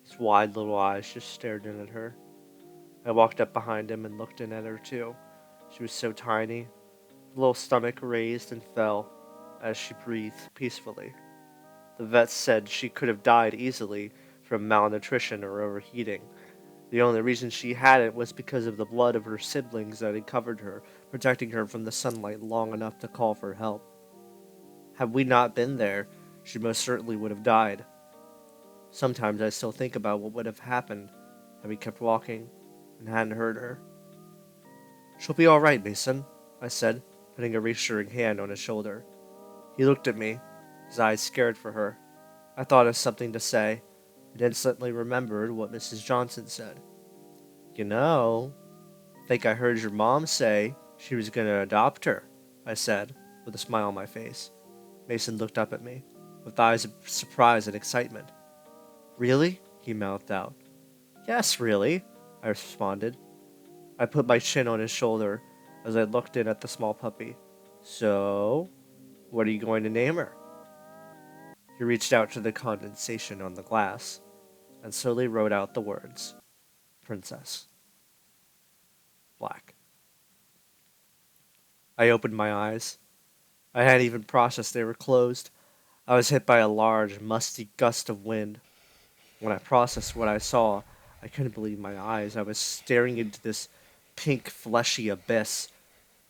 His wide little eyes just stared in at her. I walked up behind him and looked in at her too. She was so tiny. Her little stomach raised and fell as she breathed peacefully. The vet said she could have died easily from malnutrition or overheating. The only reason she hadn't was because of the blood of her siblings that had covered her, protecting her from the sunlight long enough to call for help. Had we not been there, she most certainly would have died. Sometimes I still think about what would have happened had we kept walking and hadn't hurt her. "She'll be all right, Mason," I said, putting a reassuring hand on his shoulder. He looked at me, his eyes scared for her. I thought of something to say, and instantly remembered what Mrs. Johnson said. "You know, I think I heard your mom say she was going to adopt her," I said, with a smile on my face. Mason looked up at me, with eyes of surprise and excitement. "Really?" he mouthed out. "Yes, really," I responded. I put my chin on his shoulder as I looked in at the small puppy. "So, what are you going to name her?" He reached out to the condensation on the glass and slowly wrote out the words, "Princess." Black. I opened my eyes. I hadn't even processed they were closed. I was hit by a large, musty gust of wind. When I processed what I saw, I couldn't believe my eyes. I was staring into this pink, fleshy abyss.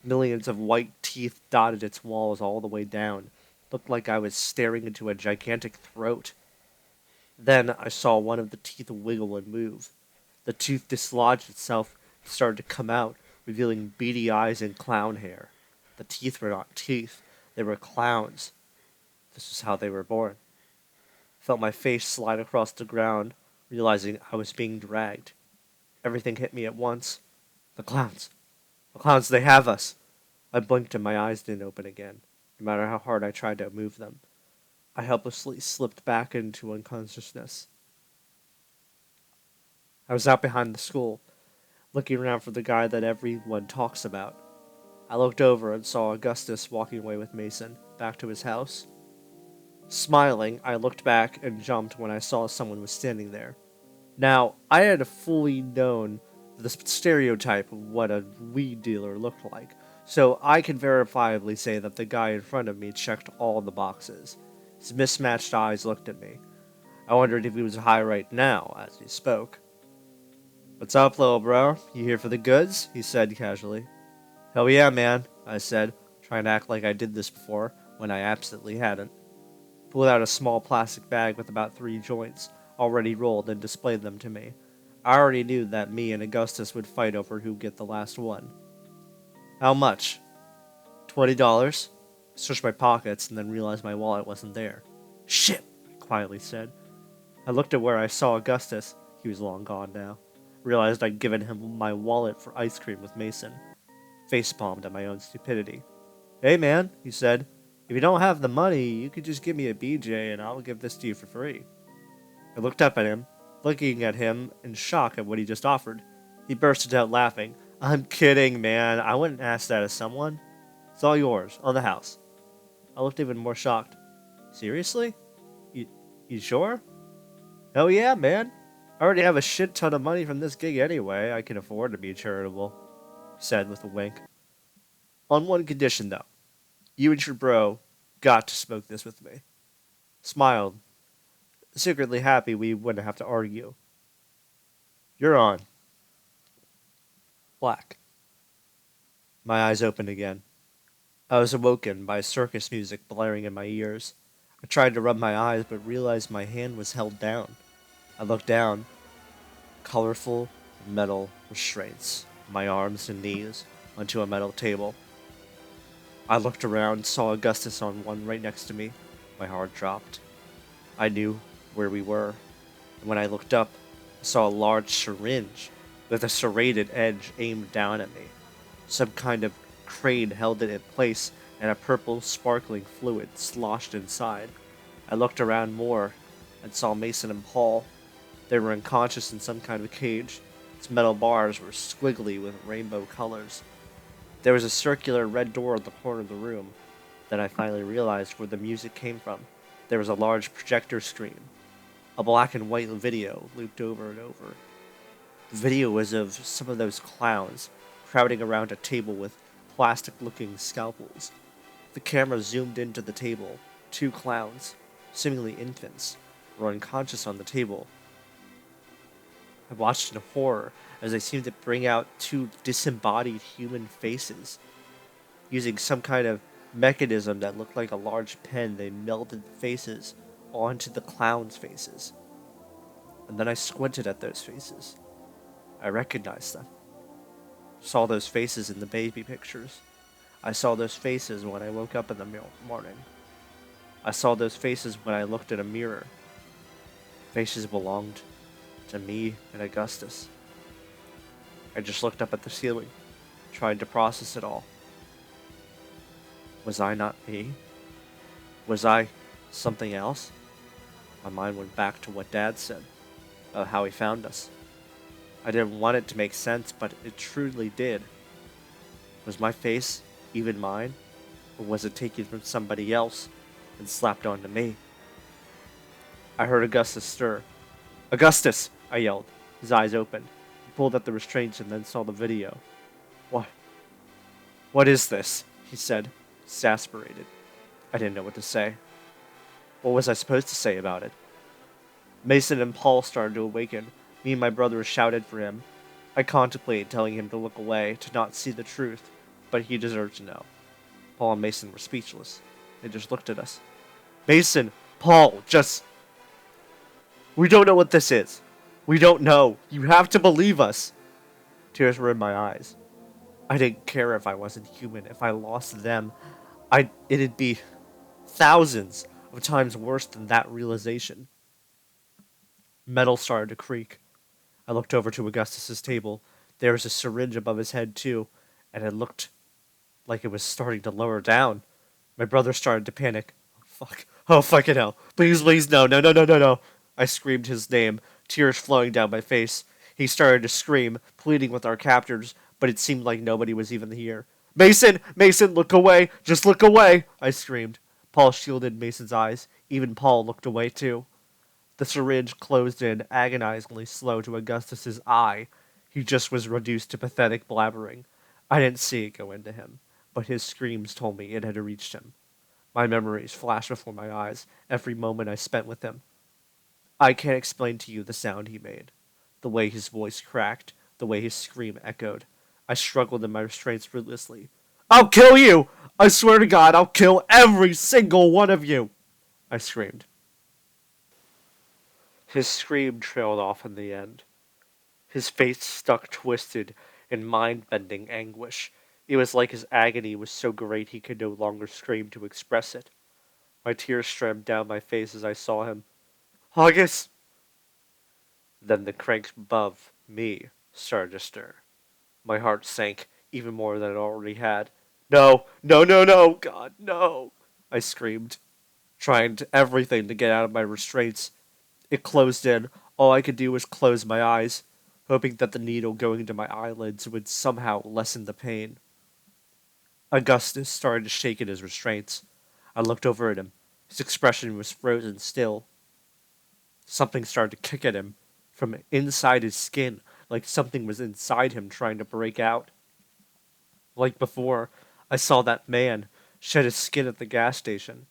Millions of white teeth dotted its walls all the way down. Looked like I was staring into a gigantic throat. Then I saw one of the teeth wiggle and move. The tooth dislodged itself and started to come out, revealing beady eyes and clown hair. The teeth were not teeth, they were clowns. This was how they were born. I felt my face slide across the ground, realizing I was being dragged. Everything hit me at once. The clowns. The clowns, they have us. I blinked and my eyes didn't open again, no matter how hard I tried to move them. I helplessly slipped back into unconsciousness. I was out behind the school, looking around for the guy that everyone talks about. I looked over and saw Augustus walking away with Mason, back to his house. Smiling, I looked back and jumped when I saw someone was standing there. Now, I had fully known the stereotype of what a weed dealer looked like, so I can verifiably say that the guy in front of me checked all the boxes. His mismatched eyes looked at me. I wondered if he was high right now as he spoke. "What's up, little bro? You here for the goods?" he said casually. "Hell yeah, man," I said, trying to act like I did this before, when I absolutely hadn't. Pulled out a small plastic bag with about 3 joints, already rolled, and displayed them to me. I already knew that me and Augustus would fight over who'd get the last one. "How much?" $20. I searched my pockets and then realized my wallet wasn't there. "Shit," I quietly said. I looked at where I saw Augustus. He was long gone now. Realized I'd given him my wallet for ice cream with Mason. Facepalmed at my own stupidity. "Hey man," he said. "If you don't have the money, you could just give me a BJ and I'll give this to you for free." I looked up at him, looking at him in shock at what he just offered. He bursted out laughing. "I'm kidding, man. I wouldn't ask that of someone. It's all yours, on the house." I looked even more shocked. "Seriously? You sure?" "Hell yeah, man. I already have a shit ton of money from this gig anyway. I can afford to be charitable," he said with a wink. "On one condition, though. You and your bro got to smoke this with me." Smiled, secretly happy we wouldn't have to argue. "You're on." Black. My eyes opened again. I was awoken by circus music blaring in my ears. I tried to rub my eyes but realized my hand was held down. I looked down. Colorful metal restraints, my arms and knees, onto a metal table. I looked around, saw Augustus on one right next to me. My heart dropped. I knew where we were, and when I looked up, I saw a large syringe with a serrated edge aimed down at me. Some kind of crane held it in place, and a purple, sparkling fluid sloshed inside. I looked around more and saw Mason and Paul. They were unconscious in some kind of cage. Its metal bars were squiggly with rainbow colors. There was a circular red door at the corner of the room. Then I finally realized where the music came from. There was a large projector screen. A black and white video looped over and over. The video was of some of those clowns crowding around a table with plastic-looking scalpels. The camera zoomed into the table. 2 clowns, seemingly infants, were unconscious on the table. I watched in horror as they seemed to bring out 2 disembodied human faces. Using some kind of mechanism that looked like a large pen, they melded the faces onto the clowns' faces. And then I squinted at those faces. I recognized them. Saw those faces in the baby pictures. I saw those faces when I woke up in the morning. I saw those faces when I looked at a mirror. Faces belonged to me and Augustus. I just looked up at the ceiling, trying to process it all. Was I not me? Was I something else? My mind went back to what Dad said, about how he found us. I didn't want it to make sense, but it truly did. Was my face even mine? Or was it taken from somebody else and slapped onto me? I heard Augustus stir. "Augustus!" I yelled. His eyes opened. He pulled at the restraints and then saw the video. What is this?" he said, exasperated. I didn't know what to say. What was I supposed to say about it? Mason and Paul started to awaken. Me and my brother shouted for him. I contemplated telling him to look away, to not see the truth, but he deserved to know. Paul and Mason were speechless. They just looked at us. "Mason! Paul! We don't know what this is!" We don't know. You have to believe us. Tears were in my eyes. I didn't care if I wasn't human. If I lost them, it'd be thousands of times worse than that realization. Metal started to creak. I looked over to Augustus's table. There was a syringe above his head, too, and it looked like it was starting to lower down. My brother started to panic. Oh, fuck. Oh, fucking hell. Please, please, no, no, no, no, no, no. I screamed his name, tears flowing down my face. He started to scream, pleading with our captors, but it seemed like nobody was even here. Mason! Mason, look away! Just look away! I screamed. Paul shielded Mason's eyes. Even Paul looked away, too. The syringe closed in, agonizingly slow to Augustus's eye. He just was reduced to pathetic blabbering. I didn't see it go into him, but his screams told me it had reached him. My memories flashed before my eyes, every moment I spent with him. I can't explain to you the sound he made, the way his voice cracked, the way his scream echoed. I struggled in my restraints ruthlessly. I'll kill you! I swear to God, I'll kill every single one of you! I screamed. His scream trailed off in the end. His face stuck twisted in mind-bending anguish. It was like his agony was so great he could no longer scream to express it. My tears streamed down my face as I saw him. August! Then the crank above me started to stir. My heart sank even more than it already had. No, no, no, no, God, no! I screamed, trying everything to get out of my restraints. It closed in. All I could do was close my eyes, hoping that the needle going into my eyelids would somehow lessen the pain. Augustus started to shake in his restraints. I looked over at him. His expression was frozen still. Something started to kick at him from inside his skin, like something was inside him trying to break out. Like before, I saw that man shed his skin at the gas station.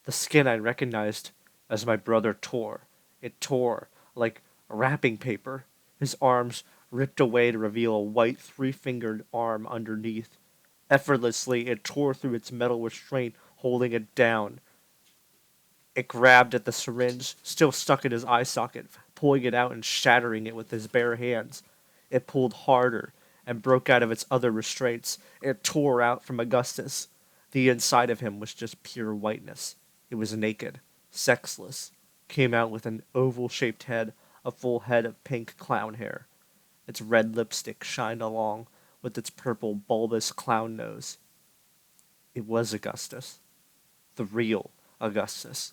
The skin I recognized as my brother tore. It tore like wrapping paper. His arms ripped away to reveal a white three-fingered arm underneath. Effortlessly, it tore through its metal restraint, holding it down. It grabbed at the syringe, still stuck in his eye socket, pulling it out and shattering it with his bare hands. It pulled harder and broke out of its other restraints. It tore out from Augustus. The inside of him was just pure whiteness. It was naked, sexless, came out with an oval-shaped head, a full head of pink clown hair. Its red lipstick shined along with its purple, bulbous clown nose. It was Augustus. The real Augustus.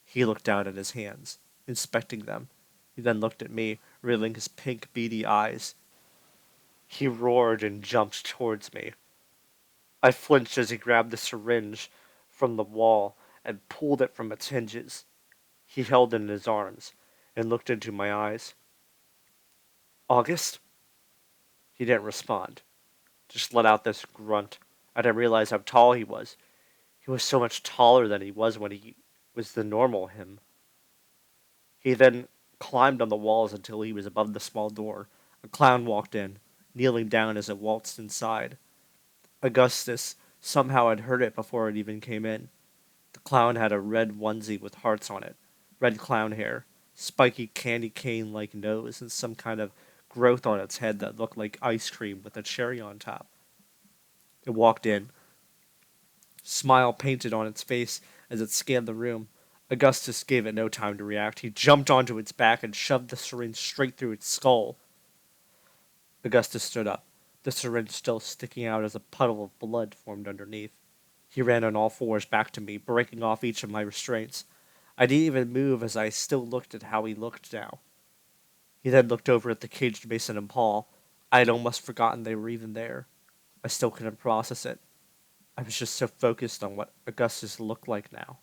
He looked down at his hands, inspecting them. He then looked at me, revealing his pink, beady eyes. He roared and jumped towards me. I flinched as he grabbed the syringe from the wall and pulled it from its hinges. He held it in his arms and looked into my eyes. August? He didn't respond. Just let out this grunt. I didn't realize how tall he was. He was so much taller than he was when he was the normal him. He then climbed on the walls until he was above the small door. A clown walked in, kneeling down as it waltzed inside. Augustus somehow had heard it before it even came in. The clown had a red onesie with hearts on it, red clown hair, spiky candy cane-like nose, and some kind of growth on its head that looked like ice cream with a cherry on top. It walked in, smile painted on its face as it scanned the room. Augustus gave it no time to react. He jumped onto its back and shoved the syringe straight through its skull. Augustus stood up, the syringe still sticking out as a puddle of blood formed underneath. He ran on all fours back to me, breaking off each of my restraints. I didn't even move as I still looked at how he looked now. He then looked over at the caged Mason and Paul. I had almost forgotten they were even there. I still couldn't process it. I was just so focused on what Augustus looked like now.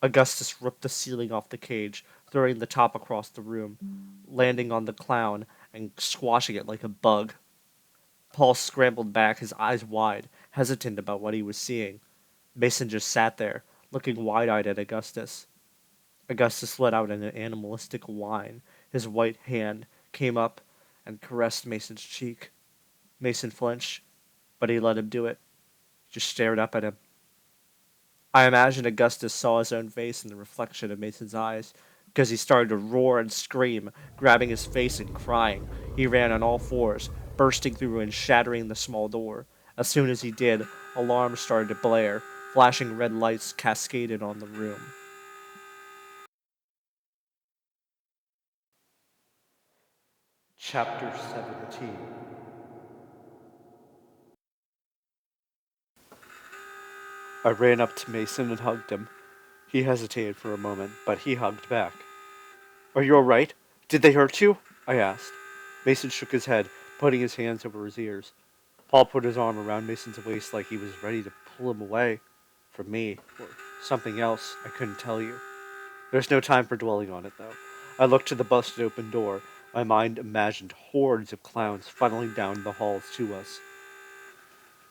Augustus ripped the ceiling off the cage, throwing the top across the room, landing on the clown and squashing it like a bug. Paul scrambled back, his eyes wide, hesitant about what he was seeing. Mason just sat there, looking wide-eyed at Augustus. Augustus let out an animalistic whine. His white hand came up and caressed Mason's cheek. Mason flinched, but he let him do it. He just stared up at him. I imagined Augustus saw his own face in the reflection of Mason's eyes, because he started to roar and scream, grabbing his face and crying. He ran on all fours, bursting through and shattering the small door. As soon as he did, alarms started to blare. Flashing red lights cascaded on the room. Chapter 17. I ran up to Mason and hugged him. He hesitated for a moment, but he hugged back. Are you alright? Did they hurt you? I asked. Mason shook his head, putting his hands over his ears. Paul put his arm around Mason's waist like he was ready to pull him away. From me, or something else, I couldn't tell you. There's no time for dwelling on it, though. I looked to the busted open door. My mind imagined hordes of clowns funneling down the halls to us.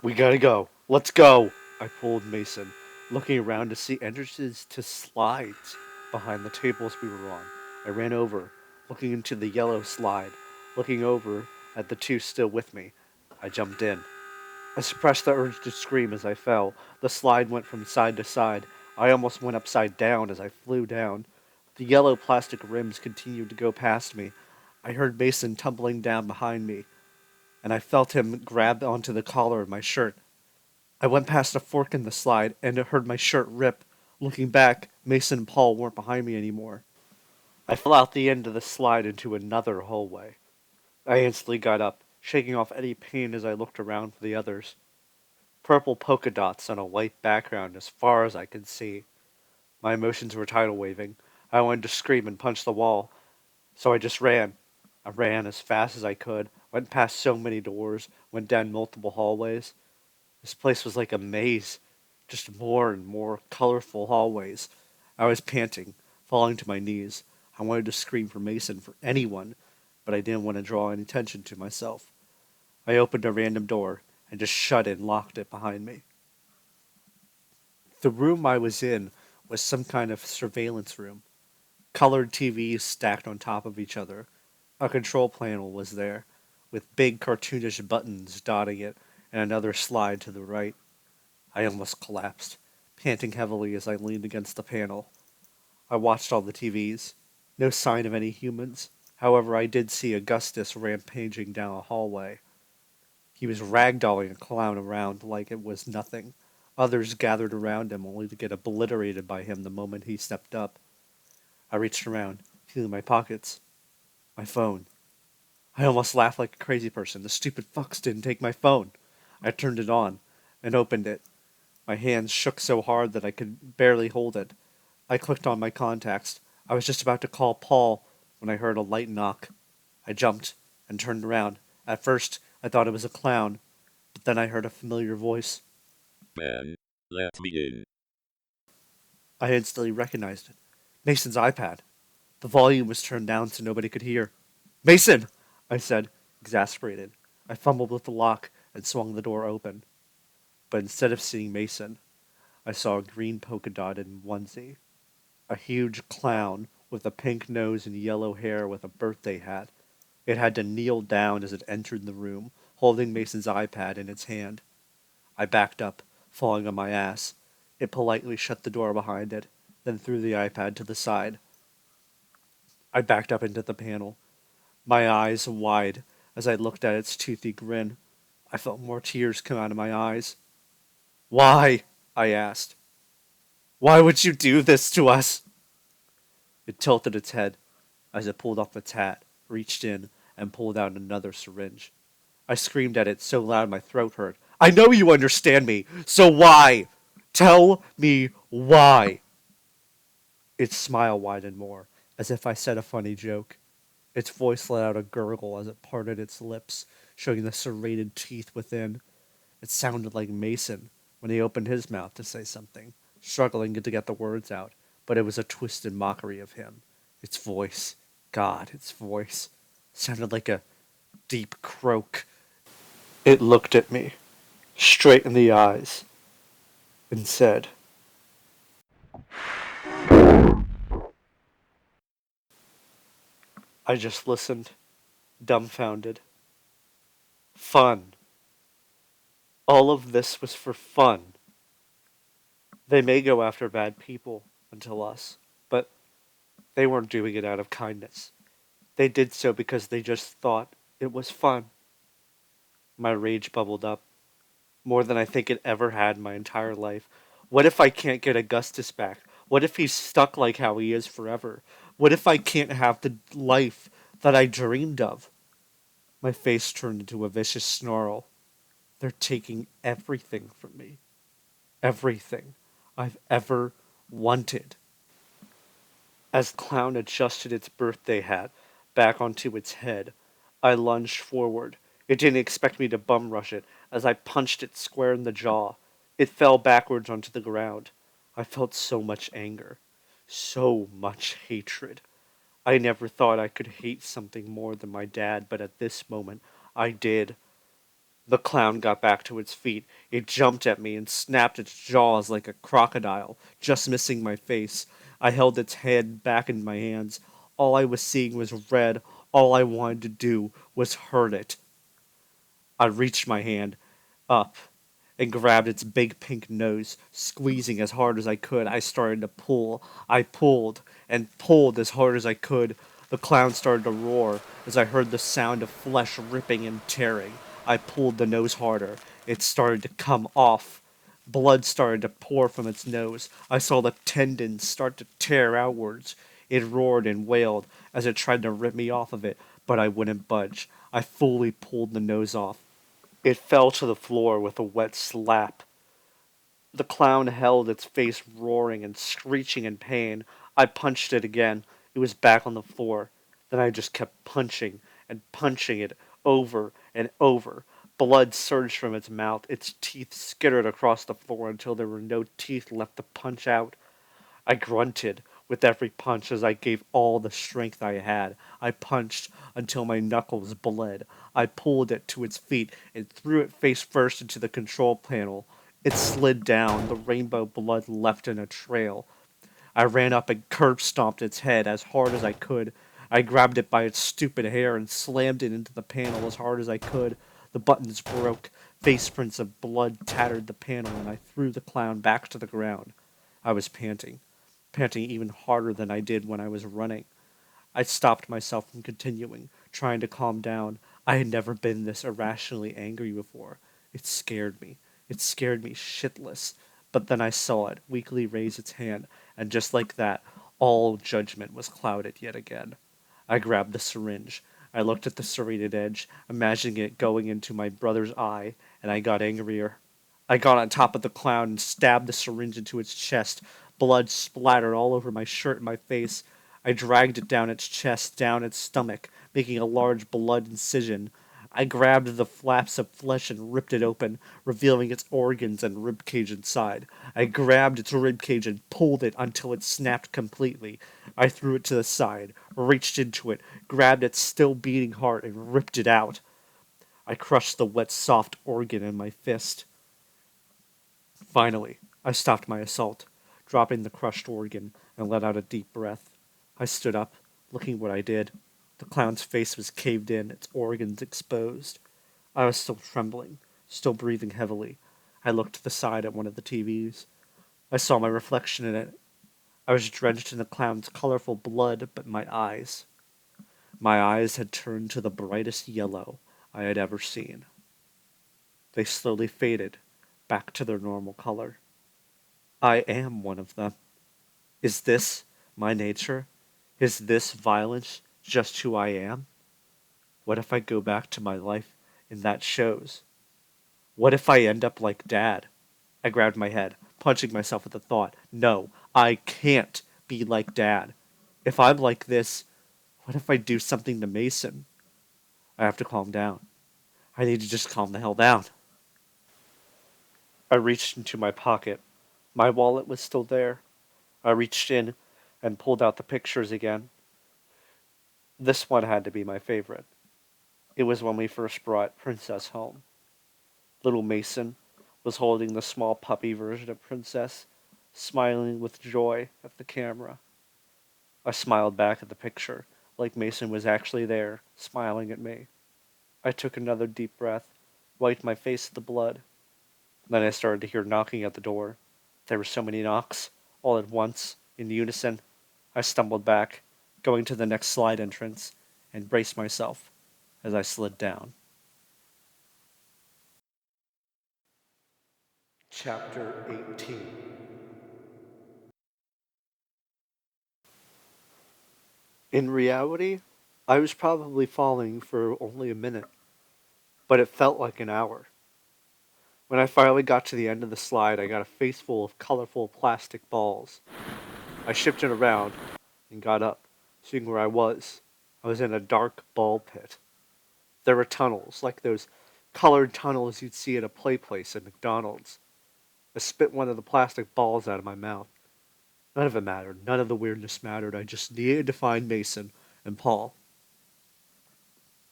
We gotta go. Let's go! I pulled Mason, looking around to see entrances to slides behind the tables we were on. I ran over, looking into the yellow slide, looking over at the two still with me. I jumped in. I suppressed the urge to scream as I fell. The slide went from side to side. I almost went upside down as I flew down. The yellow plastic rims continued to go past me. I heard Mason tumbling down behind me, and I felt him grab onto the collar of my shirt. I went past a fork in the slide and heard my shirt rip. Looking back, Mason and Paul weren't behind me anymore. I fell out the end of the slide into another hallway. I instantly got up, shaking off any pain as I looked around for the others. Purple polka dots on a white background as far as I could see. My emotions were tidal waving. I wanted to scream and punch the wall, so I just ran. I ran as fast as I could, went past so many doors, went down multiple hallways. This place was like a maze, just more and more colorful hallways. I was panting, falling to my knees. I wanted to scream for Mason, for anyone, but I didn't want to draw any attention to myself. I opened a random door and just shut it and locked it behind me. The room I was in was some kind of surveillance room. Colored TVs stacked on top of each other. A control panel was there, with big cartoonish buttons dotting it and another slide to the right. I almost collapsed, panting heavily as I leaned against the panel. I watched all the TVs. No sign of any humans. However, I did see Augustus rampaging down a hallway. He was ragdolling a clown around like it was nothing. Others gathered around him only to get obliterated by him the moment he stepped up. I reached around, feeling my pockets. My phone. I almost laughed like a crazy person. The stupid fucks didn't take my phone. I turned it on and opened it. My hands shook so hard that I could barely hold it. I clicked on my contacts. I was just about to call Paul when I heard a light knock. I jumped and turned around. At first, I thought it was a clown, but then I heard a familiar voice. Man, let me in. I instantly recognized it. Mason's iPad. The volume was turned down so nobody could hear. Mason! I said, exasperated. I fumbled with the lock and swung the door open. But instead of seeing Mason, I saw a green polka dotted onesie. A huge clown with a pink nose and yellow hair with a birthday hat. It had to kneel down as it entered the room, holding Mason's iPad in its hand. I backed up, falling on my ass. It politely shut the door behind it, then threw the iPad to the side. I backed up into the panel, my eyes wide as I looked at its toothy grin. I felt more tears come out of my eyes. Why? I asked. Why would you do this to us? It tilted its head as it pulled off its hat, reached in, and pulled out another syringe. I screamed at it so loud my throat hurt. I know you understand me, so why? Tell me why. Its smile widened more, as if I said a funny joke. Its voice let out a gurgle as it parted its lips, showing the serrated teeth within. It sounded like Mason when he opened his mouth to say something, struggling to get the words out, but it was a twisted mockery of him. Its voice, God, its voice, sounded like a deep croak. It looked at me, straight in the eyes, and said, I just listened, dumbfounded. Fun. All of this was for fun. They may go after bad people until us, but They weren't doing it out of kindness. They did so because they just thought it was fun. My rage bubbled up, more than I think it ever had in my entire life. What if I can't get Augustus back? What if he's stuck like how he is forever? What if I can't have the life that I dreamed of? My face turned into a vicious snarl. They're taking everything from me. Everything I've ever wanted. As Clown adjusted its birthday hat back onto its head, I lunged forward. It didn't expect me to bum rush it as I punched it square in the jaw. It fell backwards onto the ground. I felt so much anger, so much hatred. I never thought I could hate something more than my dad, but at this moment, I did. The clown got back to its feet. It jumped at me and snapped its jaws like a crocodile, just missing my face. I held its head back in my hands. All I was seeing was red. All I wanted to do was hurt it. I reached my hand up and grabbed its big pink nose, squeezing as hard as I could. I started to pull. I pulled and pulled as hard as I could. The clown started to roar as I heard the sound of flesh ripping and tearing. I pulled the nose harder. It started to come off. Blood started to pour from its nose. I saw the tendons start to tear outwards. It roared and wailed as it tried to rip me off of it, but I wouldn't budge. I fully pulled the nose off. It fell to the floor with a wet slap. The clown held its face roaring and screeching in pain. I punched it again. It was back on the floor. Then I just kept punching and punching it over and over. Blood surged from its mouth. Its teeth skittered across the floor until there were no teeth left to punch out. I grunted with every punch as I gave all the strength I had. I punched until my knuckles bled. I pulled it to its feet and threw it face first into the control panel. It slid down, the rainbow blood left in a trail. I ran up and curb stomped its head as hard as I could. I grabbed it by its stupid hair and slammed it into the panel as hard as I could. The buttons broke. Face prints of blood tattered the panel, and I threw the clown back to the ground. I was panting even harder than I did when I was running. I stopped myself from continuing, trying to calm down. I had never been this irrationally angry before. It scared me. It scared me shitless. But then I saw it weakly raise its hand, and just like that, all judgment was clouded yet again. I grabbed the syringe. I looked at the serrated edge, imagining it going into my brother's eye, and I got angrier. I got on top of the clown and stabbed the syringe into its chest. Blood splattered all over my shirt and my face. I dragged it down its chest, down its stomach, making a large blood incision. I grabbed the flaps of flesh and ripped it open, revealing its organs and ribcage inside. I grabbed its ribcage and pulled it until it snapped completely. I threw it to the side, reached into it, grabbed its still beating heart, and ripped it out. I crushed the wet, soft organ in my fist. Finally, I stopped my assault, dropping the crushed organ, and let out a deep breath. I stood up, looking what I did. The clown's face was caved in, its organs exposed. I was still trembling, still breathing heavily. I looked to the side at one of the TVs. I saw my reflection in it. I was drenched in the clown's colorful blood, but my eyes had turned to the brightest yellow I had ever seen. They slowly faded back to their normal color. I am one of them. Is this my nature? Is this violence just who I am? What if I go back to my life in that shows? What if I end up like Dad? I grabbed my head, punching myself at the thought. No, I can't be like Dad. If I'm like this, what if I do something to Mason? I have to calm down. I need to just calm the hell down. I reached into my pocket. My wallet was still there. I reached in and pulled out the pictures again. This one had to be my favorite. It was when we first brought Princess home. Little Mason was holding the small puppy version of Princess, smiling with joy at the camera. I smiled back at the picture, like Mason was actually there, smiling at me. I took another deep breath, wiped my face with the blood. Then I started to hear knocking at the door. There were so many knocks, all at once, in unison. I stumbled back, going to the next slide entrance, and braced myself as I slid down. Chapter 18. In reality, I was probably falling for only a minute, but it felt like an hour. When I finally got to the end of the slide, I got a face full of colorful plastic balls. I shifted around and got up, seeing where I was. I was in a dark ball pit. There were tunnels, like those colored tunnels you'd see at a play place at McDonald's. I spit one of the plastic balls out of my mouth. None of it mattered. None of the weirdness mattered. I just needed to find Mason and Paul.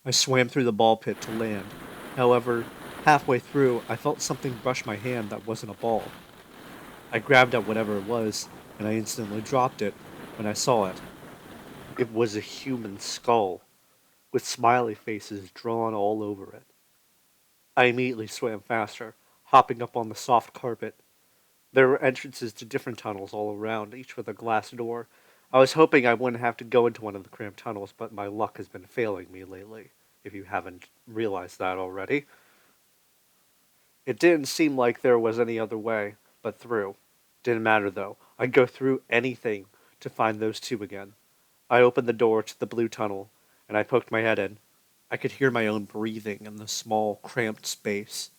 I swam through the ball pit to land. However, halfway through, I felt something brush my hand that wasn't a ball. I grabbed at whatever it was, and I instantly dropped it when I saw it. It was a human skull, with smiley faces drawn all over it. I immediately swam faster, hopping up on the soft carpet. There were entrances to different tunnels all around, each with a glass door. I was hoping I wouldn't have to go into one of the cramped tunnels, but my luck has been failing me lately, if you haven't realized that already. It didn't seem like there was any other way but through. Didn't matter though. I'd go through anything to find those two again. I opened the door to the blue tunnel, and I poked my head in. I could hear my own breathing in the small, cramped space.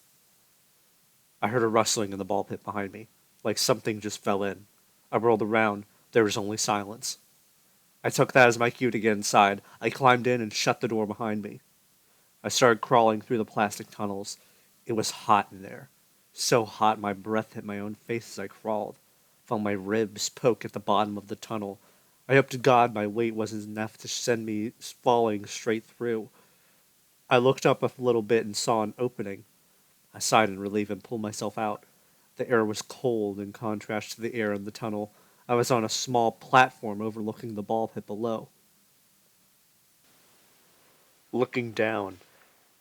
I heard a rustling in the ball pit behind me, like something just fell in. I whirled around. There was only silence. I took that as my cue to get inside. I climbed in and shut the door behind me. I started crawling through the plastic tunnels. It was hot in there. So hot my breath hit my own face as I crawled. Felt my ribs poke at the bottom of the tunnel. I hoped to God my weight wasn't enough to send me falling straight through. I looked up a little bit and saw an opening. I sighed in relief and pulled myself out. The air was cold in contrast to the air in the tunnel. I was on a small platform overlooking the ball pit below. Looking down,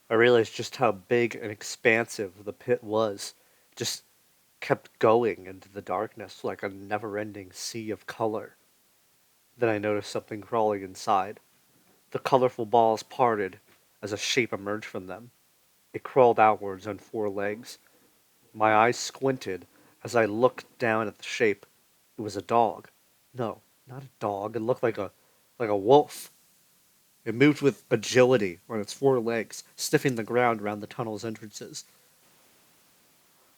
I realized just how big and expansive the pit was. It just kept going into the darkness like a never-ending sea of color. Then I noticed something crawling inside. The colorful balls parted as a shape emerged from them. It crawled outwards on four legs. My eyes squinted as I looked down at the shape. It was a dog. No, not a dog. It looked like a wolf. It moved with agility on its four legs, sniffing the ground around the tunnel's entrances.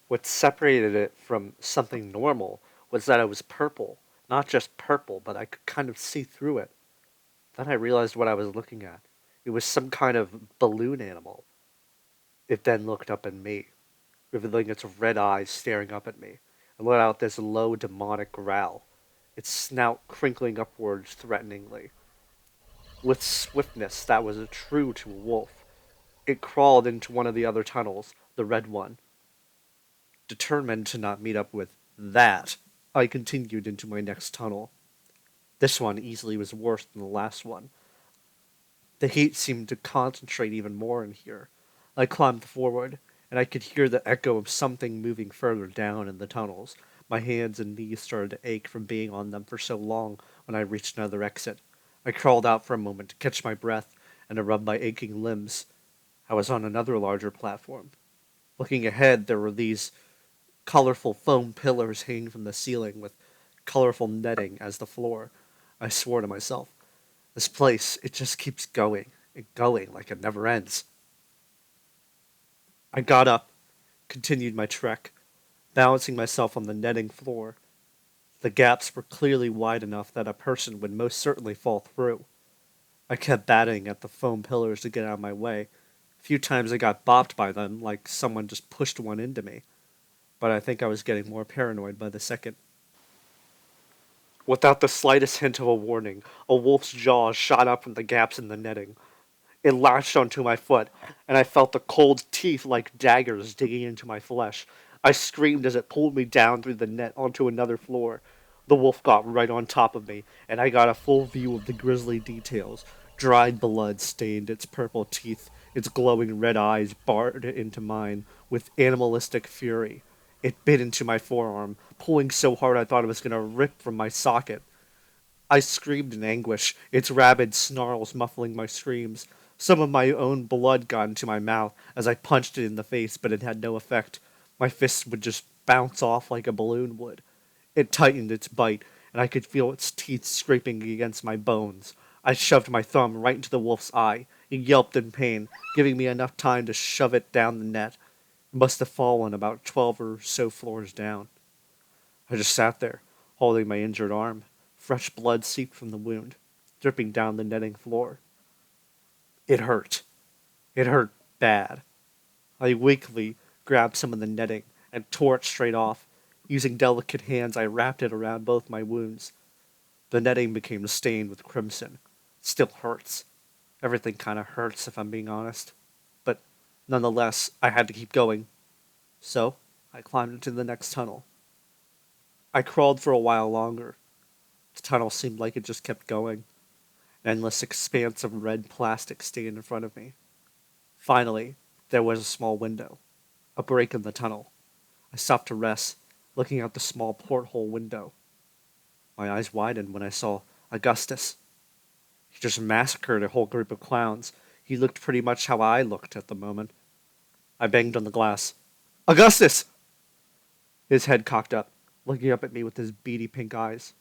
What separated it from something normal was that it was purple. Not just purple, but I could kind of see through it. Then I realized what I was looking at. It was some kind of balloon animal. It then looked up at me, revealing its red eyes staring up at me, and let out this low demonic growl, its snout crinkling upwards threateningly. With swiftness that was true to a wolf, it crawled into one of the other tunnels, the red one. Determined to not meet up with that, I continued into my next tunnel. This one easily was worse than the last one. The heat seemed to concentrate even more in here. I climbed forward, and I could hear the echo of something moving further down in the tunnels. My hands and knees started to ache from being on them for so long when I reached another exit. I crawled out for a moment to catch my breath and to rub my aching limbs. I was on another larger platform. Looking ahead, there were these colorful foam pillars hanging from the ceiling with colorful netting as the floor. I swore to myself, this place, it just keeps going and going like it never ends. I got up, continued my trek, balancing myself on the netting floor. The gaps were clearly wide enough that a person would most certainly fall through. I kept batting at the foam pillars to get out of my way. A few times I got bopped by them like someone just pushed one into me, but I think I was getting more paranoid by the second. Without the slightest hint of a warning, a wolf's jaws shot up from the gaps in the netting. It latched onto my foot, and I felt the cold teeth like daggers digging into my flesh. I screamed as it pulled me down through the net onto another floor. The wolf got right on top of me, and I got a full view of the grisly details. Dried blood stained its purple teeth, its glowing red eyes barred into mine with animalistic fury. It bit into my forearm, pulling so hard I thought it was going to rip from my socket. I screamed in anguish, its rabid snarls muffling my screams. Some of my own blood got into my mouth as I punched it in the face, but it had no effect. My fists would just bounce off like a balloon would. It tightened its bite, and I could feel its teeth scraping against my bones. I shoved my thumb right into the wolf's eye. It yelped in pain, giving me enough time to shove it down the net. It must have fallen about 12 or so floors down. I just sat there, holding my injured arm. Fresh blood seeped from the wound, dripping down the netting floor. It hurt. It hurt bad. I weakly grabbed some of the netting and tore it straight off. Using delicate hands, I wrapped it around both my wounds. The netting became stained with crimson. It still hurts. Everything kind of hurts, if I'm being honest. But nonetheless, I had to keep going. So, I climbed into the next tunnel. I crawled for a while longer. The tunnel seemed like it just kept going. An endless expanse of red plastic stayed in front of me. Finally, there was a small window. A break in the tunnel. I stopped to rest, looking out the small porthole window. My eyes widened when I saw Augustus. He just massacred a whole group of clowns. He looked pretty much how I looked at the moment. I banged on the glass. Augustus! His head cocked up, looking up at me with his beady pink eyes.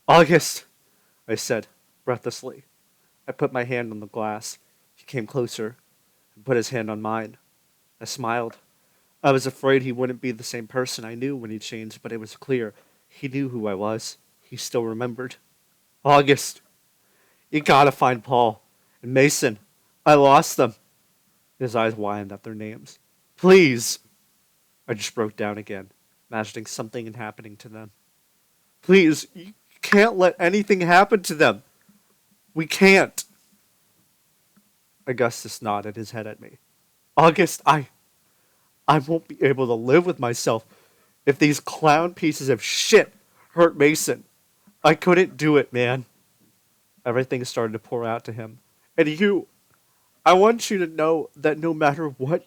August! I said, breathlessly. I put my hand on the glass. He came closer and put his hand on mine. I smiled. I was afraid he wouldn't be the same person I knew when he changed, but it was clear. He knew who I was. He still remembered. August! You gotta find Paul and Mason. I lost them. His eyes widened at their names. Please! I just broke down again, imagining something happening to them. Please, you can't let anything happen to them. We can't. Augustus nodded his head at me. August, I won't be able to live with myself if these clown pieces of shit hurt Mason. I couldn't do it, man. Everything started to pour out to him. And you, I want you to know that no matter what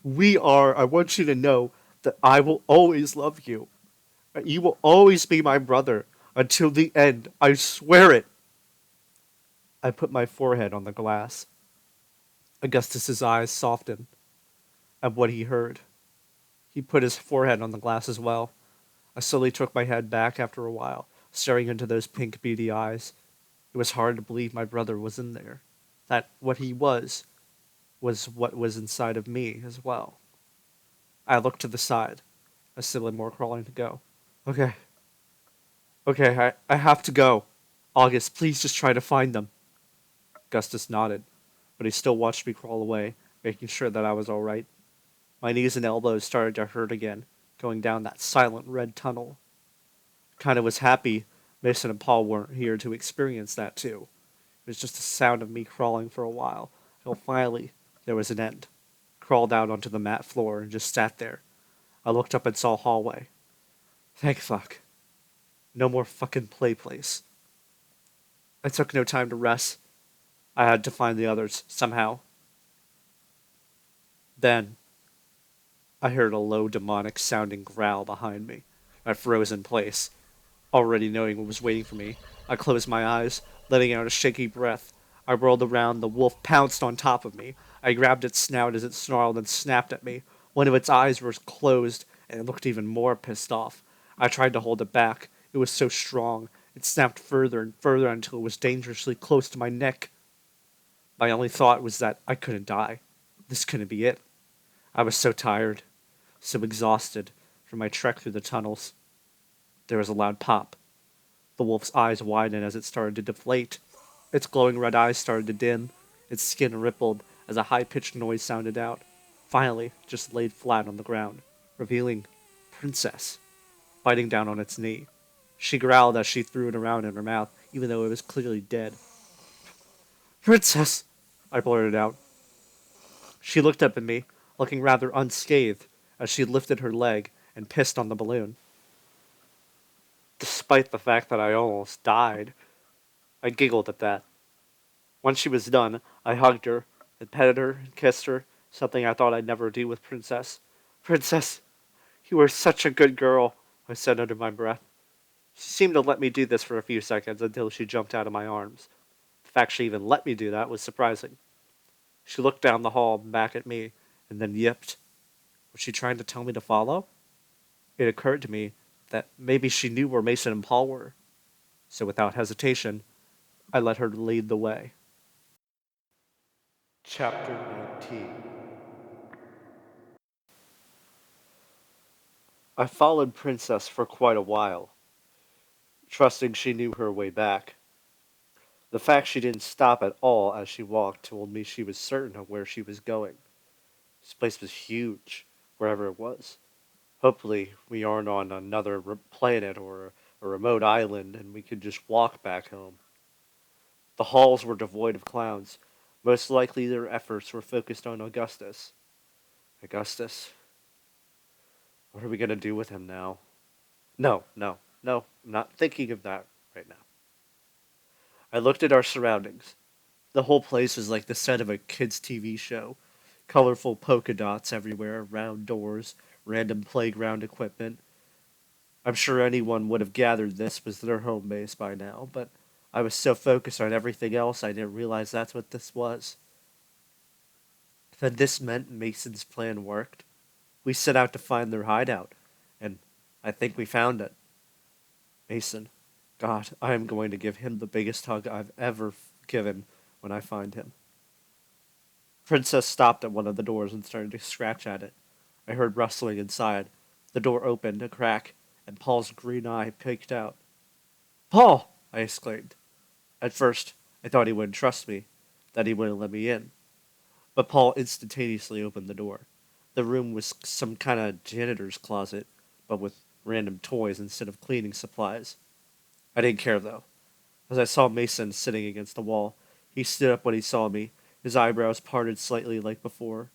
we are, I want you to know that I will always love you. You will always be my brother until the end. I swear it. I put my forehead on the glass. Augustus's eyes softened at what he heard. He put his forehead on the glass as well. I slowly took my head back after a while, staring into those pink, beady eyes. It was hard to believe my brother was in there. That what he was what was inside of me as well. I looked to the side. I still had more crawling to go. Okay, I have to go. August, please just try to find them. Augustus nodded, but he still watched me crawl away, making sure that I was all right. My knees and elbows started to hurt again, going down that silent red tunnel. Kinda was happy Mason and Paul weren't here to experience that too. It was just the sound of me crawling for a while, until finally there was an end. Crawled out onto the mat floor and just sat there. I looked up and saw a hallway. Thank fuck. No more fucking play place. I took no time to rest. I had to find the others, somehow. Then, I heard a low demonic sounding growl behind me. I froze in place. Already knowing what was waiting for me, I closed my eyes, letting out a shaky breath. I whirled around, the wolf pounced on top of me. I grabbed its snout as it snarled and snapped at me. One of its eyes was closed, and it looked even more pissed off. I tried to hold it back. It was so strong. It snapped further and further until it was dangerously close to my neck. My only thought was that I couldn't die. This couldn't be it. I was so tired, so exhausted from my trek through the tunnels. There was a loud pop. The wolf's eyes widened as it started to deflate. Its glowing red eyes started to dim. Its skin rippled as a high-pitched noise sounded out. Finally, just laid flat on the ground, revealing Princess, biting down on its knee. She growled as she threw it around in her mouth, even though it was clearly dead. Princess! I blurted out. She looked up at me, looking rather unscathed, as she lifted her leg and pissed on the balloon. Despite the fact that I almost died, I giggled at that. Once she was done, I hugged her and petted her and kissed her, something I thought I'd never do with Princess. Princess, you are such a good girl, I said under my breath. She seemed to let me do this for a few seconds until she jumped out of my arms. The fact she even let me do that was surprising. She looked down the hall back at me and then yipped. Was she trying to tell me to follow? It occurred to me that maybe she knew where Mason and Paul were. So without hesitation, I let her lead the way. Chapter 19. I followed Princess for quite a while, trusting she knew her way back. The fact she didn't stop at all as she walked told me she was certain of where she was going. This place was huge, wherever it was. Hopefully, we aren't on another planet or a remote island and we could just walk back home. The halls were devoid of clowns. Most likely their efforts were focused on Augustus. Augustus? What are we going to do with him now? No, I'm not thinking of that right now. I looked at our surroundings. The whole place was like the set of a kid's TV show. Colorful polka dots everywhere, round doors, random playground equipment. I'm sure anyone would have gathered this was their home base by now, but I was so focused on everything else I didn't realize that's what this was. Then this meant Mason's plan worked. We set out to find their hideout, and I think we found it. Mason. God, I am going to give him the biggest hug I've ever given when I find him. Princess stopped at one of the doors and started to scratch at it. I heard rustling inside. The door opened a crack, and Paul's green eye peeked out. Paul! I exclaimed. At first, I thought he wouldn't trust me, that he wouldn't let me in. But Paul instantaneously opened the door. The room was some kind of janitor's closet, but with random toys instead of cleaning supplies. I didn't care, though. As I saw Mason sitting against the wall, he stood up when he saw me, his eyebrows parted slightly like before.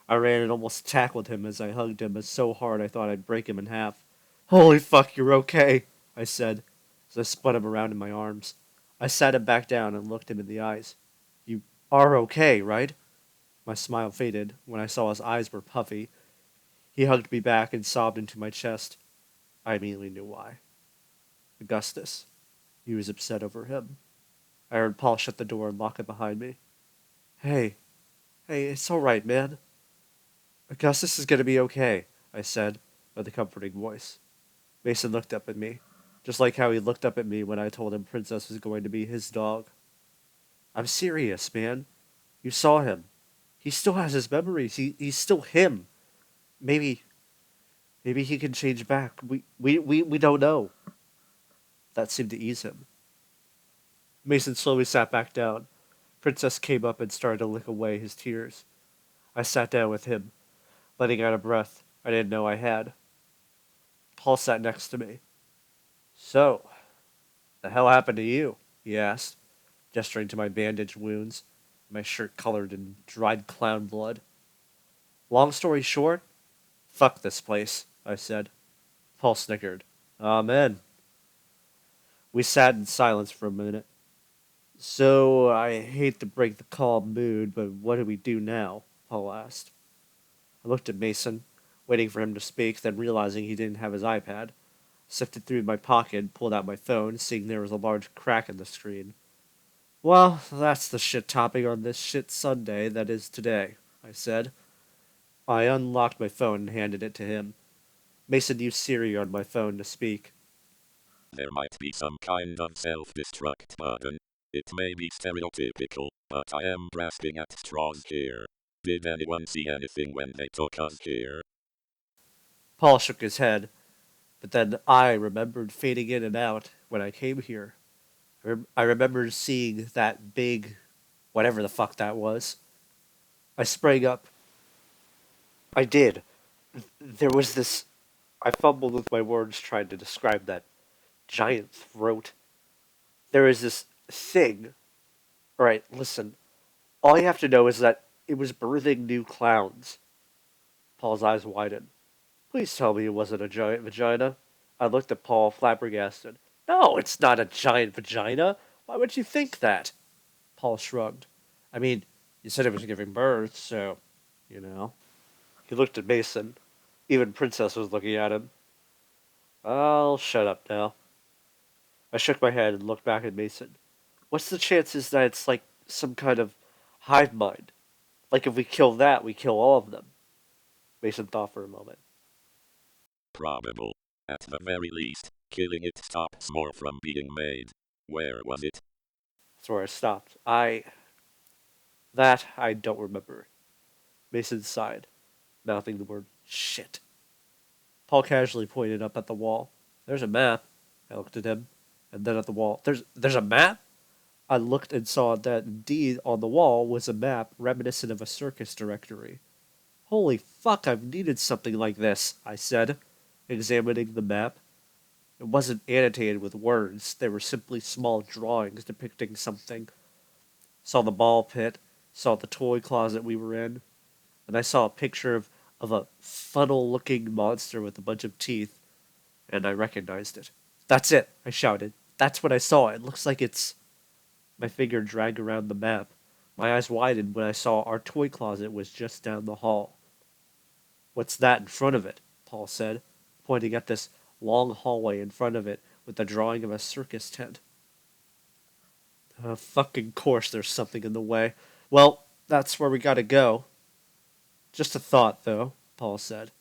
I ran and almost tackled him as I hugged him so hard I thought I'd break him in half. Holy fuck, you're okay, I said, as I spun him around in my arms. I sat him back down and looked him in the eyes. You are okay, right? My smile faded when I saw his eyes were puffy. He hugged me back and sobbed into my chest. I immediately knew why. Augustus. He was upset over him. I heard Paul shut the door and lock it behind me. Hey, it's all right, man. Augustus is going to be okay, I said, with a comforting voice. Mason looked up at me, just like how he looked up at me when I told him Princess was going to be his dog. I'm serious, man. You saw him. He still has his memories. He's still him. Maybe he can change back. We don't know. That seemed to ease him. Mason slowly sat back down. Princess came up and started to lick away his tears. I sat down with him, letting out a breath I didn't know I had. Paul sat next to me. So, the hell happened to you? He asked, gesturing to my bandaged wounds, my shirt colored in dried clown blood. Long story short, fuck this place, I said. Paul snickered. Amen. We sat in silence for a minute. So, I hate to break the calm mood, but what do we do now? Paul asked. I looked at Mason, waiting for him to speak, then realizing he didn't have his iPad. Sifted through my pocket, pulled out my phone, seeing there was a large crack in the screen. Well, that's the shit topping on this shit Sunday that is today, I said. I unlocked my phone and handed it to him. Mason used Siri on my phone to speak. There might be some kind of self-destruct button. It may be stereotypical, but I am grasping at straws here. Did anyone see anything when they took us here? Paul shook his head, but then I remembered fading in and out when I came here. I remembered seeing that big, whatever the fuck that was. I sprang up. I did. There was this... I fumbled with my words trying to describe that giant throat. There was this thing. Alright, listen. All you have to know is that it was birthing new clowns. Paul's eyes widened. Please tell me it wasn't a giant vagina. I looked at Paul, flabbergasted. No, it's not a giant vagina. Why would you think that? Paul shrugged. I mean, you said it was giving birth, so, you know. He looked at Mason. Even Princess was looking at him. I'll shut up now. I shook my head and looked back at Mason. What's the chances that it's like some kind of hive mind? Like if we kill that, we kill all of them. Mason thought for a moment. Probable. At the very least, killing it stops more from being made. Where was it? That's where I stopped. I don't remember. Mason sighed, mouthing the word shit. Paul casually pointed up at the wall. There's a map. I looked at him, and then at the wall. There's a map? I looked and saw that indeed on the wall was a map reminiscent of a circus directory. Holy fuck, I've needed something like this, I said, examining the map. It wasn't annotated with words, they were simply small drawings depicting something. Saw the ball pit, saw the toy closet we were in, and I saw a picture of a funnel-looking monster with a bunch of teeth, and I recognized it. That's it, I shouted. That's what I saw. It looks like it's... My finger dragged around the map. My eyes widened when I saw our toy closet was just down the hall. What's that in front of it? Paul said, pointing at this long hallway in front of it with the drawing of a circus tent. Fucking course there's something in the way. Well, that's where we gotta go. Just a thought, though, Paul said.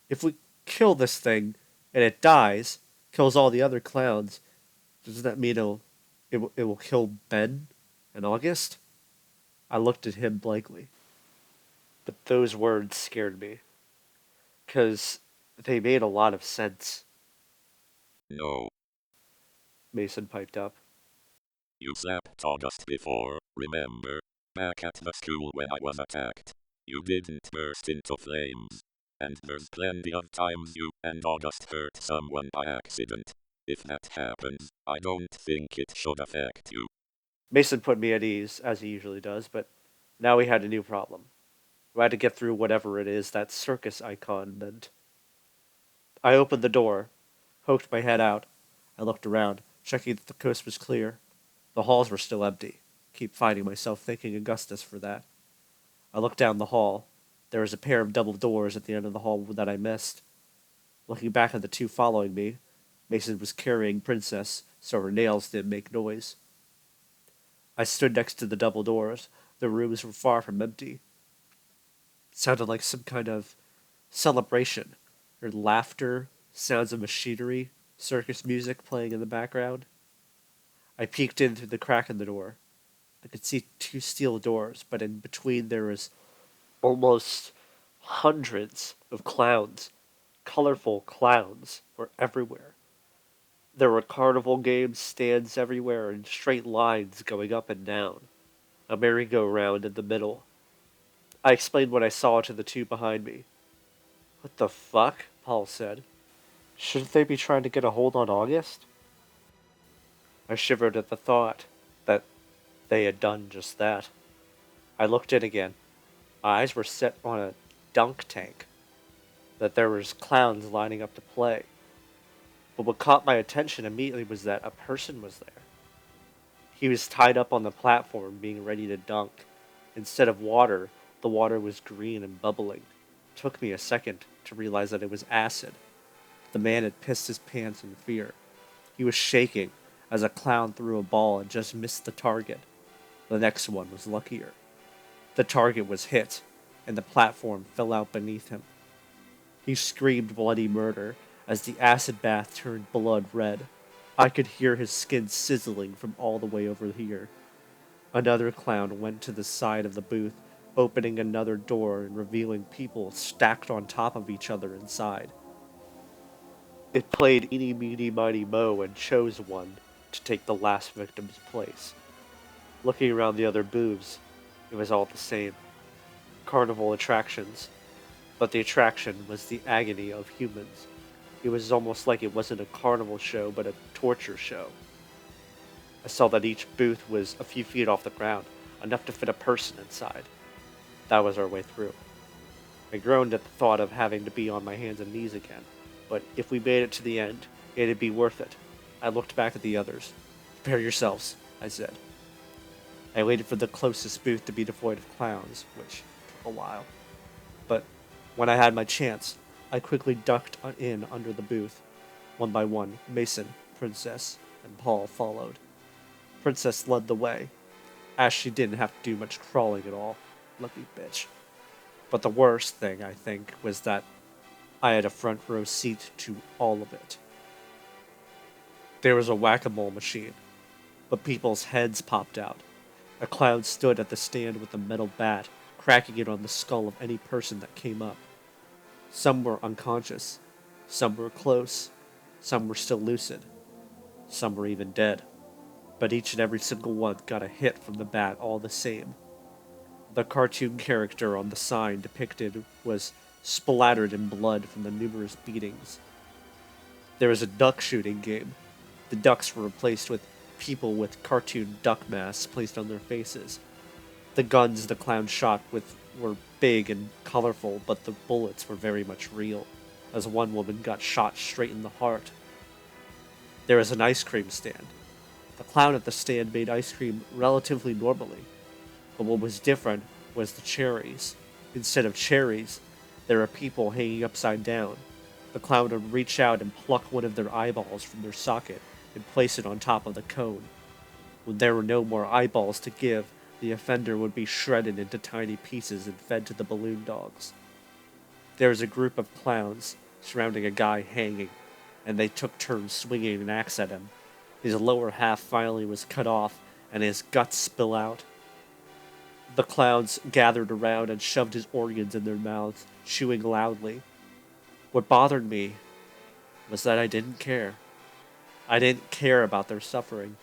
If we kill this thing, and it dies, kills all the other clowns, does that mean it will kill Ben and August? I looked at him blankly. But those words scared me. 'Cause they made a lot of sense. No. Mason piped up. You slapped August before, remember? Back at the school when I was attacked. You didn't burst into flames. And there's plenty of times you and August hurt someone by accident. If that happens, I don't think it should affect you. Mason put me at ease, as he usually does, but now we had a new problem. We had to get through whatever it is that circus icon meant. I opened the door, poked my head out. I looked around, checking that the coast was clear. The halls were still empty. Keep finding myself thanking Augustus for that. I looked down the hall. There was a pair of double doors at the end of the hall that I missed. Looking back at the two following me, Mason was carrying Princess, so her nails didn't make noise. I stood next to the double doors. The rooms were far from empty. It sounded like some kind of celebration. Heard laughter, sounds of machinery, circus music playing in the background. I peeked in through the crack in the door. I could see two steel doors, but in between there was almost hundreds of clowns. Colorful clowns were everywhere. There were carnival game stands everywhere and straight lines going up and down. A merry-go-round in the middle. I explained what I saw to the two behind me. What the fuck? Paul said. Shouldn't they be trying to get a hold on August? I shivered at the thought that they had done just that. I looked in again. My eyes were set on a dunk tank. That there was clowns lining up to play. But what caught my attention immediately was that a person was there. He was tied up on the platform being ready to dunk. Instead of water, the water was green and bubbling. It took me a second to realize that it was acid. The man had pissed his pants in fear. He was shaking as a clown threw a ball and just missed the target. The next one was luckier. The target was hit, and the platform fell out beneath him. He screamed bloody murder as the acid bath turned blood red. I could hear his skin sizzling from all the way over here. Another clown went to the side of the booth, opening another door and revealing people stacked on top of each other inside. It played Eeny, Meeny, Miny, Mo and chose one to take the last victim's place. Looking around the other booths, it was all the same. Carnival attractions. But the attraction was the agony of humans. It was almost like it wasn't a carnival show, but a torture show. I saw that each booth was a few feet off the ground, enough to fit a person inside. That was our way through. I groaned at the thought of having to be on my hands and knees again, but if we made it to the end, it'd be worth it. I looked back at the others. Prepare yourselves, I said. I waited for the closest booth to be devoid of clowns, which took a while. But when I had my chance, I quickly ducked in under the booth. One by one, Mason, Princess, and Paul followed. Princess led the way, as she didn't have to do much crawling at all. Lucky bitch. But the worst thing, I think, was that I had a front row seat to all of it. There was a whack-a-mole machine, but people's heads popped out. A clown stood at the stand with a metal bat, cracking it on the skull of any person that came up. Some were unconscious, some were close, some were still lucid, some were even dead. But each and every single one got a hit from the bat all the same. The cartoon character on the sign depicted was splattered in blood from the numerous beatings. There was a duck shooting game. The ducks were replaced with people with cartoon duck masks placed on their faces. The guns the clown shot with were big and colorful, but the bullets were very much real, as one woman got shot straight in the heart. There was an ice cream stand. The clown at the stand made ice cream relatively normally, but what was different was the cherries. Instead of cherries, there were people hanging upside down. The clown would reach out and pluck one of their eyeballs from their socket and place it on top of the cone. When there were no more eyeballs to give, the offender would be shredded into tiny pieces and fed to the balloon dogs. There was a group of clowns surrounding a guy hanging, and they took turns swinging an axe at him. His lower half finally was cut off, and his guts spill out. The clowns gathered around and shoved his organs in their mouths, chewing loudly. What bothered me was that I didn't care. I didn't care about their suffering.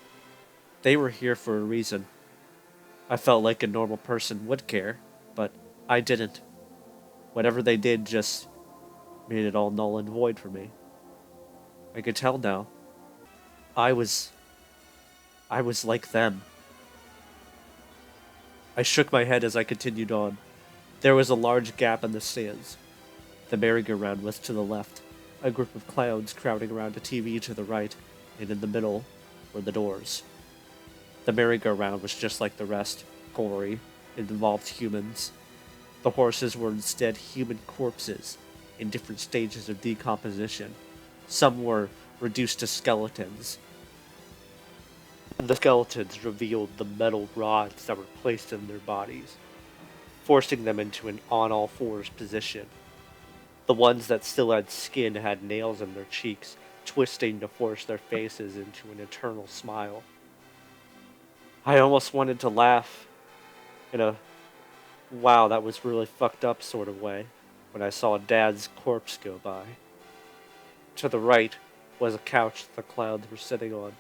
They were here for a reason. I felt like a normal person would care, but I didn't. Whatever they did just made it all null and void for me. I could tell now. I was like them. I shook my head as I continued on. There was a large gap in the stands. The merry-go-round was to the left, a group of clowns crowding around a TV to the right, and in the middle were the doors. The merry-go-round was just like the rest, gory. It involved humans. The horses were instead human corpses in different stages of decomposition. Some were reduced to skeletons. The skeletons revealed the metal rods that were placed in their bodies, forcing them into an on-all-fours position. The ones that still had skin had nails in their cheeks, twisting to force their faces into an eternal smile. I almost wanted to laugh in a wow, that was really fucked up sort of way when I saw Dad's corpse go by. To the right was a couch the clowns were sitting on.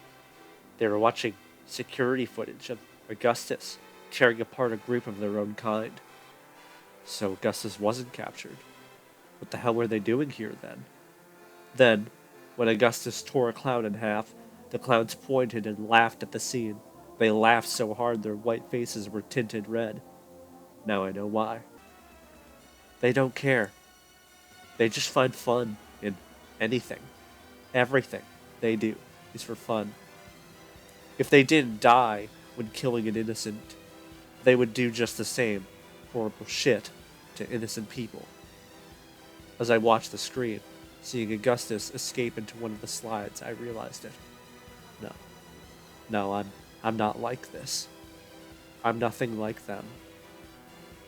They were watching security footage of Augustus tearing apart a group of their own kind. So Augustus wasn't captured. What the hell were they doing here then? Then, when Augustus tore a clown in half, the clowns pointed and laughed at the scene. They laughed so hard their white faces were tinted red. Now I know why. They don't care. They just find fun in anything. Everything they do is for fun. If they didn't die when killing an innocent, they would do just the same horrible shit to innocent people. As I watched the screen, seeing Augustus escape into one of the slides, I realized it. No, I'm not like this. I'm nothing like them.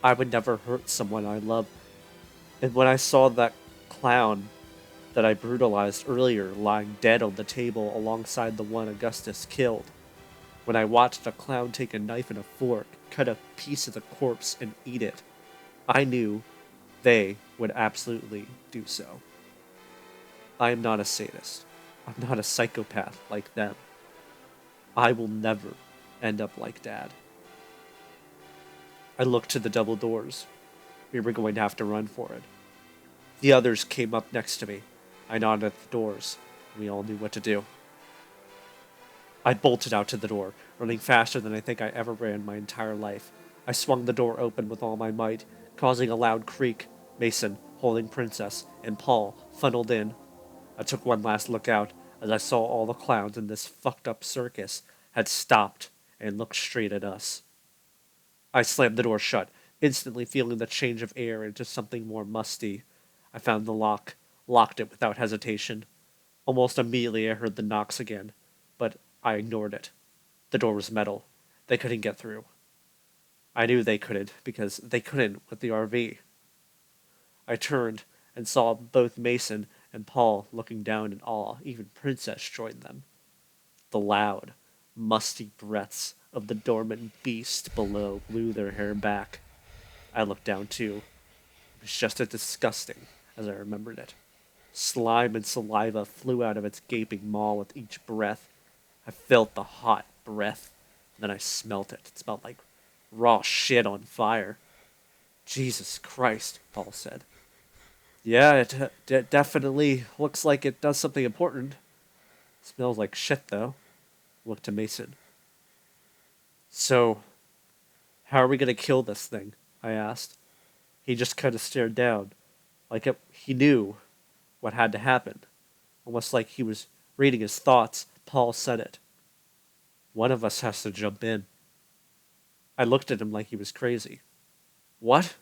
I would never hurt someone I love. And when I saw that clown that I brutalized earlier lying dead on the table alongside the one Augustus killed, when I watched a clown take a knife and a fork, cut a piece of the corpse and eat it, I knew they would absolutely do so. I am not a sadist. I'm not a psychopath like them. I will never end up like Dad. I looked to the double doors. We were going to have to run for it. The others came up next to me. I nodded at the doors. We all knew what to do. I bolted out to the door, running faster than I think I ever ran my entire life. I swung the door open with all my might, causing a loud creak. Mason, holding Princess, and Paul funneled in. I took one last look out as I saw all the clowns in this fucked up circus had stopped and looked straight at us. I slammed the door shut, instantly feeling the change of air into something more musty. I found the lock, locked it without hesitation. Almost immediately I heard the knocks again, but I ignored it. The door was metal. They couldn't get through. I knew they couldn't, because they couldn't with the RV. I turned and saw both Mason and Paul looking down in awe. Even Princess joined them. The loud, musty breaths of the dormant beast below blew their hair back. I looked down too. It was just as disgusting as I remembered it. Slime and saliva flew out of its gaping maw with each breath. I felt the hot breath, and then I smelt it. It smelled like raw shit on fire. Jesus Christ, Paul said. Yeah, it definitely looks like it does something important. Smells like shit, though. Looked to Mason. So, how are we going to kill this thing? I asked. He just kind of stared down, like he knew what had to happen. Almost like he was reading his thoughts. Paul said it. One of us has to jump in. I looked at him like he was crazy. What?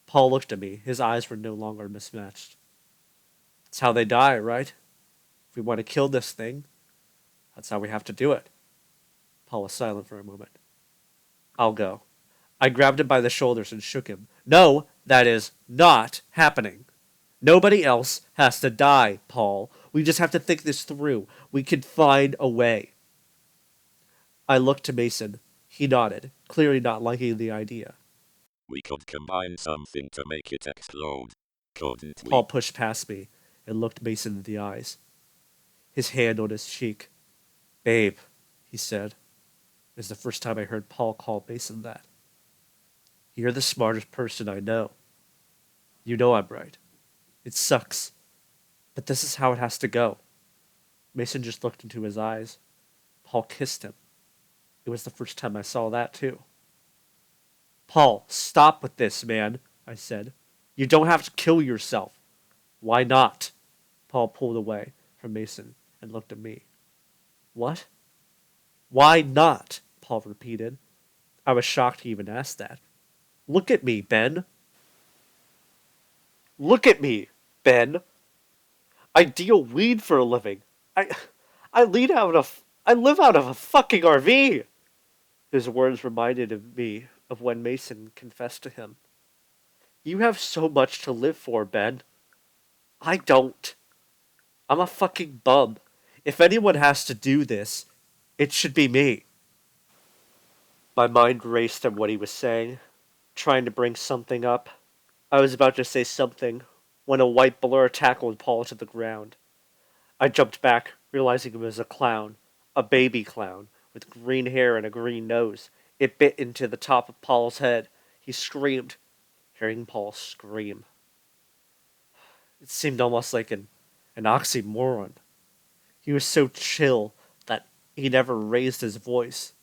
Paul looked at me. His eyes were no longer mismatched. It's how they die, right? If we want to kill this thing, that's how we have to do it. Paul was silent for a moment. I'll go. I grabbed him by the shoulders and shook him. No, that is not happening. Nobody else has to die, Paul. We just have to think this through. We can find a way. I looked to Mason. He nodded, clearly not liking the idea. We could combine something to make it explode, couldn't we? Paul pushed past me and looked Mason in the eyes. His hand on his cheek. Babe, he said. It was the first time I heard Paul call Mason that. You're the smartest person I know. You know I'm right. It sucks, but this is how it has to go. Mason just looked into his eyes. Paul kissed him. It was the first time I saw that, too. Paul, stop with this, man, I said. You don't have to kill yourself. Why not? Paul pulled away from Mason and looked at me. What? Why not? Paul repeated. I was shocked he even asked that. Look at me, Ben. Look at me, Ben. I deal weed for a living. I live out of a fucking RV. His words reminded me of when Mason confessed to him. You have so much to live for, Ben. I don't. I'm a fucking bum. If anyone has to do this, it should be me. My mind raced at what he was saying, trying to bring something up. I was about to say something when a white blur tackled Paul to the ground. I jumped back, realizing it was a clown, a baby clown, with green hair and a green nose. It bit into the top of Paul's head. He screamed, hearing Paul scream. It seemed almost like an oxymoron. He was so chill that he never raised his voice.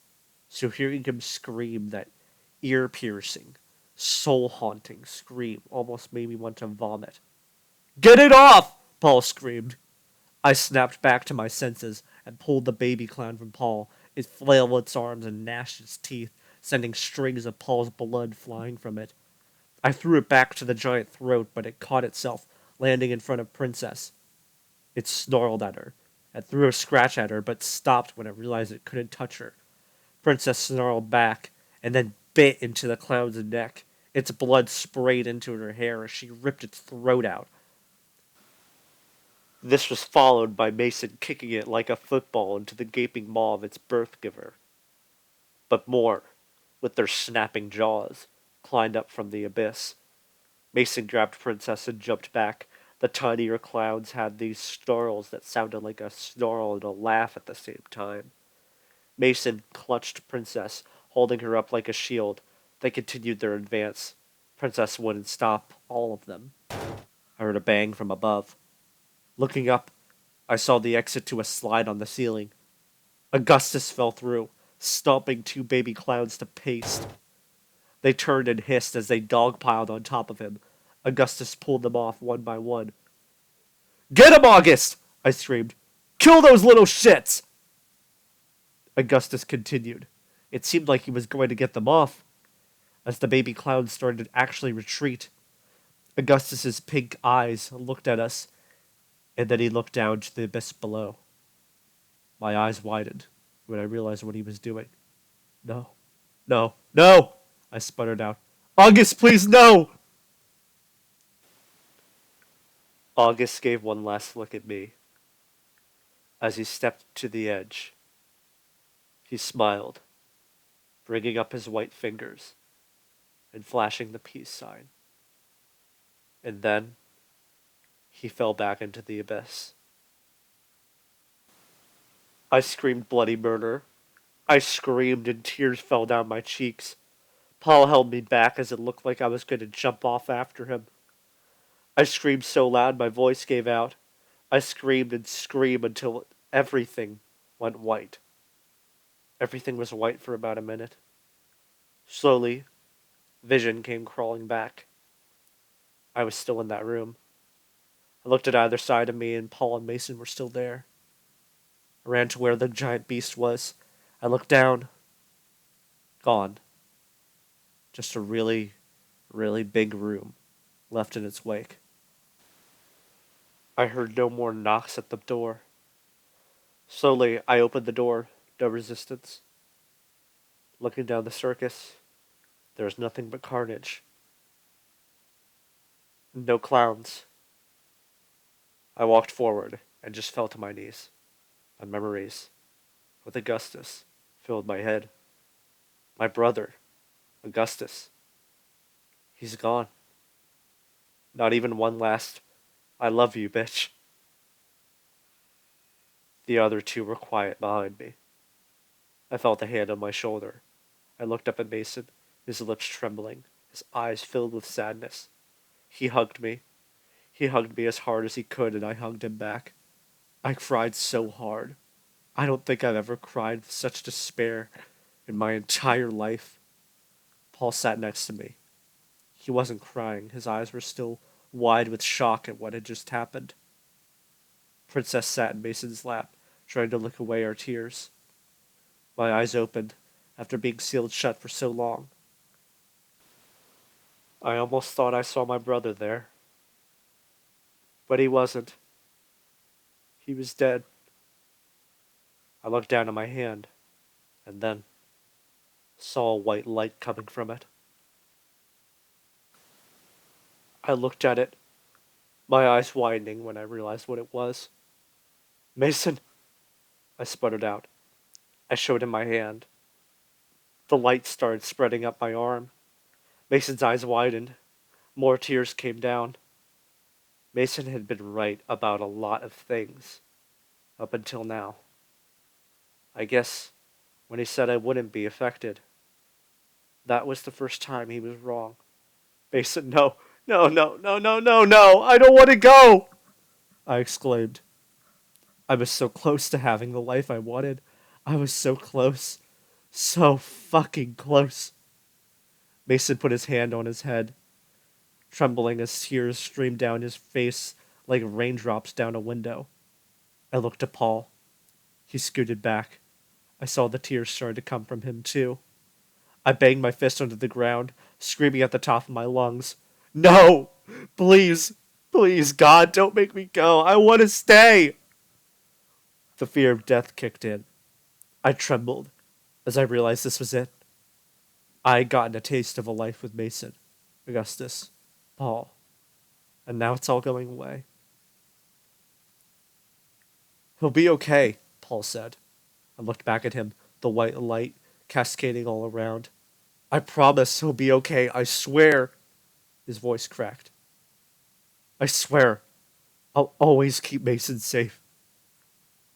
So hearing him scream that ear-piercing, soul-haunting scream almost made me want to vomit. Get it off! Paul screamed. I snapped back to my senses and pulled the baby clown from Paul. It flailed its arms and gnashed its teeth, sending strings of Paul's blood flying from it. I threw it back to the giant throat, but it caught itself, landing in front of Princess. It snarled at her, and threw a scratch at her, but stopped when it realized it couldn't touch her. Princess snarled back, and then bit into the clown's neck. Its blood sprayed into her hair as she ripped its throat out. This was followed by Mason kicking it like a football into the gaping maw of its birth giver. But more, with their snapping jaws, climbed up from the abyss. Mason grabbed Princess and jumped back. The tinier clowns had these snarls that sounded like a snarl and a laugh at the same time. Mason clutched Princess, holding her up like a shield. They continued their advance. Princess wouldn't stop all of them. I heard a bang from above. Looking up, I saw the exit to a slide on the ceiling. Augustus fell through, stomping two baby clowns to paste. They turned and hissed as they dogpiled on top of him. Augustus pulled them off one by one. Get him, August! I screamed. Kill those little shits! Augustus continued. It seemed like he was going to get them off. As the baby clowns started to actually retreat, Augustus's pink eyes looked at us, and then he looked down to the abyss below. My eyes widened when I realized what he was doing. No, no, no! I sputtered out. August, please, no! August gave one last look at me. As he stepped to the edge, he smiled, bringing up his white fingers and flashing the peace sign. And then he fell back into the abyss. I screamed bloody murder. I screamed and tears fell down my cheeks. Paul held me back as it looked like I was going to jump off after him. I screamed so loud my voice gave out. I screamed and screamed until everything went white. Everything was white for about a minute. Slowly, vision came crawling back. I was still in that room. I looked at either side of me and Paul and Mason were still there. I ran to where the giant beast was. I looked down. Gone. Just a really, really big room left in its wake. I heard no more knocks at the door. Slowly, I opened the door. No resistance. Looking down the circus, there was nothing but carnage. No clowns. I walked forward and just fell to my knees. My memories, with Augustus, filled my head. My brother, Augustus. He's gone. Not even one last, I love you, bitch. The other two were quiet behind me. I felt a hand on my shoulder. I looked up at Mason, his lips trembling, his eyes filled with sadness. He hugged me. He hugged me as hard as he could, and I hugged him back. I cried so hard. I don't think I've ever cried with such despair in my entire life. Paul sat next to me. He wasn't crying. His eyes were still wide with shock at what had just happened. Princess sat in Mason's lap, trying to lick away our tears. My eyes opened after being sealed shut for so long. I almost thought I saw my brother there. But he wasn't. He was dead. I looked down at my hand, and then saw a white light coming from it. I looked at it, my eyes widening when I realized what it was. Mason, I sputtered out. I showed him my hand. The light started spreading up my arm. Mason's eyes widened. More tears came down. Mason had been right about a lot of things, up until now. I guess when he said I wouldn't be affected, that was the first time he was wrong. Mason, no, no, no, no, no, no, no, I don't want to go! I exclaimed. I was so close to having the life I wanted. I was so close. So fucking close. Mason put his hand on his head, trembling as tears streamed down his face like raindrops down a window. I looked at Paul. He scooted back. I saw the tears starting to come from him, too. I banged my fist onto the ground, screaming at the top of my lungs. No! Please! Please, God, don't make me go! I want to stay! The fear of death kicked in. I trembled as I realized this was it. I had gotten a taste of a life with Mason, Augustus, Paul, and now it's all going away. He'll be okay, Paul said. I looked back at him, the white light cascading all around. I promise he'll be okay, I swear. His voice cracked. I swear, I'll always keep Mason safe.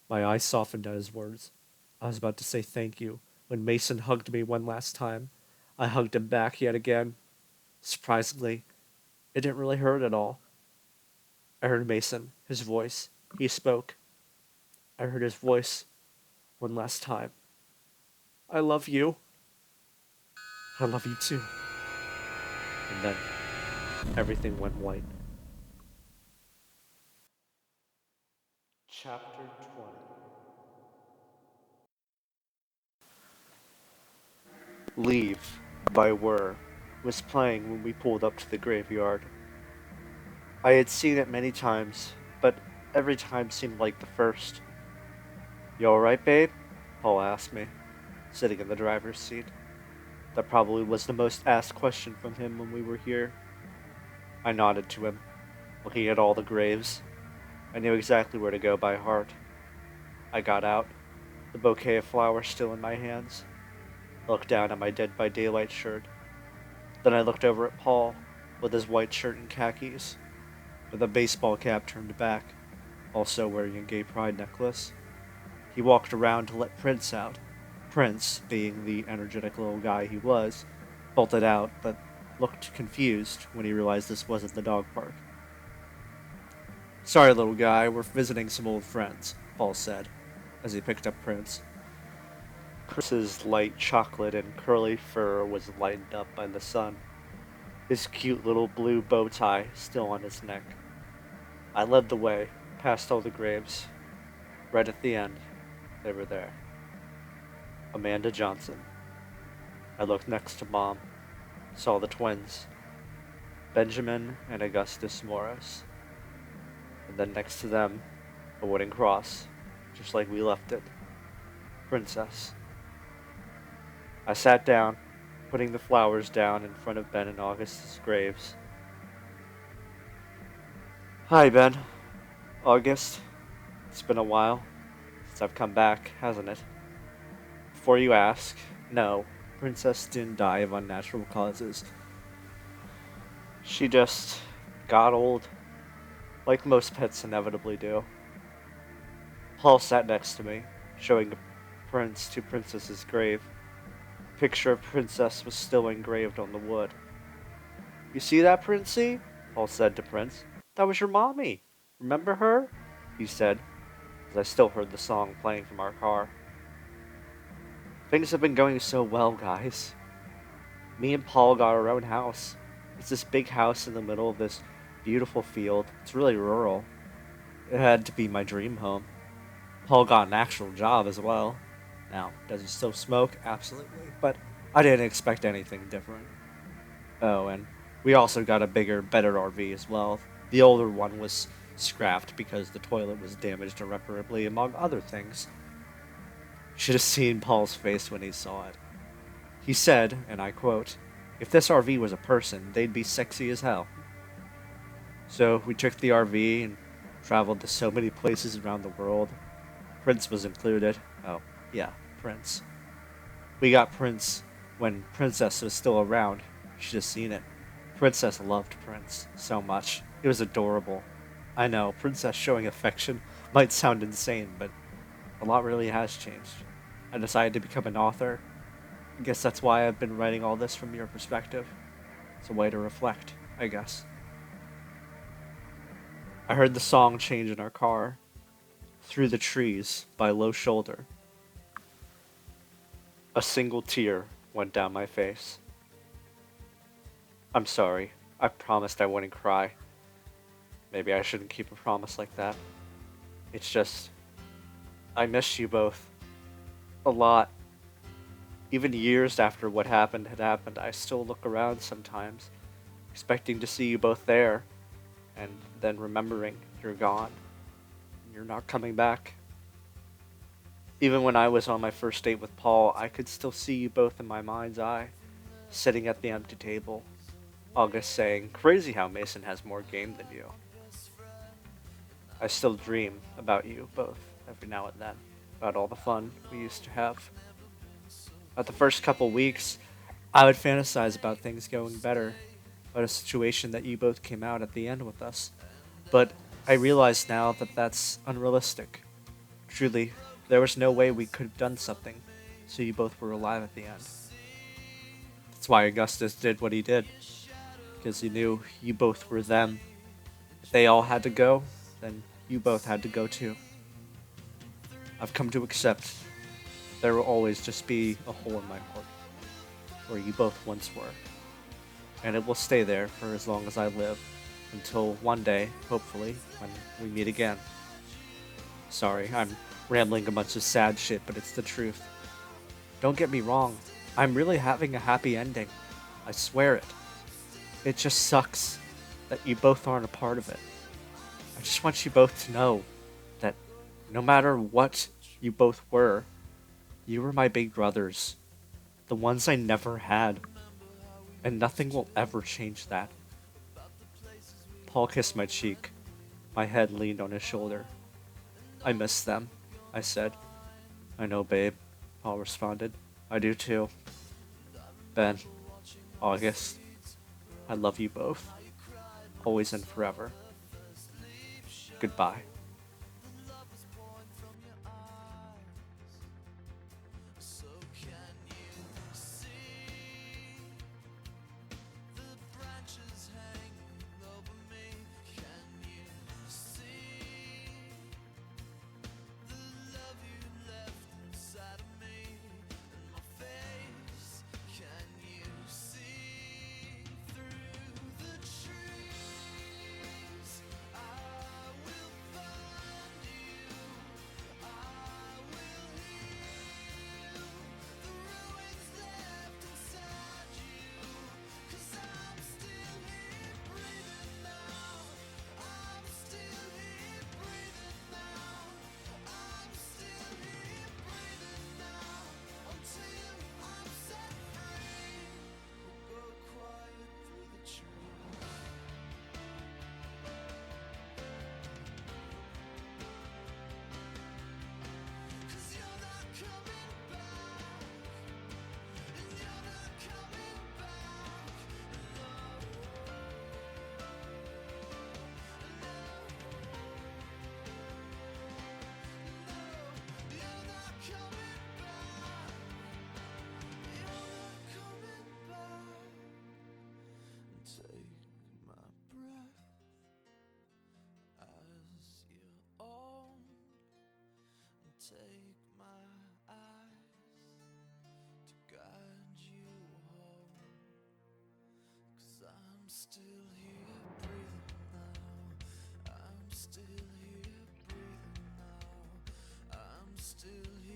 My eyes softened at his words. I was about to say thank you when Mason hugged me one last time. I hugged him back yet again. Surprisingly, it didn't really hurt at all. I heard Mason, his voice. He spoke. I heard his voice one last time. I love you. I love you too. And then everything went white. Chapter 20. Leave by Whirr was playing when we pulled up to the graveyard. I had seen it many times, but every time seemed like the first. You alright, babe? Paul asked me, sitting in the driver's seat. That probably was the most asked question from him when we were here. I nodded to him, looking at all the graves. I knew exactly where to go by heart. I got out, the bouquet of flowers still in my hands. I looked down at my Dead by Daylight shirt. Then I looked over at Paul, with his white shirt and khakis, with a baseball cap turned back, also wearing a gay pride necklace. He walked around to let Prince out. Prince, being the energetic little guy he was, bolted out, but looked confused when he realized this wasn't the dog park. Sorry, little guy, we're visiting some old friends, Paul said, as he picked up Prince. Prince's light chocolate and curly fur was lightened up by the sun, his cute little blue bow tie still on his neck. I led the way, past all the graves. Right at the end, they were there. Amanda Johnson. I looked next to Mom, saw the twins, Benjamin and Augustus Morris. And then next to them, a wooden cross, just like we left it. Princess. I sat down, putting the flowers down in front of Ben and August's graves. Hi, Ben. August. It's been a while since I've come back, hasn't it? Before you ask, no, Princess didn't die of unnatural causes. She just got old, like most pets inevitably do. Paul sat next to me, showing Prince to Princess's grave. A picture of Princess was still engraved on the wood. You see that, Princey? Paul said to Prince. That was your mommy. Remember her? He said, as I still heard the song playing from our car. Things have been going so well, guys. Me and Paul got our own house. It's this big house in the middle of this beautiful field. It's really rural. It had to be my dream home. Paul got an actual job as well. Now, does he still smoke? Absolutely. But I didn't expect anything different. Oh, and we also got a bigger, better RV as well. The older one was scrapped because the toilet was damaged irreparably, among other things. Should have seen Paul's face when he saw it. He said, and I quote, "If this RV was a person, they'd be sexy as hell." So we took the RV and traveled to so many places around the world. Prince was included. Oh, yeah, Prince. We got Prince when Princess was still around. You should have seen it. Princess loved Prince so much. It was adorable. I know, Princess showing affection might sound insane, but a lot really has changed. I decided to become an author. I guess that's why I've been writing all this from your perspective. It's a way to reflect, I guess. I heard the song change in our car. Through the Trees by Low Shoulder. A single tear went down my face. I'm sorry. I promised I wouldn't cry. Maybe I shouldn't keep a promise like that. It's just, I miss you both. A lot. Even years after what happened had happened, I still look around sometimes, expecting to see you both there, and then remembering you're gone. You're not coming back. Even when I was on my first date with Paul, I could still see you both in my mind's eye, sitting at the empty table. August saying, "Crazy how Mason has more game than you." I still dream about you both every now and then, about all the fun we used to have. At the first couple weeks, I would fantasize about things going better, about a situation that you both came out at the end with us. But I realize now that that's unrealistic. Truly, there was no way we could have done something, so you both were alive at the end. That's why Augustus did what he did, because he knew you both were them. If they all had to go, then you both had to go too. I've come to accept there will always just be a hole in my heart, where you both once were. And it will stay there for as long as I live, until one day, hopefully, when we meet again. Sorry, I'm rambling a bunch of sad shit, but it's the truth. Don't get me wrong, I'm really having a happy ending. I swear it. It just sucks that you both aren't a part of it. I just want you both to know that no matter what You both were. You were my big brothers. The ones I never had. And nothing will ever change that. Paul kissed my cheek. My head leaned on his shoulder. I miss them, I said. I know, babe, Paul responded. I do too. Ben, August, I love you both. Always and forever. Goodbye. Take my eyes to guide you home, 'cause I'm still here breathing now. I'm still here breathing now. I'm still here.